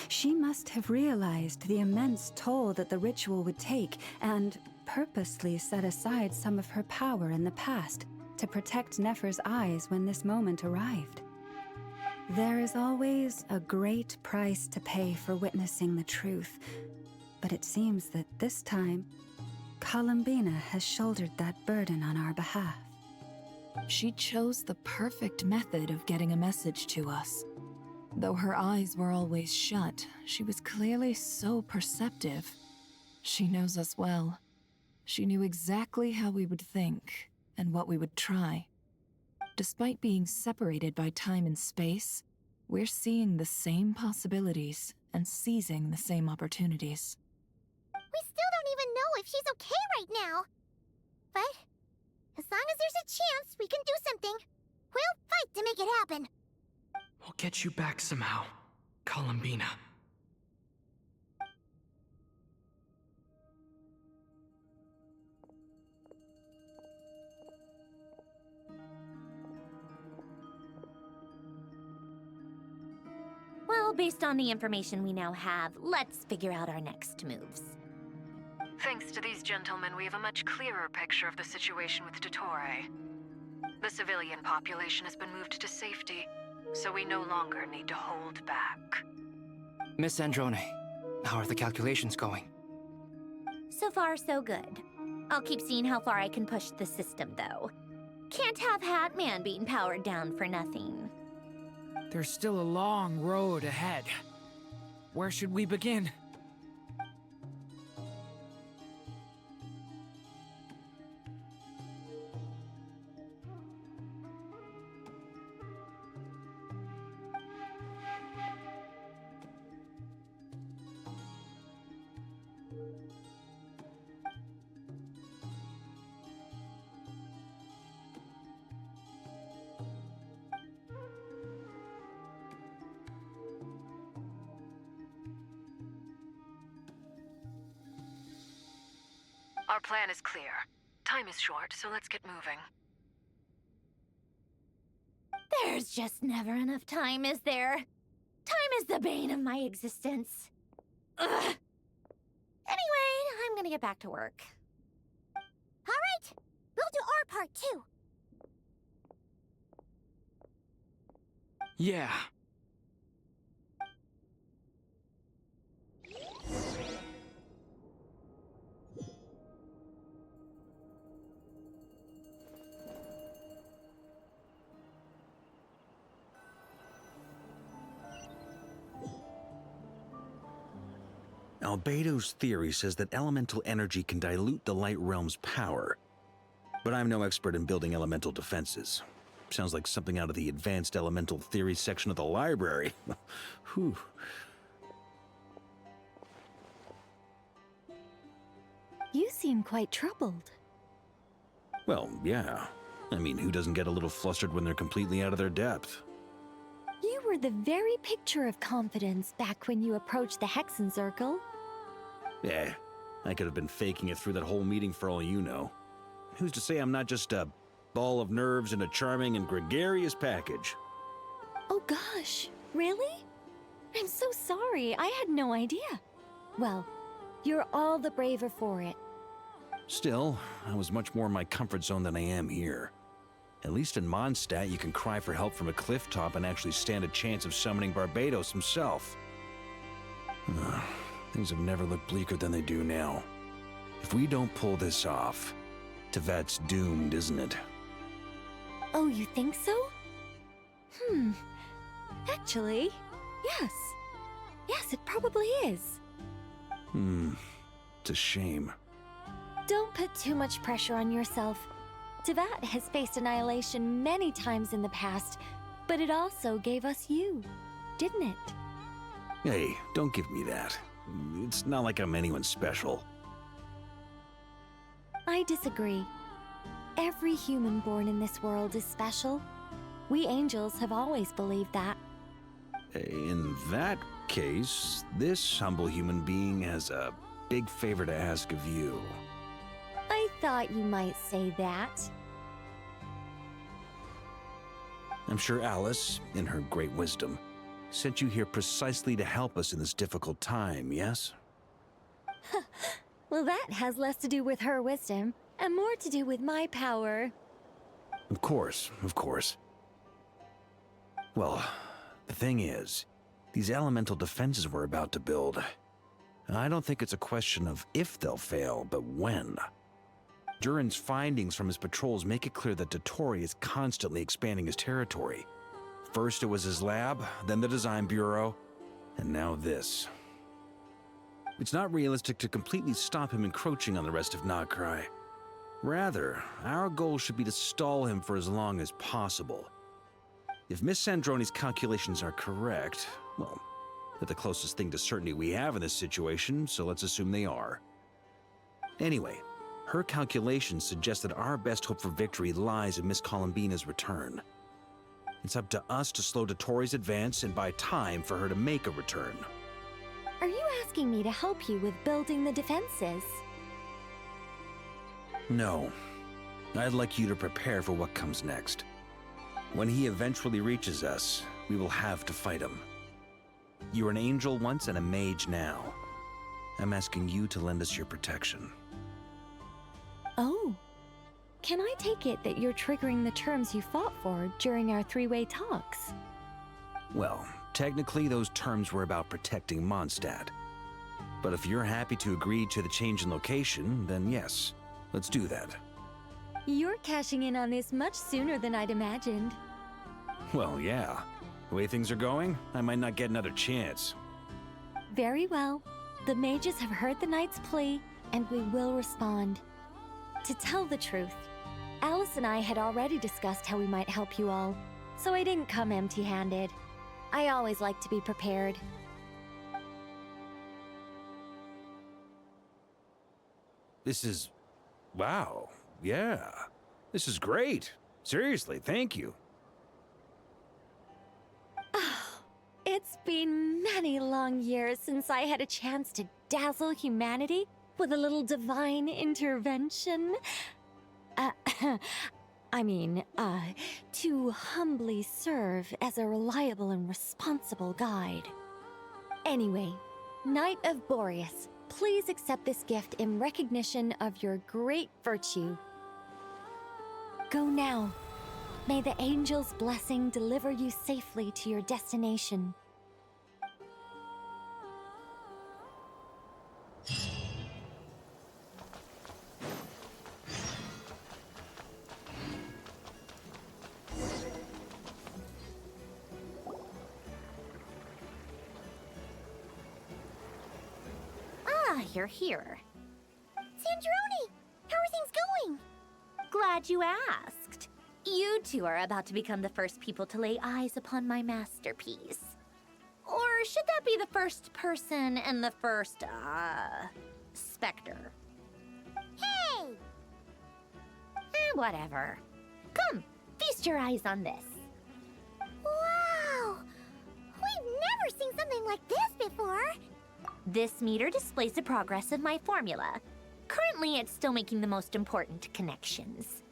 She must have realized the immense toll that the ritual would take and purposely set aside some of her power in the past to protect Nefer's eyes when this moment arrived. There is always a great price to pay for witnessing the truth, but it seems that this time, Columbina has shouldered that burden on our behalf. She chose the perfect method of getting a message to us. Though her eyes were always shut, she was clearly so perceptive. She knows us well. She knew exactly how we would think and what we would try. Despite being separated by time and space, we're seeing the same possibilities and seizing the same opportunities. We still don't even know if she's okay right now. But as long as there's a chance we can do something, we'll fight to make it happen. We'll get you back somehow, Columbina. Well, based on the information we now have, let's figure out our next moves. Thanks to these gentlemen, we have a much clearer picture of the situation with Dottore. The civilian population has been moved to safety, so we no longer need to hold back. Miss Sandrone, how are the calculations going? So far, so good. I'll keep seeing how far I can push the system, though. Can't have Hatman being powered down for nothing. There's still a long road ahead. Where should we begin? Our plan is clear. Time is short, so let's get moving. There's just never enough time, is there? Time is the bane of my existence. Ugh. Anyway, I'm gonna get back to work. All right, we'll do our part too. Yeah. Albedo's theory says that elemental energy can dilute the light realm's power. But I'm no expert in building elemental defenses. Sounds like something out of the advanced elemental theory section of the library. Whew. You seem quite troubled. Well, yeah. I mean, who doesn't get a little flustered when they're completely out of their depth? You were the very picture of confidence back when you approached the Hexen Circle. Yeah, I could have been faking it through that whole meeting for all you know. Who's to say I'm not just a ball of nerves in a charming and gregarious package? Oh gosh, really? I'm so sorry, I had no idea. Well, you're all the braver for it. Still, I was much more in my comfort zone than I am here. At least in Mondstadt, you can cry for help from a cliff top and actually stand a chance of summoning Barbados himself. Things have never looked bleaker than they do now. If we don't pull this off, Tevet's doomed, isn't it? Oh, you think so? Actually, yes. Yes, it probably is. It's a shame. Don't put too much pressure on yourself. Teyvat has faced annihilation many times in the past, but it also gave us you, didn't it? Hey, don't give me that. It's not like I'm anyone special. I disagree. Every human born in this world is special. We angels have always believed that. In that case, this humble human being has a big favor to ask of you. I thought you might say that. I'm sure Alice, in her great wisdom, sent you here precisely to help us in this difficult time, yes? Well, that has less to do with her wisdom and more to do with my power. Of course, of course. Well, the thing is, these elemental defenses we're about to build, I don't think it's a question of if they'll fail, but when. Durin's findings from his patrols make it clear that Dottore is constantly expanding his territory. First it was his lab, then the design bureau, and now this. It's not realistic to completely stop him encroaching on the rest of Nagrai. Rather, our goal should be to stall him for as long as possible. If Miss Sandrone's calculations are correct, well, they're the closest thing to certainty we have in this situation, so let's assume they are. Anyway, her calculations suggest that our best hope for victory lies in Miss Columbina's return. It's up to us to slow Dottore's advance and buy time for her to make a return. Are you asking me to help you with building the defenses? No. I'd like you to prepare for what comes next. When he eventually reaches us, we will have to fight him. You were an angel once and a mage now. I'm asking you to lend us your protection. Oh. Can I take it that you're triggering the terms you fought for during our three-way talks? Well, technically those terms were about protecting Mondstadt. But if you're happy to agree to the change in location, then yes, let's do that. You're cashing in on this much sooner than I'd imagined. Well, yeah. The way things are going, I might not get another chance. Very well. The mages have heard the knight's plea, and we will respond. To tell the truth, Alice and I had already discussed how we might help you all, so I didn't come empty-handed. I always like to be prepared. This is... wow. Yeah. This is great. Seriously, thank you. It's been many long years since I had a chance to dazzle humanity with a little divine intervention. To humbly serve as a reliable and responsible guide. Anyway, Knight of Boreas, please accept this gift in recognition of your great virtue. Go now. May the angel's blessing deliver you safely to your destination. You're here. Sandrone! How are things going? Glad you asked. You two are about to become the first people to lay eyes upon my masterpiece. Or should that be the first person and the first, specter? Hey! Whatever. Come, feast your eyes on this. Wow! We've never seen something like this before. This meter displays the progress of my formula. Currently, it's still making the most important connections.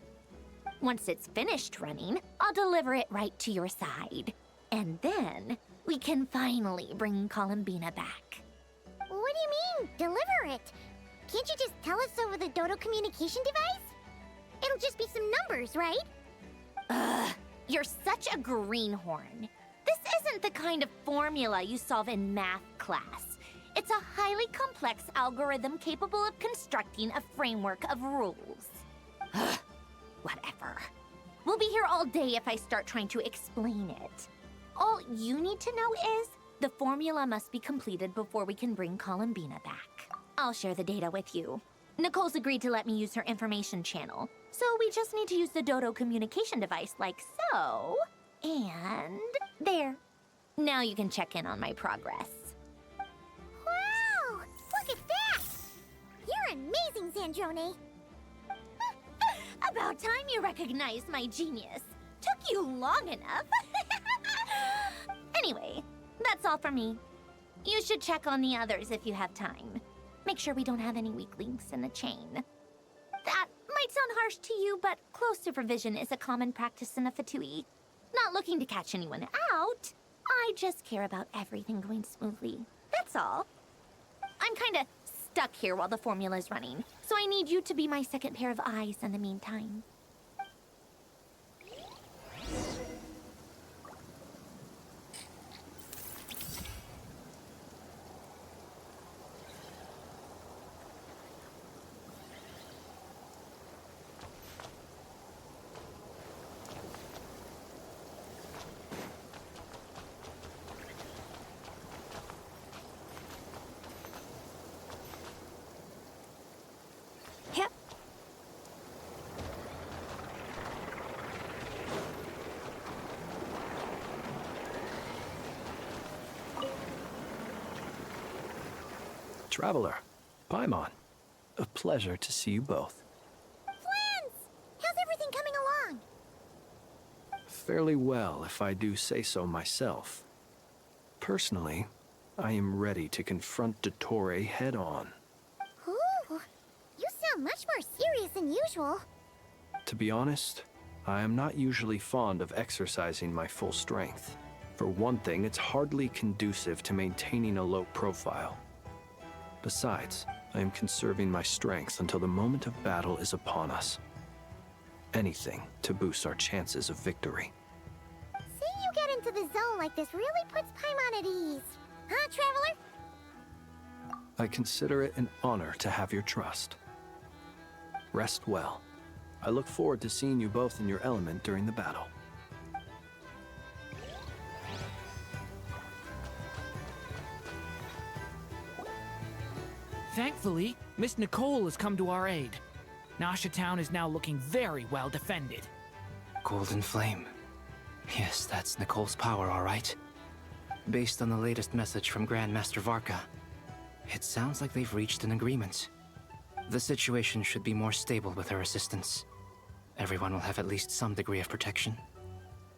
Once it's finished running, I'll deliver it right to your side. And then, we can finally bring Columbina back. What do you mean, deliver it? Can't you just tell us over the Dodo communication device? It'll just be some numbers, right? Ugh, you're such a greenhorn. This isn't the kind of formula you solve in math class. It's a highly complex algorithm capable of constructing a framework of rules. Ugh, whatever. We'll be here all day if I start trying to explain it. All you need to know is the formula must be completed before we can bring Columbina back. I'll share the data with you. Nicole's agreed to let me use her information channel, so we just need to use the Dodo communication device like so. And there. Now you can check in on my progress. Wow! Look at that! You're amazing, Sandrone. About time you recognized my genius. Took you long enough. Anyway, that's all for me. You should check on the others if you have time. Make sure we don't have any weak links in the chain. That might sound harsh to you, but close supervision is a common practice in a Fatui. Not looking to catch anyone out. I just care about everything going smoothly. That's all. I'm kinda stuck here while the formula's running, so I need you to be my second pair of eyes in the meantime. Yep. Traveler, Paimon, a pleasure to see you both. Friends! How's everything coming along? Fairly well, if I do say so myself. Personally, I am ready to confront Dottore head-on. Ooh, you sound much more serious than usual. To be honest, I am not usually fond of exercising my full strength. For one thing, it's hardly conducive to maintaining a low profile. Besides, I am conserving my strength until the moment of battle is upon us. Anything to boost our chances of victory. Seeing you get into the zone like this really puts Paimon at ease. Huh, Traveler? I consider it an honor to have your trust. Rest well. I look forward to seeing you both in your element during the battle. Thankfully, Miss Nicole has come to our aid. Nasha Town is now looking very well defended. Golden Flame. Yes, that's Nicole's power, all right. Based on the latest message from Grandmaster Varka, it sounds like they've reached an agreement. The situation should be more stable with her assistance. Everyone will have at least some degree of protection.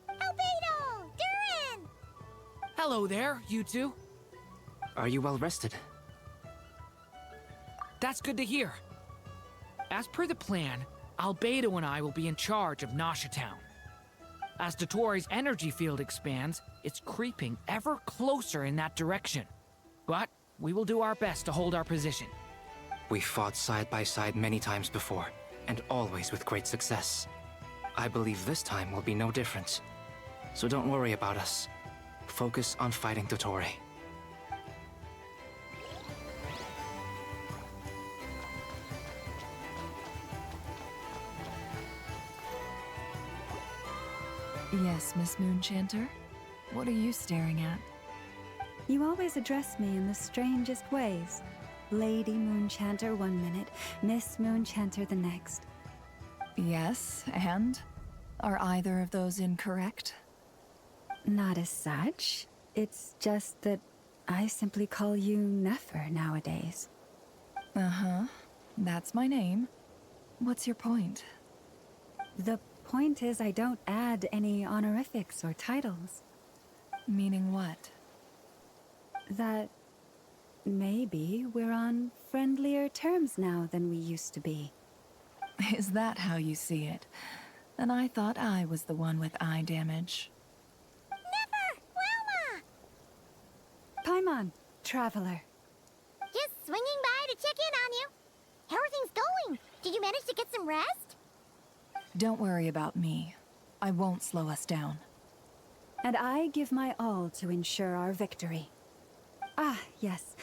Albedo! Durin! Hello there, you two. Are you well rested? That's good to hear. As per the plan, Albedo and I will be in charge of Nasha Town. As Dottore's energy field expands, it's creeping ever closer in that direction. But we will do our best to hold our position. We fought side by side many times before, and always with great success. I believe this time will be no different. So don't worry about us. Focus on fighting Dottore. Yes, Miss Moonchanter? What are you staring at? You always address me in the strangest ways. Lady Moonchanter one minute, Miss Moonchanter the next. Yes, and? Are either of those incorrect? Not as such. It's just that I simply call you Nefer nowadays. Uh-huh. That's my name. What's your point? The point is I don't add any honorifics or titles. Meaning what? That maybe we're on friendlier terms now than we used to be. Is that how you see it? And I thought I was the one with eye damage. Never! Wilma! Paimon, Traveler. Just swinging by to check in on you. How are things going? Did you manage to get some rest? Don't worry about me. I won't slow us down. And I give my all to ensure our victory. Ah, yes.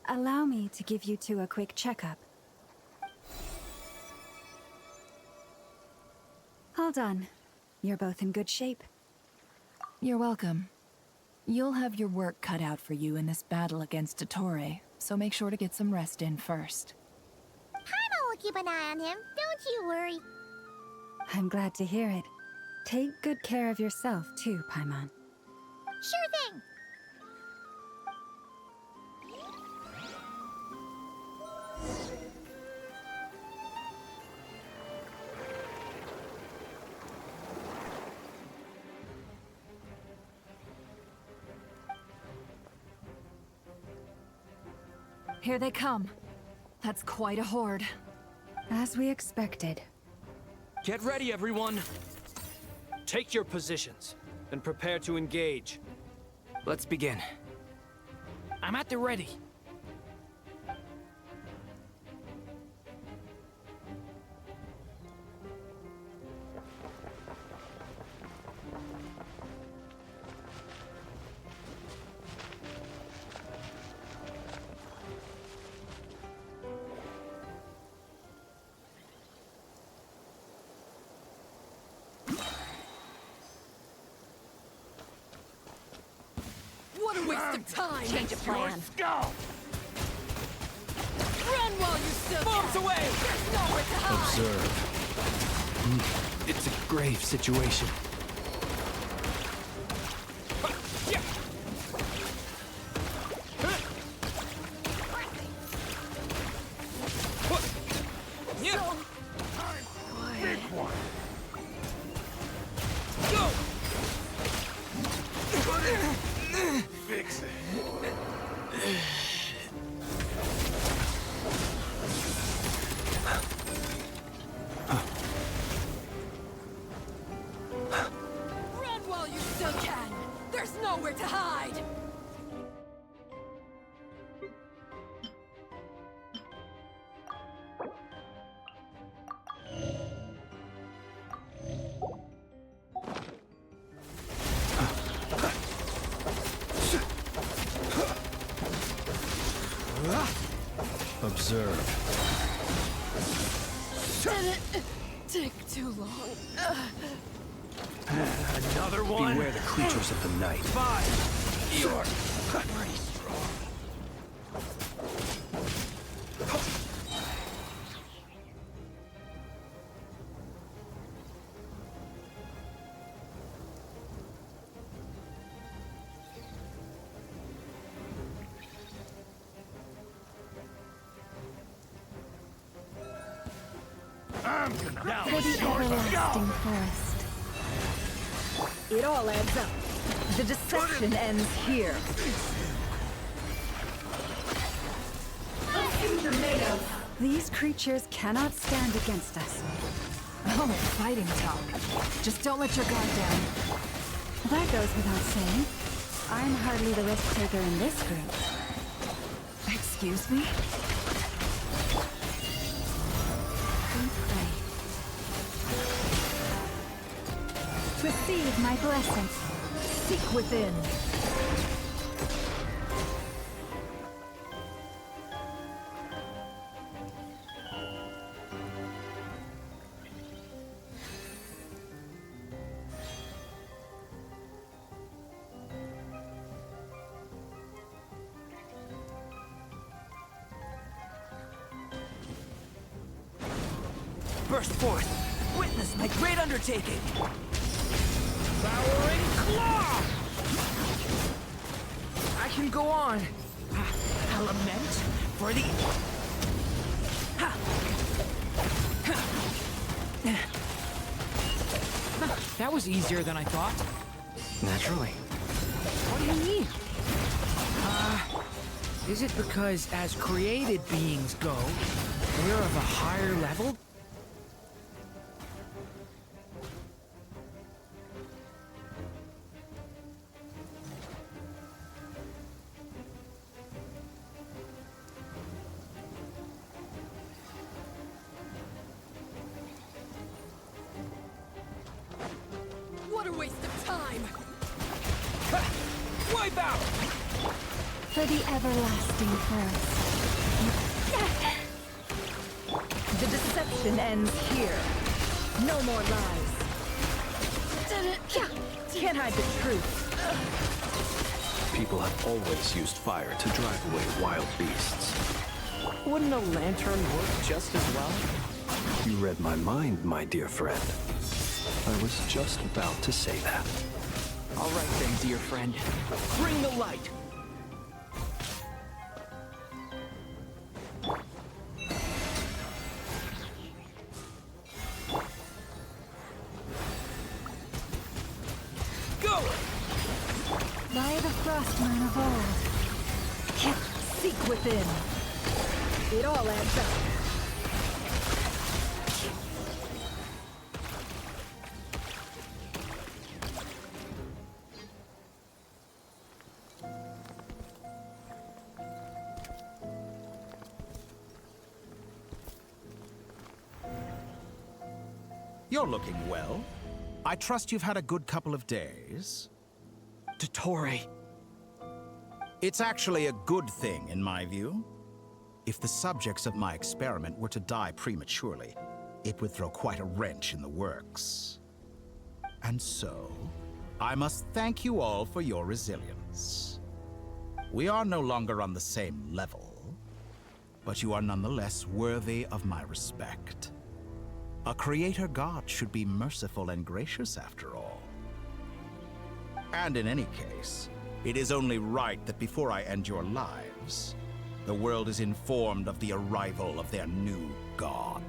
Allow me to give you two a quick checkup. All done. You're both in good shape. You're welcome. You'll have your work cut out for you in this battle against Dottore, so make sure to get some rest in first. Paimon will keep an eye on him, don't you worry. I'm glad to hear it. Take good care of yourself, too, Paimon. Sure thing. Here they come. That's quite a horde. As we expected. Get ready, everyone! Take your positions, and prepare to engage. Let's begin. I'm at the ready. What a waste of time! Change of plan. Go! Run while you still Bombs can! away! There's nowhere to hide! Observe. It's a grave situation. Big one! Go! Fix it. Run while you still can! There's nowhere to hide! Observe. Didn't take too long. Another one? Beware the creatures of the night. 5. You're pretty strong. I'm gonna now For the everlasting forest. It all adds up. The deception ends here. These creatures cannot stand against us. Oh, fighting talk. Just don't let your guard down. That goes without saying. I'm hardly the risk taker in this group. Excuse me? Receive my blessing. Seek within. Burst forth! Witness my great undertaking! Devouring claw! I can go on. Element for the... That was easier than I thought. Naturally. What do you mean? Is it because as created beings go, we're of a higher level? What a waste of time! Wipe out! For the everlasting forest. The deception ends here. No more lies. Can't hide the truth. people have always used fire to drive away wild beasts. Wouldn't a lantern work just as well? You read my mind, my dear friend. I was just about to say that. All right then, dear friend. Bring the light! Go! By the Frostman of old. Seek within. It all adds up. You're looking well. I trust you've had a good couple of days. Dottore. It's actually a good thing, in my view. If the subjects of my experiment were to die prematurely, it would throw quite a wrench in the works. And so, I must thank you all for your resilience. We are no longer on the same level, but you are nonetheless worthy of my respect. A creator god should be merciful and gracious after all. And in any case, it is only right that before I end your lives, the world is informed of the arrival of their new god.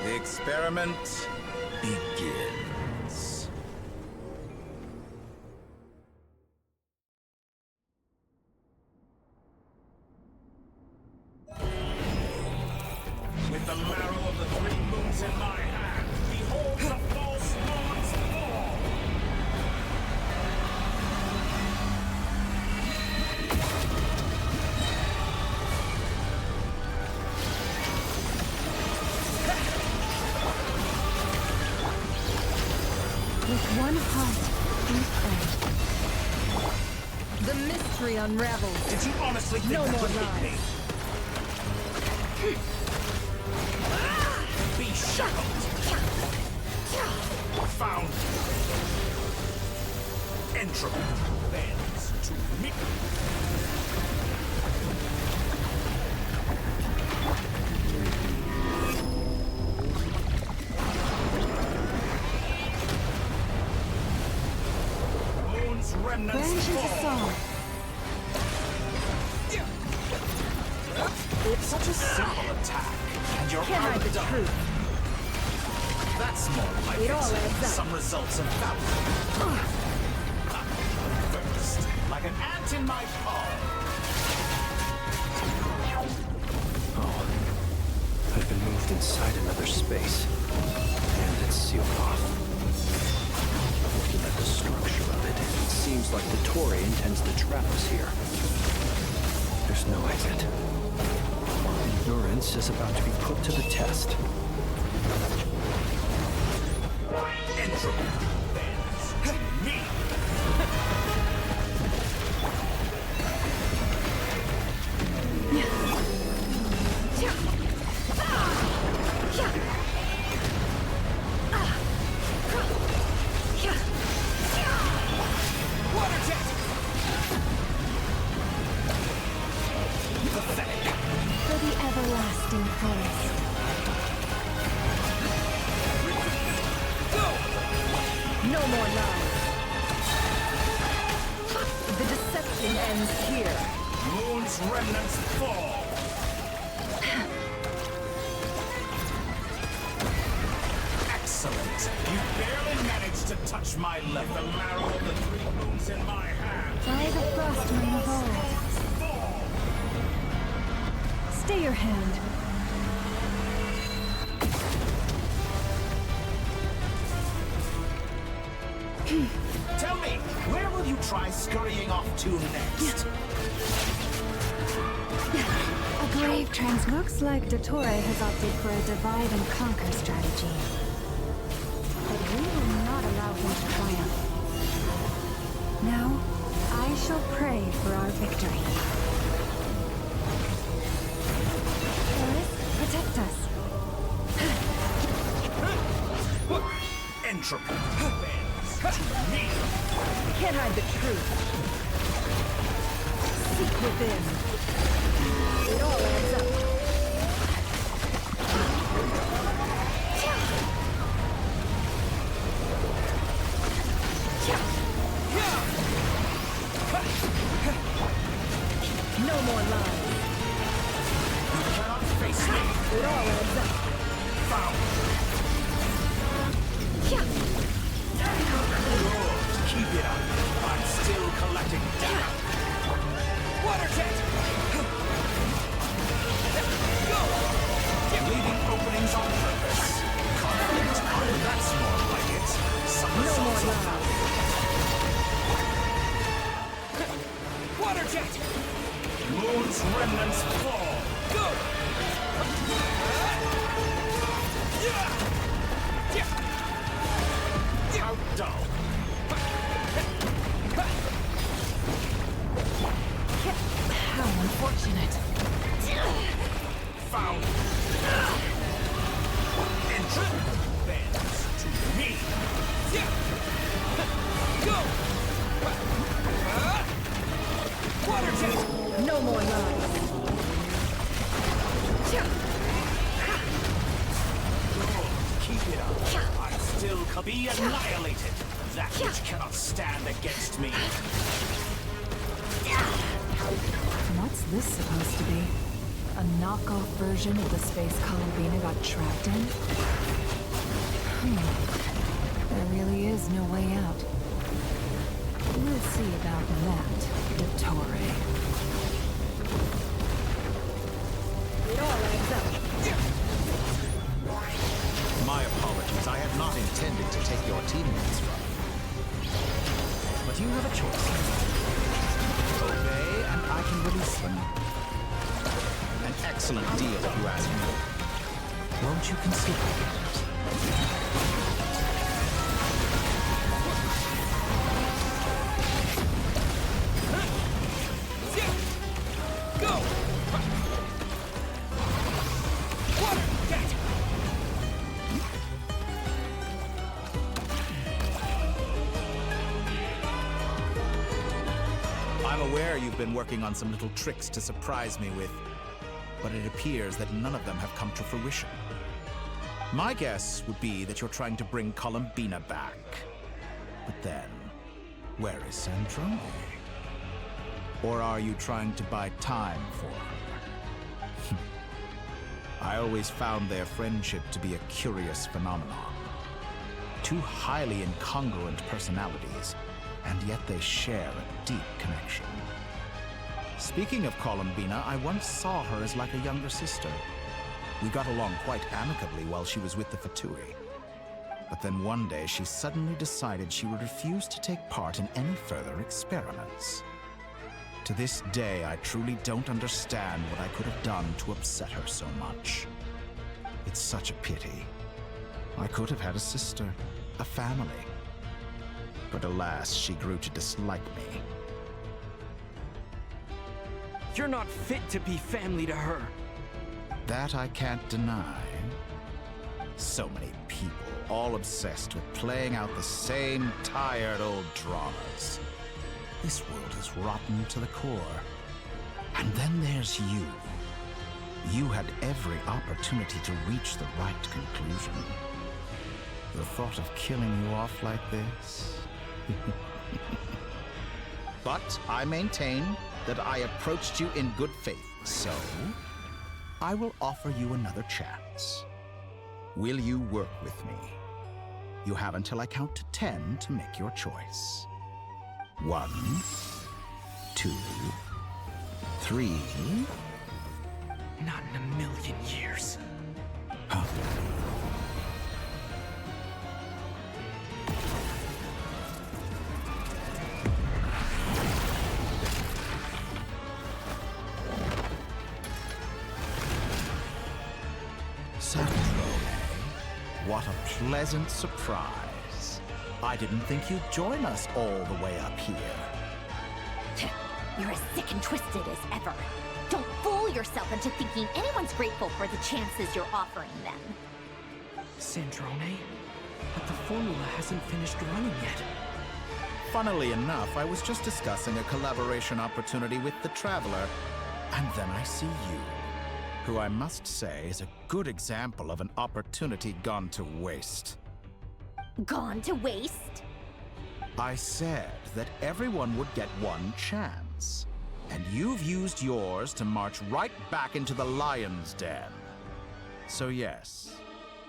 The experiment begins. With the marrow of the three moons in my hand, behold the false lords fall! With one heart and prayer. The mystery unravels. Did you honestly think no that more would lies. beat me? Be shackled! Found! Entropy bends to me! Moon's remnants Branches fall! assault. It's such a simple attack, and you're Can't hide the outdone. truth. That's more like It all adds up. Some results of valor. First, like an ant in my palm. Oh, I've been moved inside another space, and it's sealed off. Looking at the structure of it, it seems like the Tory intends to trap us here. There's no exit. Our endurance is about to be put to the test. Entropy bends to me. Water jet! Pathetic. For the everlasting forest. Go! ends here. Moon's remnants fall. Excellent. You barely managed to touch my left. The marrow of the 3 moons in my hand. By the frost rain of old. Stay your hand. Tell me, where will you try scurrying off to next? A grave trans looks like Dottore has opted for a divide and conquer strategy. But we will not allow him to triumph. Now, I shall pray for our victory. Eris, protect us. Entropy bends to me. Can't hide the truth. Seek within. It all adds up. No more lies. You cannot face me. It all adds up. Found. Good. Keep it up. I'm still collecting data. Water jet! Go! Leaving openings on purpose. Conflict. That's more like it. Some results of that. Water jet! Moon's remnants fall. Go! How dull. How unfortunate. Found. Entry bends to me. Go! Water jet! No more lies. Keep it up. I still can be annihilated. That which cannot stand against me. What's this supposed to be? A knockoff version of the space Columbina got trapped in? There really is no way out. We'll see about that, Dottore. It all adds up. My apologies. I had not intended to take your teammates from you. But you have a choice. Obey, and I can release them. An excellent deal, if you ask me. Won't you consider it? Go! Water! Get! I'm aware you've been working on some little tricks to surprise me with, but it appears that none of them have come to fruition. My guess would be that you're trying to bring Columbina back. But then, where is Sandrone? Or are you trying to buy time for her? I always found their friendship to be a curious phenomenon. Two highly incongruent personalities, and yet they share a deep connection. Speaking of Columbina, I once saw her as like a younger sister. We got along quite amicably while she was with the Fatui. But then one day she suddenly decided she would refuse to take part in any further experiments. To this day, I truly don't understand what I could have done to upset her so much. It's such a pity. I could have had a sister, a family. But alas, she grew to dislike me. You're not fit to be family to her. That I can't deny. So many people, all obsessed with playing out the same tired old dramas. This world is rotten to the core. And then there's you. You had every opportunity to reach the right conclusion. The thought of killing you off like this? But I maintain that I approached you in good faith, so I will offer you another chance. Will you work with me? You have until I count to 10 to make your choice. 1, 2, 3. Not in a million years. Huh? Sandrone, what a pleasant surprise. I didn't think you'd join us all the way up here. You're as sick and twisted as ever. Don't fool yourself into thinking anyone's grateful for the chances you're offering them. Sandrone? But the formula hasn't finished running yet. Funnily enough, I was just discussing a collaboration opportunity with the Traveler, and then I see you, who I must say is a good example of an opportunity gone to waste. Gone to waste? I said that everyone would get one chance, and you've used yours to march right back into the lion's den. So yes,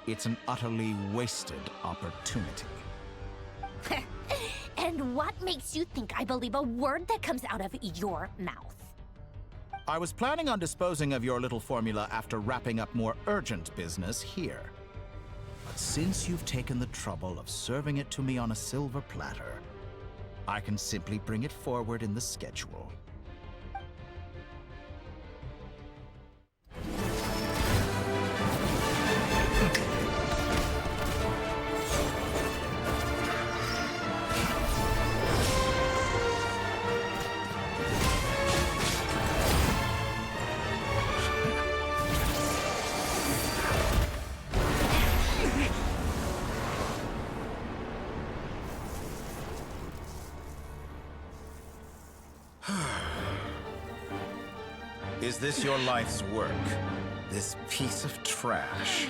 it's an utterly wasted opportunity. And what makes you think I believe a word that comes out of your mouth? I was planning on disposing of your little formula after wrapping up more urgent business here. But since you've taken the trouble of serving it to me on a silver platter, I can simply bring it forward in the schedule. Is this your life's work? This piece of trash?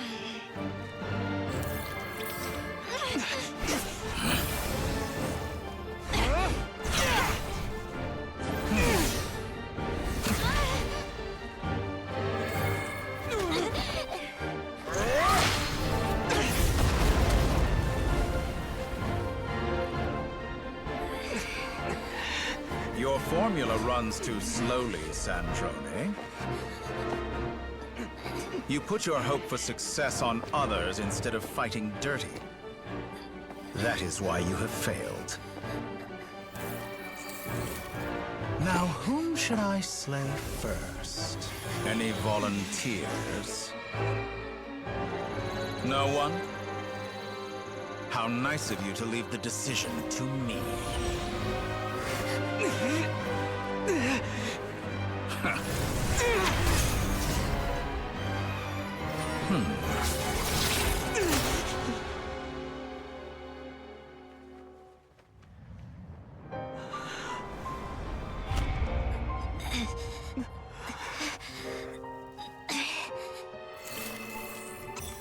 Your formula runs too slowly, Sandrone. You put your hope for success on others instead of fighting dirty. That is why you have failed. Now, whom should I slay first? Any volunteers? No one? How nice of you to leave the decision to me.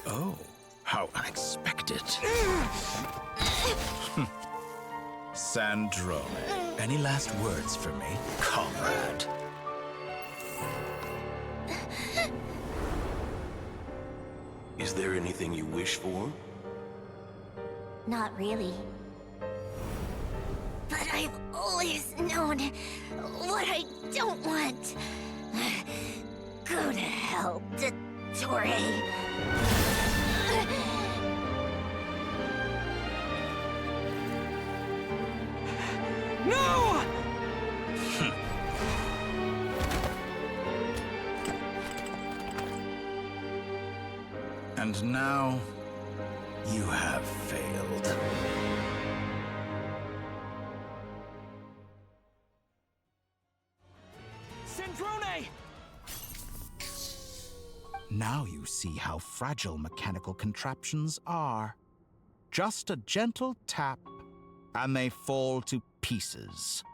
Oh, how unexpected. Sandrone, any last words for me, comrade? Is there anything you wish for? Not really. But I've always known what I don't want. Go to hell, Dottore. No! And now, you have failed. Sandrone! Now you see how fragile mechanical contraptions are. Just a gentle tap, and they fall to pieces.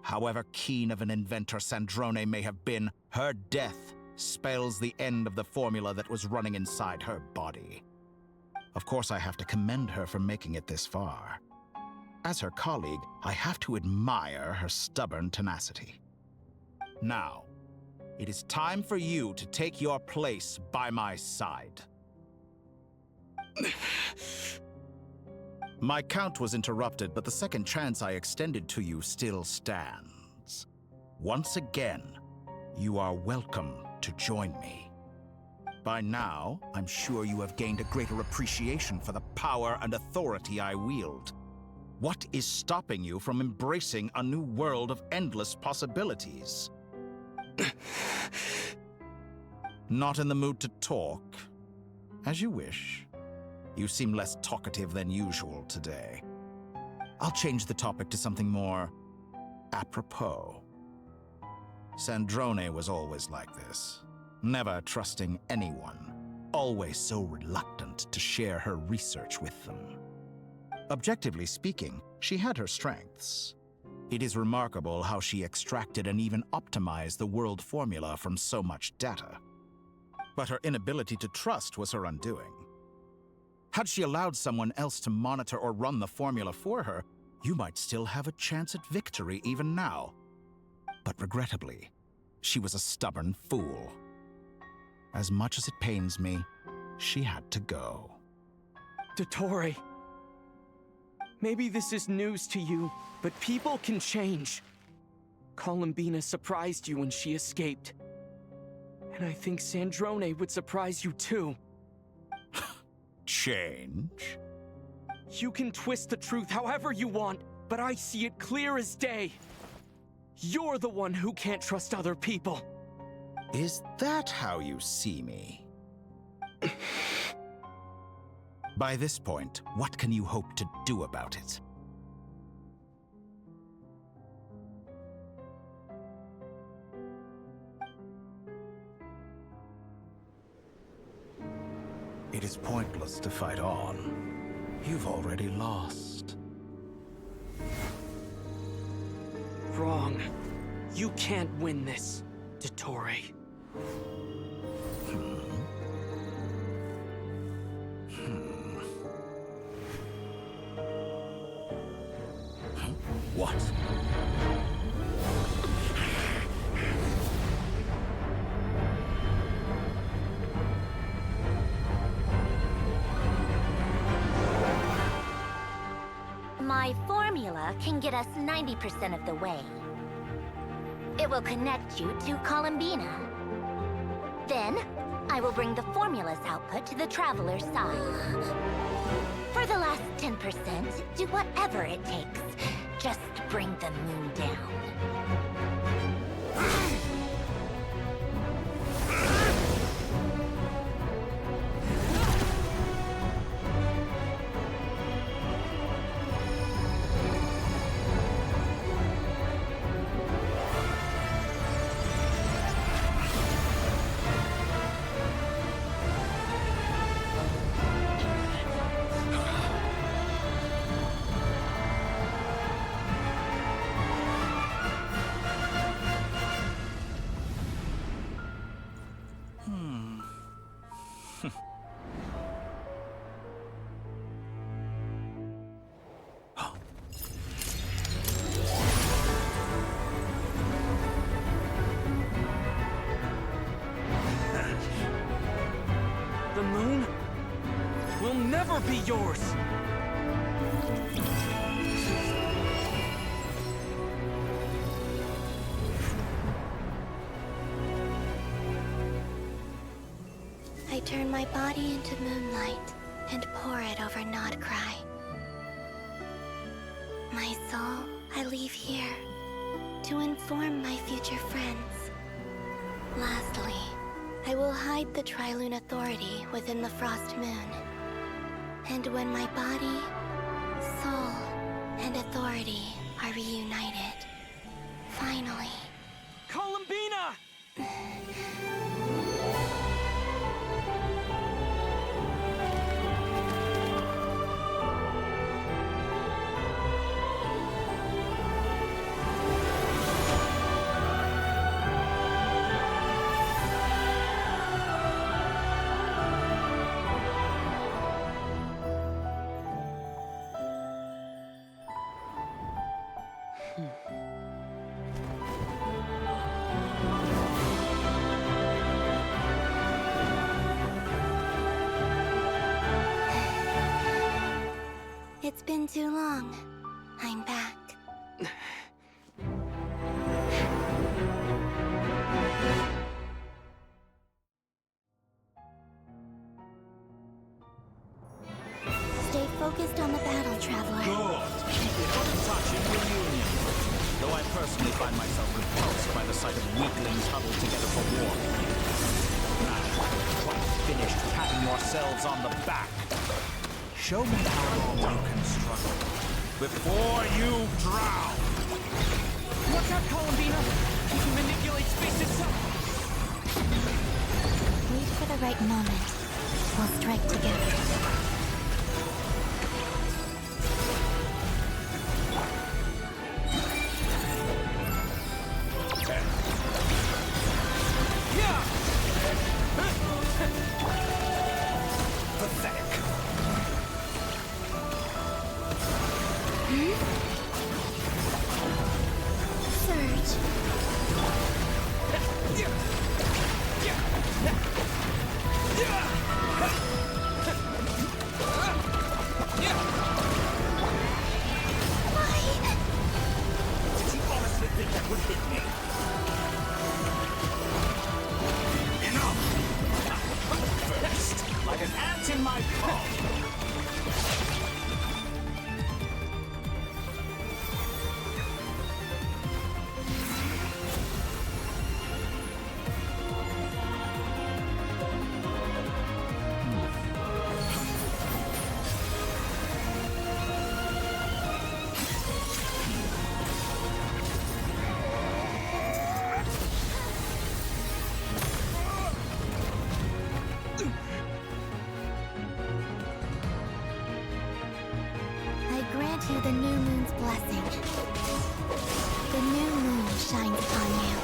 However keen of an inventor Sandrone may have been, her death spells the end of the formula that was running inside her body. Of course, I have to commend her for making it this far. As her colleague, I have to admire her stubborn tenacity. Now, it is time for you to take your place by my side. My count was interrupted, but the second chance I extended to you still stands. Once again, you are welcome to join me. By now, I'm sure you have gained a greater appreciation for the power and authority I wield. What is stopping you from embracing a new world of endless possibilities? Not in the mood to talk? As you wish. You seem less talkative than usual today. I'll change the topic to something more apropos. Sandrone was always like this, never trusting anyone, always so reluctant to share her research with them. Objectively speaking, she had her strengths. It is remarkable how she extracted and even optimized the world formula from so much data. But her inability to trust was her undoing. Had she allowed someone else to monitor or run the formula for her, you might still have a chance at victory even now. But regrettably, she was a stubborn fool. As much as it pains me, she had to go. Dottore. Maybe this is news to you, but people can change. Columbina surprised you when she escaped. And I think Sandrone would surprise you too. Change? You can twist the truth however you want, but I see it clear as day. You're the one who can't trust other people. Is that how you see me? By this point, what can you hope to do about it? It is pointless to fight on. You've already lost. Wrong. You can't win this, Dottore. What? My formula can get us 90% of the way. It will connect you to Columbina. Then, I will bring the formula's output to the Traveler's side. For the last 10%, do whatever it takes. Just bring the moon down. The moon will never be yours! I turn my body into moonlight and pour it over Nodcry. My soul I leave here to inform my future friends. Lastly, I will hide the Trilune Authority within the Frost Moon. And when my body, soul, and authority are reunited, finally... Columbina! It's been too long. I'm back. Stay focused on the battle, Traveler. Good. Keep it on touching reunion. Though I personally find myself repulsed by the sight of weaklings huddled together for war. Now, quite finished patting yourselves on the back. Show me how long you can struggle before you drown. Watch out, Columbina! You can manipulate space itself! Wait for the right moment. We'll strike together. You the new moon's blessing. The new moon shines upon you.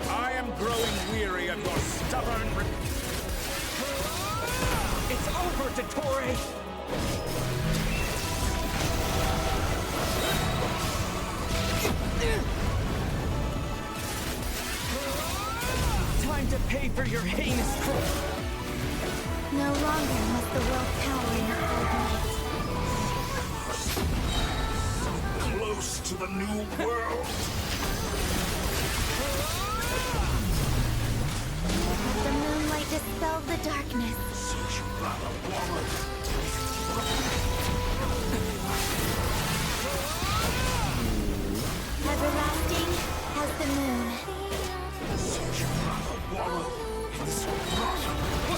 I am growing weary of your stubborn... It's over, Dottore! Time to pay for your heinous crime. No longer must the world cower in the cold night. Close to the new world. Let the moonlight dispel the darkness. Everlasting as the moon.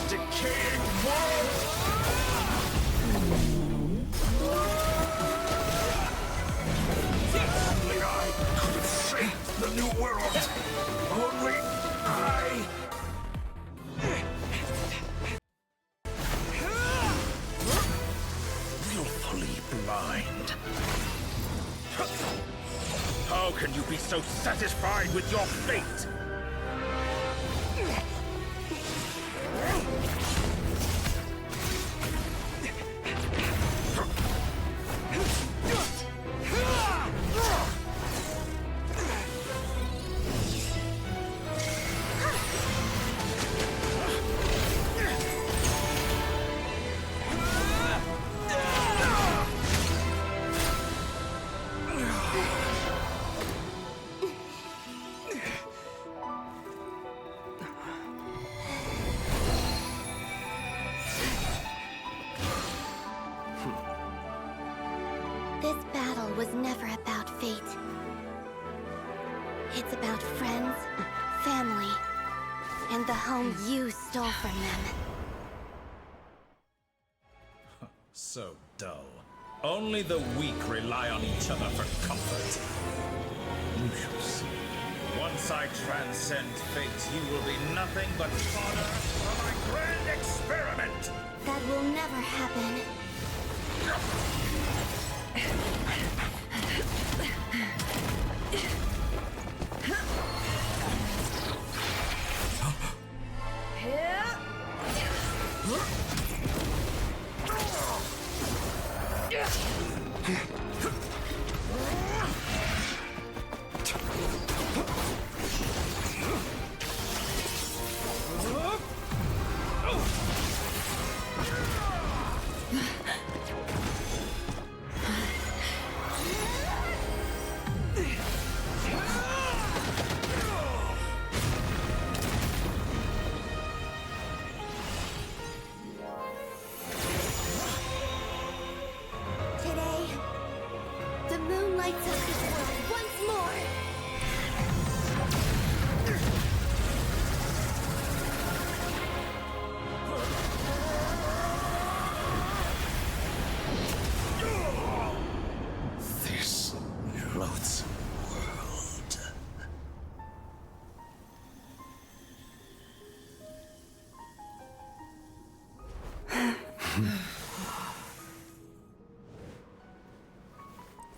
Decaying world. Only I could have saved the new world. Only I. Willfully blind. How can you be so satisfied with your fate? This battle was never about fate. It's about friends, family, and the home you stole from them. So dull. Only the weak rely on each other for comfort. You shall see. Once I transcend fate, you will be nothing but fodder for my grand experiment! That will never happen. loathsome world.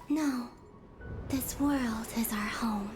No, this world is our home.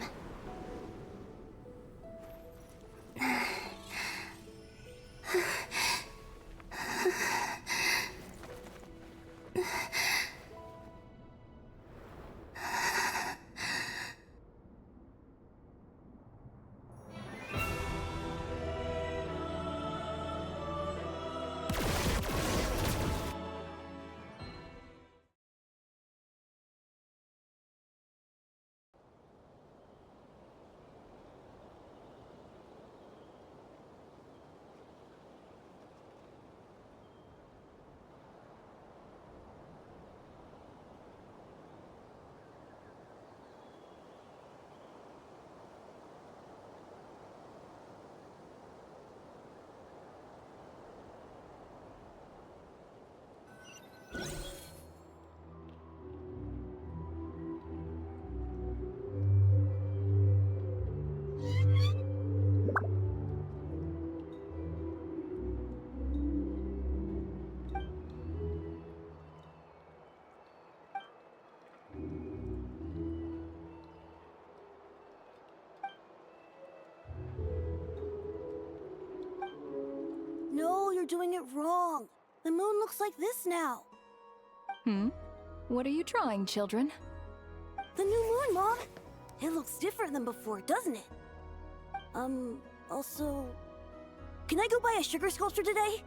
No, you're doing it wrong. The moon looks like this now. What are you drawing, children? The new moon, Mom. It looks different than before, doesn't it? Also... Can I go buy a sugar sculpture today?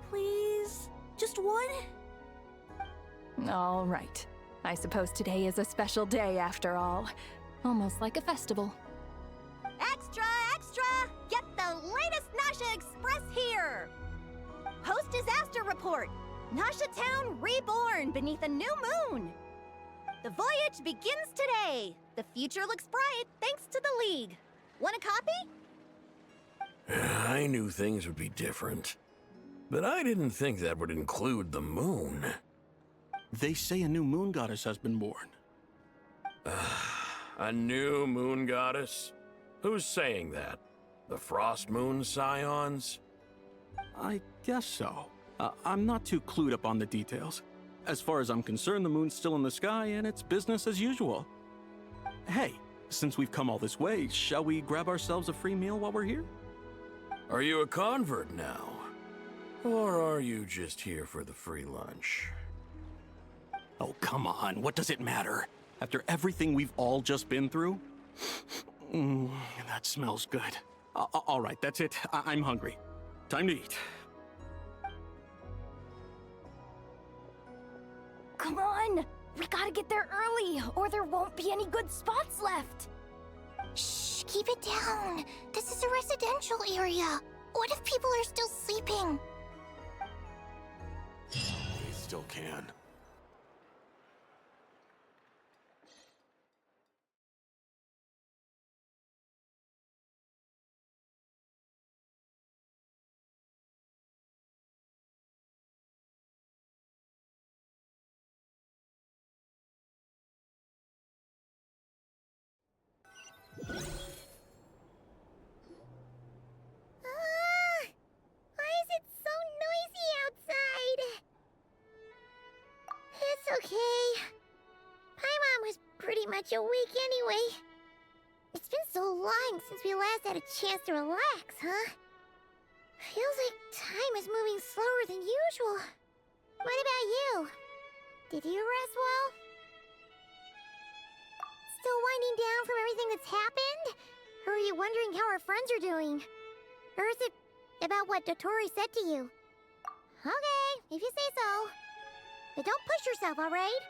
Please? Just one? All right. I suppose today is a special day after all. Almost like a festival. Extra, extra! Get the latest Nasha Express here! Post-disaster report! Nasha Town reborn beneath a new moon! The voyage begins today! The future looks bright thanks to the League. Want a copy? I knew things would be different, but I didn't think that would include the moon. They say a new moon goddess has been born. A new moon goddess? Who's saying that? The Frost Moon Scions? I guess so. I'm not too clued up on the details. As far as I'm concerned, the moon's still in the sky and it's business as usual. Hey, since we've come all this way, shall we grab ourselves a free meal while we're here? Are you a convert now? Or are you just here for the free lunch? Oh, come on. What does it matter? After everything we've all just been through? That smells good. All right, that's it. I'm hungry. Time to eat. Come on! We gotta get there early, or there won't be any good spots left! Shh, keep it down. This is a residential area. What if people are still sleeping? We still can. Why is it so noisy outside? It's okay. Paimon was pretty much awake anyway. It's been so long since we last had a chance to relax, huh? Feels like time is moving slower than usual. What about you? Did you rest well? Still winding down from everything that's happened? Or are you wondering how our friends are doing? Or is it about what Dotori said to you? Okay, if you say so. But don't push yourself, alright?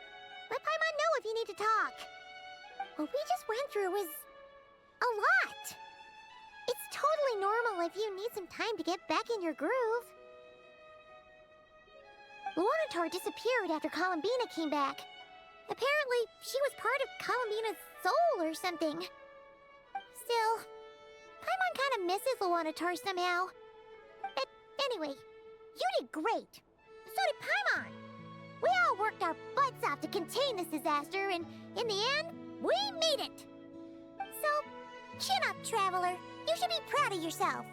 Let Paimon know if you need to talk. What we just went through was a lot. It's totally normal if you need some time to get back in your groove. Lunar disappeared after Columbina came back. Apparently, she was part of Columbina's soul or something. Still, Paimon kind of misses Lunar somehow. But anyway, you did great. So did Paimon. We all worked our butts off to contain this disaster, and in the end, We made it! So, chin up, Traveler. You should be proud of yourself.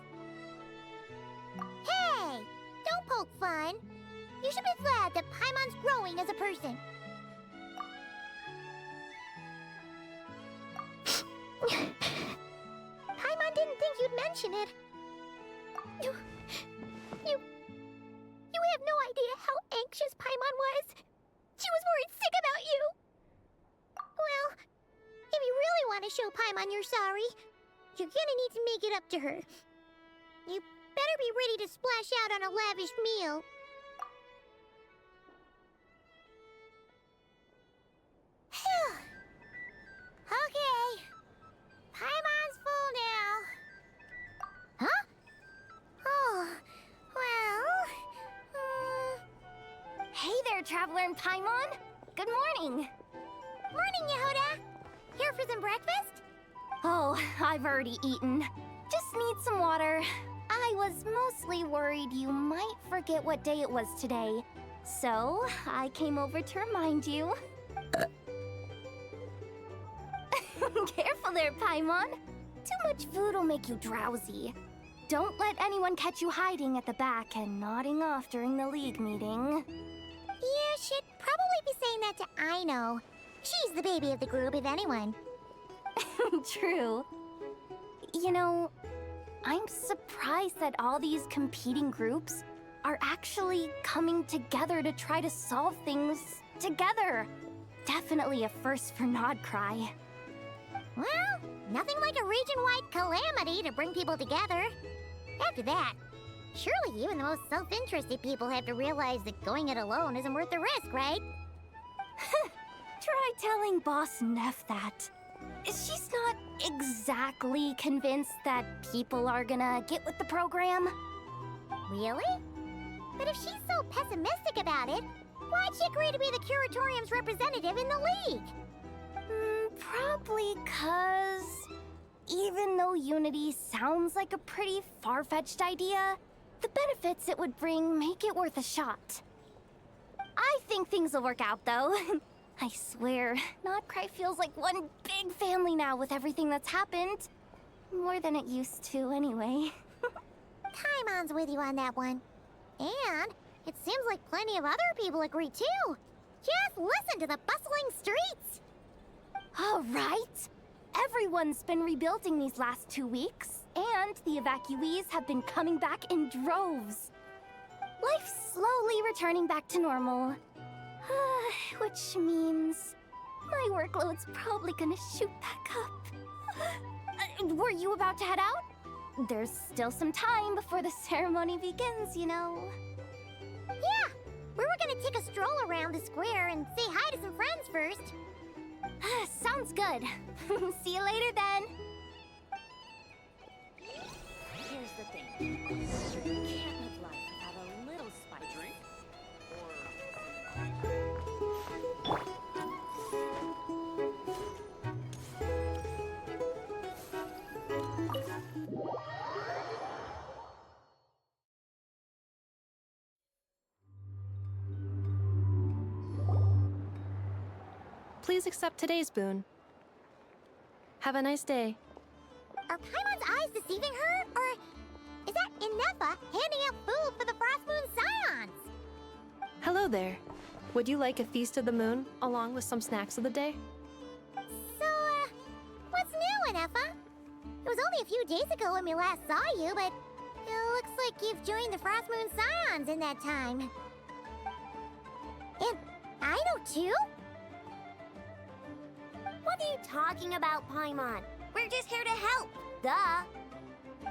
Hey! Don't poke fun. You should be glad that Paimon's growing as a person. Paimon didn't think you'd mention it. You have no idea how anxious Paimon was. She was worried sick about you. Well, if you really want to show Paimon you're sorry, you're gonna need to make it up to her. You better be ready to splash out on a lavish meal. Phew. Okay. Paimon's full now. Huh? Oh, well... Hey there, Traveler and Paimon. Good morning. Morning, Yehuda. Here for some breakfast? Oh, I've already eaten. Just need some water. I was mostly worried you might forget what day it was today. So, I came over to remind you. Careful there, Paimon. Too much food will make you drowsy. Don't let anyone catch you hiding at the back and nodding off during the League meeting. You should probably be saying that to Aino. She's the baby of the group, if anyone. True. You know, I'm surprised that all these competing groups are actually coming together to try to solve things together. Definitely a first for Nodcry. Well, nothing like a region-wide calamity to bring people together. After that, surely even the most self-interested people have to realize that going it alone isn't worth the risk, right? Try telling Boss Neff that. She's not exactly convinced that people are gonna get with the program. Really? But if she's so pessimistic about it, why'd she agree to be the Curatorium's representative in the League? Probably 'cause even though Unity sounds like a pretty far-fetched idea, the benefits it would bring make it worth a shot. I think things will work out, though. I swear, Nodcry feels like one big family now with everything that's happened. More than it used to, anyway. Paimon's with you on that one. And it seems like plenty of other people agree, too. Just listen to the bustling streets. All right. Everyone's been rebuilding these last 2 weeks, and the evacuees have been coming back in droves. Life's slowly returning back to normal. Which means my workload's probably gonna shoot back up. Were you about to head out? There's still some time before the ceremony begins, you know. Yeah, we were gonna take a stroll around the square and say hi to some friends first. Sounds good. See you later then. Here's the thing. You can't live life without a little spice. Drink? Please accept today's boon. Have a nice day. Are Paimon's eyes deceiving her? Or is that Inefa handing out food for the Frost Moon Scions? Hello there. Would you like a feast of the moon along with some snacks of the day? So, what's new, Inefa? It was only a few days ago when we last saw you, but it looks like you've joined the Frost Moon Scions in that time. And I know too? What are you talking about, Paimon? We're just here to help. Duh.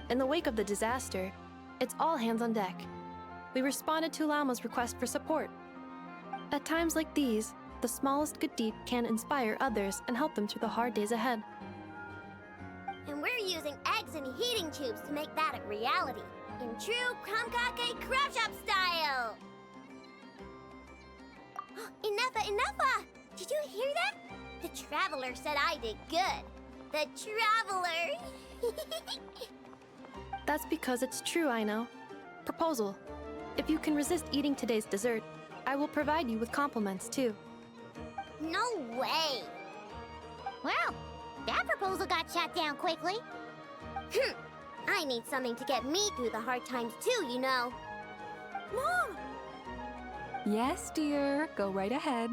In the wake of the disaster, it's all hands on deck. We responded to Lama's request for support. At times like these, the smallest good deed can inspire others and help them through the hard days ahead. And we're using eggs and heating tubes to make that a reality. In true Krumkake Crab Shop style! Inefa! Did you hear that? The Traveler said I did good. The Traveler! That's because it's true, I know. Proposal. If you can resist eating today's dessert, I will provide you with compliments, too. No way! Well, got shot down quickly. I need something to get me through the hard times too, you know. Mom! Yes, dear. Go right ahead.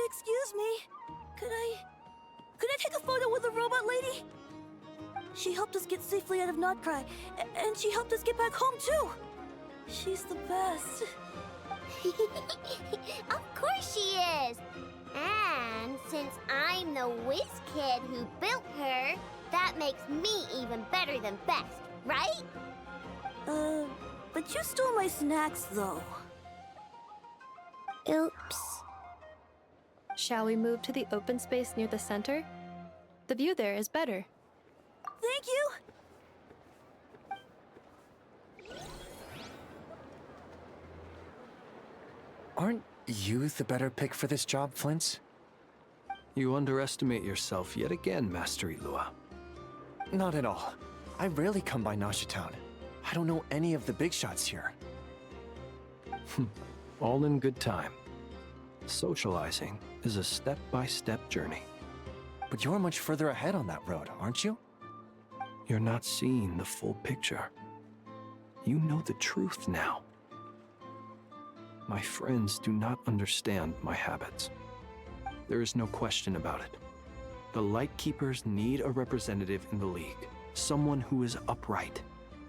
Excuse me. Could I take a photo with the robot lady? She helped us get safely out of Notcry, and she helped us get back home too. She's the best. Of course she is. And since I'm the whiz kid who built her, that makes me even better than best, right? But you stole my snacks though. Oops. Shall we move to the open space near the center? The view there is better. Thank you! Aren't you the better pick for this job, Flint? You underestimate yourself yet again, Master Helloooooo. Not at all. I rarely come by Nasha Town. I don't know any of the big shots here. All in good time. Socializing is a step-by-step journey. But you're much further ahead on that road, aren't you? You're not seeing the full picture. You know the truth now. My friends do not understand my habits. There is no question about it. The Lightkeepers need a representative in the League. Someone who is upright,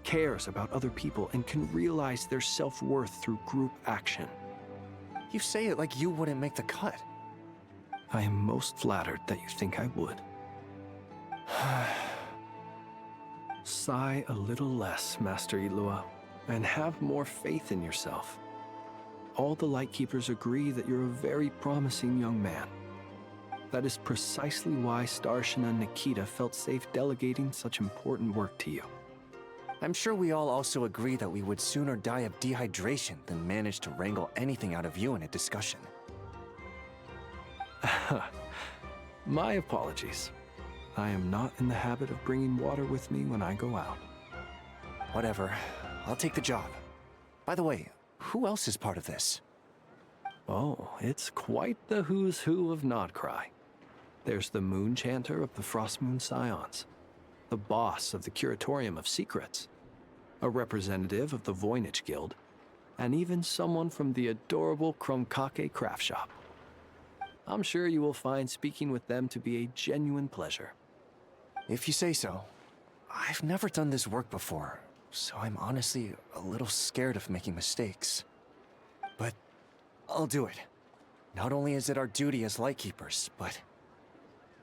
cares about other people, and can realize their self-worth through group action. You say it like you wouldn't make the cut. I am most flattered that you think I would. Sigh a little less, Master Helloooooo, and have more faith in yourself. All the Lightkeepers agree that you're a very promising young man. That is precisely why Starshina and Nikita felt safe delegating such important work to you. I'm sure we all also agree that we would sooner die of dehydration than manage to wrangle anything out of you in a discussion. My apologies. I am not in the habit of bringing water with me when I go out. Whatever. I'll take the job. By the way, who else is part of this? Oh, it's quite the who's who of Notcry. There's the Moon Chanter of the Frostmoon Scions, the boss of the Curatorium of Secrets, a representative of the Voynich Guild, and even someone from the adorable Krumkake craft shop. I'm sure you will find speaking with them to be a genuine pleasure. If you say so. I've never done this work before, so I'm honestly a little scared of making mistakes. But I'll do it. Not only is it our duty as Lightkeepers, but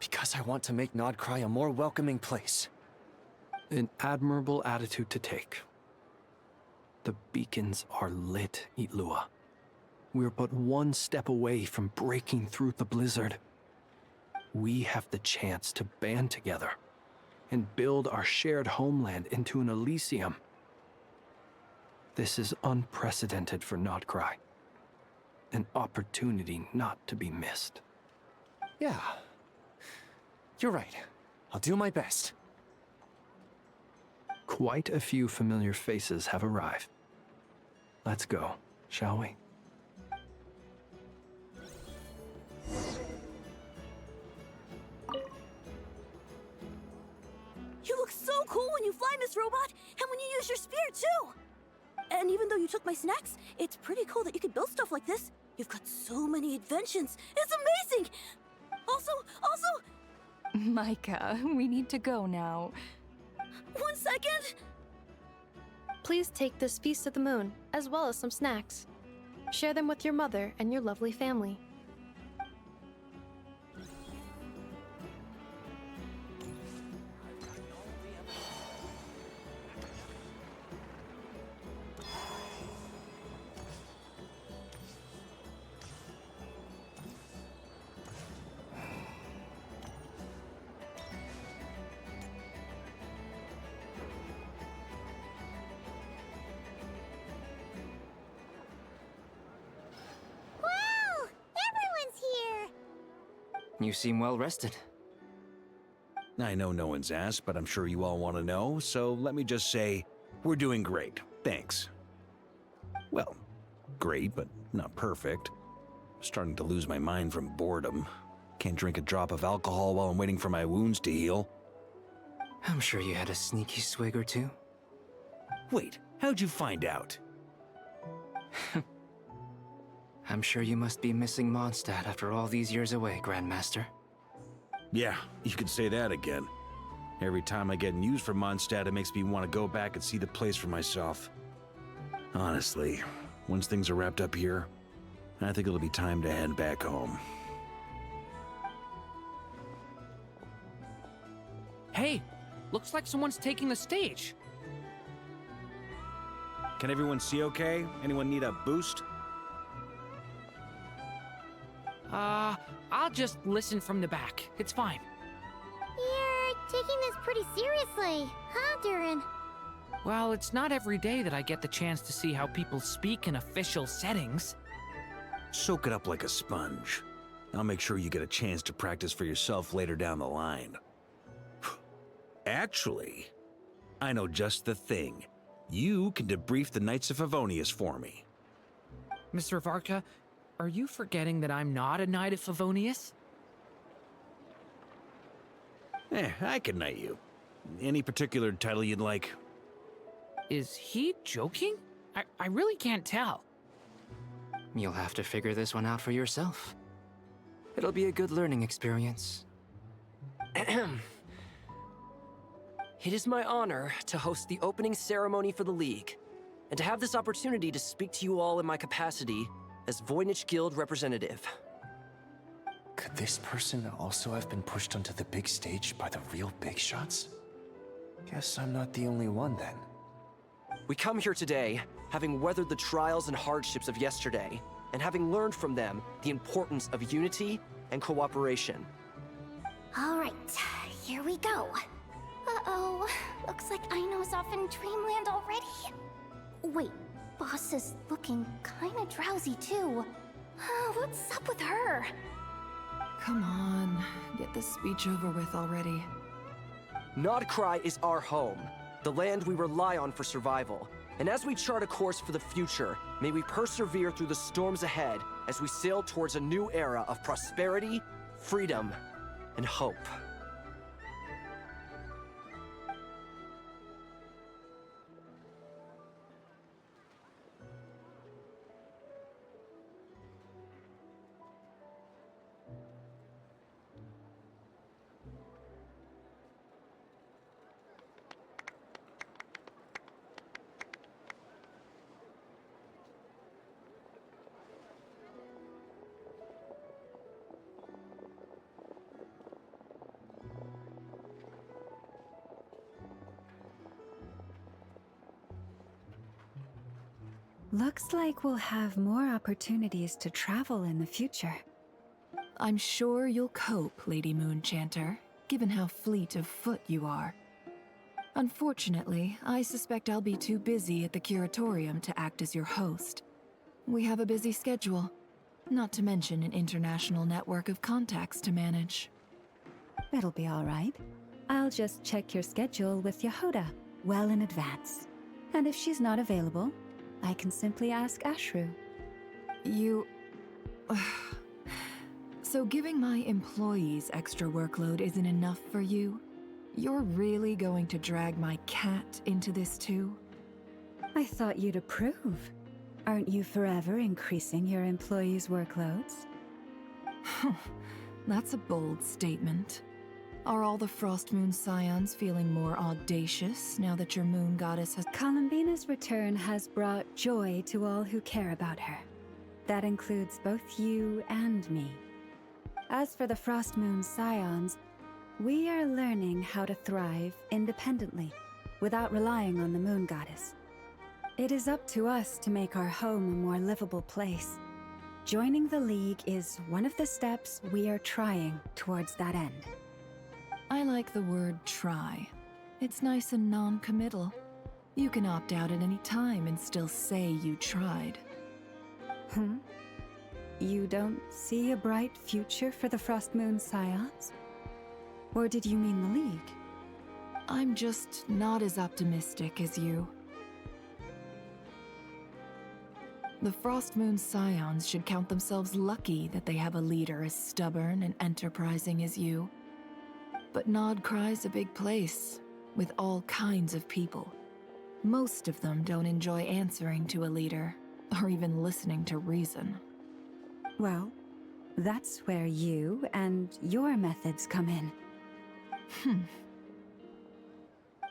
because I want to make Notcry a more welcoming place. An admirable attitude to take. The beacons are lit, Helloooooo. We're but one step away from breaking through the blizzard. We have the chance to band together and build our shared homeland into an Elysium. This is unprecedented for Notcry. An opportunity not to be missed. Yeah. You're right. I'll do my best. Quite a few familiar faces have arrived. Let's go, shall we? You look so cool when you fly, Miss Robot, and when you use your spear, too! And even though you took my snacks, it's pretty cool that you can build stuff like this. You've got so many inventions. It's amazing! Also... Micah, we need to go now. 1 second! Please take this Feast of the Moon, as well as some snacks. Share them with your mother and your lovely family. You seem well rested. I know no one's asked, but I'm sure you all want to know, so let me just say, we're doing great. Thanks. Well, great, but not perfect. Starting to lose my mind from boredom. Can't drink a drop of alcohol while I'm waiting for my wounds to heal. I'm sure you had a sneaky swig or two. Wait, how'd you find out? I'm sure you must be missing Mondstadt after all these years away, Grandmaster. Yeah, you could say that again. Every time I get news from Mondstadt, it makes me want to go back and see the place for myself. Honestly, once things are wrapped up here, I think it'll be time to head back home. Hey, looks like someone's taking the stage. Can everyone see okay? Anyone need a boost? I'll just listen from the back. It's fine. You're taking this pretty seriously, huh, Durin? Well, it's not every day that I get the chance to see how people speak in official settings. Soak it up like a sponge. I'll make sure you get a chance to practice for yourself later down the line. Actually, I know just the thing. You can debrief the Knights of Favonius for me. Mr. Varka, are you forgetting that I'm not a Knight of Favonius? I can knight you. Any particular title you'd like? Is he joking? I really can't tell. You'll have to figure this one out for yourself. It'll be a good learning experience. It is my honor to host the opening ceremony for the League, and to have this opportunity to speak to you all in my capacity as Voynich Guild representative. Could this person also have been pushed onto the big stage by the real big shots? Guess I'm not the only one then. We come here today, having weathered the trials and hardships of yesterday, and having learned from them the importance of unity and cooperation. All right, here we go. Uh-oh, looks like Aino's off in Dreamland already. Wait, Boss is looking kinda drowsy too. What's up with her? Come on, get this speech over with already. Nodcry is our home, the land we rely on for survival. And as we chart a course for the future, may we persevere through the storms ahead as we sail towards a new era of prosperity, freedom, and hope. Looks like we'll have more opportunities to travel in the future. I'm sure you'll cope, Lady Moonchanter, given how fleet of foot you are. Unfortunately, I suspect I'll be too busy at the Curatorium to act as your host. We have a busy schedule, not to mention an international network of contacts to manage. It'll be all right. I'll just check your schedule with Yehuda well in advance. And if she's not available, I can simply ask Ashru. You... So giving my employees extra workload isn't enough for you? You're really going to drag my cat into this too? I thought you'd approve. Aren't you forever increasing your employees' workloads? That's a bold statement. Are all the Frostmoon Scions feeling more audacious now that your moon goddess has... Columbina's return has brought joy to all who care about her. That includes both you and me. As for the Frostmoon Scions, we are learning how to thrive independently, without relying on the moon goddess. It is up to us to make our home a more livable place. Joining the League is one of the steps we are trying towards that end. I like the word try. It's nice and non-committal. You can opt out at any time and still say you tried. You don't see a bright future for the Frostmoon Scions? Or did you mean the League? I'm just not as optimistic as you. The Frost Moon Scions should count themselves lucky that they have a leader as stubborn and enterprising as you. But Nodcry's a big place, with all kinds of people. Most of them don't enjoy answering to a leader, or even listening to reason. Well, that's where you and your methods come in.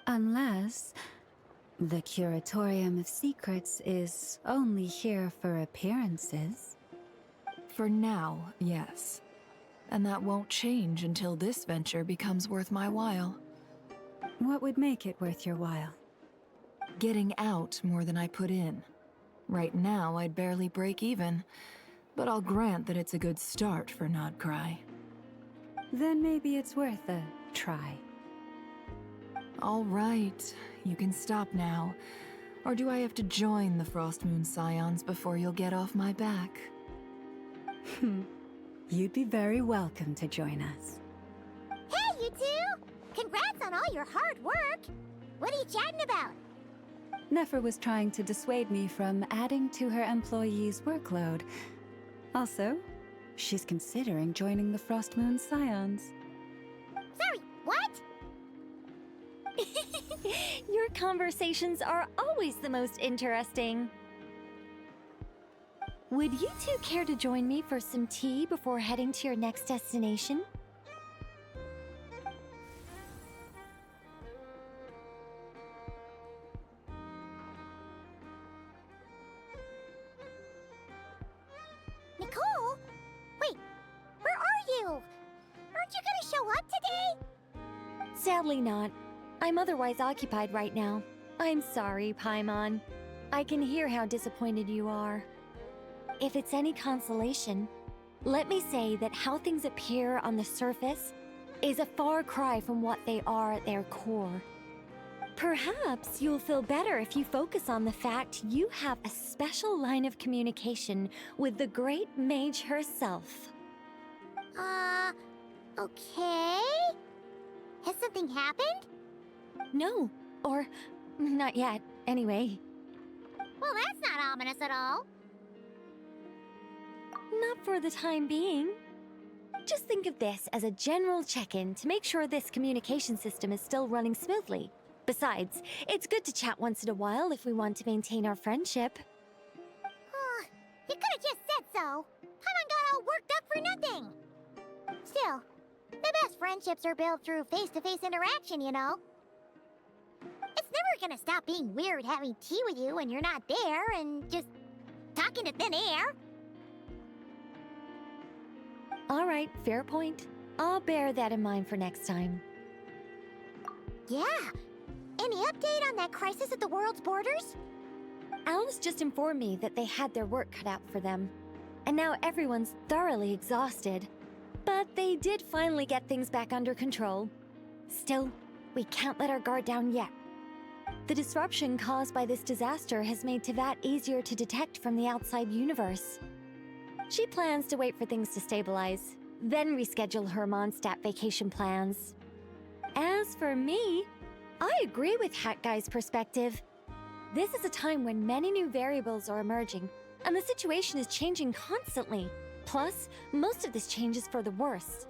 Unless the Curatorium of Secrets is only here for appearances. For now, yes. And that won't change until this venture becomes worth my while. What would make it worth your while? Getting out more than I put in. Right now, I'd barely break even, but I'll grant that it's a good start for Nodcry. Then maybe it's worth a try. All right, you can stop now. Or do I have to join the Frost Moon Scions before you'll get off my back? You'd be very welcome to join us. Hey, you two! Congrats on all your hard work! What are you chatting about? Nefer was trying to dissuade me from adding to her employees' workload. Also, she's considering joining the Frost Moon Scions. Sorry, what? Your conversations are always the most interesting. Would you two care to join me for some tea before heading to your next destination? Nicole? Wait, where are you? Aren't you gonna show up today? Sadly not. I'm otherwise occupied right now. I'm sorry, Paimon. I can hear how disappointed you are. If it's any consolation, let me say that how things appear on the surface is a far cry from what they are at their core. Perhaps you'll feel better if you focus on the fact you have a special line of communication with the great mage herself. Okay? Has something happened? No, or not yet, anyway. Well, that's not ominous at all. Not for the time being. Just think of this as a general check-in to make sure this communication system is still running smoothly. Besides, it's good to chat once in a while if we want to maintain our friendship. You could have just said so. Paimon got all worked up for nothing. Still, the best friendships are built through face-to-face interaction, you know. It's never gonna stop being weird having tea with you when you're not there and just talking to thin air. All right, fair point. I'll bear that in mind for next time. Yeah. Any update on that crisis at the world's borders? Alice just informed me that they had their work cut out for them. And now everyone's thoroughly exhausted. But they did finally get things back under control. Still, we can't let our guard down yet. The disruption caused by this disaster has made Teyvat easier to detect from the outside universe. She plans to wait for things to stabilize, then reschedule her Mondstadt vacation plans. As for me, I agree with Hat Guy's perspective. This is a time when many new variables are emerging, and the situation is changing constantly. Plus, most of this change is for the worse.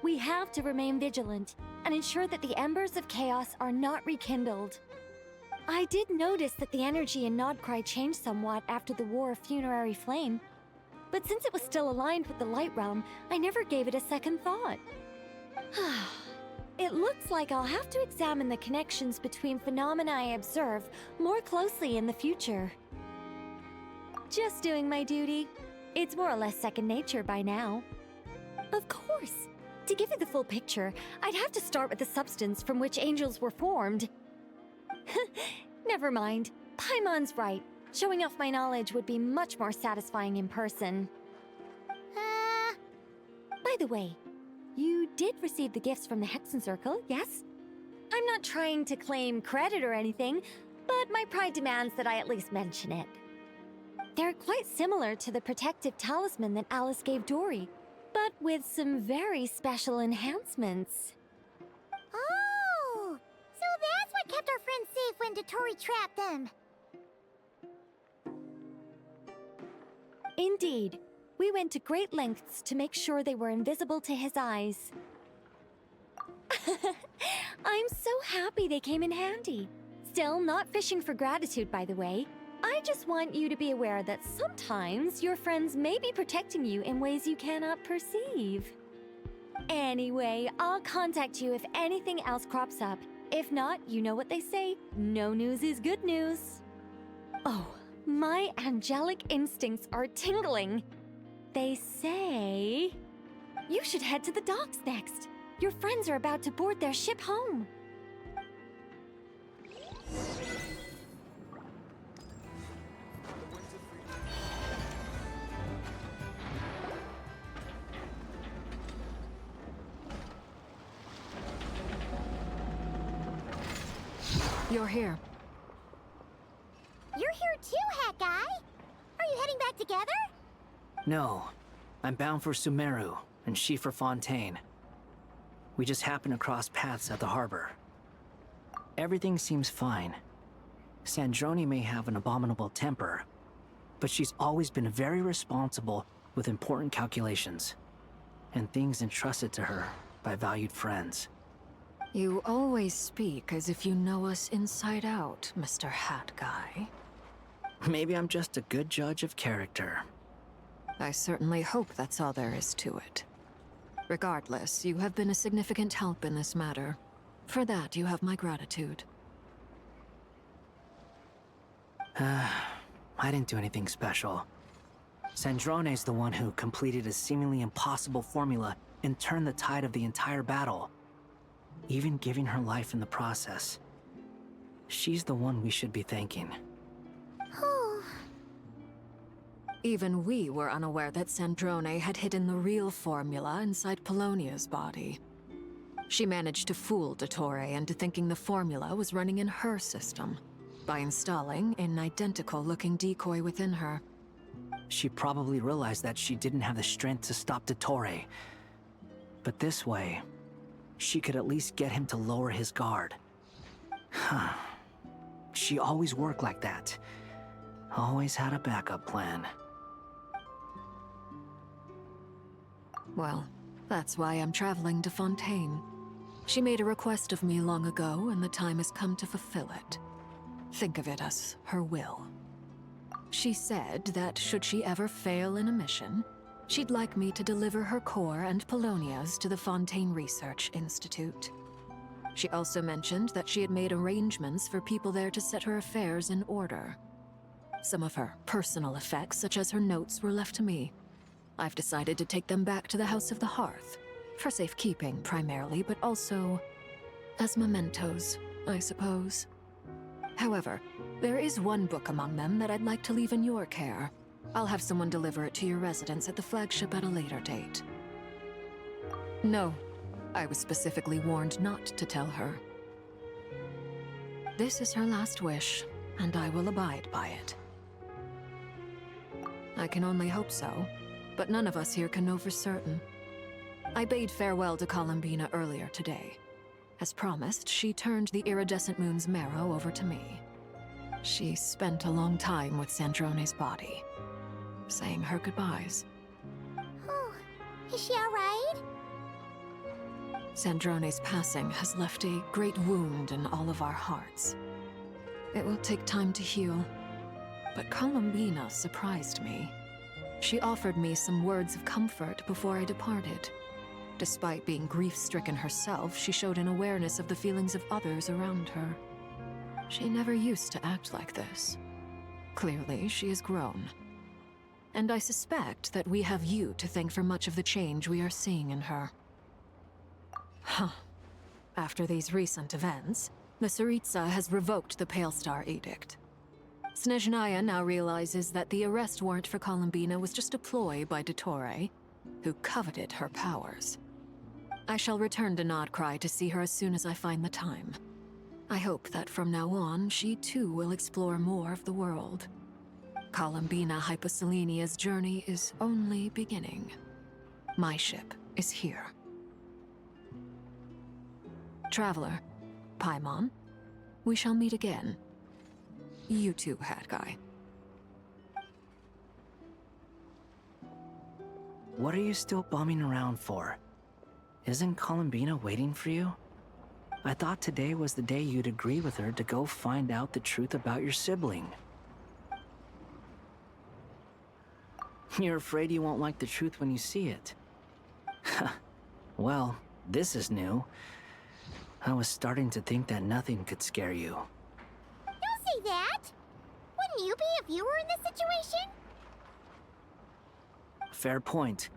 We have to remain vigilant and ensure that the embers of chaos are not rekindled. I did notice that the energy in Nodcry changed somewhat after the War of Funerary Flame, but since it was still aligned with the Light Realm, I never gave it a second thought. It looks like I'll have to examine the connections between phenomena I observe more closely in the future. Just doing my duty. It's more or less second nature by now. Of course. To give you the full picture, I'd have to start with the substance from which angels were formed. Never mind. Paimon's right. Showing off my knowledge would be much more satisfying in person. By the way, you did receive the gifts from the Hexen Circle, yes? I'm not trying to claim credit or anything, but my pride demands that I at least mention it. They're quite similar to the protective talisman that Alice gave Dory, but with some very special enhancements. Oh! So that's what kept our friends safe when Dory trapped them. Indeed. We went to great lengths to make sure they were invisible to his eyes. I'm so happy they came in handy. Still, not fishing for gratitude, by the way. I just want you to be aware that sometimes your friends may be protecting you in ways you cannot perceive. Anyway, I'll contact you if anything else crops up. If not, you know what they say, no news is good news. Oh, my angelic instincts are tingling. They say you should head to the docks next. Your friends are about to board their ship home. You're here. You're here too, Hat Guy. Are you heading back together? No. I'm bound for Sumeru, and she for Fontaine. We just happened to cross paths at the harbor. Everything seems fine. Sandrone may have an abominable temper, but she's always been very responsible with important calculations, and things entrusted to her by valued friends. You always speak as if you know us inside out, Mr. Hat Guy. Maybe I'm just a good judge of character. I certainly hope that's all there is to it. Regardless, you have been a significant help in this matter. For that, you have my gratitude. I didn't do anything special. Sandrone's the one who completed a seemingly impossible formula and turned the tide of the entire battle, even giving her life in the process. She's the one we should be thanking. Even we were unaware that Sandrone had hidden the real formula inside Polonia's body. She managed to fool Dottore into thinking the formula was running in her system by installing an identical-looking decoy within her. She probably realized that she didn't have the strength to stop Dottore. But this way, she could at least get him to lower his guard. She always worked like that. Always had a backup plan. Well, that's why I'm traveling to Fontaine. She made a request of me long ago, and the time has come to fulfill it. Think of it as her will. She said that should she ever fail in a mission, she'd like me to deliver her core and Polonia's to the Fontaine Research Institute. She also mentioned that she had made arrangements for people there to set her affairs in order. Some of her personal effects, such as her notes, were left to me. I've decided to take them back to the House of the Hearth, for safekeeping primarily, but also as mementos, I suppose. However, there is one book among them that I'd like to leave in your care. I'll have someone deliver it to your residence at the flagship at a later date. No, I was specifically warned not to tell her. This is her last wish, and I will abide by it. I can only hope so, but none of us here can know for certain. I bade farewell to Columbina earlier today. As promised, she turned the iridescent moon's marrow over to me. She spent a long time with Sandrone's body, saying her goodbyes. Oh, is she alright? Sandrone's passing has left a great wound in all of our hearts. It will take time to heal, but Columbina surprised me. She offered me some words of comfort before I departed. Despite being grief-stricken herself, she showed an awareness of the feelings of others around her. She never used to act like this. Clearly, she has grown. And I suspect that we have you to thank for much of the change we are seeing in her. Huh. After these recent events, the Tsaritsa has revoked the Pale Star Edict. Snezhnaya now realizes that the arrest warrant for Columbina was just a ploy by Dottore, who coveted her powers. I shall return to Nodcry to see her as soon as I find the time. I hope that from now on, she too will explore more of the world. Columbina Hyposelenia's journey is only beginning. My ship is here. Traveler, Paimon, we shall meet again. You too, Hat Guy. What are you still bumming around for? Isn't Columbina waiting for you? I thought today was the day you'd agree with her to go find out the truth about your sibling. You're afraid you won't like the truth when you see it. Well, this is new. I was starting to think that nothing could scare you. Don't say that! Wouldn't you be if you were in this situation? Fair point.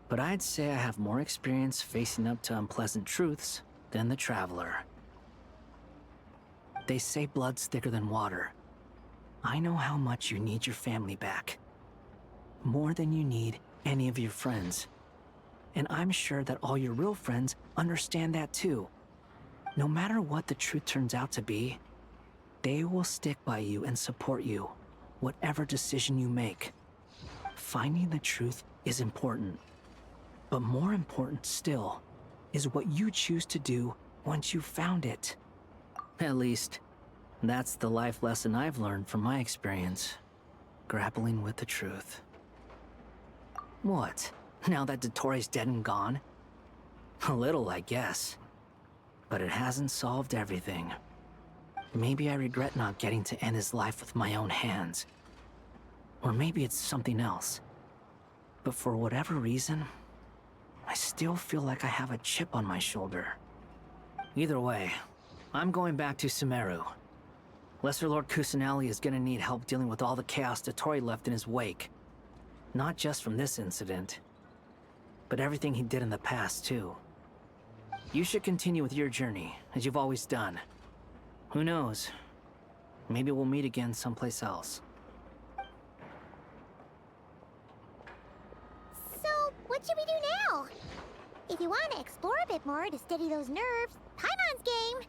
But I'd say I have more experience facing up to unpleasant truths than the Traveler. They say blood's thicker than water. I know how much you need your family back. More than you need any of your friends. And I'm sure that all your real friends understand that too. No matter what the truth turns out to be, they will stick by you and support you, whatever decision you make. Finding the truth is important. But more important still is what you choose to do once you've found it. At least, that's the life lesson I've learned from my experience, grappling with the truth. What? Now that Dottoro's dead and gone? A little, I guess. But it hasn't solved everything. Maybe I regret not getting to end his life with my own hands. Or maybe it's something else. But for whatever reason, I still feel like I have a chip on my shoulder. Either way, I'm going back to Sumeru. Lesser Lord Kusanali is gonna need help dealing with all the chaos Dottori left in his wake. Not just from this incident, but everything he did in the past, too. You should continue with your journey, as you've always done. Who knows? Maybe we'll meet again someplace else. So, what should we do now? If you want to explore a bit more to steady those nerves, Paimon's game!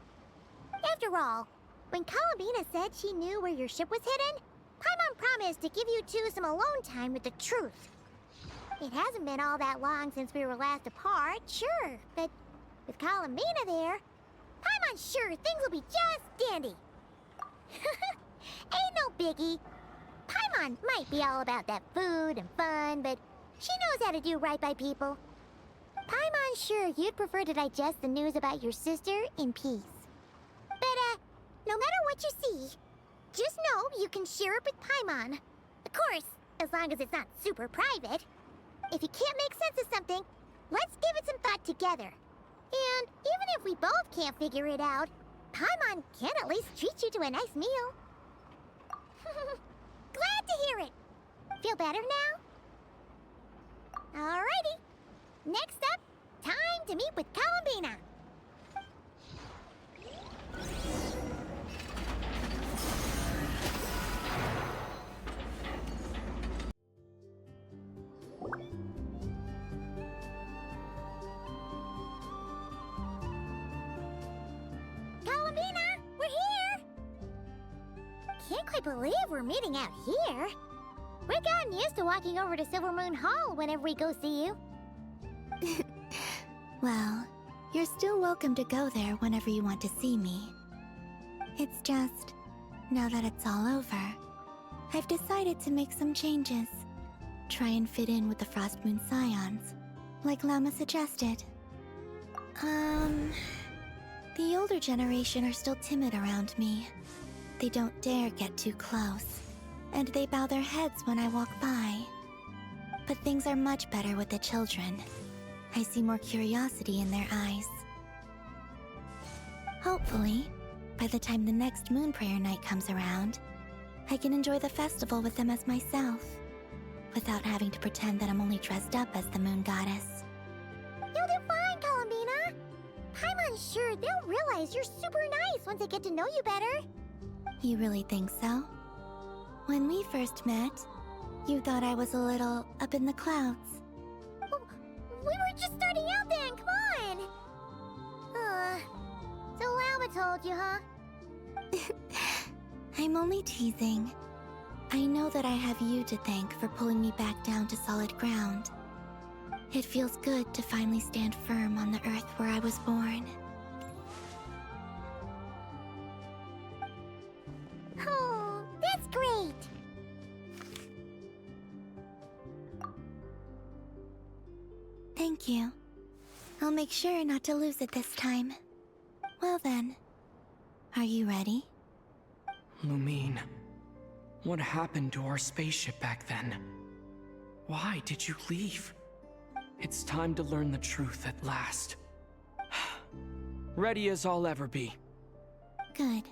After all, when Columbina said she knew where your ship was hidden, Paimon promised to give you two some alone time with the truth. It hasn't been all that long since we were last apart, sure, but with Columbina there, Paimon's sure things will be just dandy. Ain't no biggie. Paimon might be all about that food and fun, but she knows how to do right by people. Paimon's sure you'd prefer to digest the news about your sister in peace. But, no matter what you see, just know you can share it with Paimon. Of course, as long as it's not super private. If you can't make sense of something, let's give it some thought together. And even if we both can't figure it out, Paimon can at least treat you to a nice meal. Glad to hear it. Feel better now? Alrighty. Next up, time to meet with Columbina. Columbina, we're here! Can't quite believe we're meeting out here. We've gotten used to walking over to Silver Moon Hall whenever we go see you. Well, you're still welcome to go there whenever you want to see me. It's just, now that it's all over, I've decided to make some changes. Try and fit in with the Frost Moon Scions, like Llama suggested. The older generation are still timid around me. They don't dare get too close, and they bow their heads when I walk by. But things are much better with the children. I see more curiosity in their eyes. Hopefully, by the time the next Moon Prayer Night comes around, I can enjoy the festival with them as myself, without having to pretend that I'm only dressed up as the Moon Goddess. You'll do fine, Columbina. Paimon's sure they'll realize you're super nice once they get to know you better. You really think so? When we first met, you thought I was a little up in the clouds. We were just starting out then, come on! So Llama told you, huh? I'm only teasing. I know that I have you to thank for pulling me back down to solid ground. It feels good to finally stand firm on the earth where I was born. Oh, that's great! Thank you. I'll make sure not to lose it this time. Well then, are you ready? Lumine, what happened to our spaceship back then? Why did you leave? It's time to learn the truth at last. Ready as I'll ever be. Good.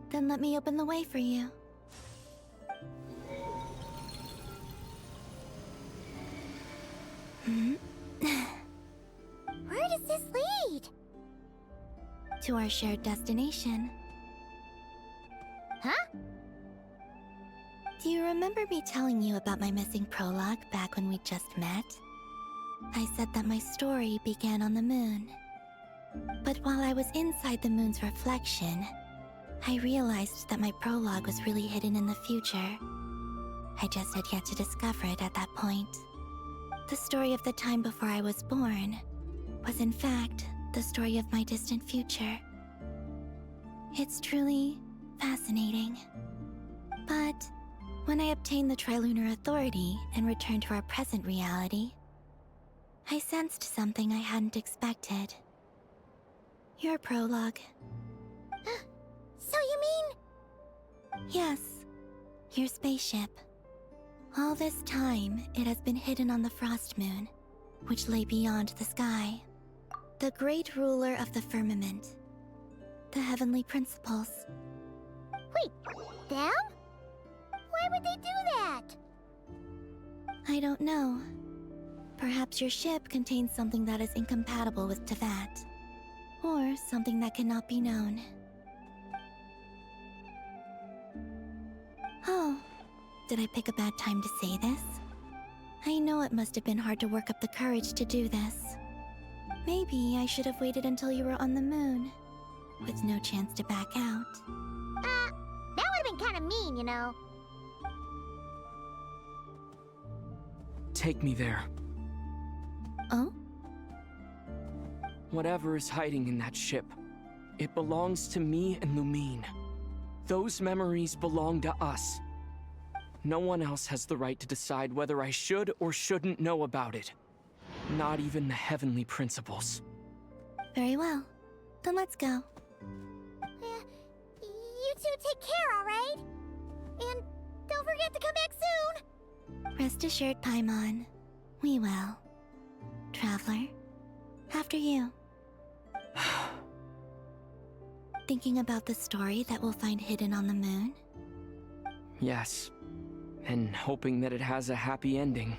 Then let me open the way for you. Where does this lead? To our shared destination. Huh? Do you remember me telling you about my missing prologue back when we just met? I said that my story began on the moon. But while I was inside the moon's reflection, I realized that my prologue was really hidden in the future. I just had yet to discover it at that point. The story of the time before I was born was in fact the story of my distant future. It's truly fascinating. But when I obtained the Trilunar Authority and returned to our present reality, I sensed something I hadn't expected. Your prologue. So you mean... Yes, your spaceship. All this time, it has been hidden on the Frost Moon, which lay beyond the sky. The great ruler of the firmament. The heavenly principles. Wait, them? Why would they do that? I don't know. Perhaps your ship contains something that is incompatible with Teyvat. Or something that cannot be known. Oh, did I pick a bad time to say this? I know it must have been hard to work up the courage to do this. Maybe I should have waited until you were on the moon, with no chance to back out. That would have been kind of mean, you know. Take me there. Oh? Whatever is hiding in that ship, it belongs to me and Lumine. Those memories belong to us. No one else has the right to decide whether I should or shouldn't know about it. Not even the heavenly principles. Very well. Then let's go. You two take care, alright? And don't forget to come back soon! Rest assured, Paimon. We will. Traveler, after you. Thinking about the story that we'll find hidden on the moon? Yes. And hoping that it has a happy ending.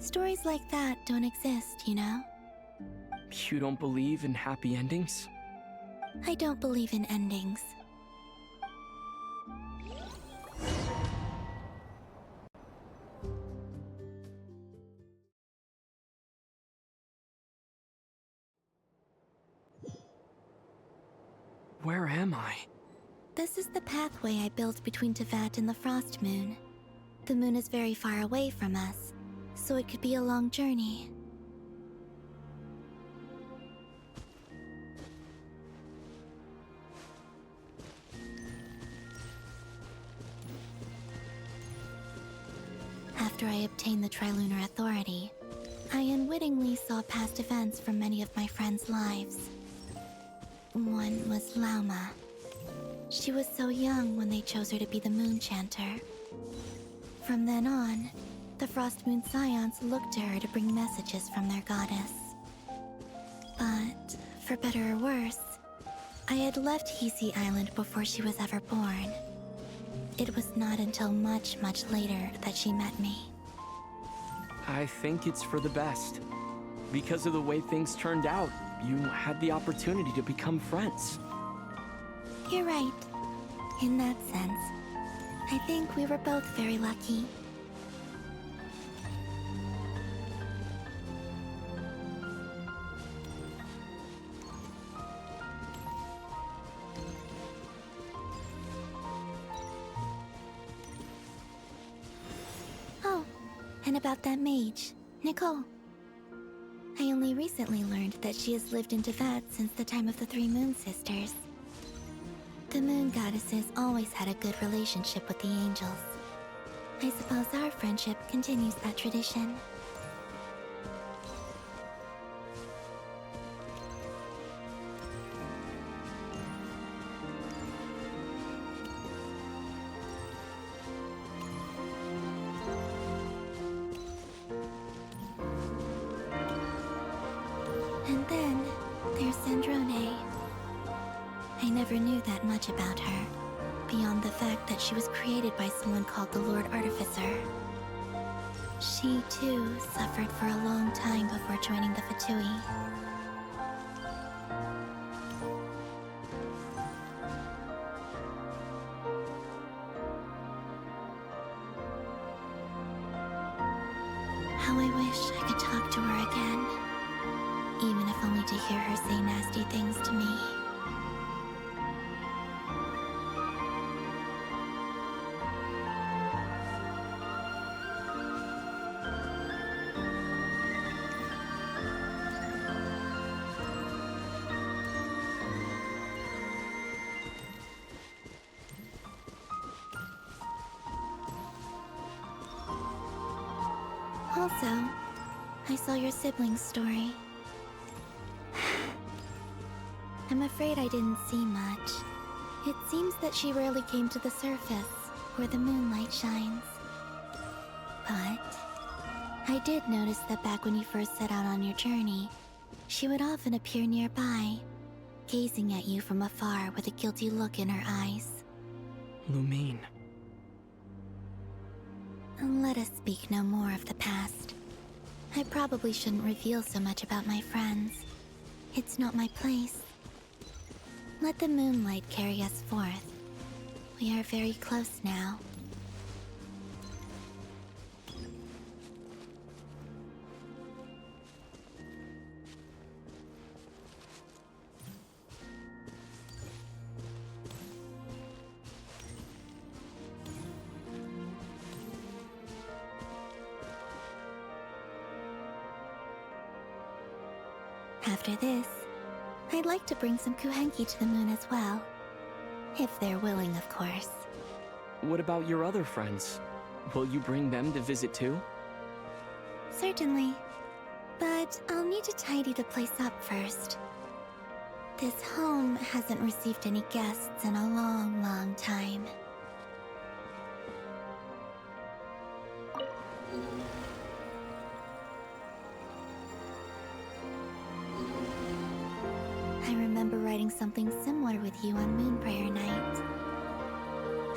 Stories like that don't exist, you know? You don't believe in happy endings? I don't believe in endings. Where am I? This is the pathway I built between Teyvat and the Frost Moon. The moon is very far away from us, so it could be a long journey. After I obtained the Trilunar Authority, I unwittingly saw past events from many of my friends' lives. One was Lauma. She was so young when they chose her to be the Moon Chanter. From then on, the Frost Moon Scions looked to her to bring messages from their goddess. But, for better or worse, I had left Hisi Island before she was ever born. It was not until much, much later that she met me. I think it's for the best. Because of the way things turned out, you had the opportunity to become friends. You're right. In that sense, I think we were both very lucky. Oh, and about that mage, Nicole. I only recently learned that she has lived in Teyvat since the time of the Three Moon Sisters. The Moon Goddesses always had a good relationship with the angels. I suppose our friendship continues that tradition. And then there's Sandrone. I never knew that much about her, beyond the fact that she was created by someone called the Lord Artificer. She, too, suffered for a long time before joining the Fatui. How I wish I could talk to her again, even if only to hear her say nasty things to me. Also, I saw your sibling's story. I'm afraid I didn't see much. It seems that she rarely came to the surface, where the moonlight shines. But I did notice that back when you first set out on your journey, she would often appear nearby, gazing at you from afar with a guilty look in her eyes. Lumine. Let us speak no more of the past. I probably shouldn't reveal so much about my friends. It's not my place. Let the moonlight carry us forth. We are very close now. After this, I'd like to bring some kuhenki to the moon as well. If they're willing, of course. What about your other friends? Will you bring them to visit too? Certainly. But I'll need to tidy the place up first. This home hasn't received any guests in a long, long time. I remember writing something similar with you on Moon Prayer Night.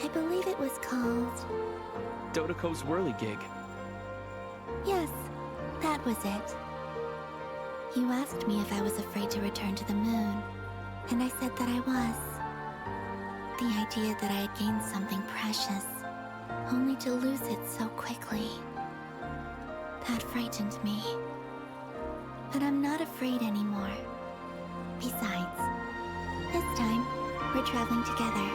I believe it was called... Dodoko's whirligig. Yes, that was it. You asked me if I was afraid to return to the moon, and I said that I was. The idea that I had gained something precious, only to lose it so quickly. That frightened me. But I'm not afraid anymore. Besides, this time, we're traveling together.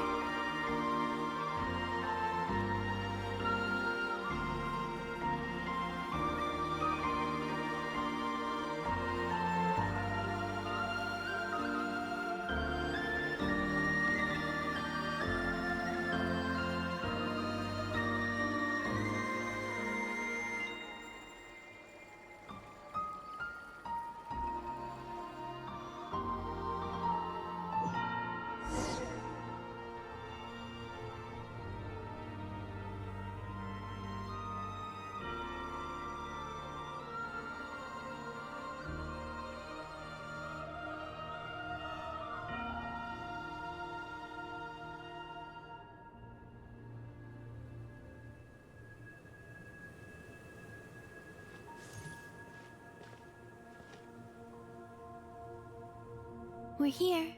We're here.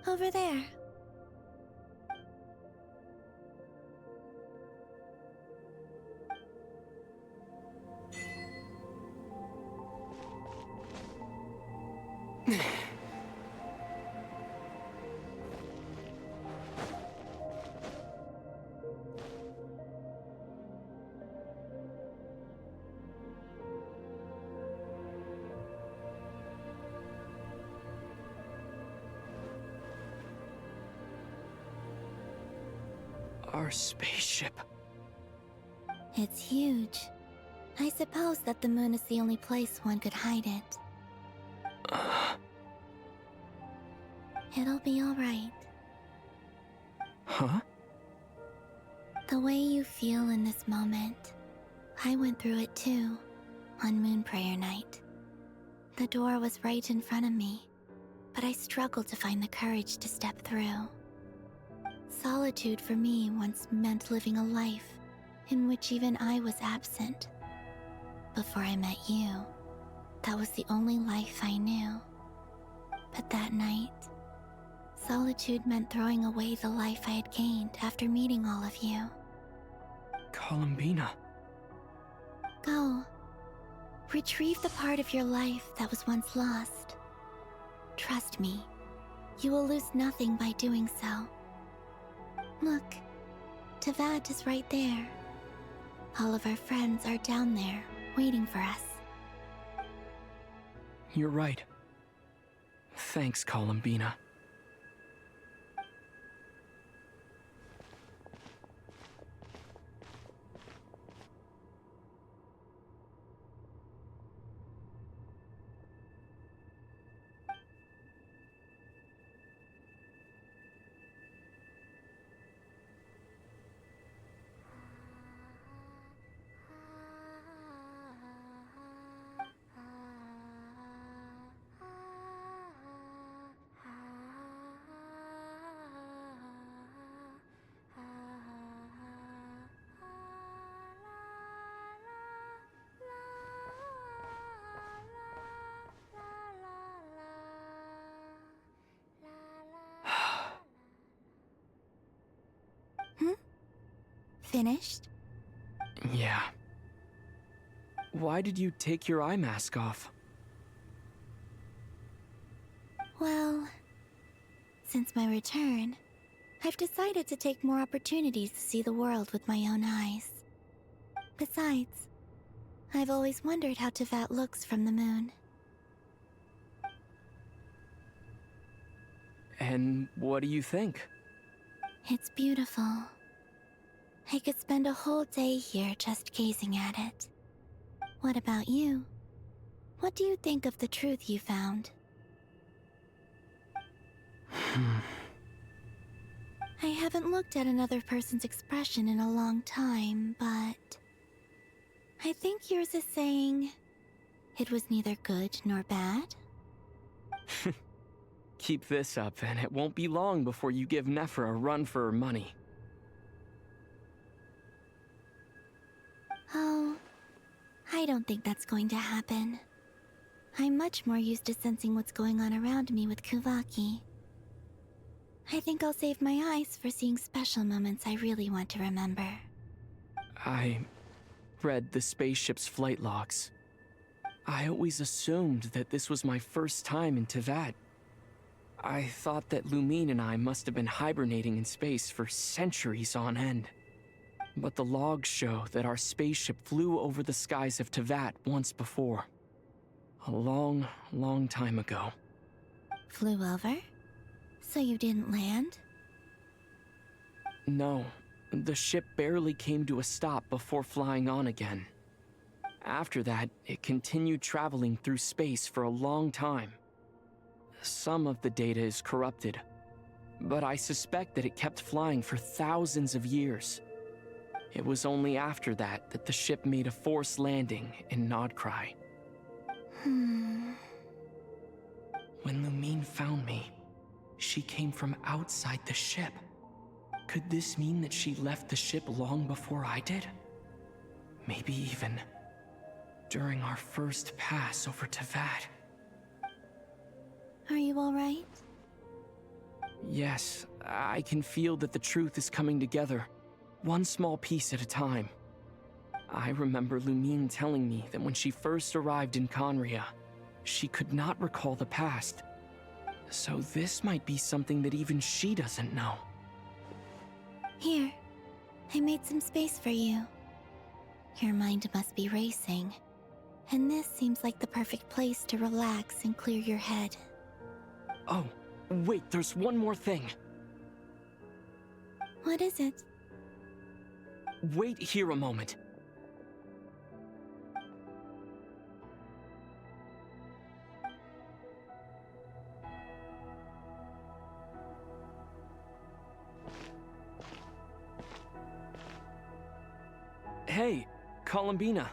Over there. Our spaceship. It's huge. I suppose that the moon is the only place one could hide it. It'll be all right. Huh? The way you feel in this moment, I went through it too, on Moon Prayer Night. The door was right in front of me, but I struggled to find the courage to step through. Solitude for me once meant living a life in which even I was absent. Before I met you, that was the only life I knew. But that night, solitude meant throwing away the life I had gained after meeting all of you. Columbina. Go. Retrieve the part of your life that was once lost. Trust me, you will lose nothing by doing so. Look, Teyvat is right there. All of our friends are down there, waiting for us. You're right. Thanks, Columbina. Finished? Yeah. Why did you take your eye mask off? Well, since my return, I've decided to take more opportunities to see the world with my own eyes. Besides, I've always wondered how Teyvat looks from the moon. And what do you think? It's beautiful. I could spend a whole day here just gazing at it. What about you? What do you think of the truth you found? I haven't looked at another person's expression in a long time, but I think yours is saying it was neither good nor bad. Keep this up, and it won't be long before you give Nephra a run for her money. Oh, I don't think that's going to happen. I'm much more used to sensing what's going on around me with Kuvaki. I think I'll save my eyes for seeing special moments I really want to remember. I read the spaceship's flight logs. I always assumed that this was my first time in Teyvat. I thought that Lumine and I must have been hibernating in space for centuries on end. But the logs show that our spaceship flew over the skies of Teyvat once before. A long, long time ago. Flew over? So you didn't land? No, the ship barely came to a stop before flying on again. After that, it continued traveling through space for a long time. Some of the data is corrupted, but I suspect that it kept flying for thousands of years. It was only after that that the ship made a forced landing in Nodcry. When Lumine found me, she came from outside the ship. Could this mean that she left the ship long before I did? Maybe even during our first pass over Teyvat. Are you alright? Yes, I can feel that the truth is coming together. One small piece at a time. I remember Lumine telling me that when she first arrived in Conria, she could not recall the past. So this might be something that even she doesn't know. Here, I made some space for you. Your mind must be racing, and this seems like the perfect place to relax and clear your head. Oh, wait, there's one more thing. What is it? Wait here a moment. Hey, Columbina.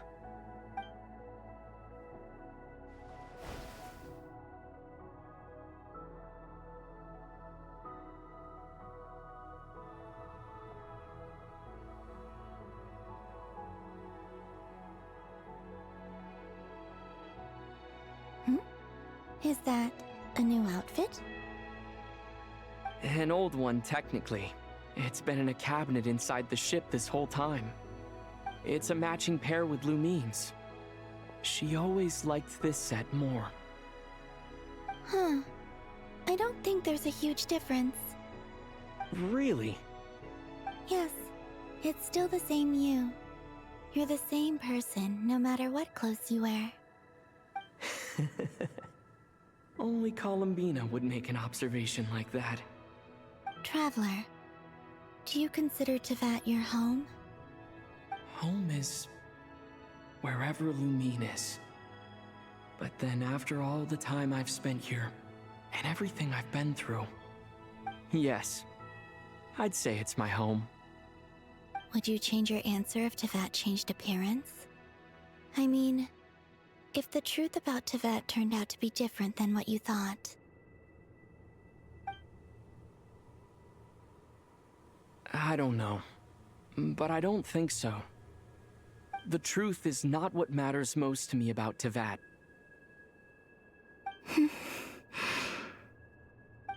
Is that a new outfit? An old one, technically. It's been in a cabinet inside the ship this whole time. It's a matching pair with Lumine's. She always liked this set more. Huh. I don't think there's a huge difference. Really? Yes, it's still the same you. You're the same person, no matter what clothes you wear. Only Columbina would make an observation like that. Traveler, do you consider Teyvat your home? Home is wherever Lumine is. But then after all the time I've spent here, and everything I've been through, yes, I'd say it's my home. Would you change your answer if Teyvat changed appearance? I mean, if the truth about Teyvat turned out to be different than what you thought. I don't know, but I don't think so. The truth is not what matters most to me about Teyvat.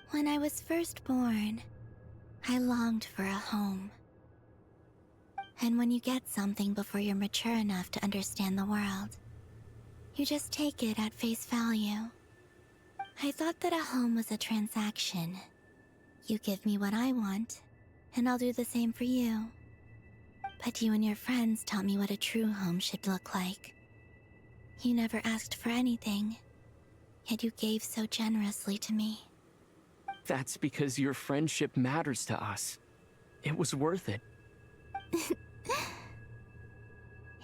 When I was first born, I longed for a home. And when you get something before you're mature enough to understand the world, you just take it at face value. I thought that a home was a transaction. You give me what I want, and I'll do the same for you. But you and your friends taught me what a true home should look like. You never asked for anything, yet you gave so generously to me. That's because your friendship matters to us. It was worth it.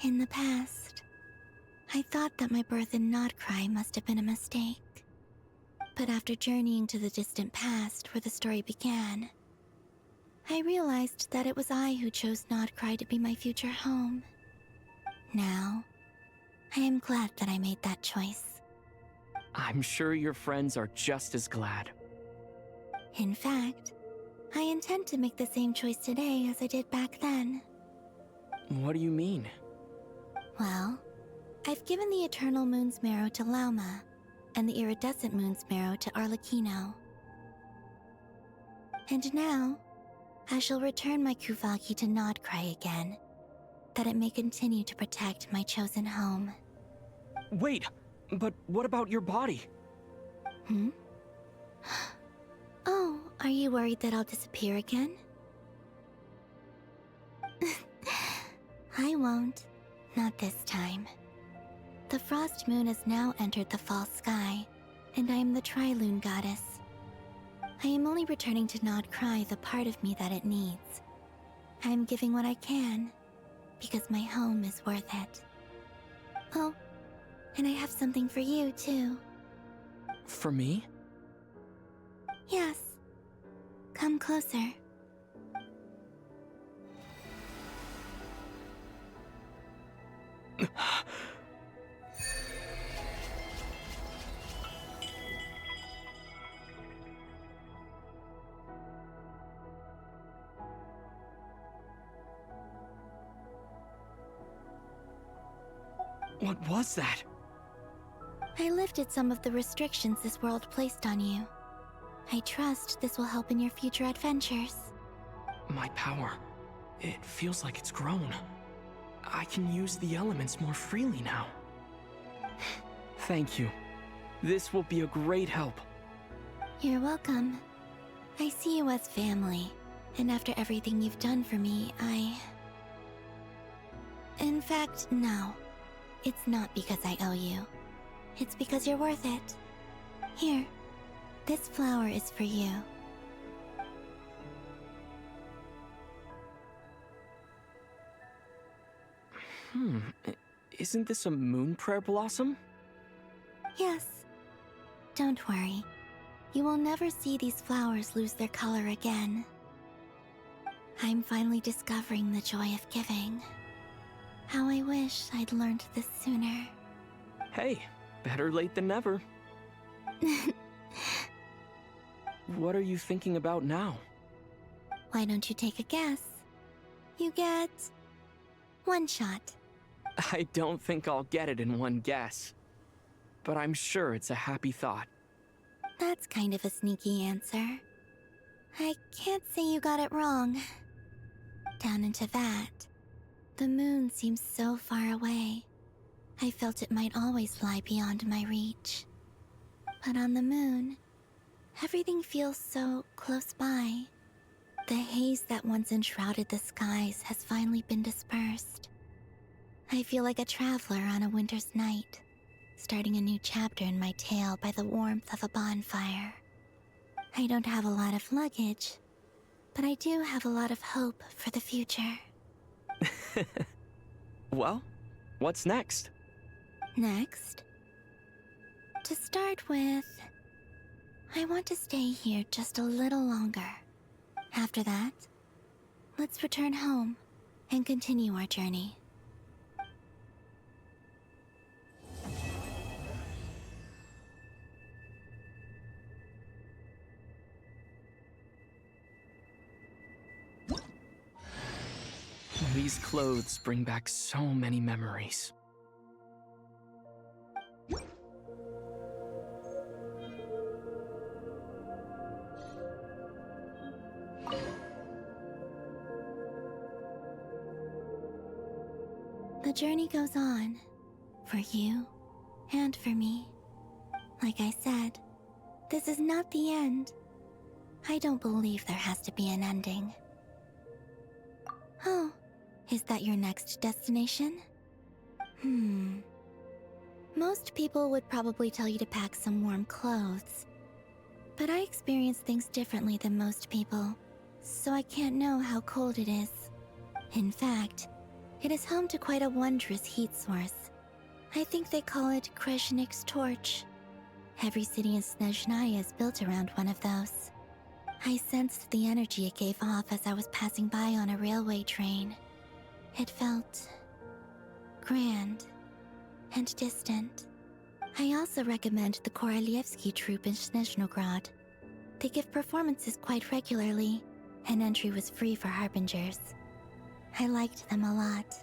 In the past, I thought that my birth in Notcry must have been a mistake. But after journeying to the distant past where the story began, I realized that it was I who chose Notcry to be my future home. Now, I am glad that I made that choice. I'm sure your friends are just as glad. In fact, I intend to make the same choice today as I did back then. What do you mean? Well, I've given the Eternal Moon's Marrow to Lauma, and the Iridescent Moon's Marrow to Arlecchino. And now, I shall return my Kuvaki to Notcry again, that it may continue to protect my chosen home. Wait, but what about your body? Oh, are you worried that I'll disappear again? I won't. Not this time. The Frost Moon has now entered the false sky, and I am the Tri-Lune Goddess. I am only returning to Notcry the part of me that it needs. I am giving what I can, because my home is worth it. Oh, and I have something for you, too. For me? Yes. Come closer. What was that? I lifted some of the restrictions this world placed on you. I trust this will help in your future adventures. My power. It feels like it's grown. I can use the elements more freely now. Thank you. This will be a great help. You're welcome. I see you as family, and after everything you've done for me, In fact, no. It's not because I owe you. It's because you're worth it. Here, this flower is for you. Isn't this a moon prayer blossom? Yes. Don't worry. You will never see these flowers lose their color again. I'm finally discovering the joy of giving. How I wish I'd learned this sooner. Hey, better late than never. What are you thinking about now? Why don't you take a guess? You get 1 shot. I don't think I'll get it in one guess. But I'm sure it's a happy thought. That's kind of a sneaky answer. I can't say you got it wrong. Down into that, the moon seems so far away. I felt it might always lie beyond my reach. But on the moon, everything feels so close by. The haze that once enshrouded the skies has finally been dispersed. I feel like a traveler on a winter's night, starting a new chapter in my tale by the warmth of a bonfire. I don't have a lot of luggage, but I do have a lot of hope for the future. Well, what's next? Next? To start with, I want to stay here just a little longer. After that, let's return home and continue our journey. These clothes bring back so many memories. The journey goes on, for you and for me. Like I said, this is not the end. I don't believe there has to be an ending. Oh, is that your next destination? Most people would probably tell you to pack some warm clothes. But I experience things differently than most people, so I can't know how cold it is. In fact, it is home to quite a wondrous heat source. I think they call it Kreshnik's torch. Every city in Snezhnaya is built around one of those. I sensed the energy it gave off as I was passing by on a railway train. It felt grand and distant. I also recommend the Korolievsky troupe in Snezhnograd. They give performances quite regularly, and entry was free for harbingers. I liked them a lot.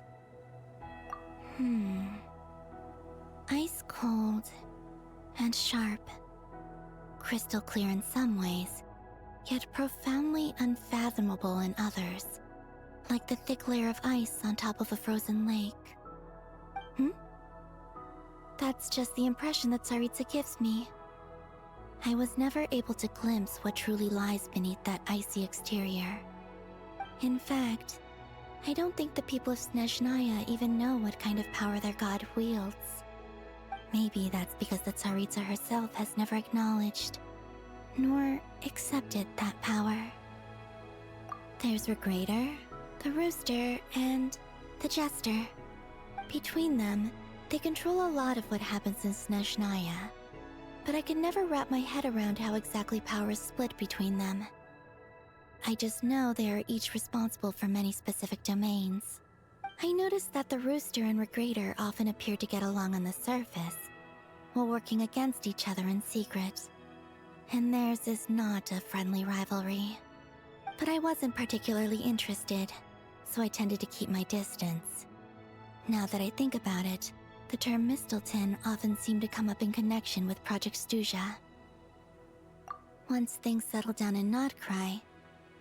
Ice cold and sharp. Crystal clear in some ways, yet profoundly unfathomable in others. Like the thick layer of ice on top of a frozen lake. That's just the impression that Tsaritsa gives me. I was never able to glimpse what truly lies beneath that icy exterior. In fact, I don't think the people of Snezhnaya even know what kind of power their god wields. Maybe that's because the Tsaritsa herself has never acknowledged, nor accepted that power. There's Regrator, the Rooster, and the Jester. Between them, they control a lot of what happens in Snezhnaya, but I can never wrap my head around how exactly power is split between them. I just know they are each responsible for many specific domains. I noticed that the Rooster and Regrator often appear to get along on the surface, while working against each other in secret. And theirs is not a friendly rivalry. But I wasn't particularly interested, so I tended to keep my distance. Now that I think about it, the term Mistelton often seemed to come up in connection with Project Stuja. Once things settle down in Notcry,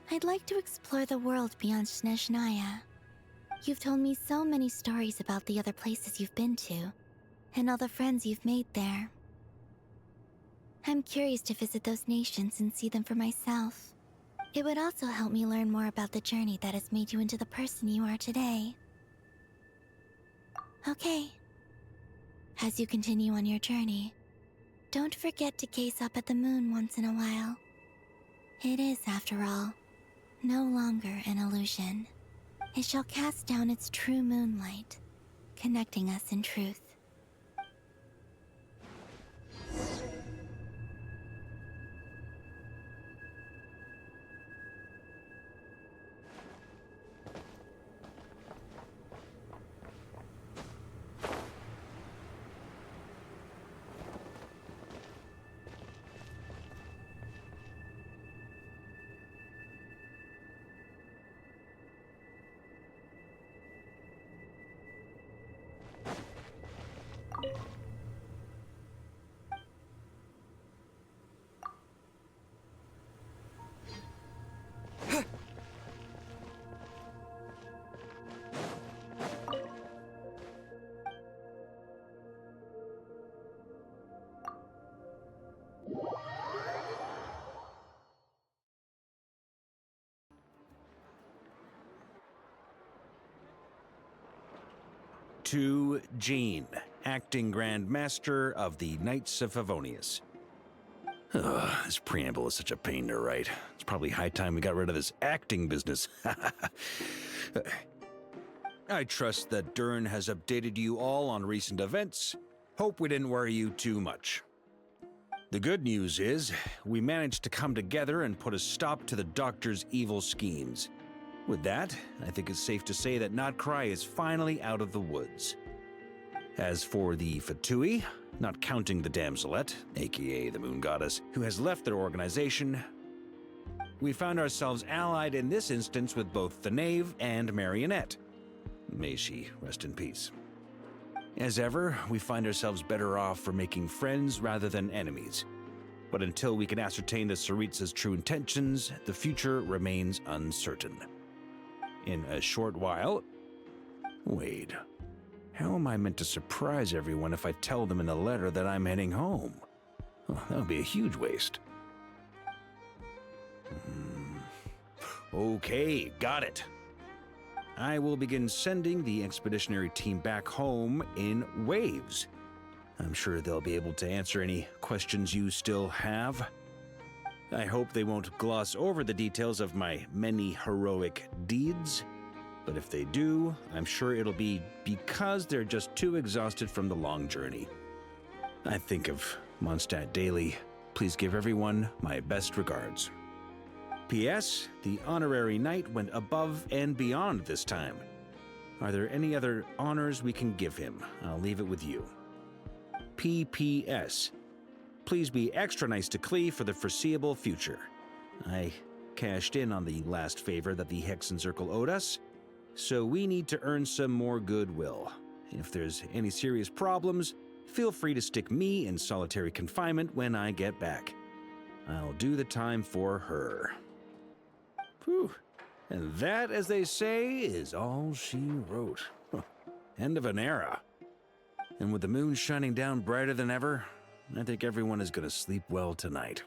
I'd like to explore the world beyond Snezhnaya. You've told me so many stories about the other places you've been to, and all the friends you've made there. I'm curious to visit those nations and see them for myself. It would also help me learn more about the journey that has made you into the person you are today. Okay. As you continue on your journey, don't forget to gaze up at the moon once in a while. It is, after all, no longer an illusion. It shall cast down its true moonlight, connecting us in truth. To Jean, acting Grand Master of the Knights of Favonius. This preamble is such a pain to write. It's probably high time we got rid of this acting business. I trust that Dern has updated you all on recent events. Hope we didn't worry you too much. The good news is, we managed to come together and put a stop to the Doctor's evil schemes. With that, I think it's safe to say that Notcry is finally out of the woods. As for the Fatui, not counting the Damselette, aka the Moon Goddess, who has left their organization, we found ourselves allied in this instance with both the Knave and Marionette. May she rest in peace. As ever, we find ourselves better off for making friends rather than enemies. But until we can ascertain the Tsaritsa's true intentions, the future remains uncertain. In a short while... Wait. How am I meant to surprise everyone if I tell them in a letter that I'm heading home? Oh, that would be a huge waste. Okay, got it. I will begin sending the expeditionary team back home in waves. I'm sure they'll be able to answer any questions you still have. I hope they won't gloss over the details of my many heroic deeds, but if they do, I'm sure it'll be because they're just too exhausted from the long journey. I think of Mondstadt daily. Please give everyone my best regards. P.S. The honorary knight went above and beyond this time. Are there any other honors we can give him? I'll leave it with you. P.P.S. Please be extra nice to Klee for the foreseeable future. I cashed in on the last favor that the Hexen Circle owed us, so we need to earn some more goodwill. If there's any serious problems, feel free to stick me in solitary confinement when I get back. I'll do the time for her. Whew. And that, as they say, is all she wrote. End of an era. And with the moon shining down brighter than ever, I think everyone is going to sleep well tonight.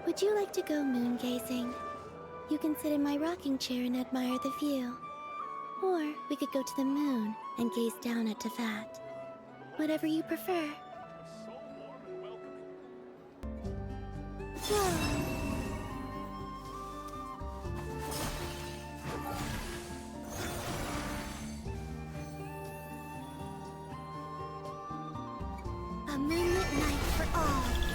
Would you like to go moon gazing? You can sit in my rocking chair and admire the view. Or we could go to the moon and gaze down at Tefat. Whatever you prefer. Whoa. A moonlit night for all.